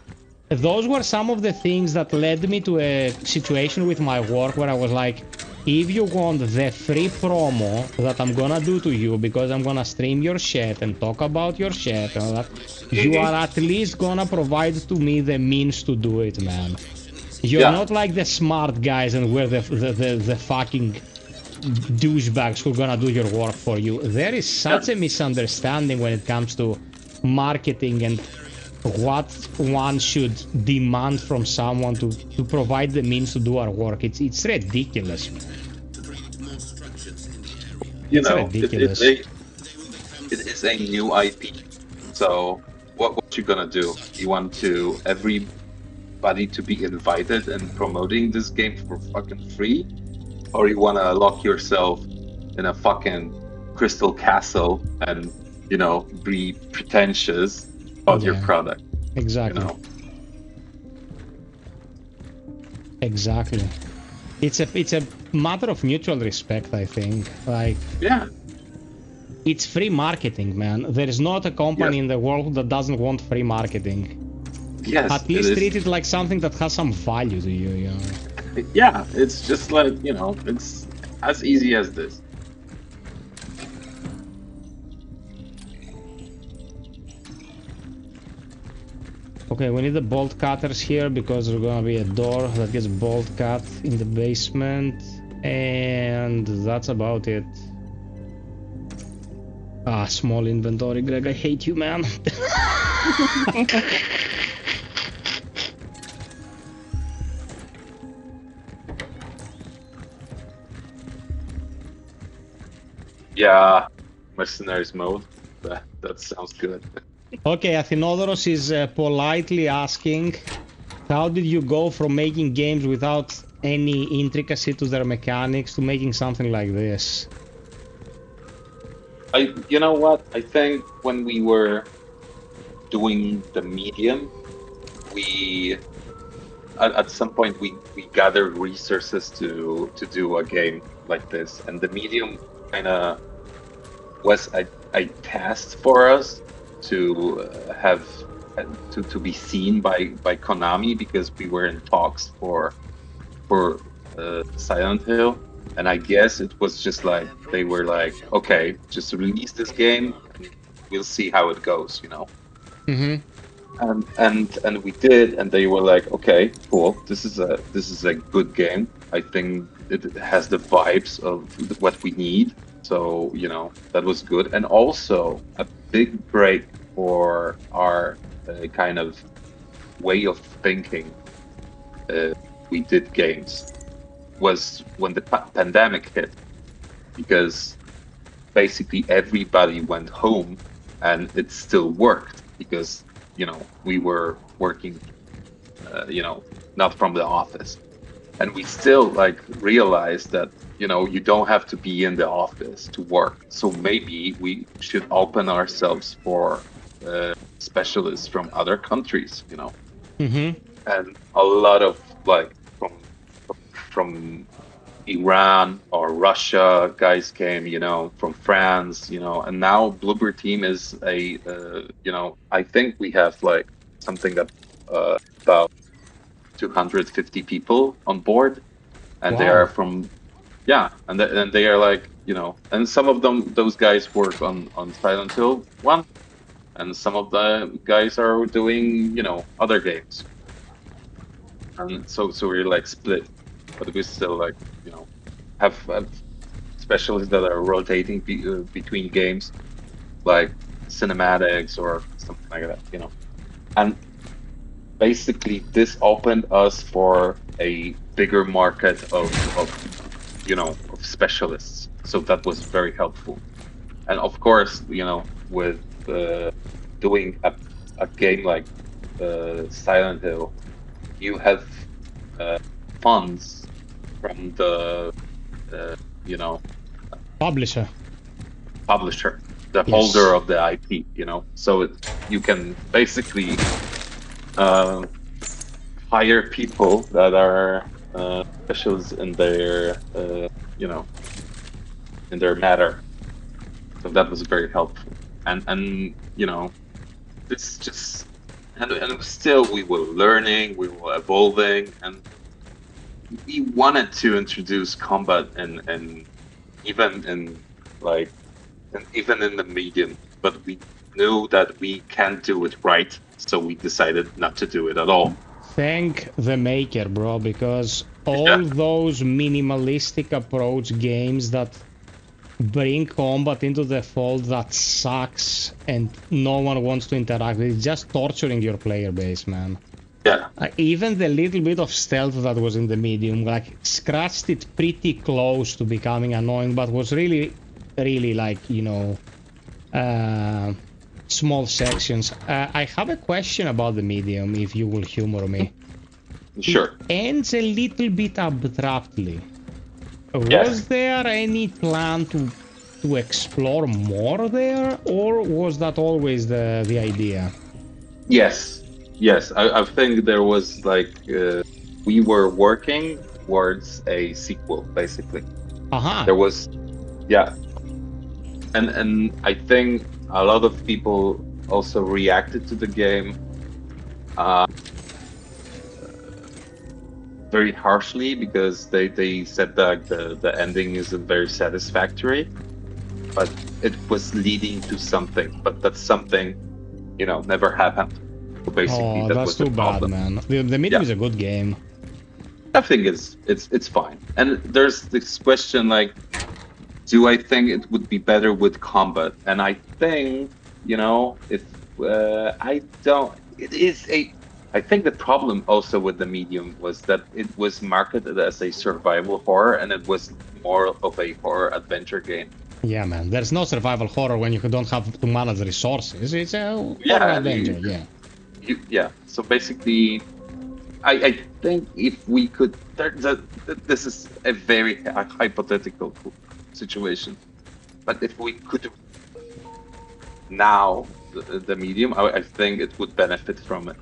those were some of the things that led me to a situation with my work where I was like, if you want the free promo that I'm gonna do to you because I'm gonna stream your shit and talk about your shit and all that, you are at least gonna provide to me the means to do it, man. You're not like the smart guys and we're the fucking douchebags who are gonna do your work for you. There is such a misunderstanding when it comes to marketing and what one should demand from someone to provide the means to do our work. It's ridiculous. You it's know, ridiculous. It is a new IP. So what you gonna do? You want to everybody to be invited and promoting this game for fucking free? Or you wanna lock yourself in a fucking crystal castle and, you know, be pretentious about your product? Exactly. You know? Exactly. It's a matter of mutual respect, I think. Like, yeah, it's free marketing, man. There is not a company in the world that doesn't want free marketing. Yes, at least treat it like something that has some value to you, you know? Yeah, it's just like, you know, it's as easy as this. Okay, we need the bolt cutters here because there's gonna be a door that gets bolt cut in the basement, and that's about it. Ah, small inventory, Greg. I hate you, man. Yeah, mercenaries mode. That sounds good. Okay, Athinodoros is politely asking, how did you go from making games without any intricacy to their mechanics to making something like this? You know what? I think when we were doing the medium, we at some point we gathered resources to do a game like this, and the medium kind of was a test for us to have to be seen by Konami, because we were in talks for Silent Hill, and I guess it was just like they were like, okay, just release this game and we'll see how it goes, you know. Mm-hmm. And we did, and they were like, okay, cool, this is a good game. I think it has the vibes of what we need. So, you know, that was good. And also a big break for our kind of way of thinking. We did games was when the pandemic hit, because basically everybody went home and it still worked because, you know, we were working, you know, not from the office. And we still like realized that, you know, you don't have to be in the office to work. So maybe we should open ourselves for specialists from other countries, you know. Mm-hmm. And a lot of like from Iran or Russia guys came, you know, from France, you know. And now Bloober Team is a, you know, I think we have like something that about 250 people on board, and they are from, yeah, and they are like, you know, and some of them, those guys work on Silent Hill 1, and some of the guys are doing, you know, other games, and so we're like split, but we still like, you know, have specialists that are rotating between games, like cinematics or something like that, you know. And basically this opened us for a bigger market of you know, of specialists, so that was very helpful. And of course, you know, with doing a game like Silent Hill, you have funds from the you know, publisher, the Yes. holder of the IP, you know. So you can basically hire people that are specialists in their, you know, in their matter. So that was very helpful. And you know, this just and still we were learning, we were evolving, and we wanted to introduce combat and even in like and even in the medium, but we knew that we can't do it right, so we decided not to do it at all. Thank the maker, bro, because all Yeah. those minimalistic approach games that bring combat into the fold that sucks and no one wants to interact with, it's just torturing your player base, man. Yeah. Even the little bit of stealth that was in the medium, like, scratched it pretty close to becoming annoying, but was really, really like, you know, small sections. I have a question about the medium, if you will humor me. Sure. It ends a little bit abruptly. Yes. Was there any plan to explore more there, or was that always the idea? Yes. Yes. I think there was like we were working towards a sequel, basically. Aha. There was, yeah. And I think a lot of people also reacted to the game very harshly because they said that the ending isn't very satisfactory, but it was leading to something, but that something, you know, never happened. So basically, Oh, that that's was the too bad, problem. man. The medium Yeah. is a good game. I think it's fine. And there's this question like, do I think it would be better with combat? And I think, you know, if I don't, it is a. I think the problem also with the medium was that it was marketed as a survival horror, and it was more of a horror adventure game. Yeah, man. There's no survival horror when you don't have to manage resources. It's a horror Yeah, adventure, yeah. Yeah. So basically, I think if we could, this is a very hypothetical situation, but if we could now the medium, I think it would benefit from it.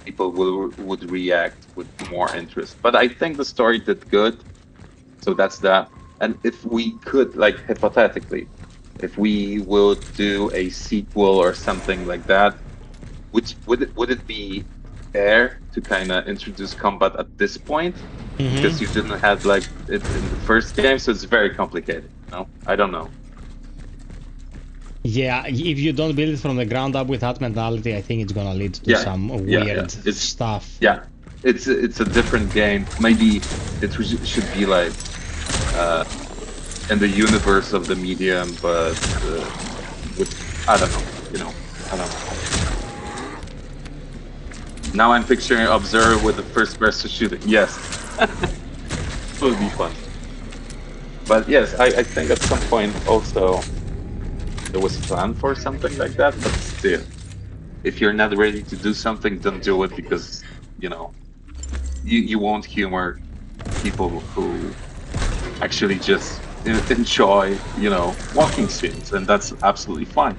People would react with more interest. But I think the story did good, so that's that. And if we could, like hypothetically, if we will do a sequel or something like that, which would it be fair to kind of introduce combat at this point? Because you didn't have like it in the first game, so it's very complicated. No, I don't know. Yeah, if you don't build it from the ground up with that mentality, I think it's gonna lead to some weird stuff. Yeah, it's a different game. Maybe it should be like in the universe of the medium, but with I don't know. You know, I don't know. Now I'm picturing Observer with the first person shooting. Yes, it would be fun. But yes, I think at some point also there was a plan for something like that, but still, if you're not ready to do something, don't do it, because, you know, you won't humor people who actually just enjoy, you know, walking scenes, and that's absolutely fine.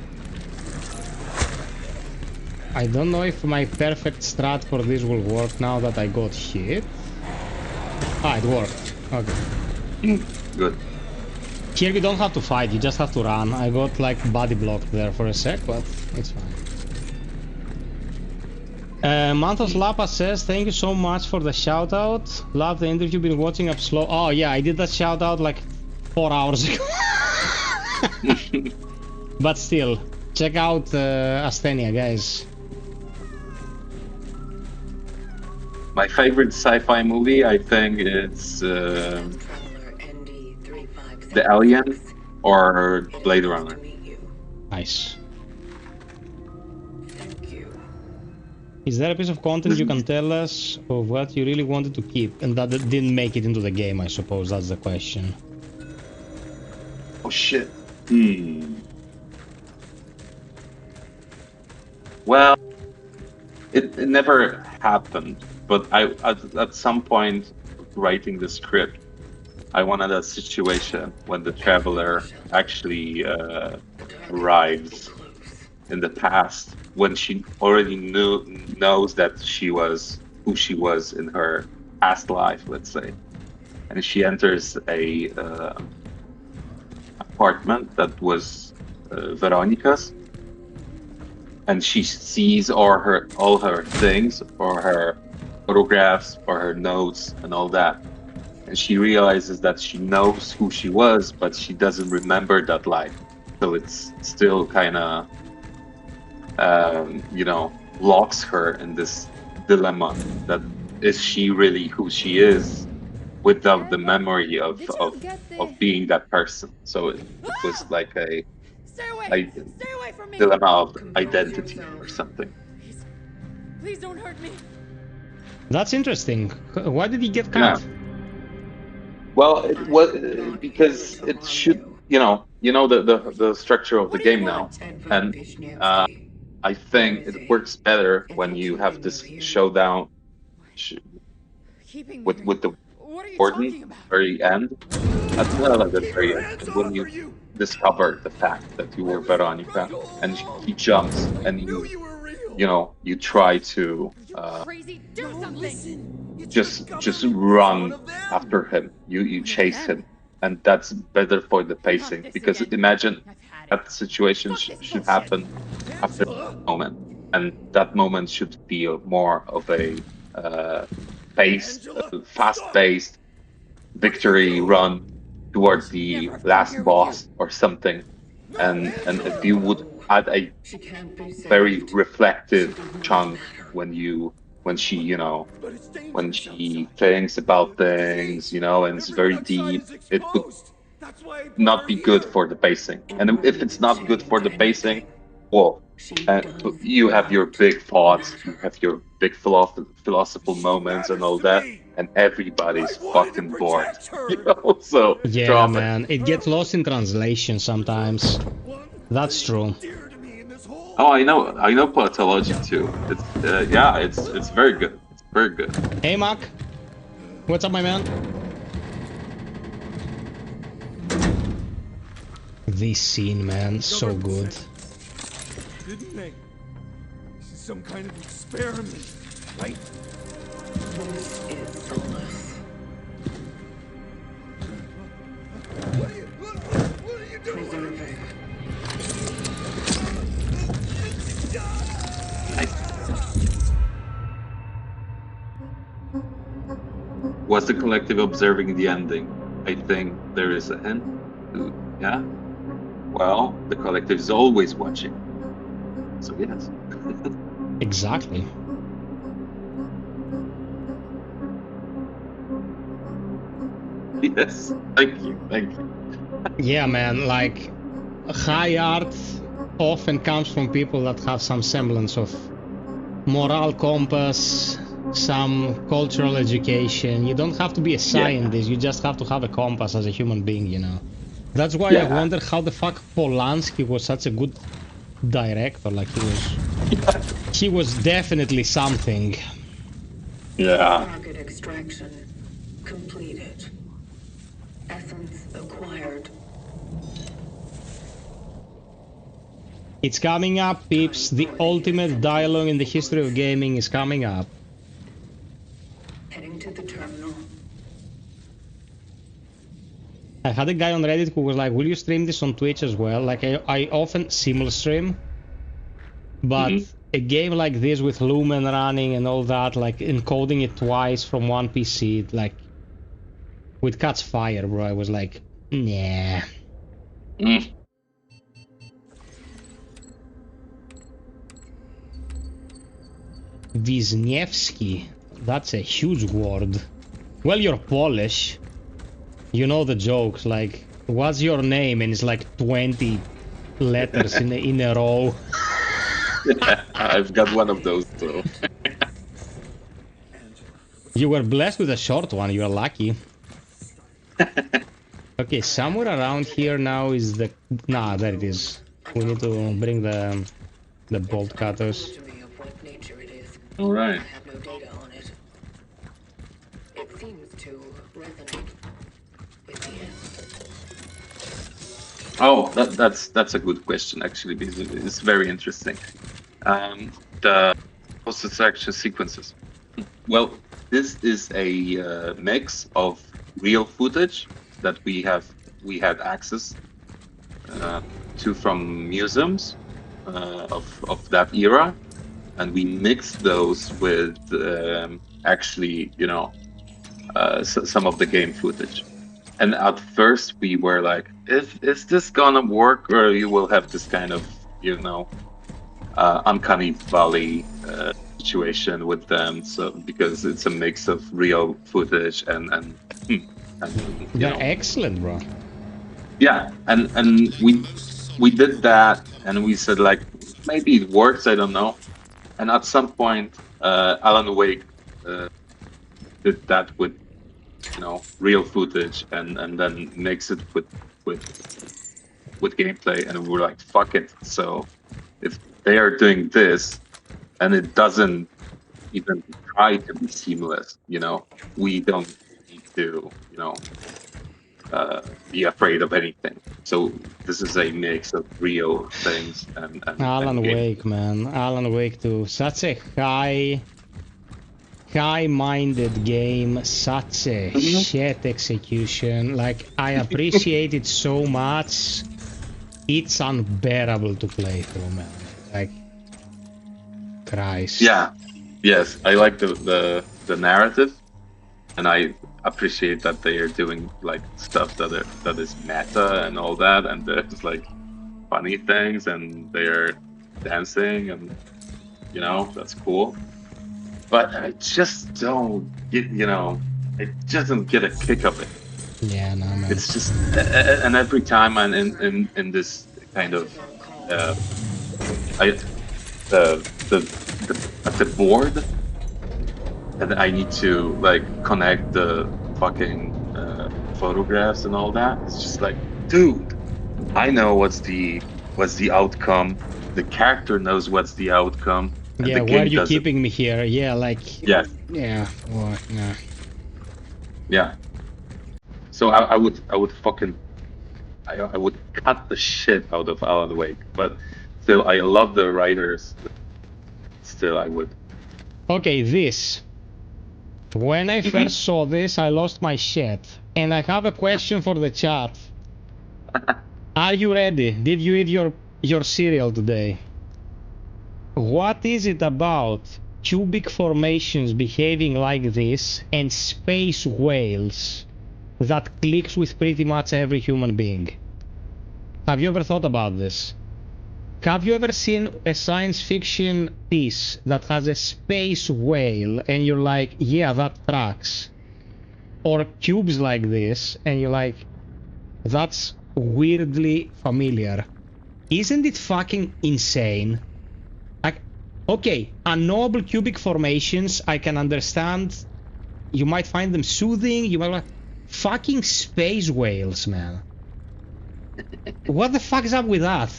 I don't know if my perfect strat for this will work now that I got hit. Ah, it worked. Okay. Good. Here you don't have to fight, you just have to run. I got like body blocked there for a sec, but it's fine. Manthos Lapa says, thank you so much for the shout out. Love the interview, been watching up slow. Oh yeah, I did that shout out like 4 hours ago. But still, check out Asthenia, guys. My favorite sci-fi movie, I think it's The Alien or Blade Runner. Nice. Is there a piece of content you can tell us of what you really wanted to keep and that didn't make it into the game, I suppose that's the question. Oh shit. Well, it never happened, but at some point writing the script, I wanted a situation when the traveler actually arrives in the past when she already knows that she was who she was in her past life, let's say, and she enters a apartment that was Veronica's, and she sees all her things, or her photographs, or her notes, and all that. And she realizes that she knows who she was, but she doesn't remember that life. So it's still kind of, locks her in this dilemma that is she really who she is without the memory of being that person. So it was like a Stay away! I- Stay away from me! dilemma of Compose identity yourself. or something. Please don't hurt me. That's interesting. Why did he get Yeah. cut? Well, it was because it should, the structure of the What do you game now, want? and I think it works better when you have this showdown Keeping me. with the What are you warden talking about? very end. At the very end, when you discover the fact that you were Veronica, and he jumps, and you try to You crazy? Do something. just run after him. You chase him, and that's better for the pacing, because imagine that situation should happen after that moment, and that moment should feel more of a fast-paced victory run towards the last boss or something. And if you would add a She can't be saved. very reflective chunk Doesn't matter. when she thinks about things, and it's very deep, it would not be good for the pacing. And if it's not good for the pacing, well, you have your big thoughts, you have your big philosophical moments and all that, and everybody's fucking bored. So Yeah, drop it. man, it gets lost in translation sometimes. That's true. Oh, I know pathology too. It's it's very good. It's very good. Hey, Mark. What's up, my man? This scene, man, so good. Didn't they? This is some kind of experiment, right? This is soulless. What are you doing? Preserving. Was the collective observing the ending? I think there is a hint. Yeah. Well, the collective is always watching. So yes. Exactly. Yes. Thank you. Thank you. Yeah, man, like, high art often comes from people that have some semblance of moral compass, some cultural education. You don't have to be a scientist, you just have to have a compass as a human being. That's why I wonder how the fuck Polanski was such a good director. Like, he was definitely something. Yeah. Target extraction completed. Essence acquired. It's coming up, peeps. The ultimate dialogue in the history of gaming is coming up. Heading to the terminal. I had a guy on Reddit who was like, will you stream this on Twitch as well? Like, I often simul stream, but a game like this with Lumen running and all that, like encoding it twice from one PC, like, would catch fire, bro. I was like, nah. Wisniewski, that's a huge word. Well, you're Polish. You know the jokes, like, what's your name? And it's like 20 letters in a row. I've got one of those too. You were blessed with a short one, you're lucky. Okay, somewhere around here now is the... Nah, there it is. We need to bring the bolt cutters. To me of what nature it is. All right. I have no data on it. It seems to resonate with the end. Oh, that's a good question actually, because it's very interesting. The post-extraction sequences. Well, this is a mix of real footage that we had access to from museums of that era, and we mixed those with actually, some of the game footage. And at first we were like, is this gonna work, or you will have this kind of, uncanny valley situation with them? So because it's a mix of real footage and They're excellent, bro. yeah, and we did that, and we said like maybe it works, I don't know. And at some point, Alan Wake did that with real footage, and then mix it with gameplay, and we're like, fuck it. So if they are doing this and it doesn't even try to be seamless, we don't need to be afraid of anything. So this is a mix of real things and Alan and Wake, man. Alan Wake 2. Such a high-minded game, such a shit execution. Like, I appreciate it so much. It's unbearable to play through, man. Like, Christ. Yeah, yes, I like the narrative, and I appreciate that they are doing like stuff that is meta and all that, and there's like funny things, and they're dancing, and that's cool. But I just don't get, I just don't get a kick of it. Yeah, no, man. It's just, and every time I'm in this kind of, at the board, and I need to like connect the fucking photographs and all that. It's just like, dude, I know what's the outcome. The character knows what's the outcome. And Yeah, the why are game you doesn't. keeping me here? Yeah, like... Yeah. Yeah, or, yeah. Yeah. So I would fucking I would cut the shit out of Alan Wake, but still I love the writers. Still I would. Okay, this. When I first saw this, I lost my shit. And I have a question for the chat. Are you ready? Did you eat your cereal today? What is it about cubic formations behaving like this and space whales that clicks with pretty much every human being? Have you ever thought about this? Have you ever seen a science fiction piece that has a space whale and you're like, yeah, that tracks? Or cubes like this and you're like, that's weirdly familiar. Isn't it fucking insane? Like, okay, unknowable cubic formations, I can understand. You might find them soothing, you might like, fucking space whales, man. What the fuck is up with that?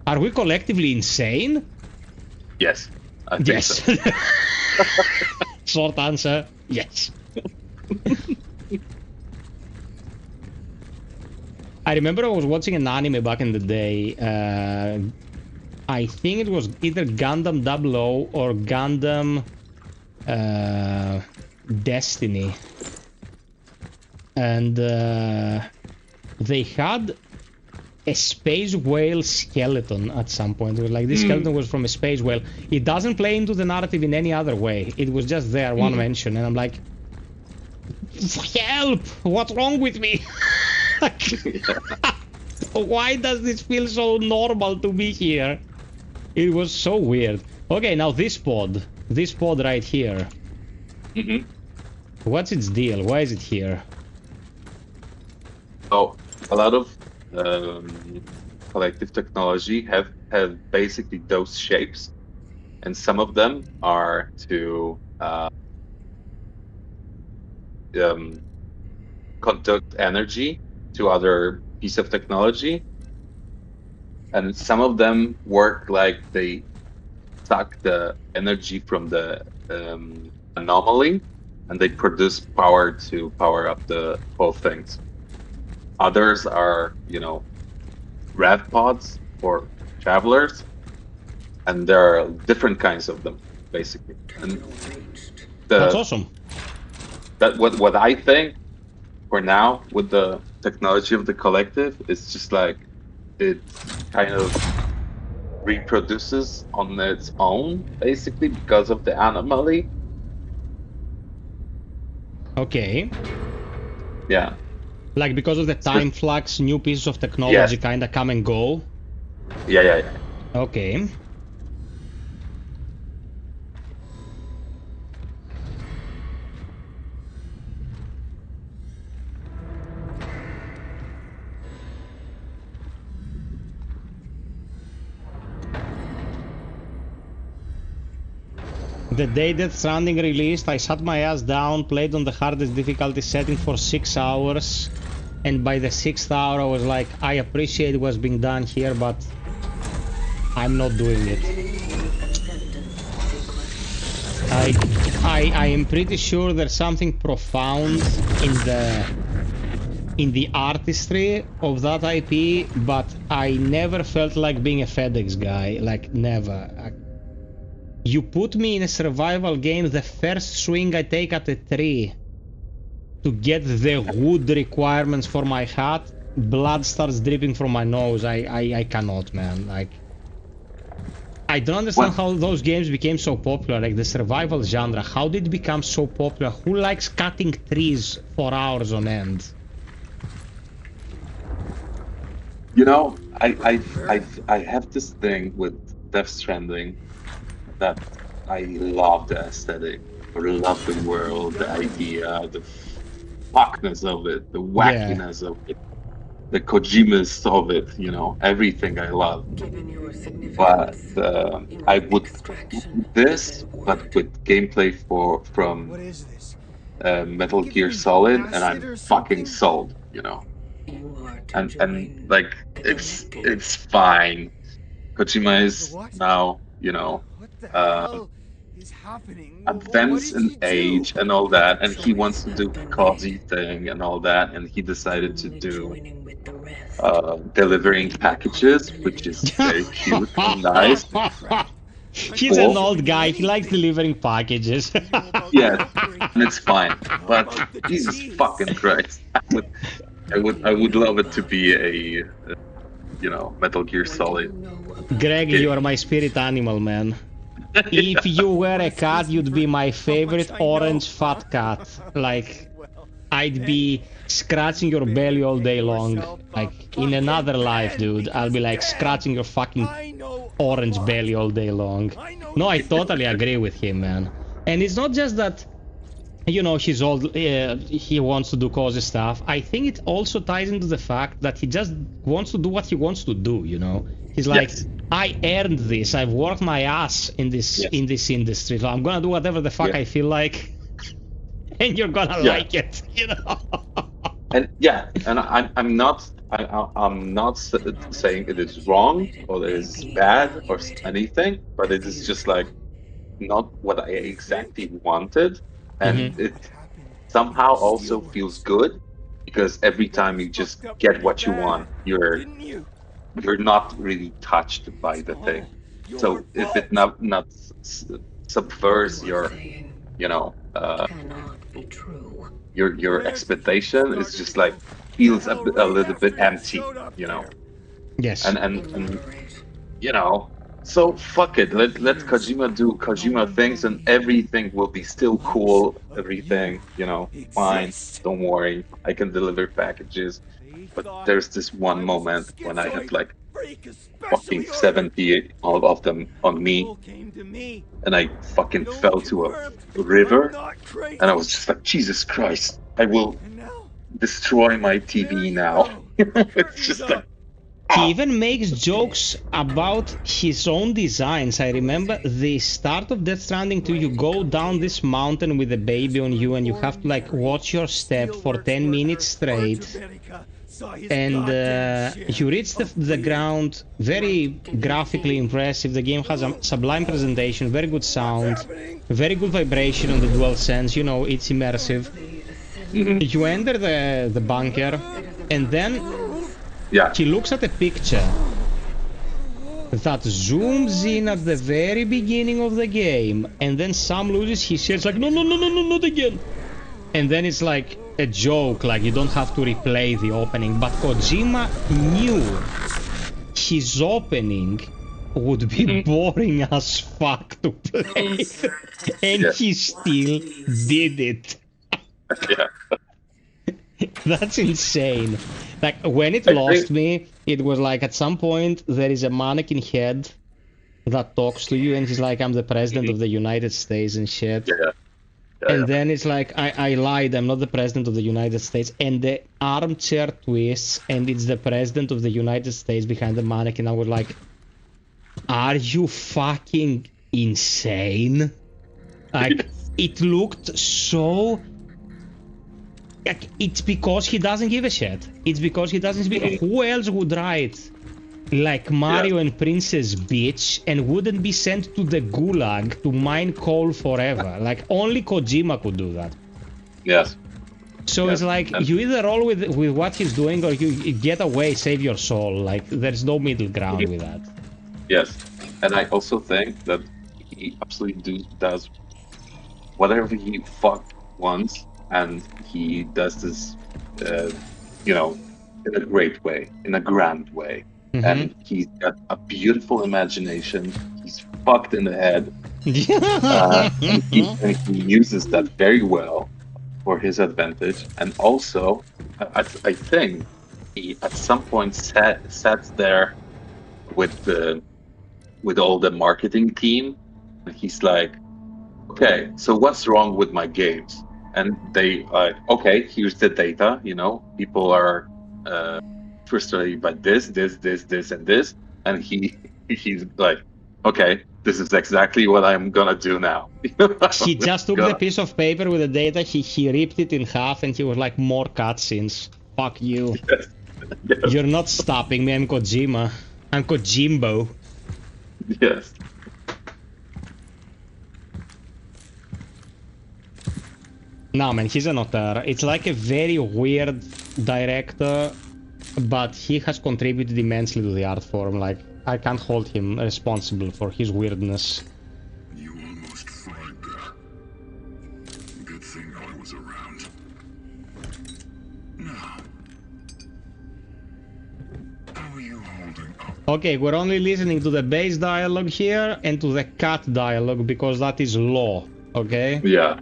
Are we collectively insane? Yes. I think Yes. so. Short answer, yes. I remember I was watching an anime back in the day. I think it was either Gundam 00 or Gundam Destiny. And they had a space whale skeleton at some point. It was like this skeleton was from a space whale. It doesn't play into the narrative in any other way. It was just there, one mention, and I'm like, help! What's wrong with me? Why does this feel so normal to be here? It was so weird. Okay, now this pod right here. What's its deal? Why is it here? So a lot of collective technology have basically those shapes, and some of them are to conduct energy to other piece of technology, and some of them work like they suck the energy from the anomaly, and they produce power to power up the whole things. others are, you know, rev pods for travelers, and there are different kinds of them, basically. And That's awesome. That what I think for now with the technology of the collective is just like it kind of reproduces on its own, basically, because of the anomaly. Okay. Yeah. Like because of the time flux, new pieces of technology kind of come and go. Yeah. Okay. The day Death Stranding released, I sat my ass down, played on the hardest difficulty setting for 6 hours, and by the 6th hour I was like, I appreciate what's being done here, but I'm not doing it. I am pretty sure there's something profound in the artistry of that IP, but I never felt like being a FedEx guy, like never. You put me in a survival game, the first swing I take at a tree to get the wood requirements for my hat, blood starts dripping from my nose. I cannot, man. Like, I don't understand how those games became so popular, like the survival genre. How did it become so popular? Who likes cutting trees for hours on end? You know, I have this thing with Death Stranding that I love the aesthetic, or love the world, the idea, the fuckness of it, the wackiness of it, the Kojimas of it, you know, everything I love. But I would this, but with gameplay from Metal Gear Solid, and I'm fucking sold, you know. And like it's fine. Kojima is now, you know, advanced in age and all that, and he wants to do cozy thing and all that, and he decided to do delivering packages, which is very cute and nice. He's an old guy, he likes delivering packages. Yeah, and it's fine, but Jesus fucking Christ, I would love it to be a you know, Metal Gear Solid. Greg, you are my spirit animal, man. If you were a cat, you'd be my favorite orange fat cat. Like, I'd be scratching your belly all day long. Like, in another life, dude, I'll be like scratching your fucking orange belly all day long. No, I totally agree with him, man. And it's not just that, you know, he's old, he wants to do cozy stuff. I think it also ties into the fact that he just wants to do what he wants to do, you know? He's like, I earned this. I've worked my ass in this industry, so I'm gonna do whatever the fuck I feel like, and you're gonna like it, you know. And I'm not saying it is wrong or it is bad or anything, but it is just like not what I exactly wanted, and it somehow also feels good because every time you just get what you want, you're not really touched by the thing. So if it not subverts your, you know, your expectation, it's just like feels a little bit empty, you know. Yes. And you know, so fuck it. Let Kojima do Kojima things, and everything will be still cool. Everything, you know, fine. Don't worry, I can deliver packages. But there's this one moment when I had like fucking 70 of them on me, and I fucking fell to a river, and I was just like, Jesus Christ, I will destroy my TV now. It's just like, he even makes jokes about his own designs. I remember the start of Death Stranding 2, you go down this mountain with a baby on you and you have to like watch your step for 10 minutes straight. And you reach the ground, very graphically impressive. The game has a sublime presentation, very good sound, very good vibration on the DualSense, you know, it's immersive. You enter the bunker, And then Yeah. he looks at a picture that zooms in at the very beginning of the game, and then Sam loses his shit. It's like, no, no, no, no, no, not again. And then it's like a joke, like you don't have to replay the opening. But Kojima knew his opening would be boring as fuck to play, and Yeah. he still did it. Yeah. That's insane. Like, when it I lost think- me, it was like at some point there is a mannequin head that talks to you and he's like, I'm the president of the United States and shit. Yeah. And then it's like, I lied, I'm not the president of the United States. And the armchair twists and it's the president of the United States behind the mannequin. I was like, are you fucking insane? Like, it looked so... Like, it's because he doesn't give a shit. It's because he doesn't speak. Who else would write like Mario and Princess Bitch and wouldn't be sent to the gulag to mine coal forever? Like, only Kojima could do that. Yes. So Yeah, it's like, and- you either roll with what he's doing or you get away, save your soul. Like, there's no middle ground with that. Yes. And I also think that he absolutely does whatever he wants, and he does this, you know, in a great way, in a grand way. And he's got a beautiful imagination. He's fucked in the head. And he uses that very well for his advantage. And also, I think he at some point sat there with all the marketing team. And he's like, okay, so what's wrong with my games? And they like, okay, here's the data. You know, people are frustrated by this, and this. And he's like, okay, this is exactly what I'm gonna do now. He just took the piece of paper with the data, he ripped it in half, and he was like, more cutscenes. Fuck you. Yes. Yes. You're not stopping me, I'm Kojima. I'm Kojimbo. Yes. No, man, he's an auteur. It's like a very weird director, but he has contributed immensely to the art form. Like, I can't hold him responsible for his weirdness. You almost fried there. Good thing I was around. Now, how are you holding up? Okay, we're only listening to the base dialogue here and to the cat dialogue because that is law, okay? Yeah.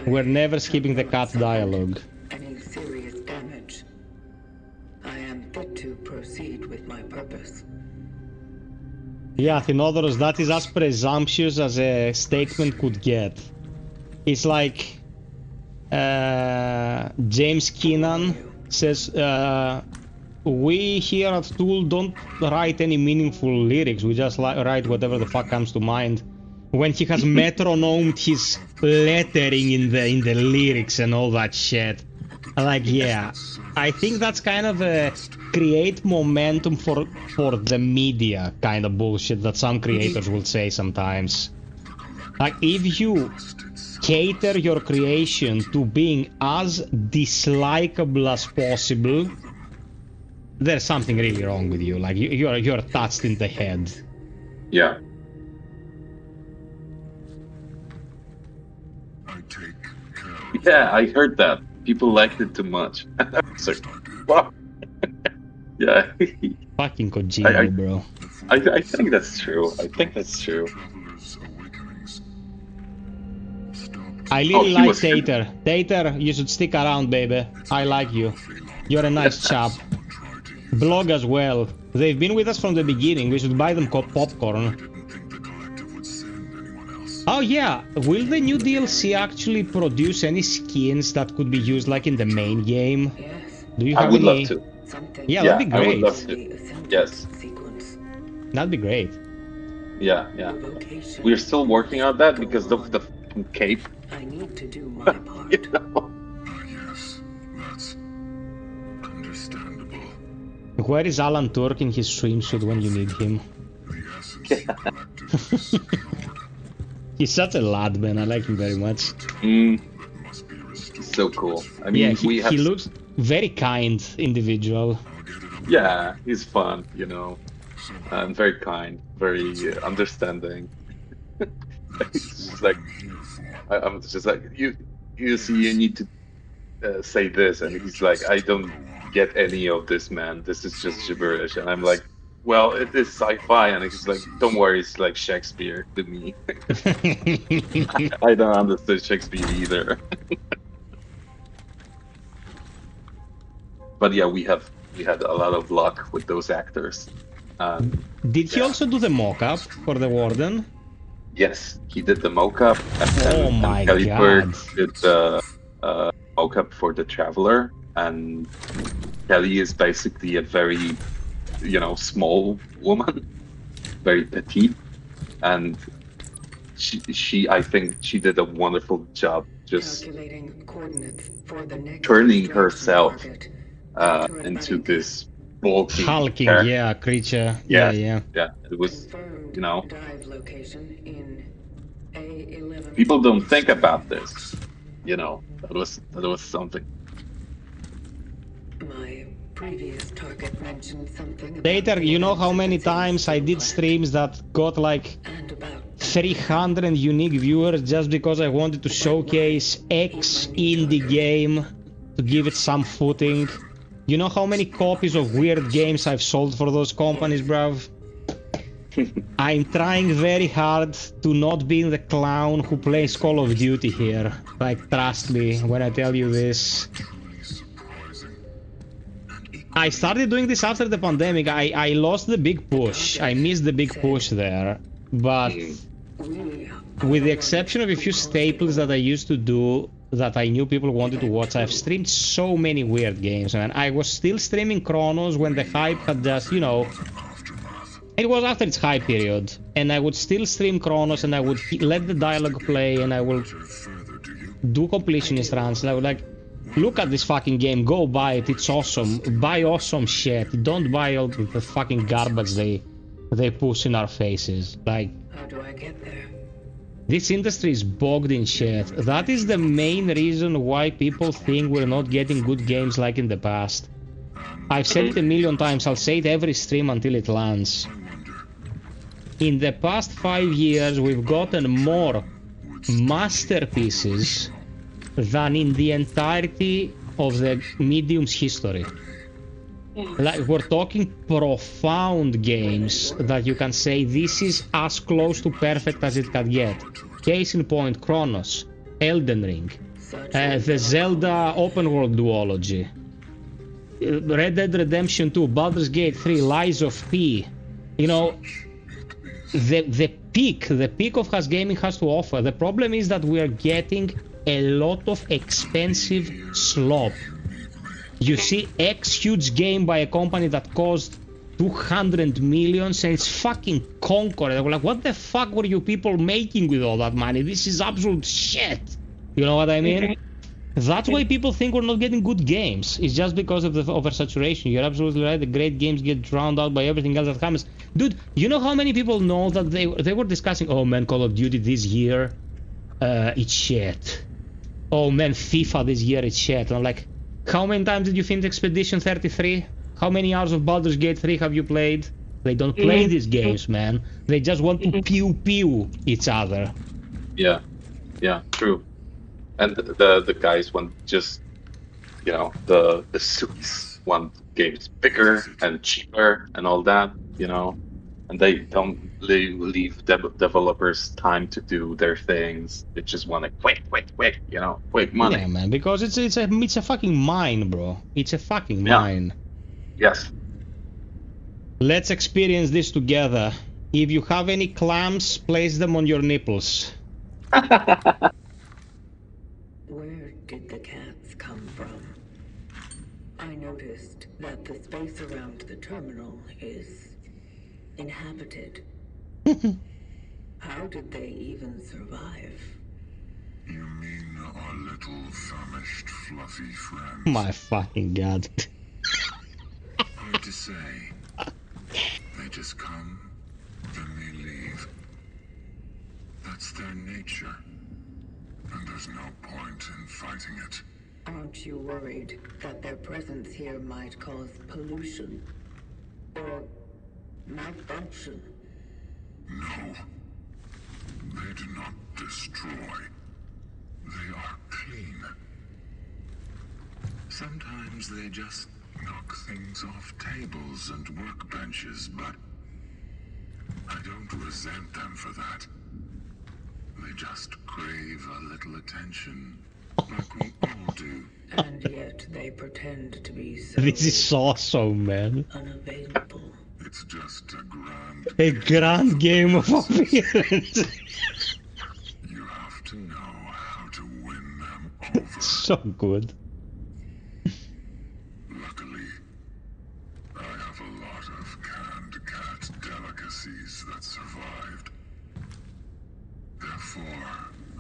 We're never skipping the cat dialogue. Any serious damage? I am fit to proceed with my purpose. Yeah, Thinodorus, that is as presumptuous as a statement could get. It's like James Keenan says, we here at Tool don't write any meaningful lyrics, we just write whatever the fuck comes to mind. When he has metronomed his lettering in the lyrics and all that shit. Like, yeah, I think that's kind of a create momentum for the media kind of bullshit that some creators will say sometimes. Like, if you cater your creation to being as dislikable as possible, there's something really wrong with you. Like, you're touched in the head. Yeah. I take care of Yeah, I heard that. People liked it too much. It's like, wow. Yeah. Fucking Kojima, bro. I think that's true. I think that's true. travelers' awakenings. Stopped I Oh, really he like was- Tater. Tater, you should stick around, baby. I like you. You're a nice chap. tried to Blog as well. They've been with us from the beginning. We should buy them popcorn. didn't think the collective would send anyone else. Oh yeah, will the new DLC actually produce any skins that could be used like in the main game? Yes, Do you I have would any? love to. something. Yeah, Yeah, that'd be I would great. love to. The ascent Yes. sequence. That'd be great. Yeah, yeah. Location. We're still working on that because of the fucking cape. I need to do my part. You know? Yes, that's understandable. Where is Alan Turk in his swimsuit when you need him? The essence collective is secured. He's such a lad, man. I like him very much. Mm, But must be restored. so cool. I Yeah, mean, we have. he looks very kind individual. Yeah, he's fun, and very kind, very understanding. It's just like I'm just like you see, you need to say this, and he's like, I don't get any of this, man. This is just gibberish, and I'm like, well, it is sci-fi, and he's like, don't worry, it's like Shakespeare to me. I don't understand Shakespeare either. But yeah, we had a lot of luck with those actors. Did he also do the mock-up for the Warden? Yes, he did the mock-up, Oh my and Kelly God. Burke did the mock-up for the Traveler, and Kelly is basically a very, small woman, very petite, and she I think she did a wonderful job just Calculating coordinates for the next turning extraction herself target. into this bulky Hulking, character. creature. Yeah. Yeah. Yeah, it was, Confirmed dive location in A11. people don't think about this, that was something. My previous target mentioned something about Later, you know how many events times I did streams that got like and about 300 unique viewers just because I wanted to showcase X indie game to give it some footing. You know how many copies of weird games I've sold for those companies, bruv? I'm trying very hard to not be the clown who plays Call of Duty here. Like, trust me when I tell you this. I started doing this after the pandemic. I lost the big push. I missed the big push there. But with the exception of a few staples that I used to do that I knew people wanted to watch, I've streamed so many weird games, man. I was still streaming CRONOS when the hype had just, it was after its hype period. And I would still stream CRONOS and I would let the dialogue play and I would do completionist runs and I would like, look at this fucking game, go buy it, it's awesome. Buy awesome shit. Don't buy all the fucking garbage they push in our faces. Like, how do I get there? this industry is bogged in shit. That is the main reason why people think we're not getting good games like in the past. I've said it a million times, I'll say it every stream until it lands. In the past 5 years, we've gotten more masterpieces than in the entirety of the medium's history. Like, we're talking profound games that you can say this is as close to perfect as it can get. Case in point, CRONOS, Elden Ring, the Zelda open world duology, Red Dead Redemption 2, Baldur's Gate 3, Lies of P. The peak of what gaming has to offer. The problem is that we are getting a lot of expensive slop. You see X huge game by a company that cost 200 million and it's fucking Conqueror. We're like, what the fuck were you people making with all that money? This is absolute shit. You know what I mean? That's why people think we're not getting good games. It's just because of the oversaturation. You're absolutely right. The great games get drowned out by everything else that comes. Dude, you know how many people know that they were discussing, oh man, Call of Duty this year, it's shit. Oh man, FIFA this year, it's shit. And I'm like, how many times did you finish Expedition 33? How many hours of Baldur's Gate 3 have you played? They don't play these games, man. They just want to pew each other. Yeah, true. And the guys want just, the suits want games bigger and cheaper and all that, and they don't leave developers time to do their things. They just want to quick, quick money. Yeah, man, because it's a fucking mine, bro. It's a fucking mine. Yes. Let's experience this together. If you have any clamps, place them on your nipples. Where did the cats come from? I noticed that the space around the terminal is inhabited. How did they even survive? You mean our little famished fluffy friends? My fucking god. Hard to say. They just come, then they leave. That's their nature. And there's no point in fighting it. Aren't you worried that their presence here might cause pollution? Or malfunction? No. They do not destroy. They are clean. Sometimes they just knock things off tables and workbenches, but I don't resent them for that. They just crave a little attention, like we all do. And yet they pretend to be so This is awesome, man. unavailable. It's just A grand game of appearance. You have to know how to win them over. So good. Luckily, I have a lot of canned cat delicacies that survived. Therefore,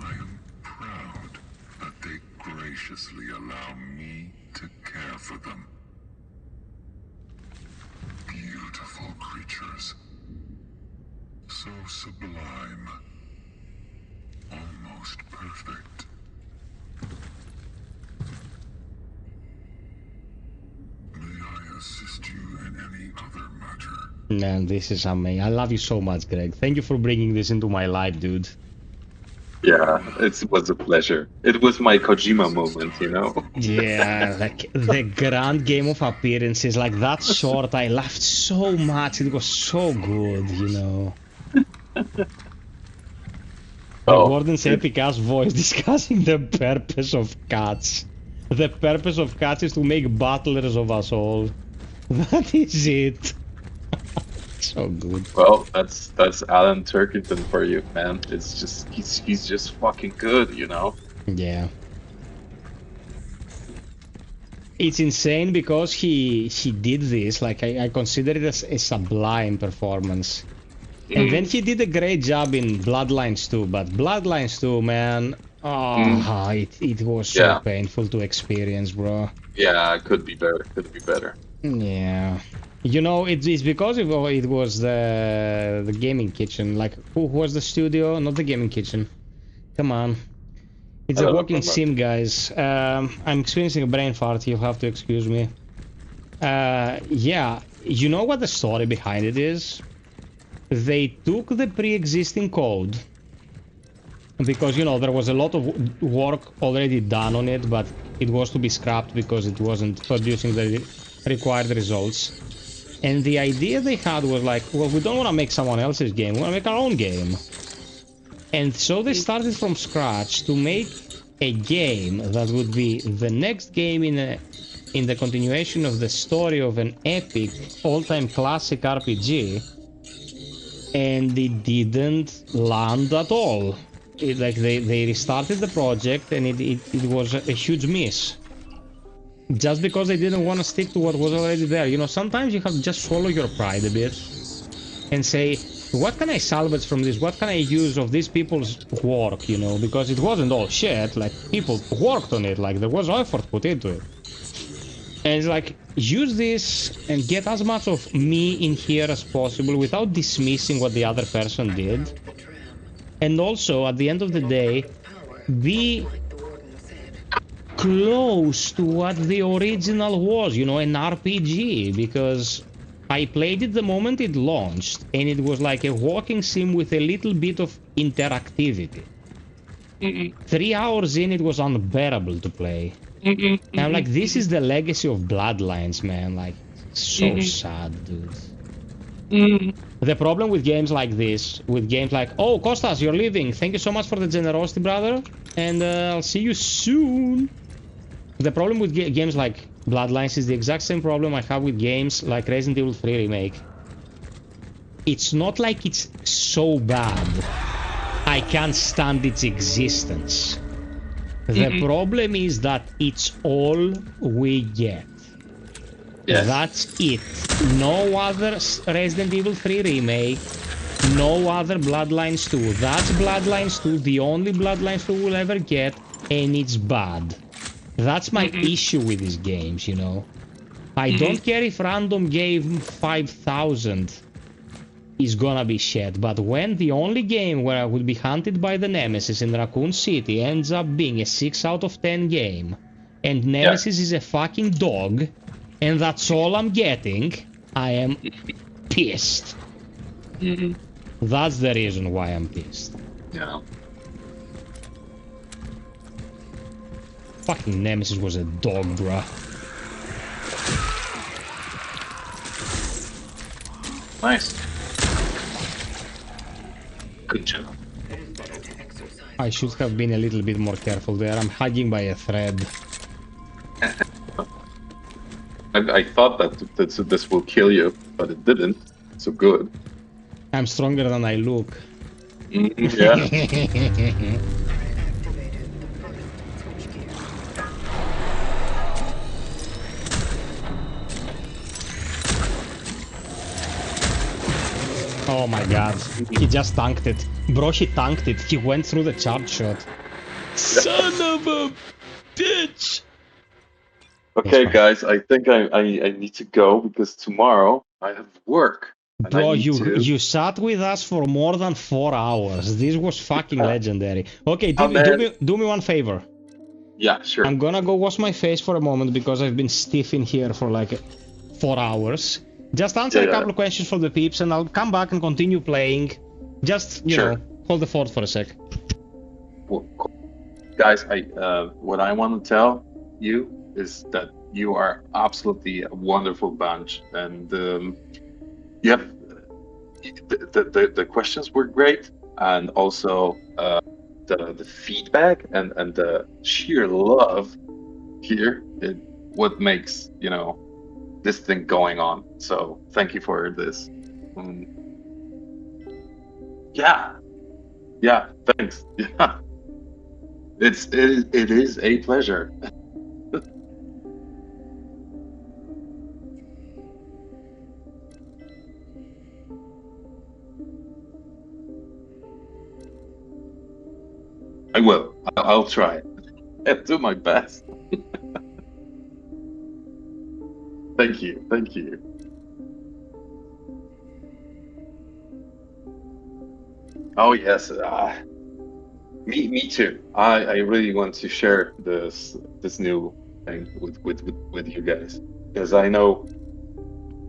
I am proud that they graciously allow me to care for them. Beautiful creatures. So sublime. Almost perfect. May I assist you in any other matter? Man, this is amazing. I love you so much, Greg. Thank you for bringing this into my life, dude. Yeah, it was a pleasure. It was my Kojima moment, you know? Yeah, like the grand game of appearances, like that short, I laughed so much. It was so good, you know. Gordon's epic ass voice discussing the purpose of cats. The purpose of cats is to make butlers of us all. That is it. So good. Well, that's Alan Turkington for you, man. It's just he's just fucking good, you know? Yeah. It's insane because he did this, like I consider it as a sublime performance. And then he did a great job in Bloodlines 2, but Bloodlines 2, man, it was so painful to experience, bro. Yeah, it could be better, Yeah. You know, it's because it was the gaming kitchen. Like, who was the studio? Not the gaming kitchen. Come on. It's a walking sim, guys. I'm experiencing a brain fart. You'll have to excuse me. Yeah. You know what the story behind it is? They took the pre-existing code. Because, you know, there was a lot of work already done on it, but it was to be scrapped because it wasn't producing the required results. And the idea they had was like, well, we don't want to make someone else's game, we want to make our own game. And so they started from scratch to make a game that would be the next game in the continuation of the story of an epic, all-time classic RPG. And it didn't land at all. Like they restarted the project and it was a huge miss. Just because they didn't want to stick to what was already there. You know, sometimes you have to just swallow your pride a bit and say, what can I salvage from this? What can I use of these people's work, you know? Because it wasn't all shit, like, people worked on it, like, there was effort put into it. And it's like, use this and get as much of me in here as possible without dismissing what the other person did. And also, at the end of the day, be close to what the original was, you know, an RPG, because I played it the moment it launched, and it was like a walking sim with a little bit of interactivity. 3 hours in, it was unbearable to play. And I'm like, this is the legacy of Bloodlines, man, like, so sad, dude. The problem with games like this, with games like, oh, Kostas, you're leaving, thank you so much for the generosity, brother, and I'll see you soon. The problem with games like Bloodlines is the exact same problem I have with games like Resident Evil 3 Remake. It's not like it's so bad I can't stand its existence. The problem is that it's all we get. Yes. That's it. No other Resident Evil 3 Remake, no other Bloodlines 2. That's Bloodlines 2, the only Bloodlines 2 we'll ever get, and it's bad. That's my issue with these games, you know. I don't care if random game 5000 is gonna be shit, but when the only game where I would be hunted by the Nemesis in Raccoon City ends up being a 6 out of 10 game, and Nemesis is a fucking dog, and that's all I'm getting, I am pissed. That's the reason why I'm pissed. Yeah. Fucking Nemesis was a dog, bruh. Nice. Good job. I should have been a little bit more careful there. I'm hugging by a thread. I thought that this will kill you, but it didn't. So good. I'm stronger than I look. Yeah. Oh my god, he just tanked it. Bro, he tanked it. He went through the charge shot. Son of a bitch! Okay, guys, I think I need to go because tomorrow I have work. and I Bro, need to- you sat with us for more than 4 hours. This was fucking legendary. Okay, Oh, man. do me one favor. Yeah, sure. I'm gonna go wash my face for a moment because I've been stiff in here for like 4 hours. Just answer a couple of questions for the peeps and I'll come back and continue playing. Just, you know, hold the fort for a sec. Well, guys, what I want to tell you is that you are absolutely a wonderful bunch, and you have the questions were great, and also the feedback and the sheer love here, what makes this thing going on. So thank you for this. Yeah, thanks. Yeah, it is a pleasure. I will. I'll try. I'll do my best. Thank you. Thank you. Oh yes, me too. I really want to share this new thing with you guys, because I know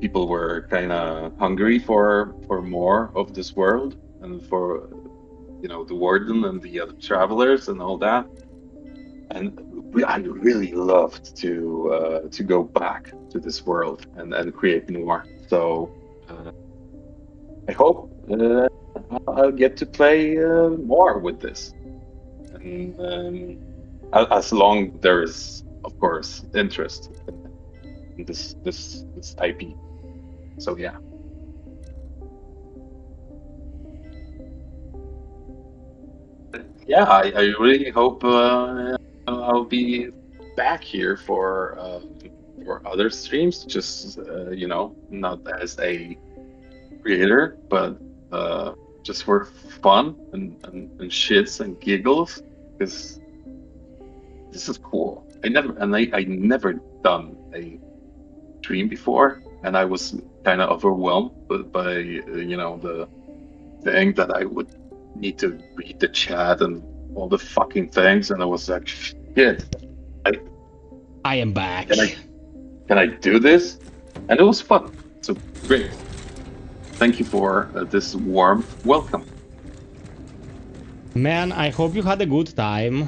people were kind of hungry for more of this world, and for the warden and the other travelers and all that, and I really loved to go back to this world and create more. So I hope I'll get to play more with this, and as long there is, of course, interest in this IP. So yeah. Yeah, I really hope I'll be back here for other streams, just not as a creator, but just for fun and shits and giggles, because this is cool. I never done a stream before, and I was kind of overwhelmed by the thing that I would need to read the chat and all the fucking things, and I was like, shit, I am back. Can I do this? And it was fun. So great. Thank you for this warm welcome. Man, I hope you had a good time.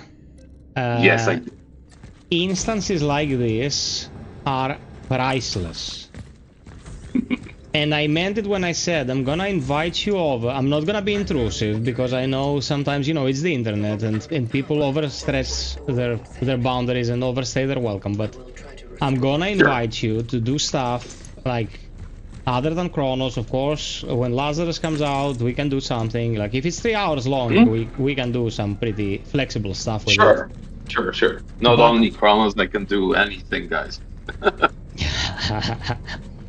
Yes, I did. Instances like this are priceless. And I meant it when I said I'm gonna invite you over. I'm not gonna be intrusive, because I know sometimes, it's the internet and people overstretch their boundaries and overstay their welcome. But I'm gonna invite you to do stuff like, other than CRONOS, of course. When Lazarus comes out, we can do something. Like if it's 3 hours long, we can do some pretty flexible stuff with it. Sure. Not only CRONOS, I can do anything, guys.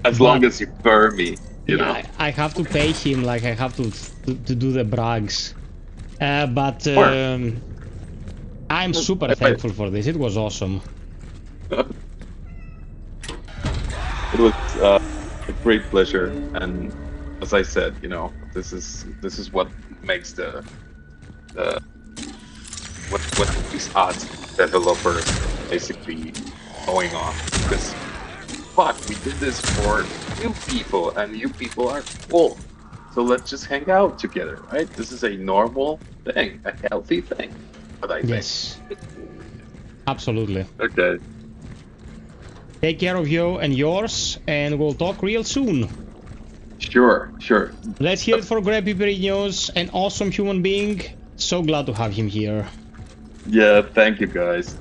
As long as you burn me, you know. I have to pay him, like I have to do the brags. But I'm super thankful for this. It was awesome. It was a great pleasure, and as I said, this is what makes what these art developers basically going on. Because, fuck, we did this for you people, and you people are full. So let's just hang out together, right? This is a normal thing, a healthy thing. But I think. Yes. Absolutely. Okay. Take care of you and yours, and we'll talk real soon. Sure, sure. Let's hear it for Greg Piperinos, an awesome human being. So glad to have him here. Yeah, thank you guys.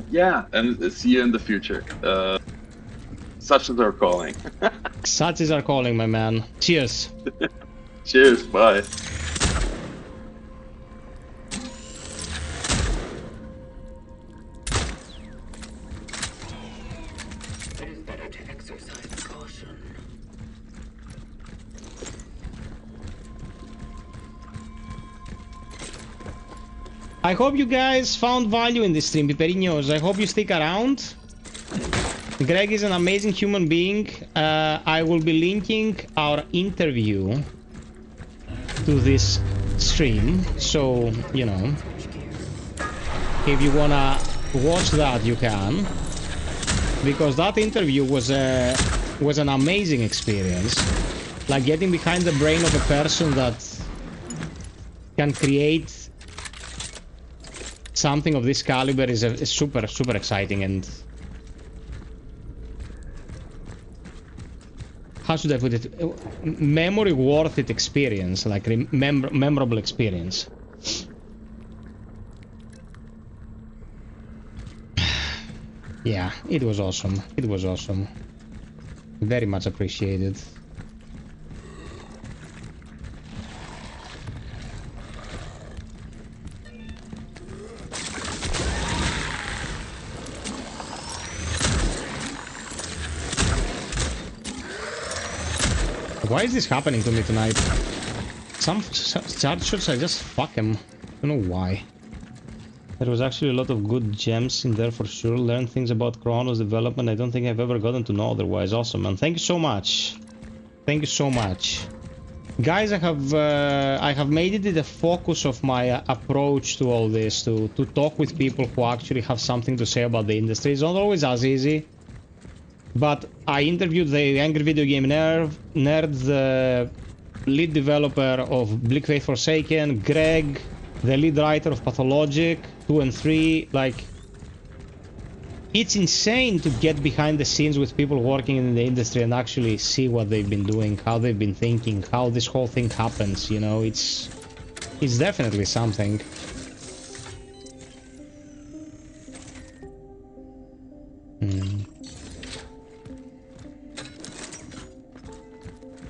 Yeah, and see you in the future. Such as our calling. Such is our calling, my man. Cheers. Cheers, bye. It is better to exercise caution. I hope you guys found value in this stream, Piperinos. I hope you stick around. Greg is an amazing human being. I will be linking our interview to this stream, so, you know, if you wanna watch that, you can. Because that interview was an amazing experience. Like, getting behind the brain of a person that can create something of this caliber is super, super exciting, and how should I put it? Memory worth it experience, like memorable experience. Yeah, it was awesome. It was awesome. Very much appreciated. Why is this happening to me tonight? Some charge shots, I just fuck him. I don't know why. There was actually a lot of good gems in there for sure. Learned things about CRONOS development I don't think I've ever gotten to know otherwise. Awesome, man. Thank you so much. Thank you so much. Guys, I have made it a focus of my approach to all this, to talk with people who actually have something to say about the industry. It's not always as easy. But I interviewed the Angry Video Game Nerd, the lead developer of FiOth Forsaken, Greg, the lead writer of Pathologic 2 and 3. Like, it's insane to get behind the scenes with people working in the industry and actually see what they've been doing, how they've been thinking, how this whole thing happens, you know. It's definitely something.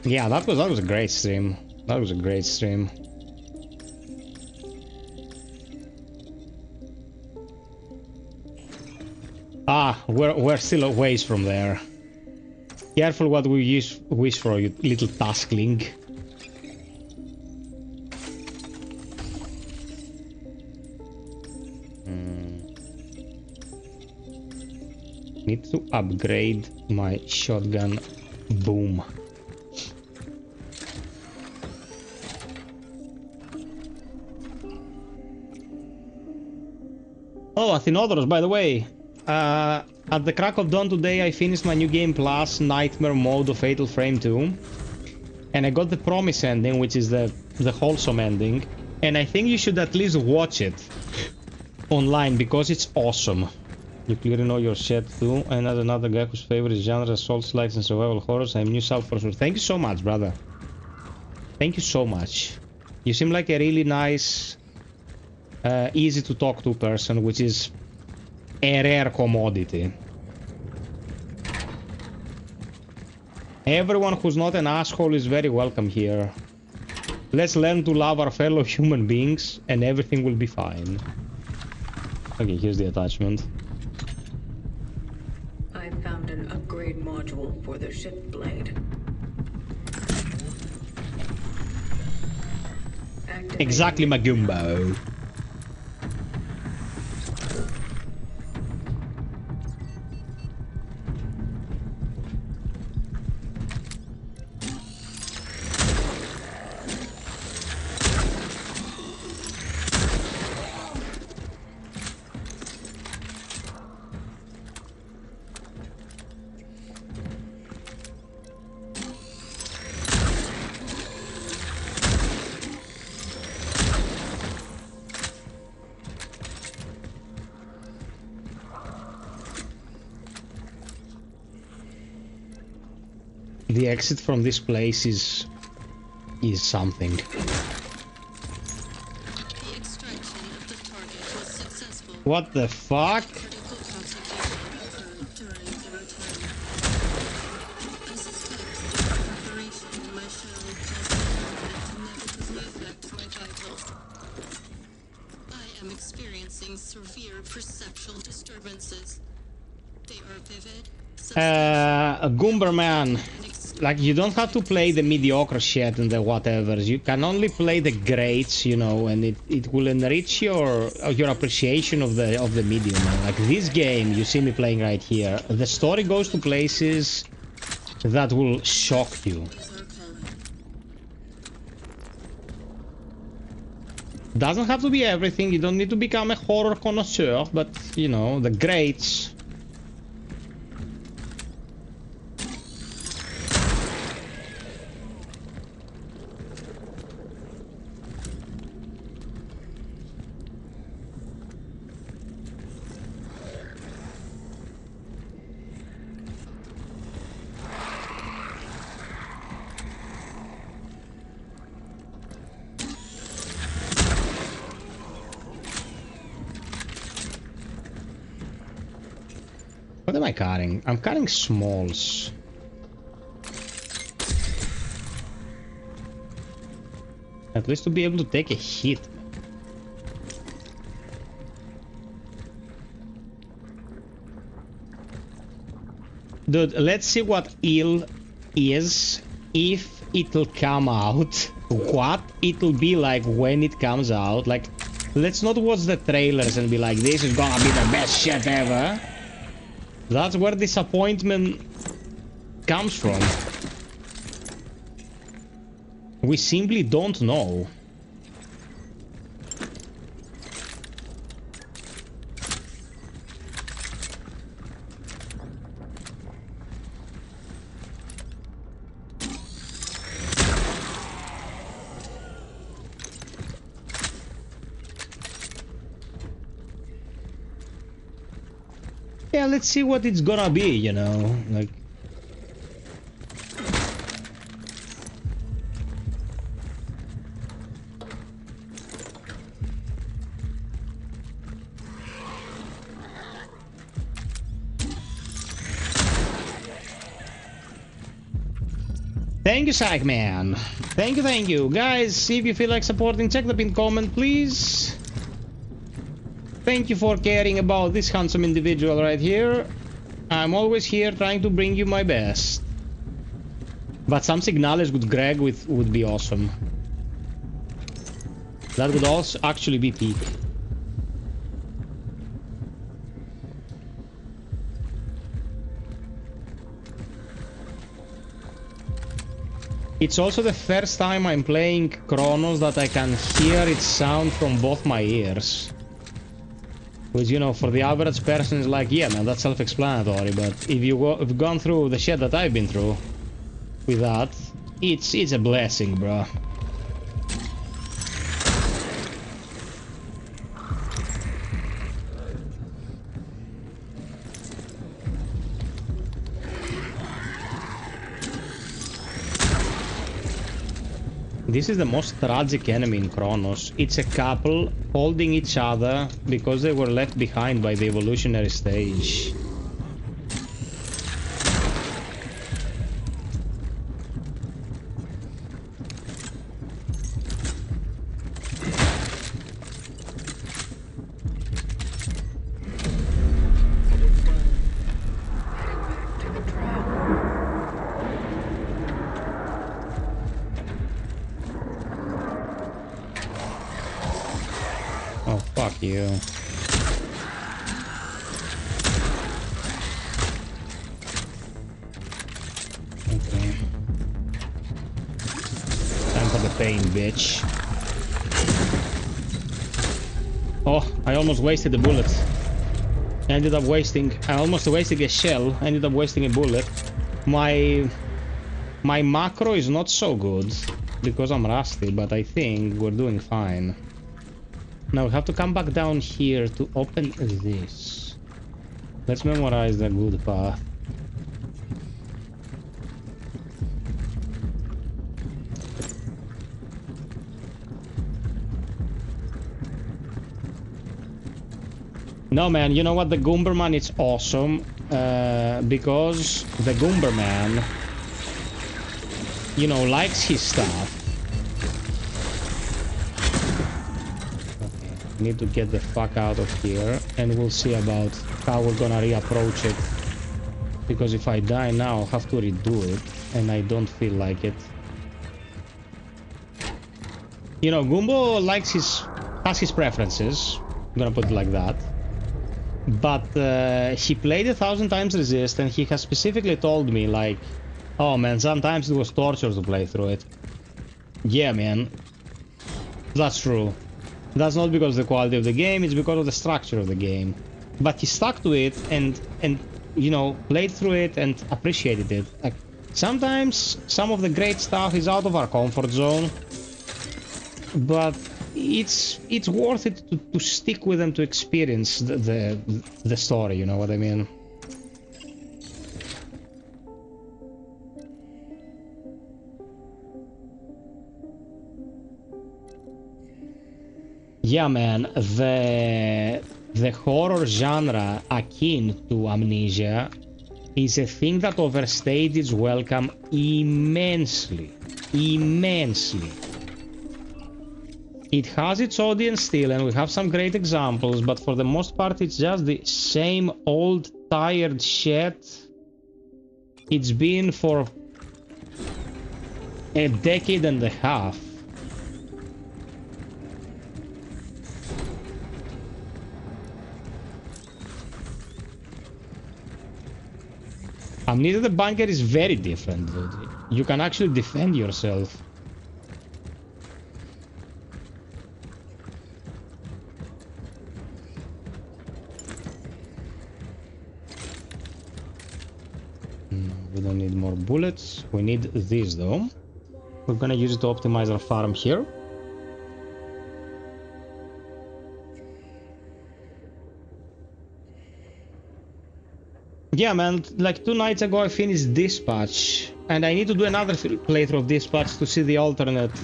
Yeah, that was a great stream. That was a great stream. Ah, we're still a ways from there. Careful what we wish for, you little taskling. Need to upgrade my shotgun. Boom. Oh, Athenodoros, by the way. At the crack of dawn today, I finished my new game plus nightmare mode of Fatal Frame 2. And I got the promise ending, which is the wholesome ending. And I think you should at least watch it online, because it's awesome. You clearly know your shit too. And as another guy whose favorite genre is Souls-likes and survival horrors, I'm new self for sure. Thank you so much, brother. Thank you so much. You seem like a really nice, easy to talk to person, which is a rare commodity. Everyone who's not an asshole is very welcome here. Let's learn to love our fellow human beings and everything will be fine. Okay, here's the attachment. I found an upgrade module for the ship blade. Exactly, Magumbo. The exit from this place is something. The extraction of the target was successful. What the fuck? Critical concentration occurred during the return. I suspect the perforation in my shell caused the movement to negatively affect my vitals. I am experiencing severe perceptual disturbances. They are vivid, Goomberman, like, you don't have to play the mediocre shit and the whatevers. You can only play the greats, you know, and it will enrich your appreciation of the medium. Like this game, you see me playing right here. The story goes to places that will shock you. Doesn't have to be everything. You don't need to become a horror connoisseur, but you know, the greats. What am I carrying? I'm carrying smalls. At least to be able to take a hit. Dude, let's see what ill is, if it'll come out, what it'll be like when it comes out. Like, let's not watch the trailers and be like, this is gonna be the best shit ever. That's where disappointment comes from. We simply don't know. Yeah, let's see what it's gonna be, you know, like... Thank you, Psychman. Thank you. Guys, if you feel like supporting, check the pinned comment, please. Thank you for caring about this handsome individual right here. I'm always here trying to bring you my best. But some signals with Greg would be awesome. That would also actually be peak. It's also the first time I'm playing CRONOS that I can hear its sound from both my ears. Which, you know, for the average person is like, yeah, man, that's self-explanatory. But if you've gone through the shit that I've been through with that, it's a blessing, bro. This is the most tragic enemy in CRONOS. It's a couple holding each other because they were left behind by the evolutionary stage. Oh, fuck you. Okay. Time for the pain, bitch. Oh, I almost wasted a bullet. I almost wasted a shell, ended up wasting a bullet. My macro is not so good because I'm rusty, but I think we're doing fine. Now we have to come back down here to open this. Let's memorize the good path. No, man, you know what? The Goomberman is awesome because the Goomberman, you know, likes his stuff. Okay, need to get the fuck out of here, and we'll see about how we're gonna reapproach it. Because if I die now, I'll have to redo it, and I don't feel like it. You know, Goombo has his preferences. I'm gonna put it like that. But he played 1,000 times Resist, and he has specifically told me, like, oh man, sometimes it was torture to play through it. Yeah, man. That's true. That's not because of the quality of the game, it's because of the structure of the game. But he stuck to it and you know, played through it and appreciated it. Like, sometimes some of the great stuff is out of our comfort zone, but it's worth it to stick with them to experience the story, you know what I mean? Yeah, man, the horror genre akin to Amnesia is a thing that overstayed its welcome immensely. Immensely. It has its audience still, and we have some great examples, but for the most part it's just the same old tired shit it's been for a decade and a half. Amnesia the Bunker is very different, dude. You can actually defend yourself. We don't need more bullets. We need this though. We're gonna use it to optimize our farm here. Yeah, man, like 2 nights ago I finished Dispatch, and I need to do another playthrough of Dispatch to see the alternate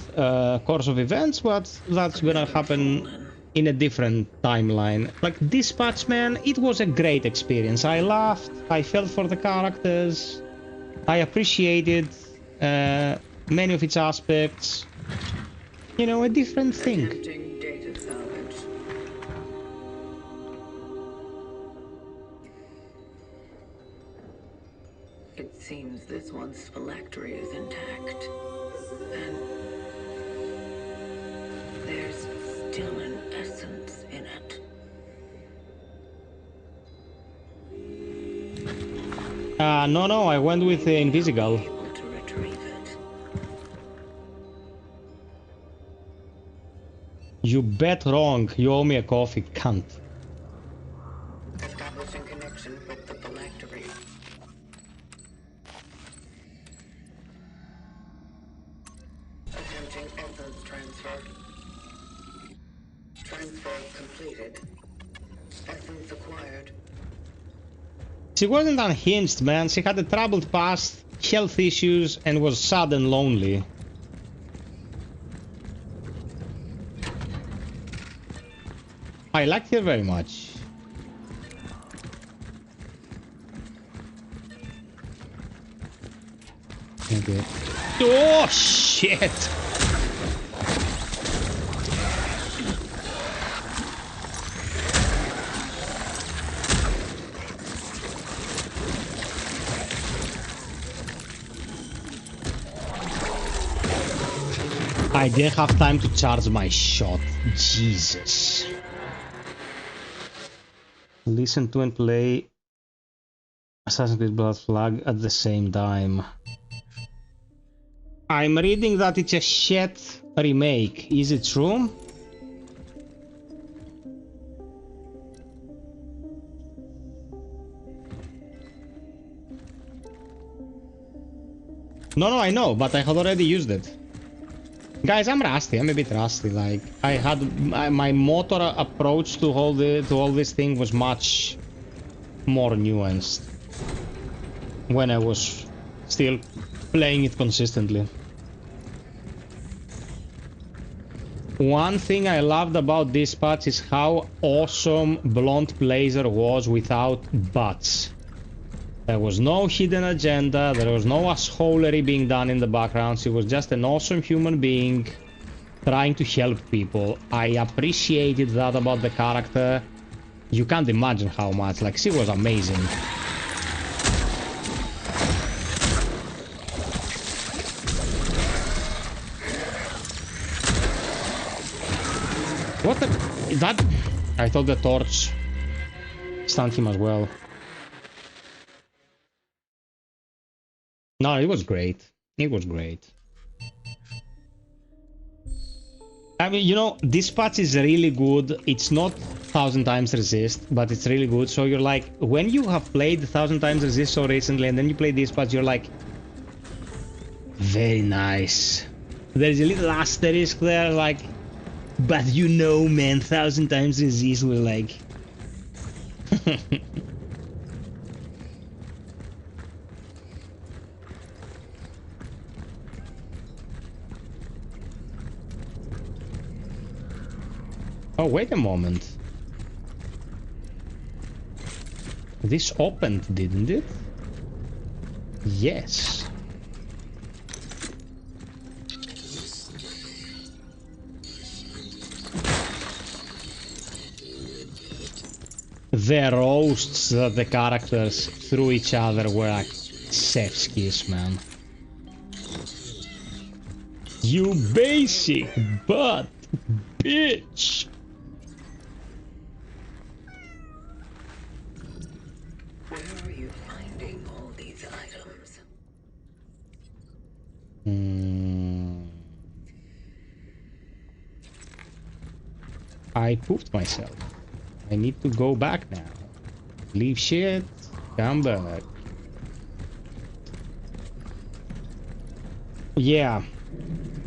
course of events, but that's gonna happen in a different timeline. Like, Dispatch, man, it was a great experience. I laughed, I felt for the characters, I appreciated many of its aspects. You know, a different thing. Data salvage. It seems this one's phylactery is intact. And there's still an essence in it. No, I went with the Invisigal. Able to retrieve it. You bet wrong. You owe me a coffee, cunt. Establishing connection with the phylactery. Attempting essence transfer. Transfer completed. Essence acquired. She wasn't unhinged, man. She had a troubled past, health issues, and was sad and lonely. I liked her very much. Okay. Oh, shit! I didn't have time to charge my shot. Jesus. Listen to and play Assassin's Creed Blood Flag at the same time. I'm reading that it's a shit remake. Is it true? No, I know, but I had already used it. Guys, I'm rusty. I'm a bit rusty. Like, I had my motor approach to all this thing was much more nuanced when I was still playing it consistently. One thing I loved about this patch is how awesome Blonde Blazer was without butts. There was no hidden agenda, there was no assholery being done in the background. She was just an awesome human being trying to help people. I appreciated that about the character. You can't imagine how much. Like, she was amazing. What the... that... I thought the torch stunned him as well. No, it was great. It was great. I mean, you know, this patch is really good. It's not 1000 times resist, but it's really good. So you're like, when you have played 1000 times resist so recently and then you play this patch, you're like, very nice. There's a little asterisk there, like, but you know, man, 1000 times resist was like... Oh, wait a moment. This opened, didn't it? Yes. The roasts that the characters threw each other were like chef's kiss, man. You basic butt bitch. Where are you finding all these items? I pooped myself. I need to go back now. Leave shit, come back. Yeah.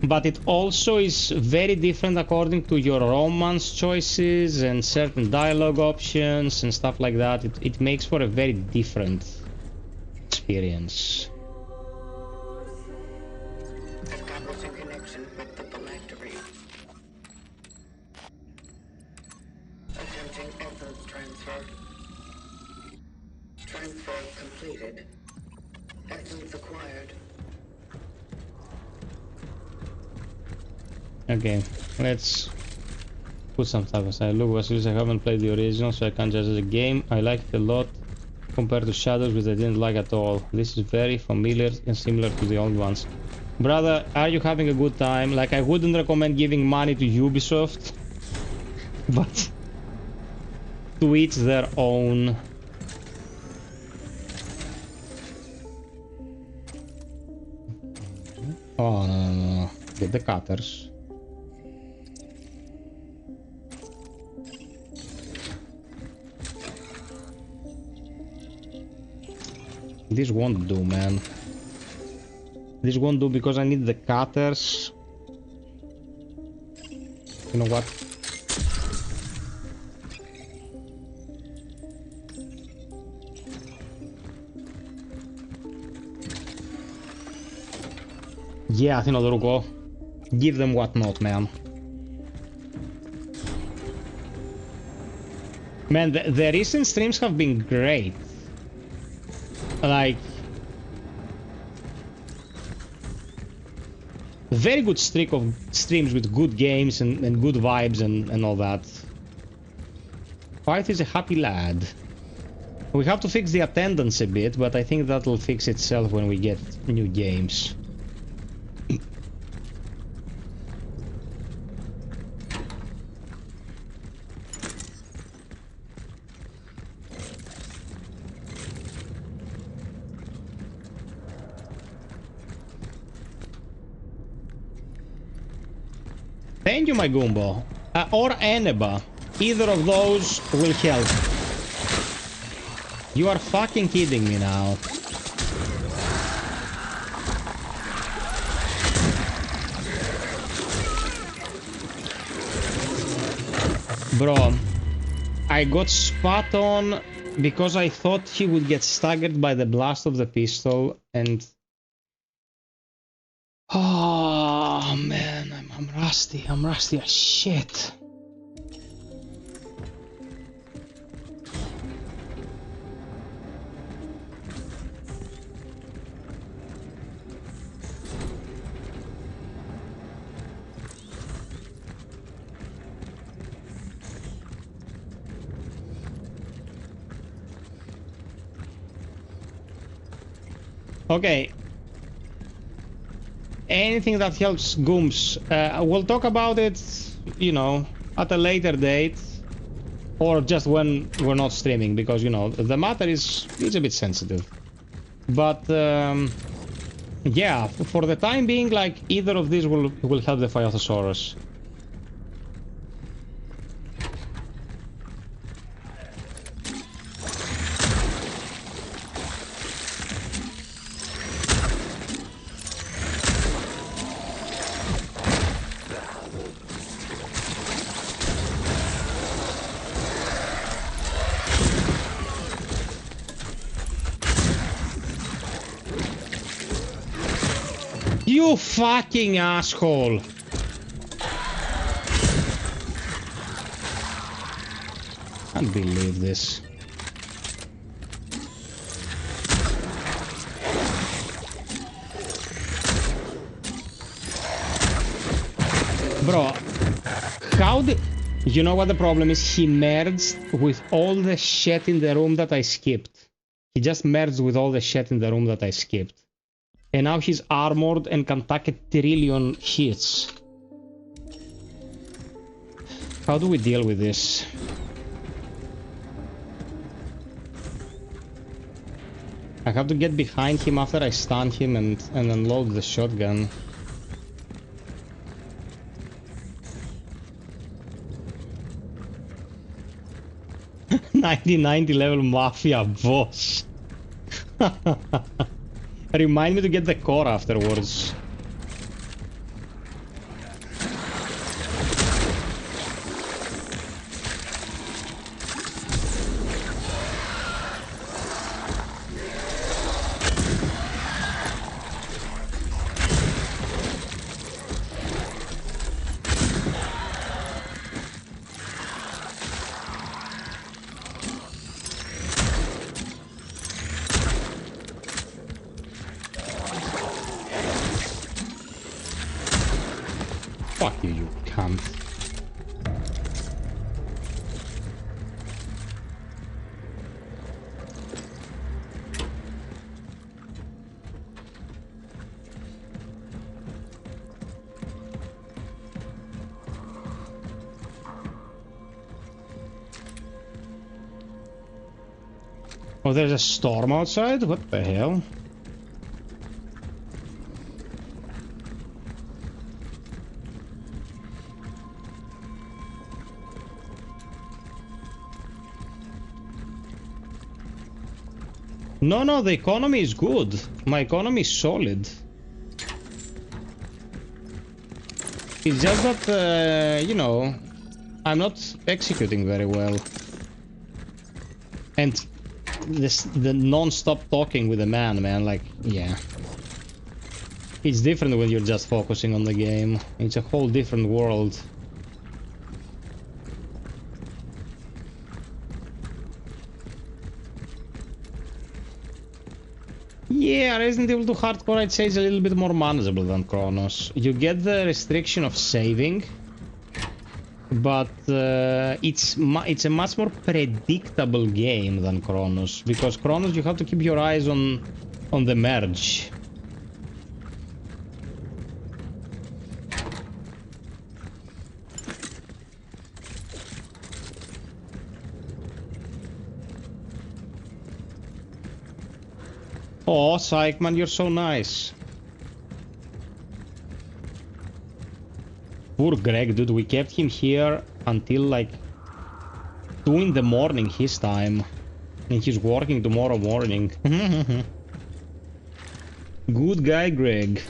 But it also is very different according to your romance choices and certain dialogue options and stuff like that. It makes for a very different experience. Establishing connection with the phylactery. Attempting essence transfer. Transfer completed. Essence acquired. Okay, let's put some stuff aside. Look, Vasilis, I haven't played the original, so I can't judge the game. I liked it a lot compared to Shadows, which I didn't like at all. This is very familiar and similar to the old ones. Brother, are you having a good time? Like, I wouldn't recommend giving money to Ubisoft, but to each their own. Oh, no. Get the cutters. This won't do, man. This won't do because I need the cutters. You know what? Yeah, Athinodoruko. Give them whatnot, man. Man, the recent streams have been great. Like, very good streak of streams with good games and good vibes and all that. FiOth is a happy lad. We have to fix the attendance a bit, but I think that'll fix itself when we get new games. Thank you, my Goombo. Or Eneba. Either of those will help. You are fucking kidding me now. Bro, I got spot on because I thought he would get staggered by the blast of the pistol and... Oh, man, I'm I'm rusty as shit. Okay. Anything that helps Gooms. We'll talk about it, you know, at a later date. Or just when we're not streaming, because, you know, the matter is a bit sensitive. But, yeah, for the time being, like, either of these will help the FiOthosaurus. You fucking asshole! Can't believe this. Bro, how did... You know what the problem is? He merged with all the shit in the room that I skipped. He just merged with all the shit in the room that I skipped. And now he's armored and can take 1 trillion hits. How do we deal with this? I have to get behind him after I stun him and unload the shotgun. '90 level mafia boss. Remind me to get the core afterwards. Fuck you, you cunt. Oh, there's a storm outside? What the hell? No, the economy is good. My economy is solid. It's just that, you know, I'm not executing very well. And the non-stop talking with the man, like, yeah. It's different when you're just focusing on the game. It's a whole different world. Yeah, Resident Evil 2 Hardcore, I'd say, is a little bit more manageable than CRONOS. You get the restriction of saving, but it's a much more predictable game than CRONOS, because CRONOS you have to keep your eyes on the merge. Oh, Psychman, you're so nice. Poor Greg, dude, we kept him here until like 2 in the morning his time. And he's working tomorrow morning. Good guy, Greg.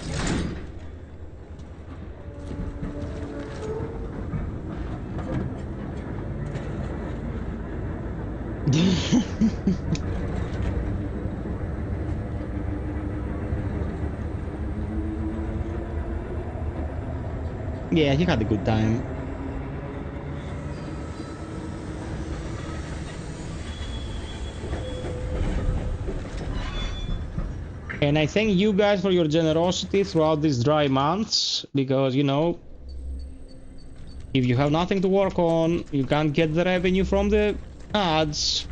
Yeah, he had a good time. And I thank you guys for your generosity throughout these dry months, because, you know, if you have nothing to work on, you can't get the revenue from the ads.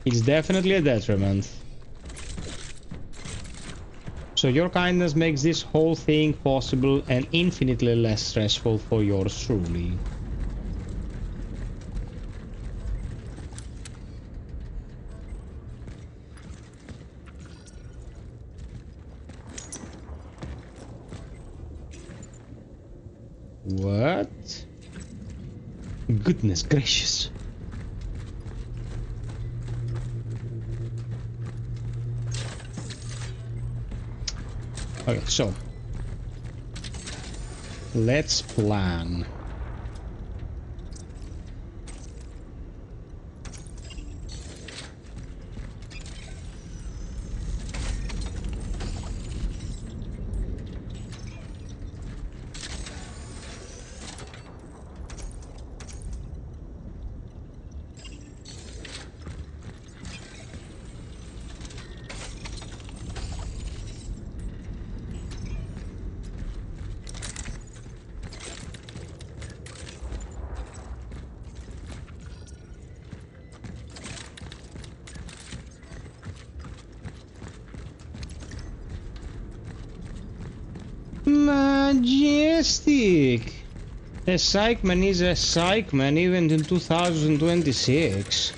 It's definitely a detriment. So your kindness makes this whole thing possible and infinitely less stressful for yours truly. What? Goodness gracious. Okay, so let's plan. Majestic! A psychman is a psychman even in 2026.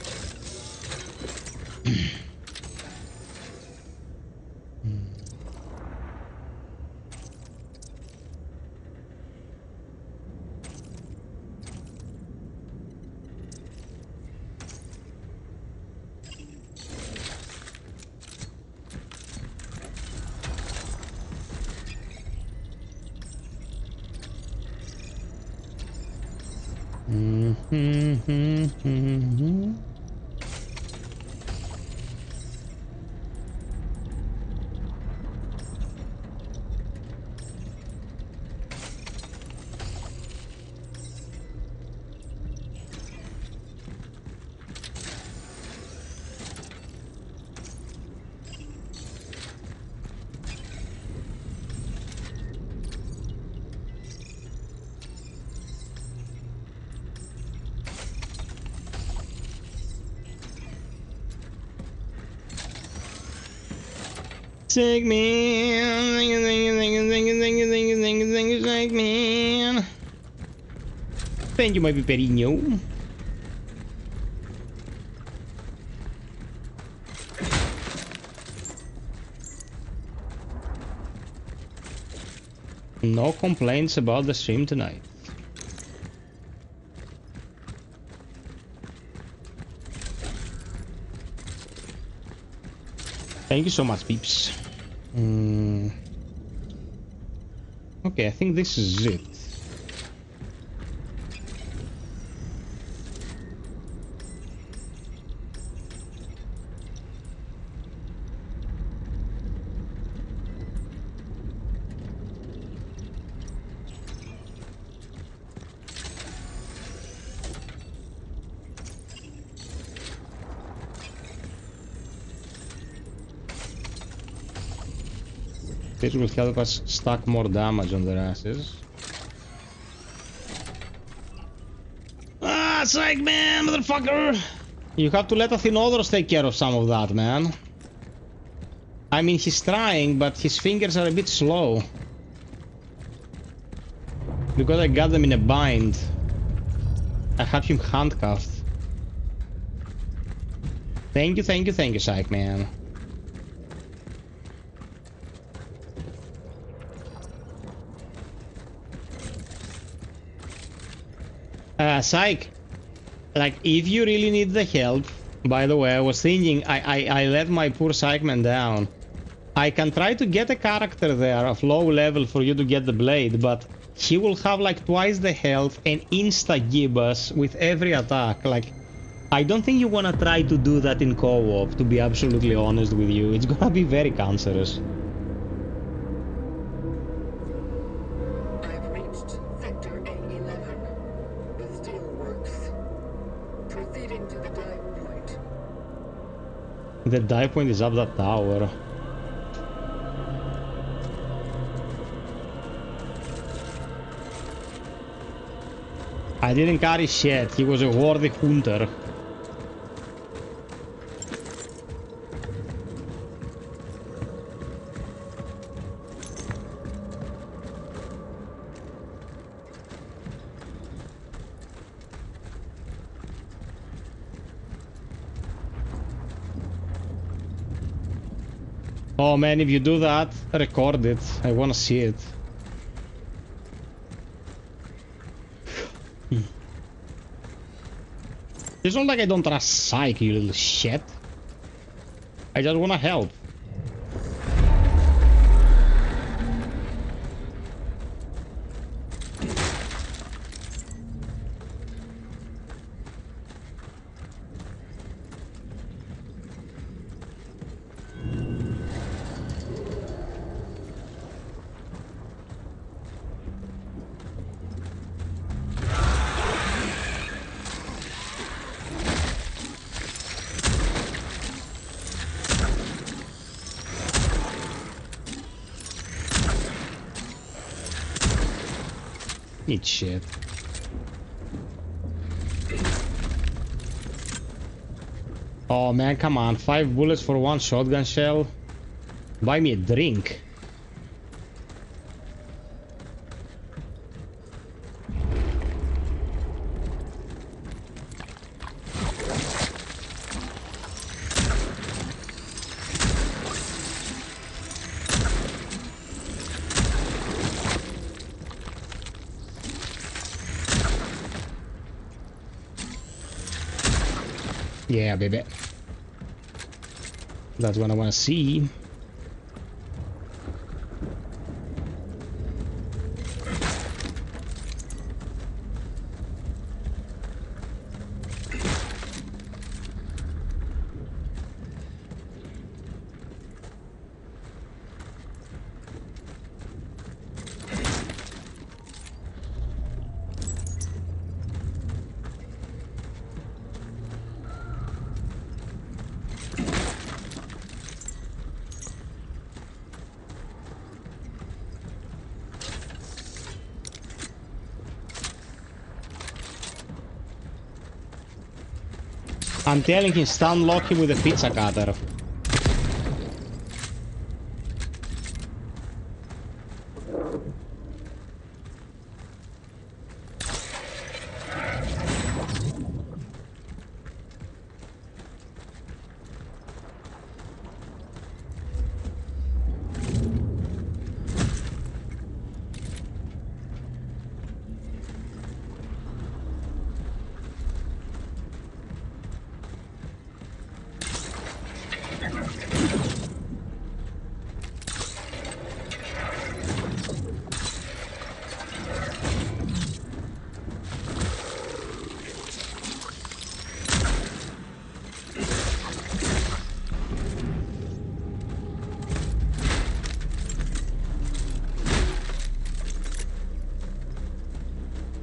Sick man, thank you, sick man. Thank you, my Piperino. No complaints about the stream tonight. Thank you so much, peeps. Okay, I think this is it. This will help us stack more damage on their asses. Ah, psych man, motherfucker! You have to let Athenodoros take care of some of that, man. I mean, he's trying, but his fingers are a bit slow. Because I got them in a bind. I have him handcuffed. Thank you, psych man. Psych, like, if you really need the help, by the way, I was thinking, I let my poor Psychman down. I can try to get a character there of low level for you to get the blade, but he will have like twice the health and insta-gibbous with every attack. Like, I don't think you wanna try to do that in co-op, to be absolutely honest with you. It's gonna be very cancerous. The dive point is up that tower. I didn't carry shit. He was a worthy hunter. Oh man, if you do that, record it. I wanna see it. It's not like I don't trust Psyche, you little shit. I just wanna help. Eat shit. Oh man, come on. 5 bullets for 1 shotgun shell. Buy me a drink. Yeah, baby. That's what I want to see. I'm telling him, stun lock him with a pizza cutter.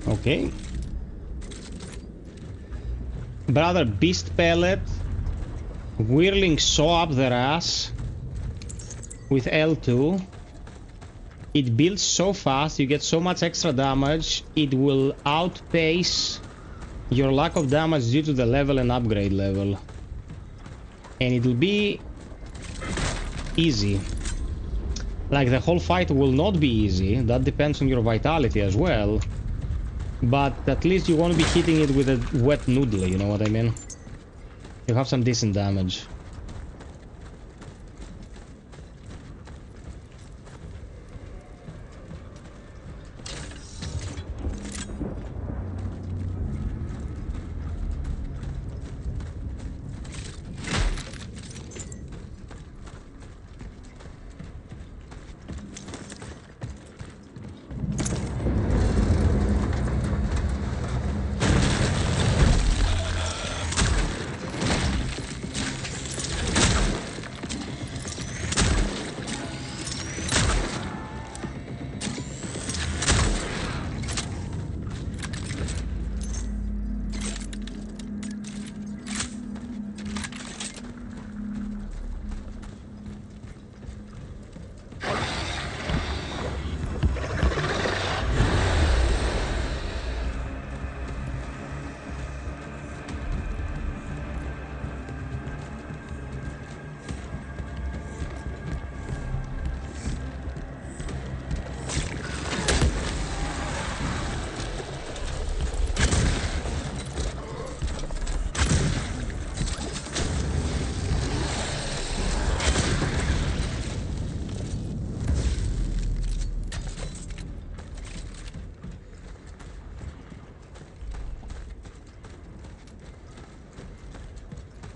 Okay. Brother, beast pellet. Whirling saw up their ass with L2. It builds so fast, you get so much extra damage, it will outpace your lack of damage due to the level and upgrade level. And it will be easy. Like, the whole fight will not be easy, that depends on your vitality as well. But at least you won't be hitting it with a wet noodle, you know what I mean? You have some decent damage.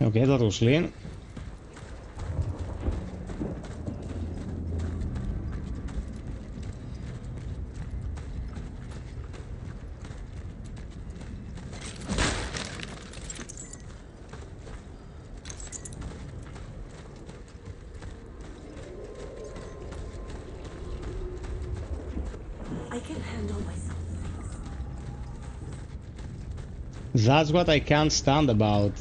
Okay, that was clean. I can handle myself. That's what I can't stand about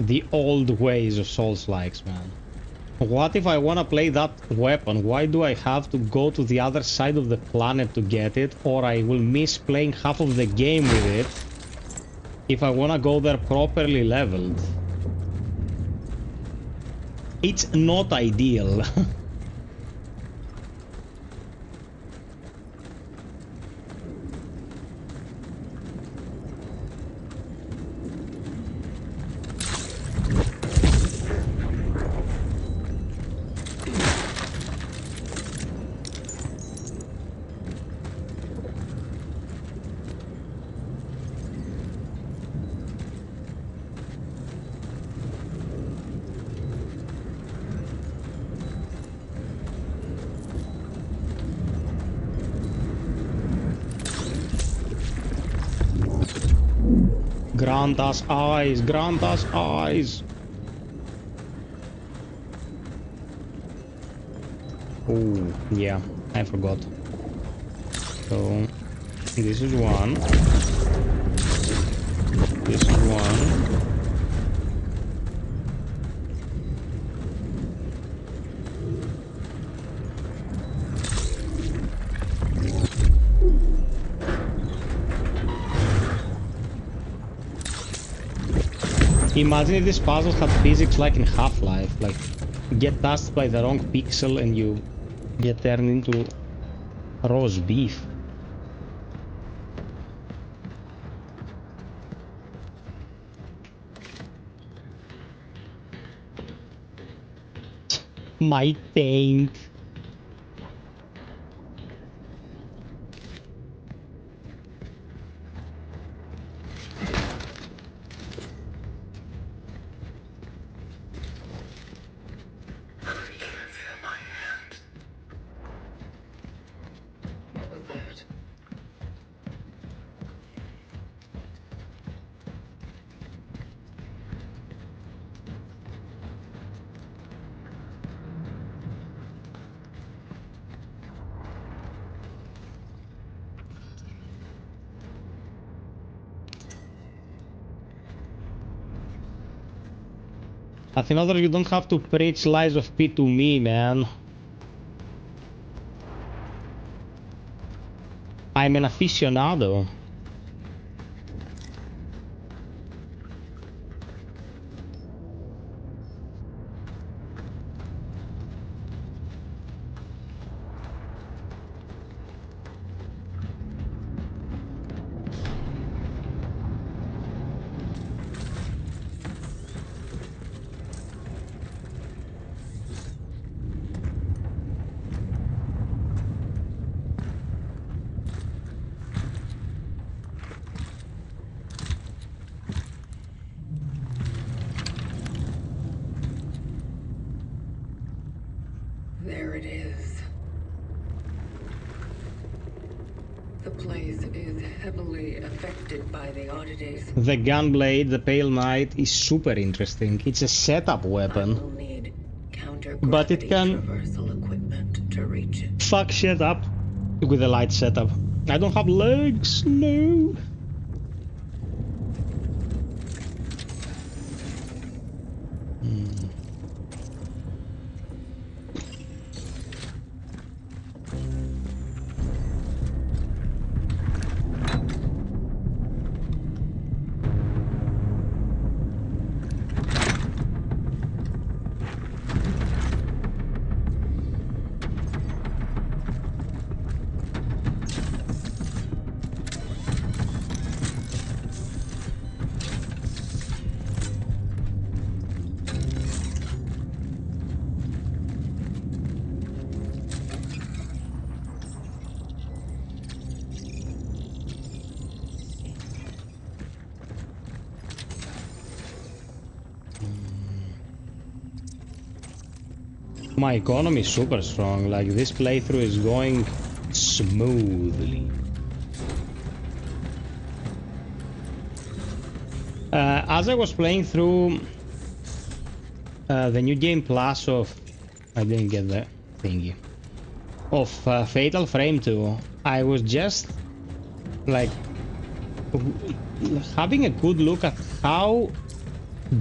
the old ways of Souls-likes, man. What if I wanna play that weapon? Why do I have to go to the other side of the planet to get it? Or I will miss playing half of the game with it if I wanna go there properly leveled. It's not ideal. Grant us eyes, grant us eyes. Oh, yeah, I forgot. So, this is one. This is one. Imagine if this puzzle had physics like in Half-Life, like get touched by the wrong pixel and you get turned into roast beef. My tank. I think that you don't have to preach lies of P to me, man. I'm an aficionado. There it is. The place is heavily affected by the oddities. The gunblade, the Pale Knight, is super interesting. It's a setup weapon. We'll need But it counter-gravity can traversal equipment to reach it. fuck shit up with a light setup. I don't have legs, no. My economy is super strong, like this playthrough is going smoothly. As I was playing through the new game plus of... I didn't get the thingy. Of Fatal Frame 2, I was just like having a good look at how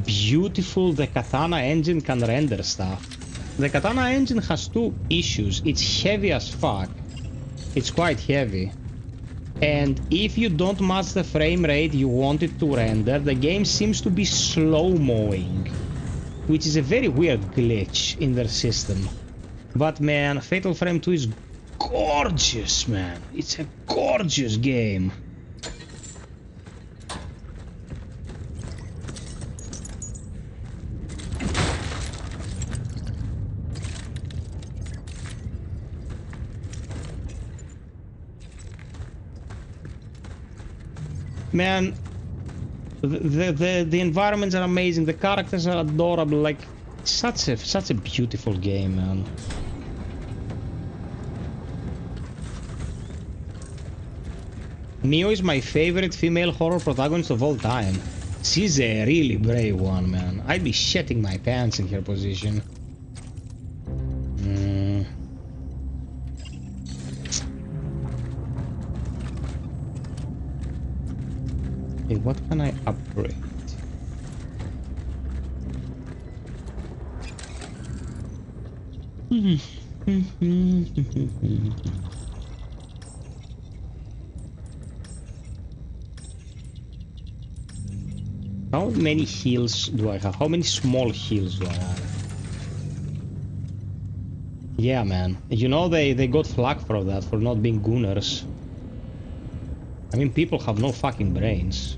beautiful the Katana engine can render stuff. The Katana engine has two issues. It's heavy as fuck. It's quite heavy. And if you don't match the frame rate you want it to render, the game seems to be slow-moing, which is a very weird glitch in their system. But man, Fatal Frame 2 is gorgeous, man. It's a gorgeous game. Man, the environments are amazing. The characters are adorable. Like, such a beautiful game, man. Neo is my favorite female horror protagonist of all time. She's a really brave one, man. I'd be shitting my pants in her position. Okay, what can I upgrade? How many heals do I have? How many small heals do I have? Yeah, man. You know they got flack for that, for not being gooners. I mean, people have no fucking brains.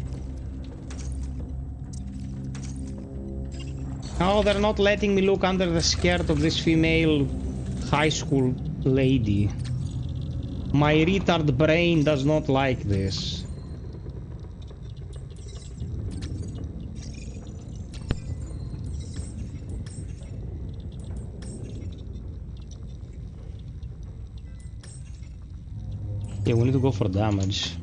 Oh, they're not letting me look under the skirt of this female high school lady. My retard brain does not like this. Yeah, we need to go for damage.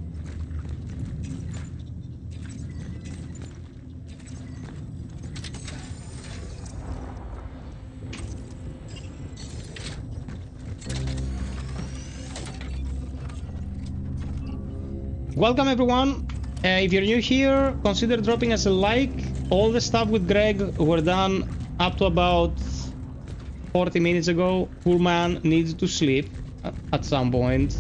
Welcome everyone. If you're new here, consider dropping us a like. All the stuff with Greg were done up to about 40 minutes ago. Poor man needs to sleep at some point.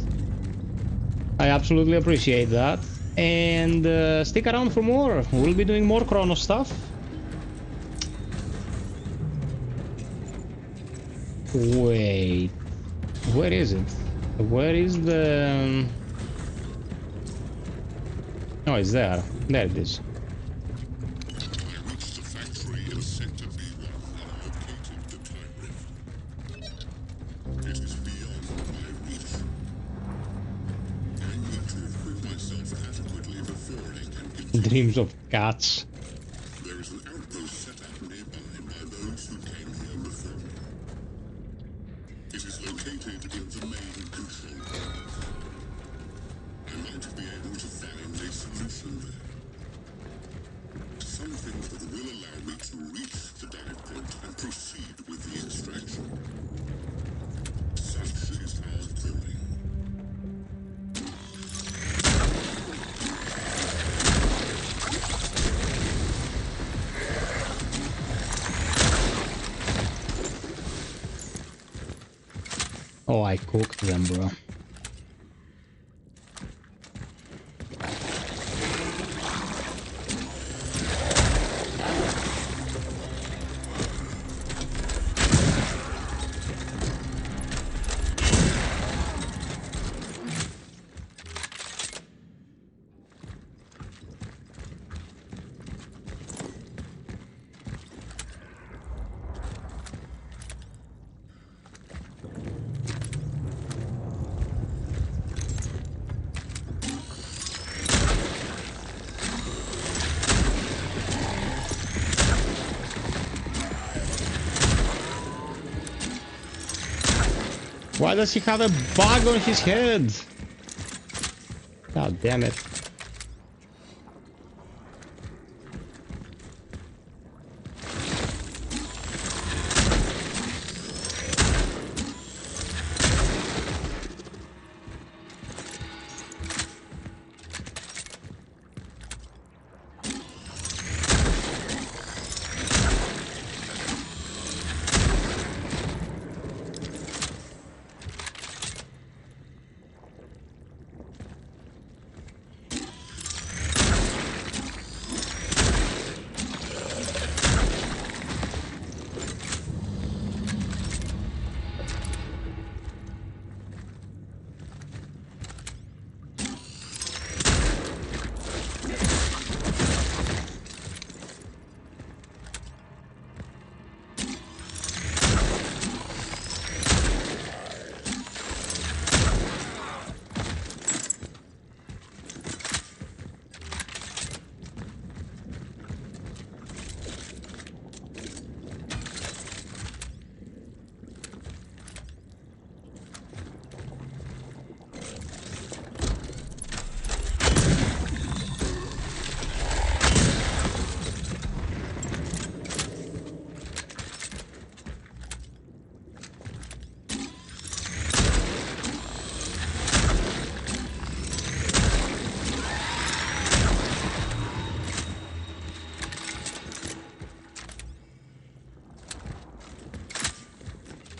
I absolutely appreciate that. And stick around for more. We'll be doing more CRONOS stuff. Wait. Where is it? Where is the... Oh, it's there. There it is. I reached the factory in Sector B1 and located the time rift. It is beyond my reach. I need to equip myself adequately before I can continue. Dreams of cats. There is an outpost set up nearby by those who came here before me. It is located in the main control room. I might be able to find a solution there. Something that will allow me to reach the dive port and proceed with the extraction. Such is our calling. Oh, I cooked them, bro. Why does he have a bug on his head? God damn it.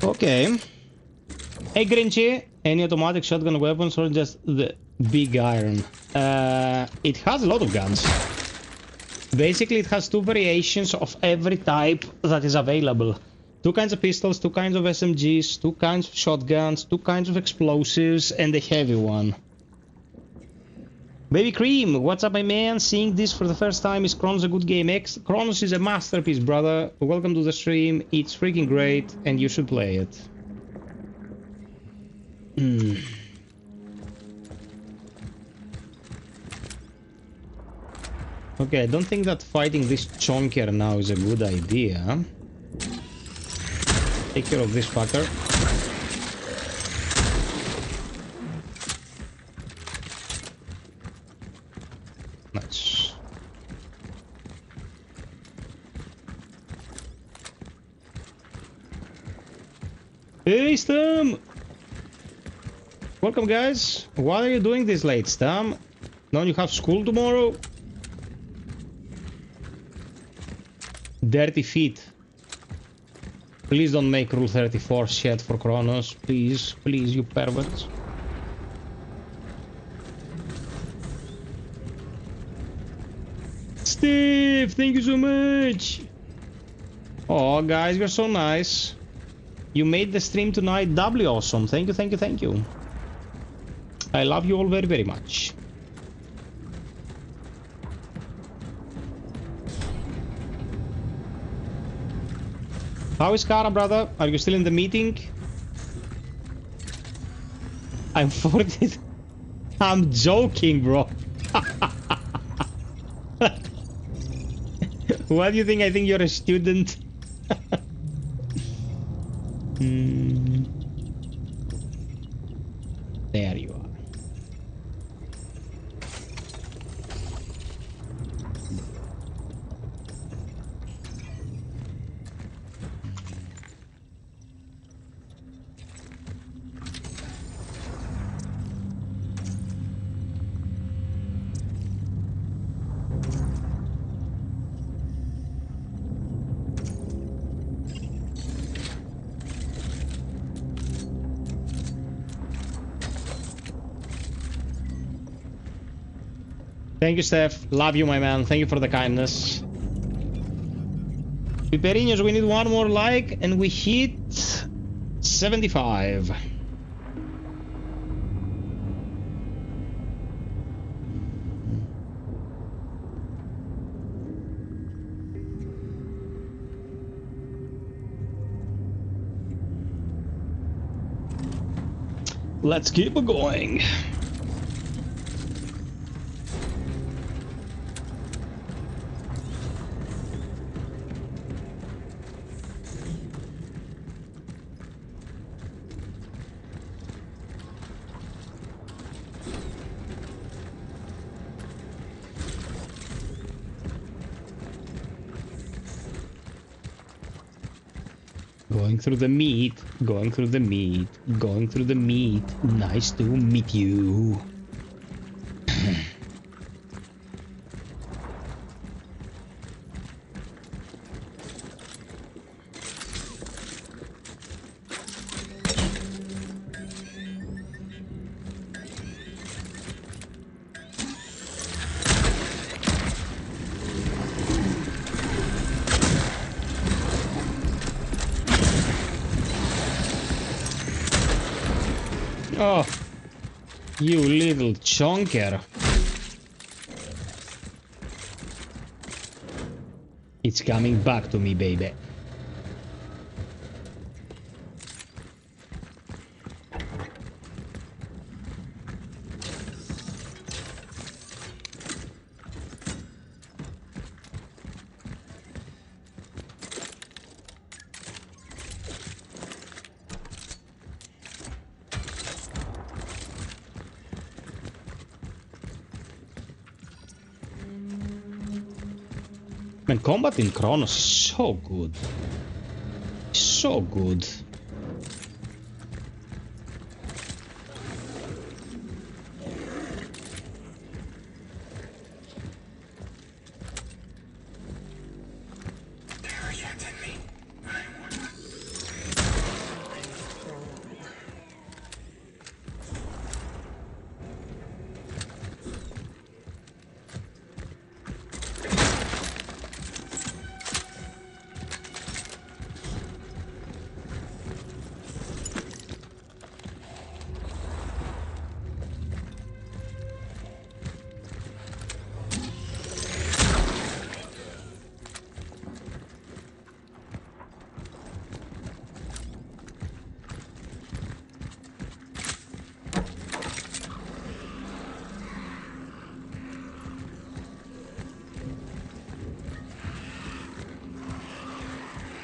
Okay. Hey Grinchy, any automatic shotgun weapons or just the big iron? It has a lot of guns. Basically, it has two variations of every type that is available. Two kinds of pistols, two kinds of SMGs, two kinds of shotguns, two kinds of explosives, and a heavy one. Baby Cream, what's up my man? Seeing this for the first time, is CRONOS a good game? CRONOS is a masterpiece, brother. Welcome to the stream, it's freaking great, and you should play it. Okay, I don't think that fighting this chonker now is a good idea. Take care of this fucker. Nice. Hey, Stam! Welcome, guys. What are you doing this late, Stam? Don't you have school tomorrow? Dirty feet. Please don't make Rule 34 shit for CRONOS. Please, please, you perverts. Steve, thank you so much. Oh, guys, you're so nice. You made the stream tonight doubly awesome. Thank you, thank you, thank you. I love you all very, very much. How is Kara, brother? Are you still in the meeting? I'm 40. I'm joking, bro. What do you think? I think you're a student. There you are. Thank you, Steph. Love you, my man. Thank you for the kindness. Piperinos, we need one more like, and we hit 75. Let's keep going. Going through the meat, going through the meat, going through the meat. Nice to meet you. Oh, you little chonker. It's coming back to me, baby. Man, combat in CRONOS is so good. So good.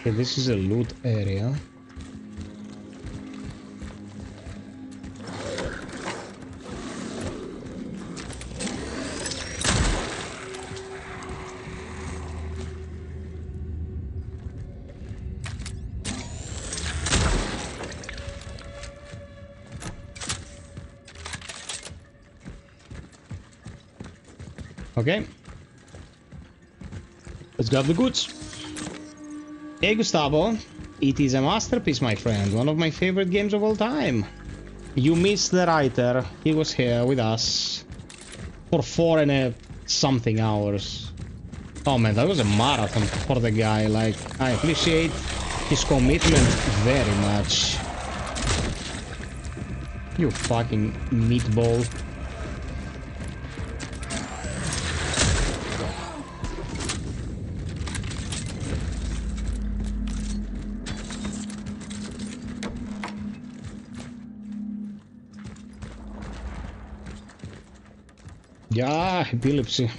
Okay, this is a loot area. Okay. Let's grab the goods. Hey Gustavo, it is a masterpiece, my friend. One of my favorite games of all time. You missed the writer. He was here with us for 4 and something hours. Oh man, that was a marathon for the guy. Like, I appreciate his commitment very much. You fucking meatball. Yeah, epilepsy.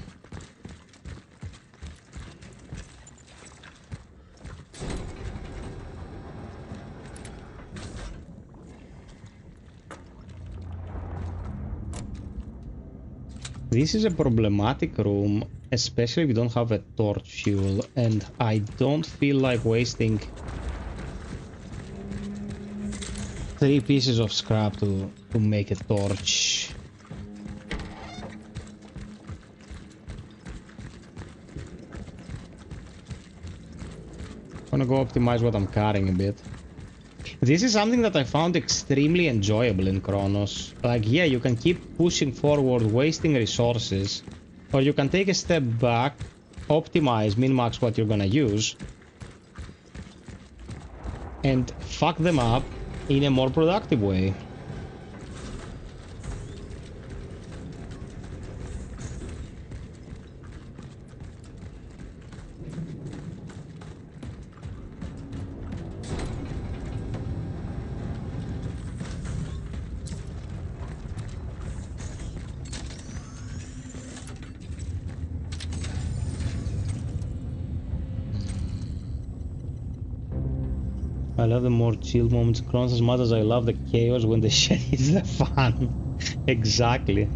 This is a problematic room, especially if you don't have a torch fuel, and I don't feel like wasting 3 pieces of scrap to make a torch. I'm gonna go optimize what I'm carrying a bit. This is something that I found extremely enjoyable in CRONOS. Like, yeah, you can keep pushing forward, wasting resources, or you can take a step back, optimize, min-max what you're gonna use, and fuck them up in a more productive way. I love the more chill moments in CRONOS as much as I love the chaos when the shit is the fun. Exactly.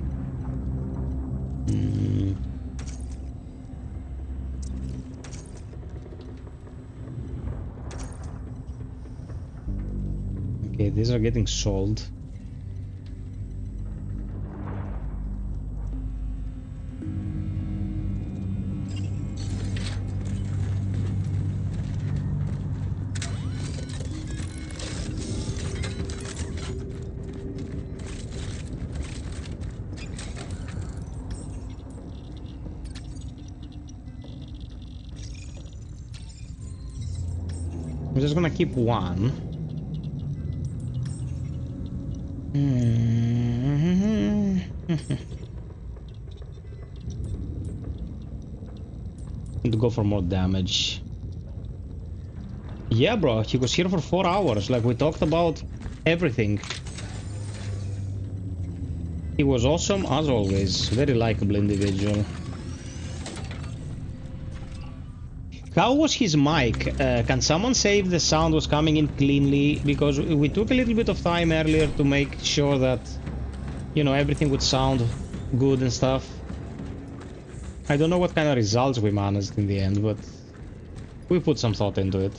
Okay, these are getting sold. I'm just gonna keep one. Need to go for more damage. Yeah, bro, he was here for 4 hours. Like, we talked about everything. He was awesome as always. Very likable individual. How was his mic? Can someone say if the sound was coming in cleanly? Because we took a little bit of time earlier to make sure that, you know, everything would sound good and stuff. I don't know what kind of results we managed in the end, but we put some thought into it.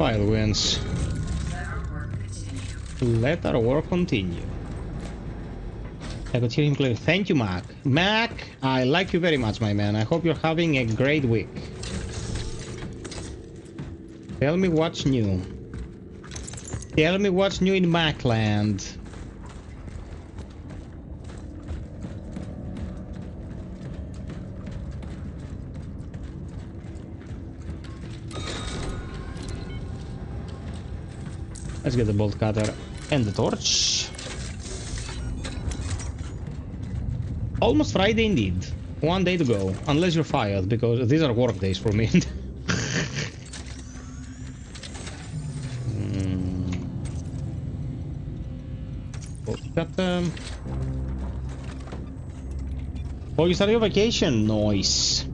File wins. Let our work continue. I could hear him clearly. Thank you, Mac. Mac, I like you very much, my man. I hope you're having a great week. Tell me what's new. Tell me what's new in Macland. Let's get the bolt cutter and the torch. Almost Friday indeed. 1 day to go, unless you're fired, because these are work days for me. Bolt cutter. Oh, you started your vacation? Nice.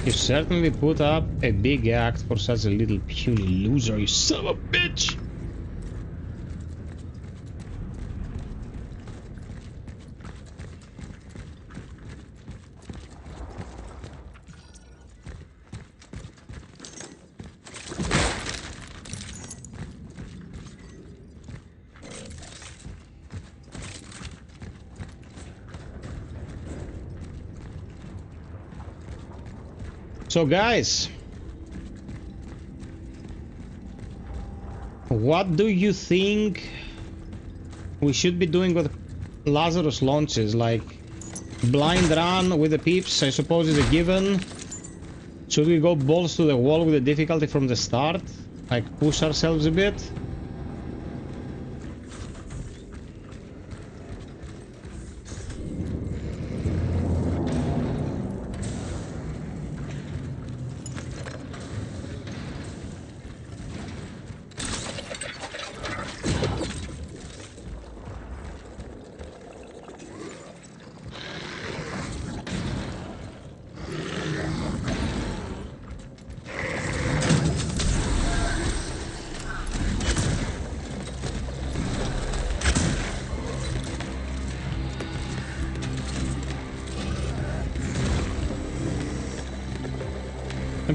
You certainly put up a big act for such a little puny loser, you son of a bitch! So guys, what do you think we should be doing with Lazarus launches? Like, blind run with the peeps, I suppose, is a given. Should we go balls to the wall with the difficulty from the start? Like, push ourselves a bit?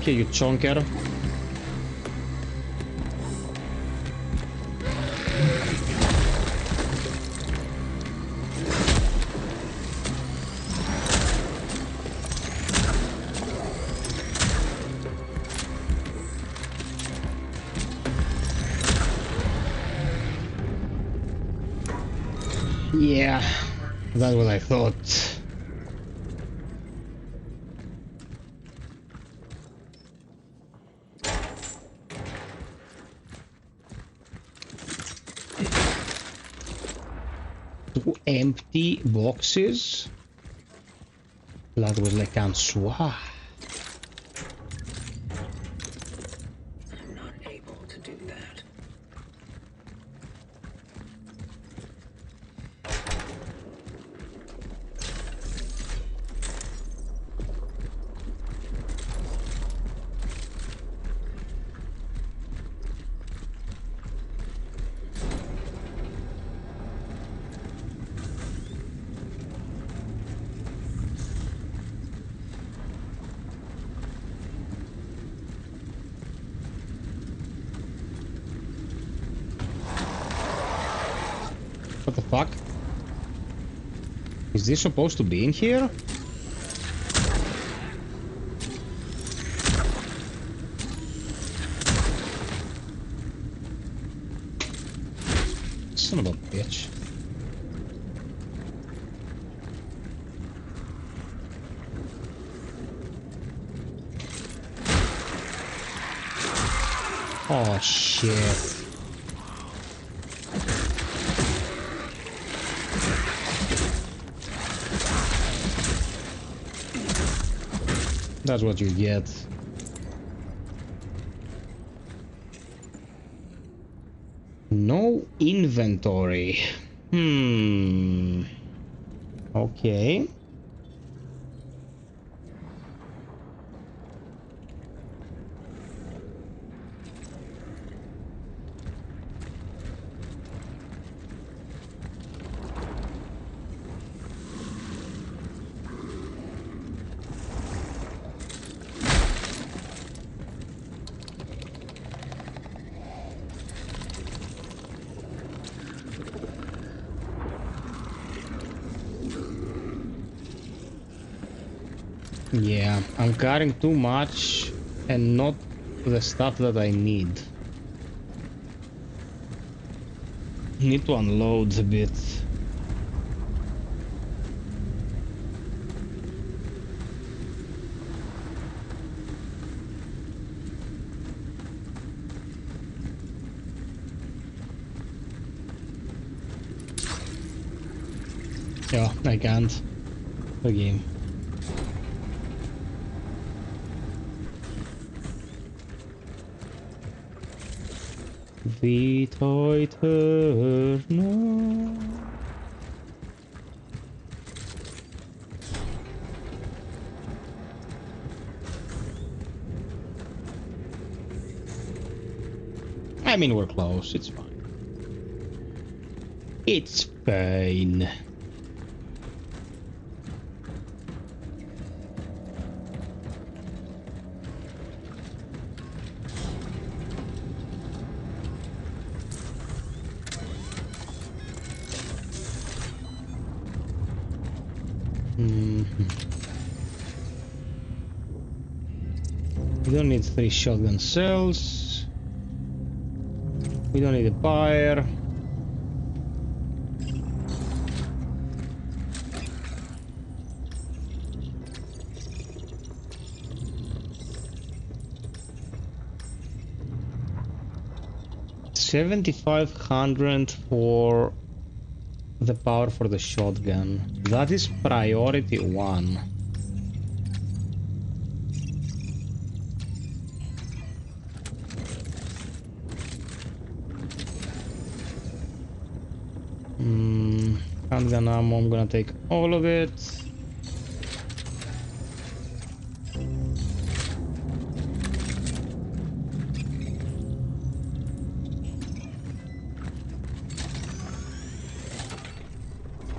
Thank you, you chonker. Yeah, that's what I thought. Two empty boxes. That was like un soir. I'm not able to do that. What the fuck? Is this supposed to be in here? Son of a bitch. Oh shit. That's what you get. No inventory. Okay. Yeah, I'm carrying too much and not the stuff that I need. Need to unload a bit. Yeah, I can't. The game. Vita Eterna. I mean, we're close, it's fine. It's fine. We don't need 3 shotgun cells. We don't need a fire. $7,500 for the power for the shotgun. That is priority 1. Handgun ammo, I'm gonna take all of it.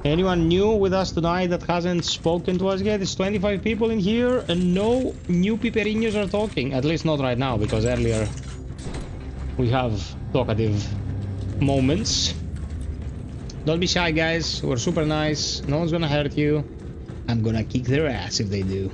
Anyone new with us tonight that hasn't spoken to us yet? It's 25 people in here and no new piperinos are talking. At least not right now, because earlier we have talkative moments. Don't be shy, guys. We're super nice. No one's gonna hurt you. I'm gonna kick their ass if they do.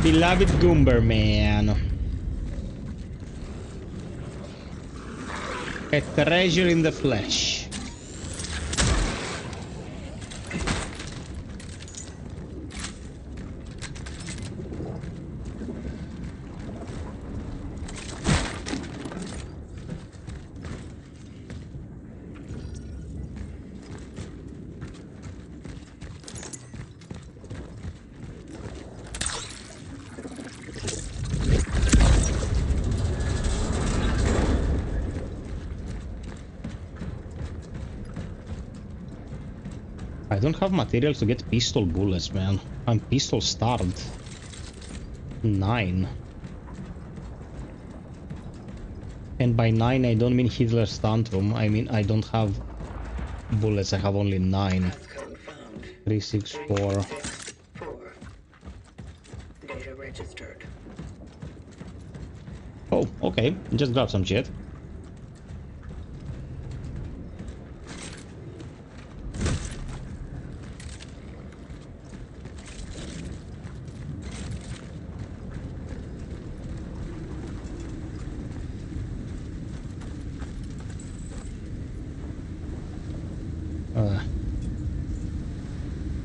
Beloved Goomber Man. A treasure in the flesh. I don't have materials to get pistol bullets, man. I'm pistol starved. 9. And by 9 I don't mean Hitler's tantrum. I mean I don't have bullets. I have only 9. 364. Data registered. Oh, okay. Just grab some shit.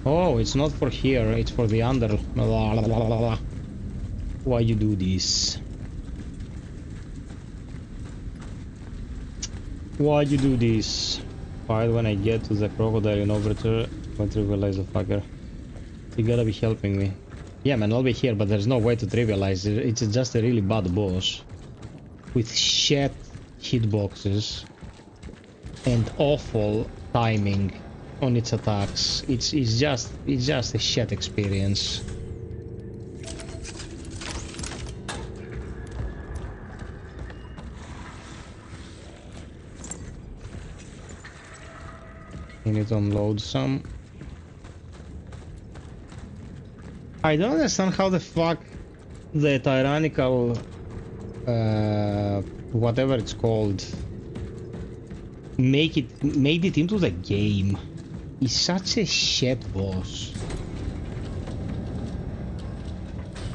Oh, it's not for here, it's for the under. Why you do this? Why you do this? Fight when I get to the crocodile in overture. I'll trivialize the fucker. You gotta be helping me. Yeah, man, I'll be here, but there's no way to trivialize it. It's just a really bad boss. With shit hitboxes. And awful timing on its attacks. It's just a shit experience. You need to unload some. I don't understand how the fuck the tyrannical whatever it's called made it into the game. He's such a shit boss.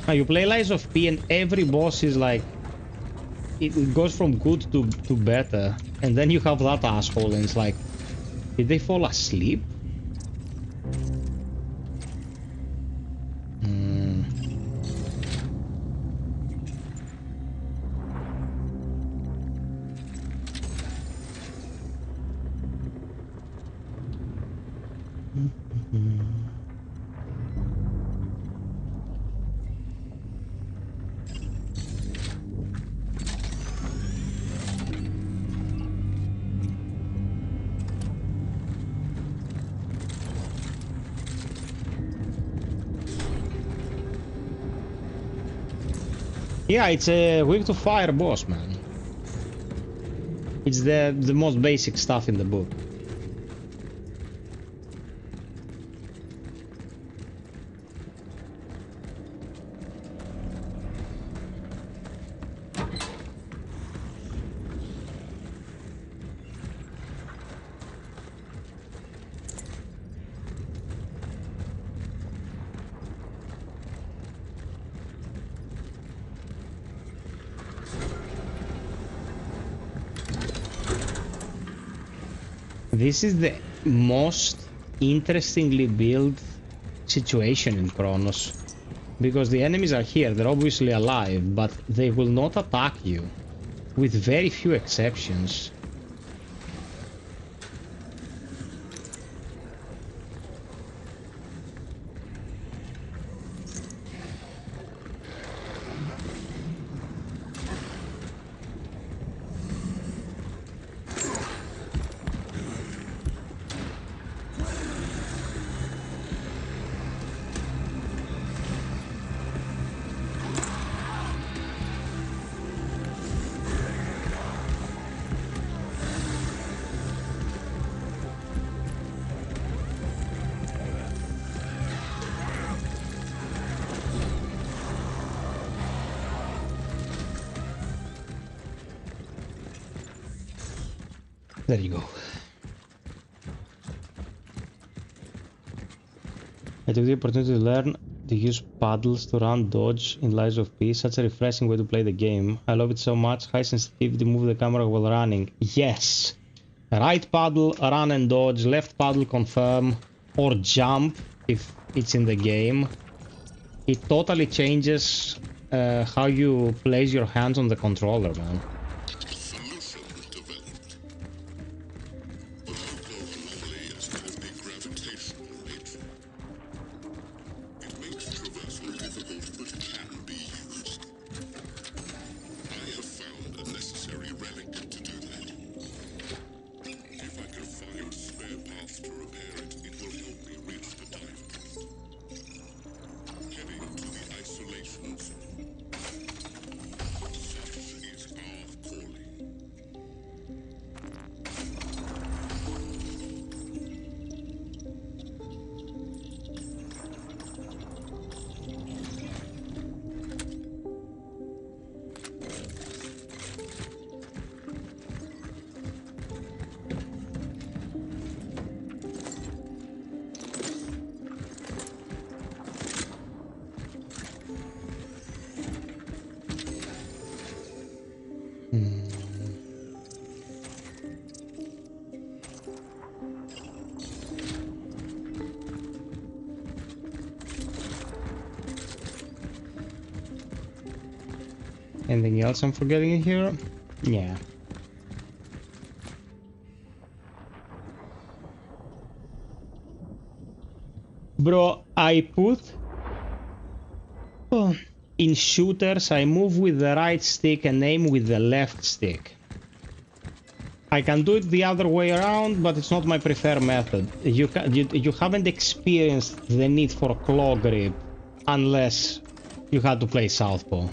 Now you play Lies of P and every boss is like it goes from good to better, and then you have that asshole and it's like, did they fall asleep? Yeah, it's a weak to fire boss, man. It's the most basic stuff in the book. This is the most interestingly built situation in CRONOS. Because the enemies are here, they're obviously alive, but they will not attack you. With very few exceptions. There you go. I took the opportunity to learn to use paddles to run dodge in Lies of P. Such a refreshing way to play the game. I love it so much. High sensitivity, move the camera while running. Yes! Right paddle, run and dodge. Left paddle, confirm. Or jump, if it's in the game. It totally changes how you place your hands on the controller, man. Anything else I'm forgetting in here? Yeah. Bro, I put... Oh, in shooters, I move with the right stick and aim with the left stick. I can do it the other way around, but it's not my preferred method. You haven't experienced the need for claw grip unless you had to play Southpaw.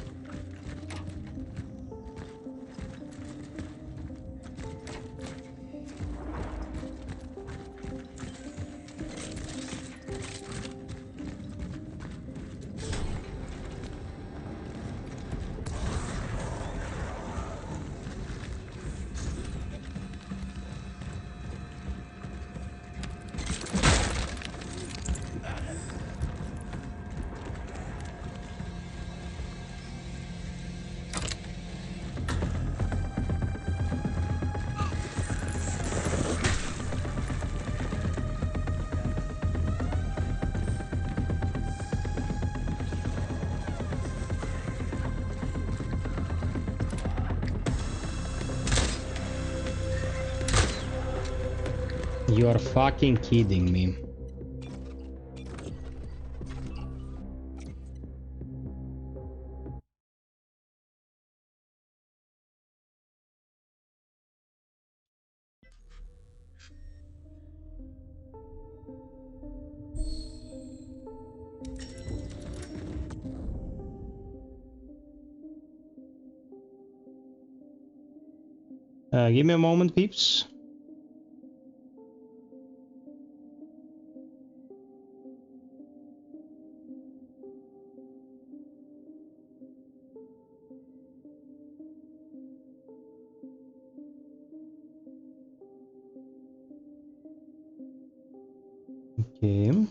You're fucking kidding me. Give me a moment, peeps. Okay.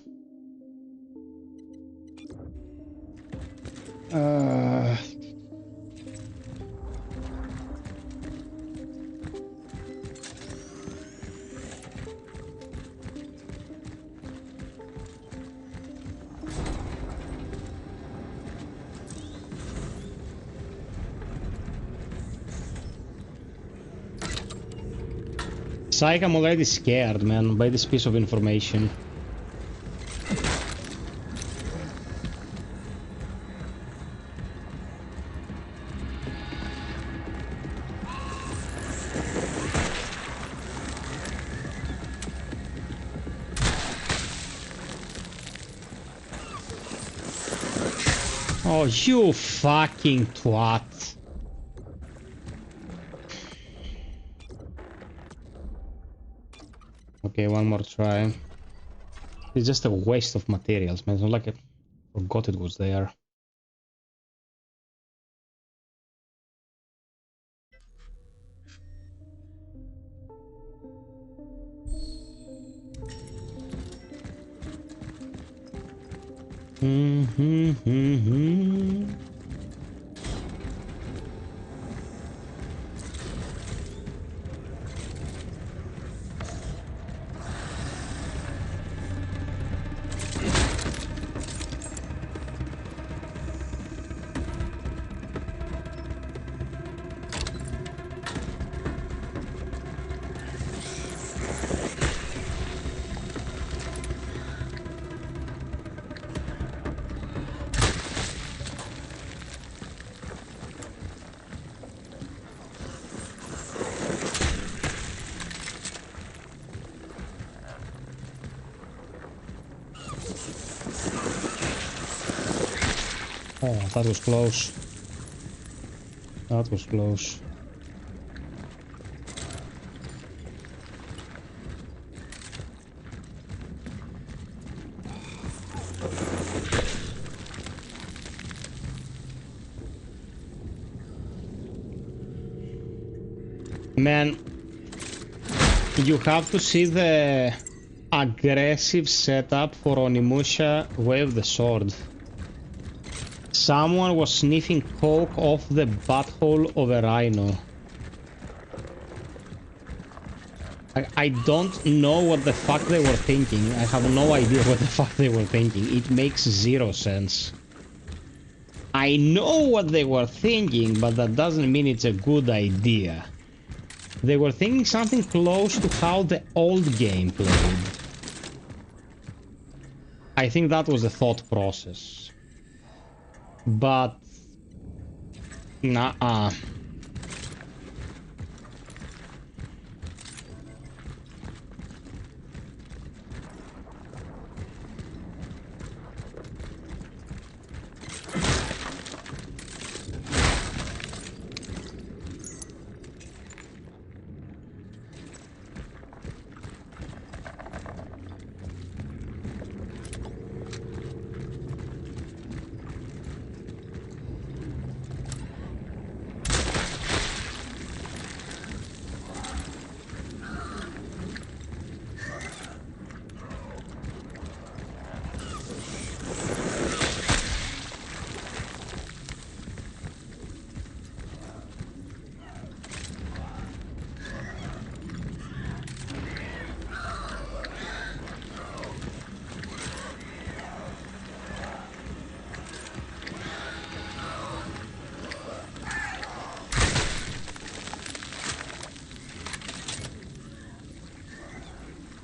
Psych, I'm already scared, man, by this piece of information. Oh, you fucking twat. Okay, one more try. It's just a waste of materials, man. It's not like I forgot it was there. Oh, that was close. That was close. Man, you have to see the aggressive setup for Onimusha with the sword. Someone was sniffing coke off the butthole of a rhino. I don't know what the fuck they were thinking. I have no idea what the fuck they were thinking. It makes zero sense. I know what they were thinking, but that doesn't mean it's a good idea. They were thinking something close to how the old game played. I think that was the thought process. But nah.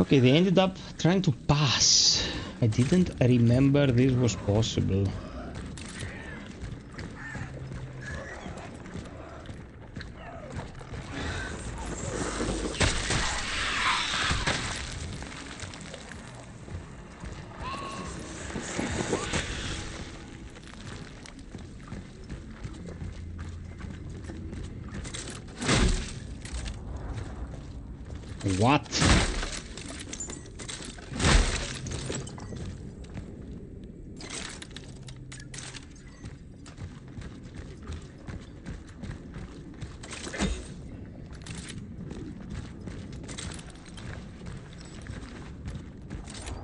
Okay, they ended up trying to pass. I didn't remember this was possible. What?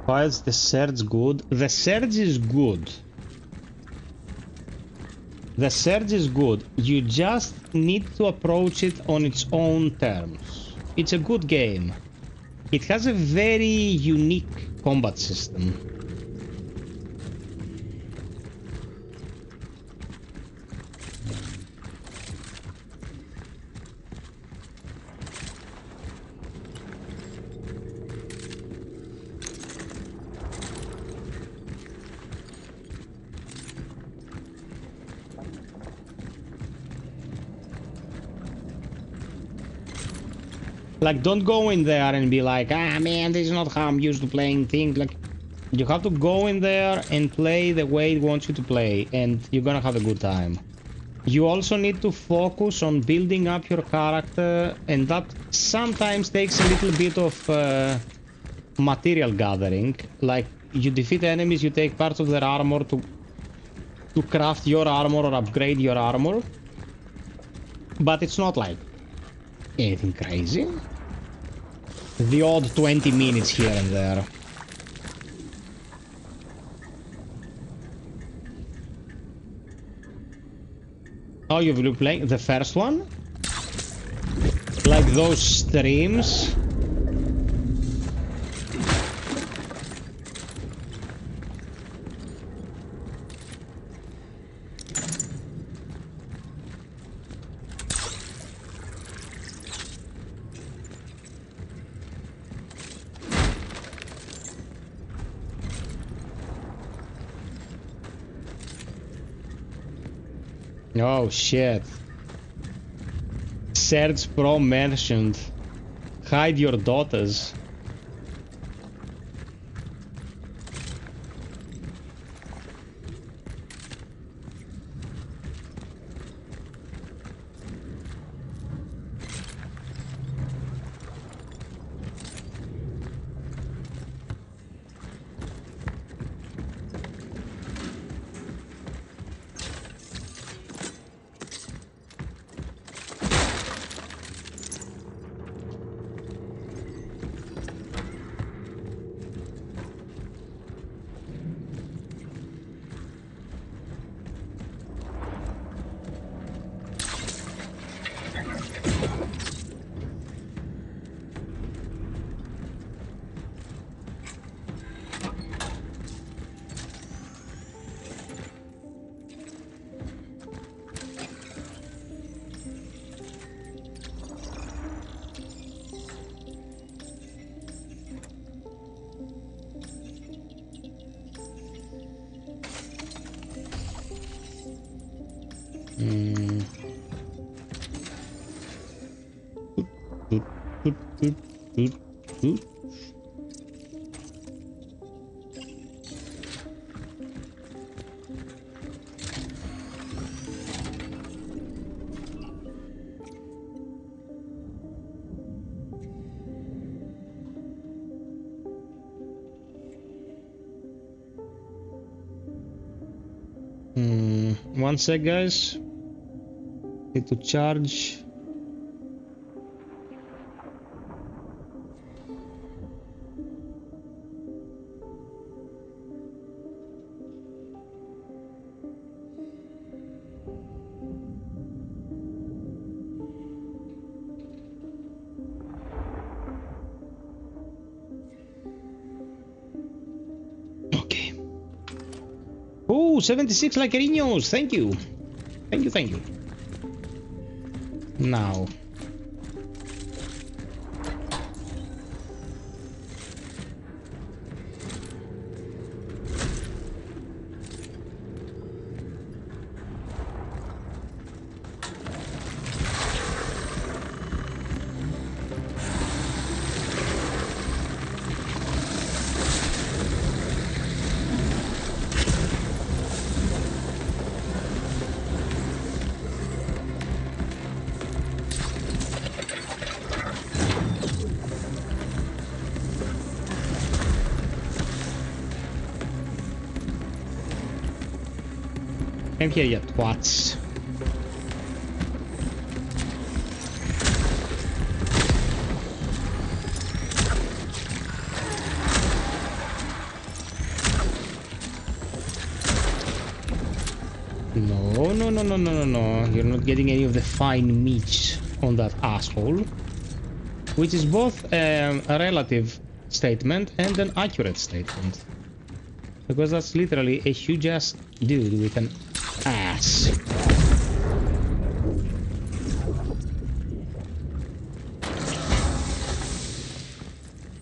Why is the surge good? The surge is good. The surge is good. You just need to approach it on its own terms. It's a good game. It has a very unique combat system. Like, don't go in there and be like, ah man, this is not how I'm used to playing things. Like, you have to go in there and play the way it wants you to play, and you're gonna have a good time. You also need to focus on building up your character, and that sometimes takes a little bit of material gathering. Like, you defeat enemies, you take parts of their armor to craft your armor or upgrade your armor. But it's not like anything crazy. The odd 20 minutes here and there. Oh, you've been playing the first one? Like those streams? Oh shit. Serge Pro mentioned. Hide your daughters. One sec, guys. Need to charge. Okay. Oh, 76 Lacarinos. Thank you. Thank you, thank you. Now. I'm here, you twats. No, no, no, no, no, no, no. You're not getting any of the fine meats on that asshole. Which is both a relative statement and an accurate statement. Because that's literally a huge ass dude with an ass.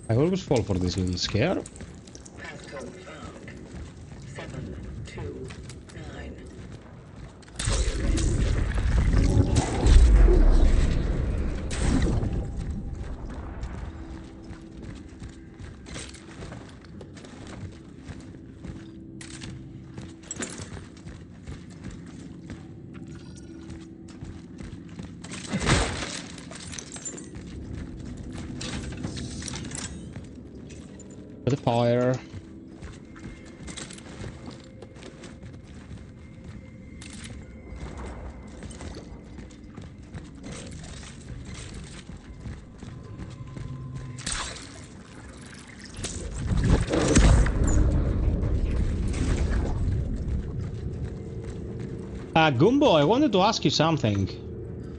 I always fall for this little scare. Passcode found. 729. The fire. Gumbo, I wanted to ask you something.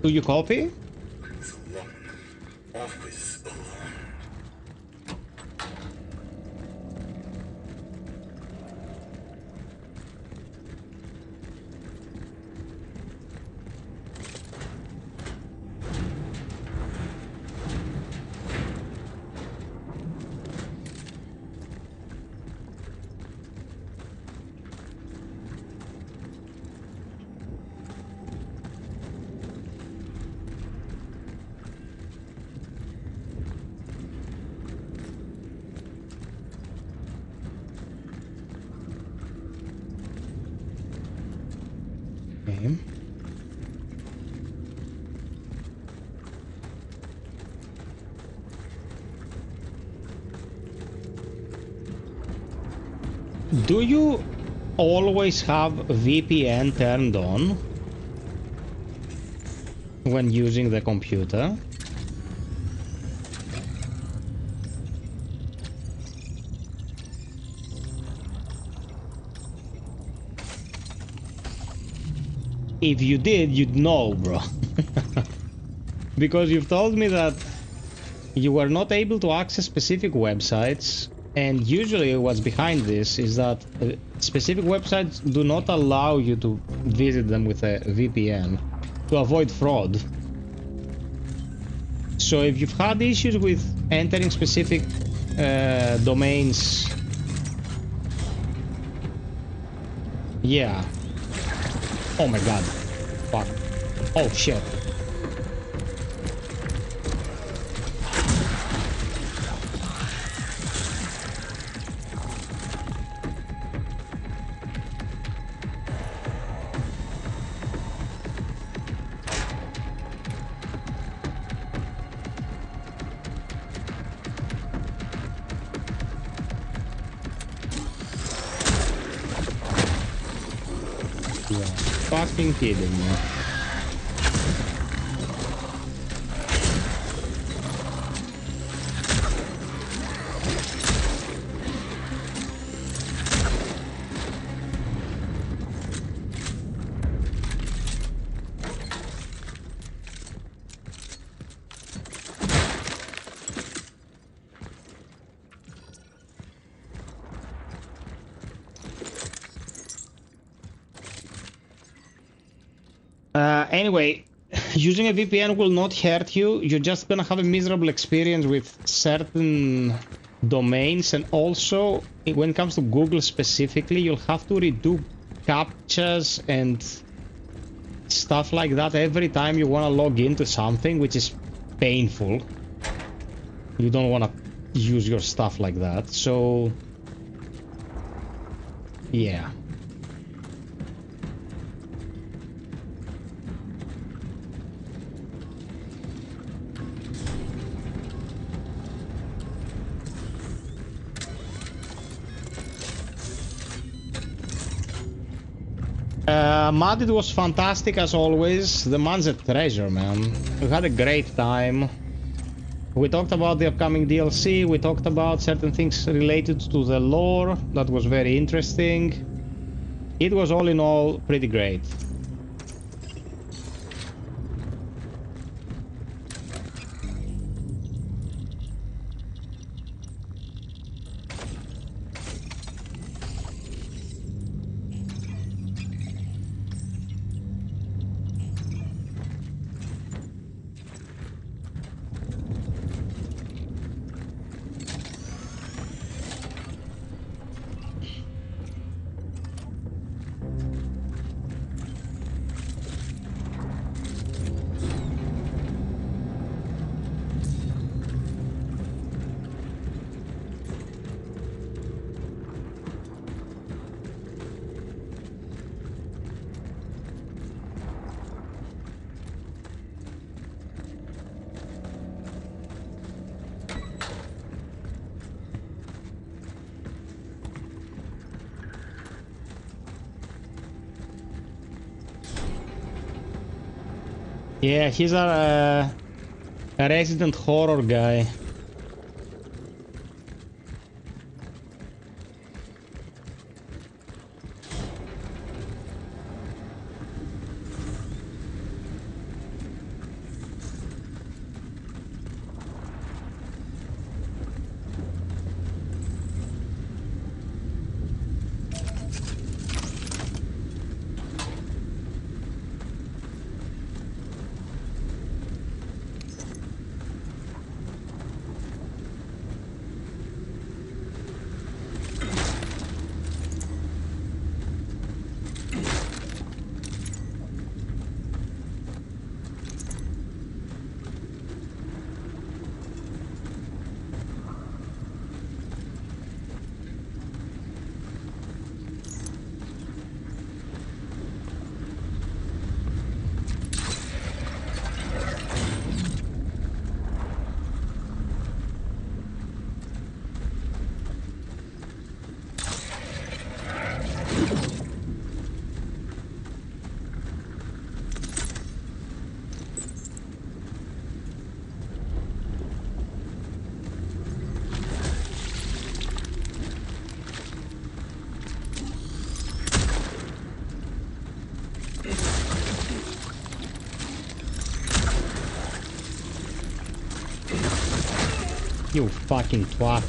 Do you copy? Okay. Do you always have VPN turned on when using the computer? If you did, you'd know, bro. Because you've told me that you were not able to access specific websites, and usually what's behind this is that specific websites do not allow you to visit them with a VPN to avoid fraud. So if you've had issues with entering specific domains, yeah. Oh my god. Fuck. Oh shit. Fucking kidding me. Anyway, using a VPN will not hurt you. You're just gonna have a miserable experience with certain domains, and also when it comes to Google specifically, you'll have to redo captchas and stuff like that every time you want to log into something, which is painful. You don't want to use your stuff like that, so yeah. Maddit was fantastic as always. The man's a treasure, man. We had a great time. We talked about the upcoming DLC. We talked about certain things related to the lore. That was very interesting. It was all in all pretty great. Yeah, he's a resident horror guy. You fucking twat.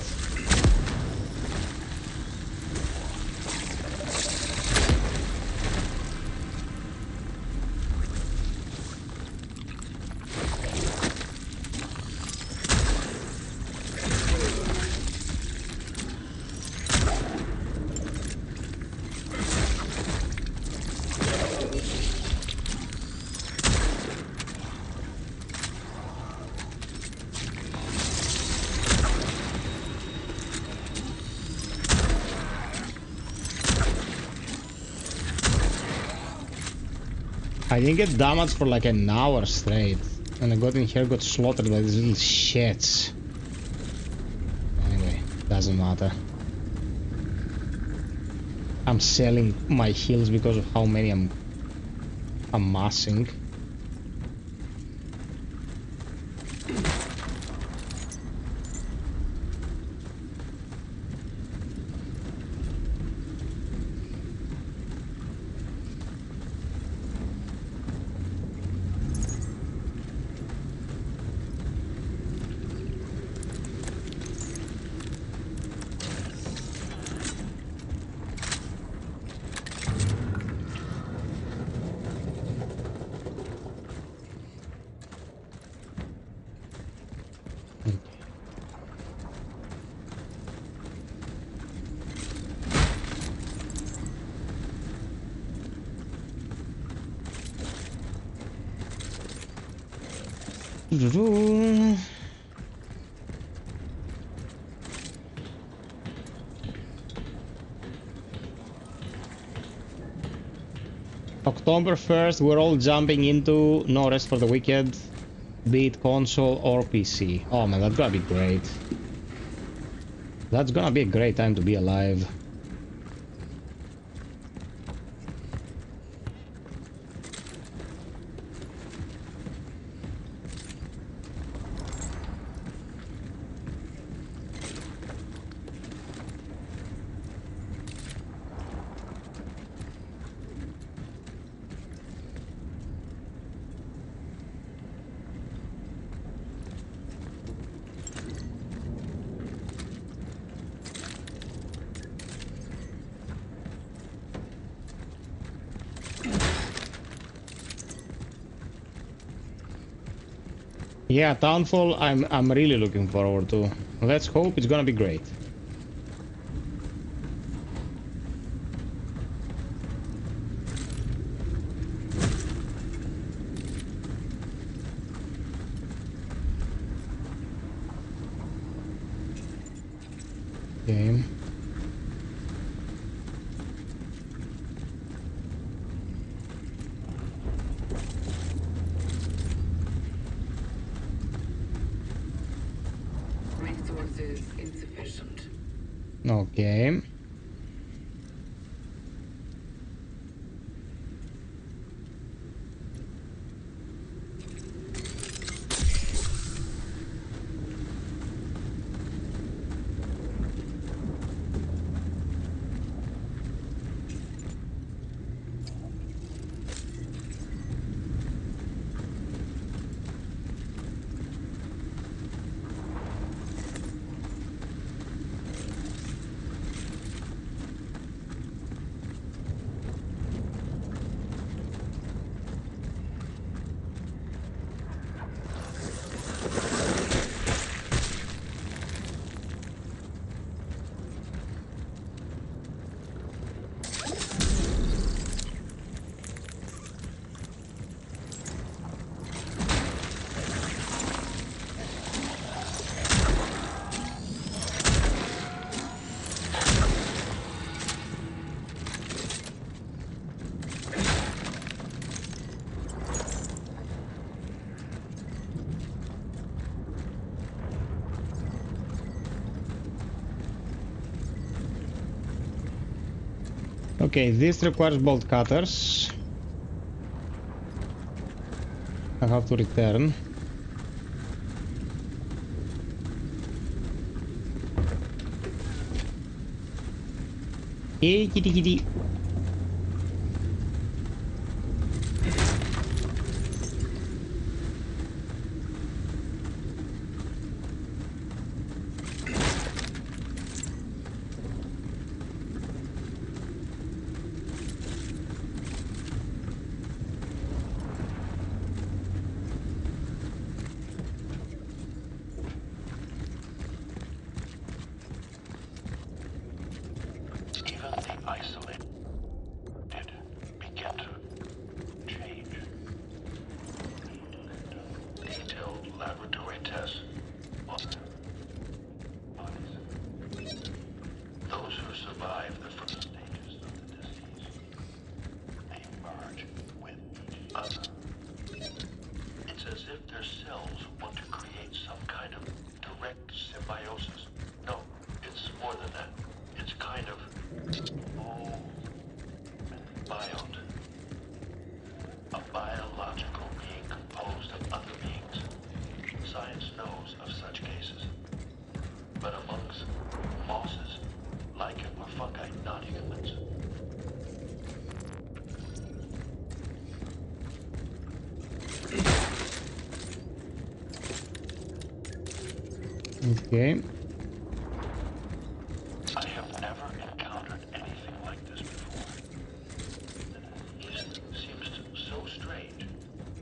I didn't get damaged for like an hour straight, and I got in here, got slaughtered by these little shits. Anyway, doesn't matter. I'm selling my heals because of how many I'm amassing. October 1st, we're all jumping into No Rest for the Wicked, be it console or PC. Oh man, that's gonna be great. That's gonna be a great time to be alive. Yeah, Townfall, I'm really looking forward to. Let's hope it's gonna be great. Okay. Resources insufficient. Okay. Okay, this requires bolt cutters. I have to return. Hey, kitty kitty. Okay. I have never encountered anything like this before. It seems so strange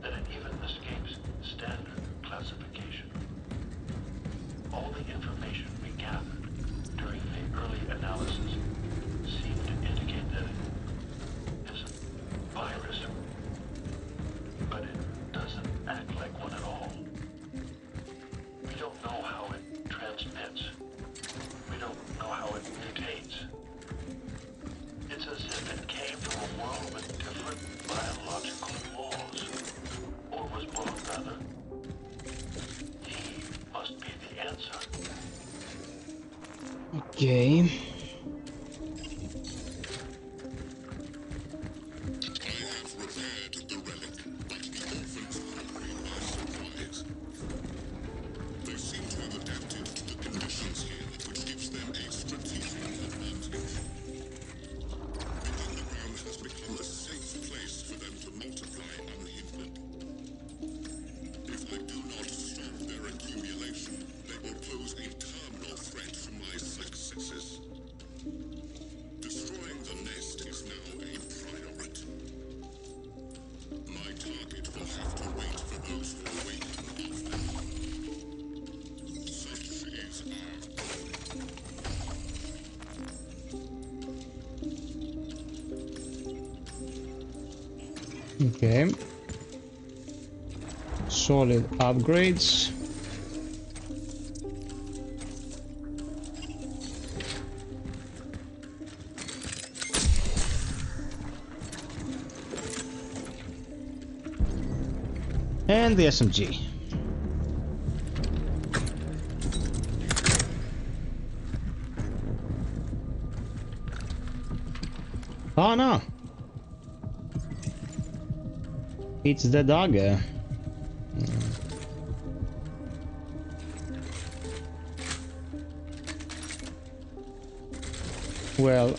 that it even escapes standard classification. All the information we gathered during the early analysis seemed to indicate that it is a virus, but it doesn't act like one at all. We don't know how it transmits. We don't know how it mutates. It's as if it came from a world with different biological laws. Or was born, rather. He must be the answer. Okay. They will pose a terminal threat to my successes. Okay. Solid upgrades. And the SMG. Oh no! It's the dagger. Well,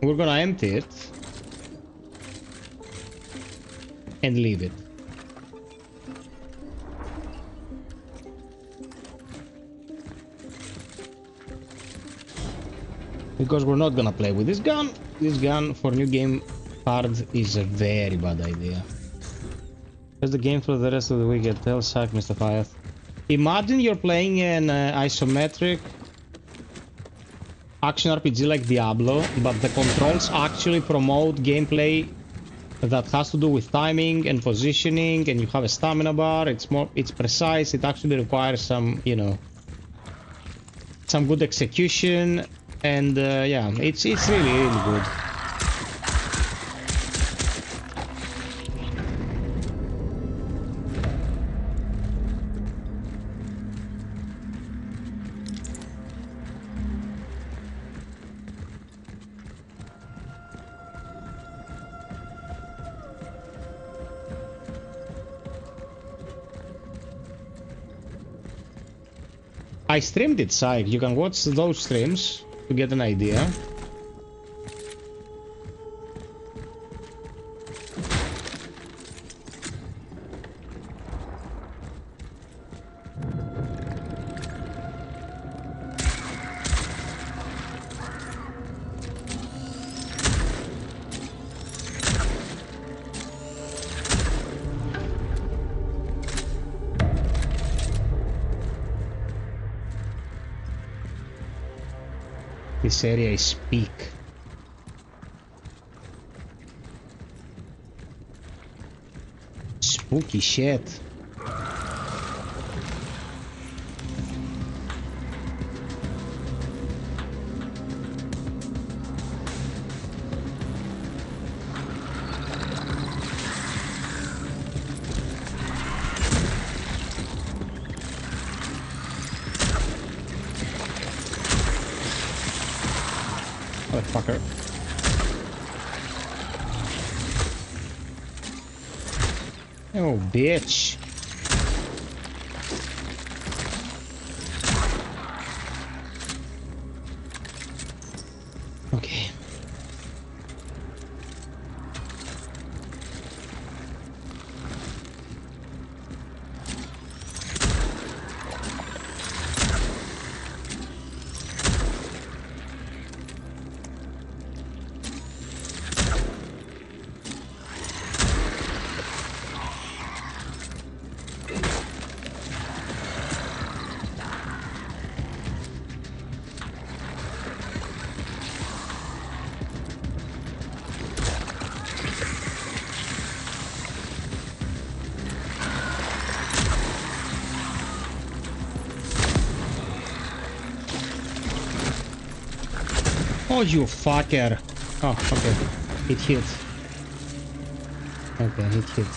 we're gonna empty it and leave it. Because we're not gonna play with this gun. This gun for new game card is a very bad idea. Here's the game for the rest of the weekend. Tell suck, Mr. FiOth. Imagine you're playing an isometric action RPG like Diablo, but the controls actually promote gameplay that has to do with timing and positioning, and you have a stamina bar. It's precise. It actually requires some, you know, some good execution, and yeah, it's really good. I streamed it, Psych. You can watch those streams to get an idea. This area is peak. Spooky shit. Motherfucker. Oh, bitch. Okay. Oh, you fucker. Oh, okay. It hit. Okay, it hit.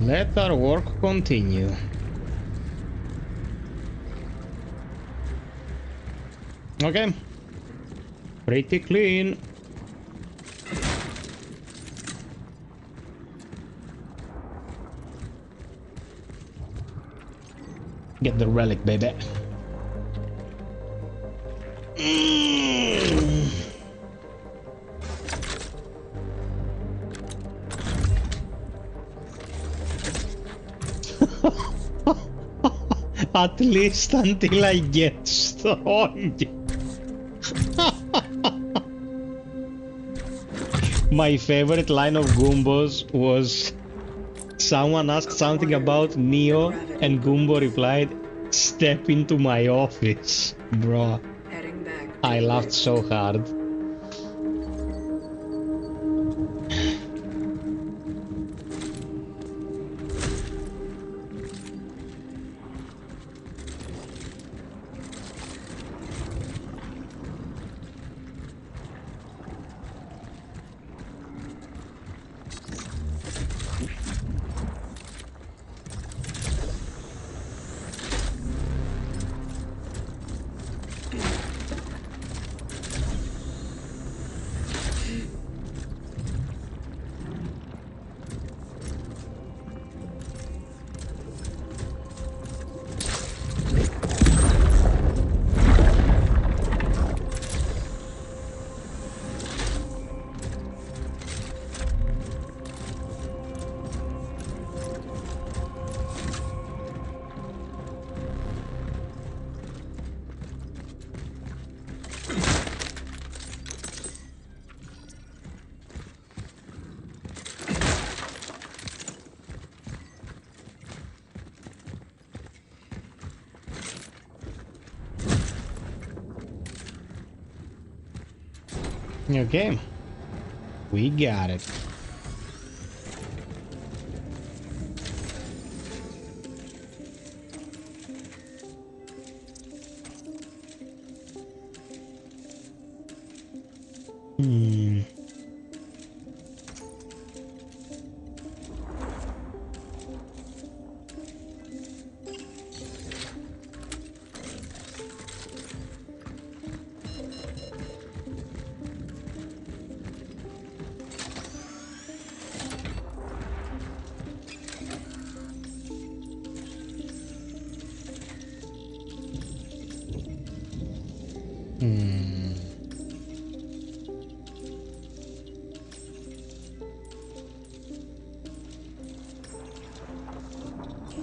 Let our work continue. Okay. Pretty clean. Get the relic, baby. At least until I get strong. My favorite line of Gumbos was someone asked something about Neo and Gumbo replied, "Step into my office." Bro, I laughed so hard. Okay, we got it.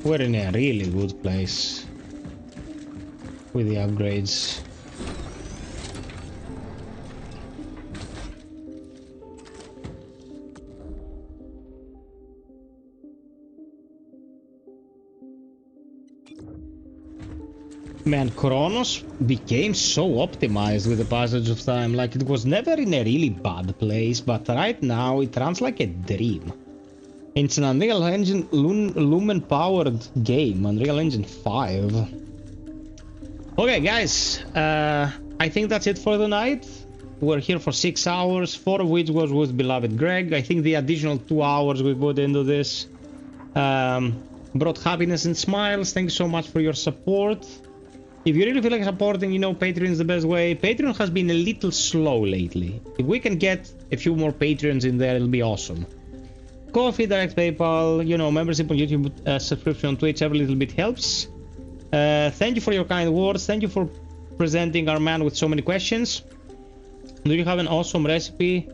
We're in a really good place with the upgrades. Man, CRONOS became so optimized with the passage of time. Like, it was never in a really bad place, but right now it runs like a dream. It's an Unreal Engine Lumen powered game, Unreal Engine 5. Okay, guys, I think that's it for tonight. We're here for 6 hours, 4 of which was with beloved Greg. I think the additional 2 hours we put into this brought happiness and smiles. Thank you so much for your support. If you really feel like supporting, you know, Patreon is the best way. Patreon has been a little slow lately. If we can get a few more Patreons in there, it'll be awesome. Coffee, direct PayPal, you know, membership on YouTube, subscription on Twitch, every little bit helps. Thank you for your kind words. Thank you for presenting our man with so many questions. Do you have an awesome recipe?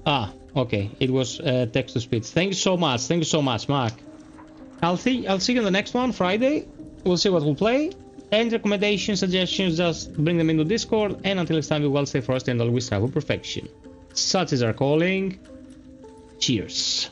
Ah, okay. It was text to speech. Thank you so much. Thank you so much, Mark. I'll see you in the next one, Friday. We'll see what we'll play. Any recommendations, suggestions, just bring them into Discord. And until next time, we will stay frosty and always strive for perfection. Such is our calling. Cheers.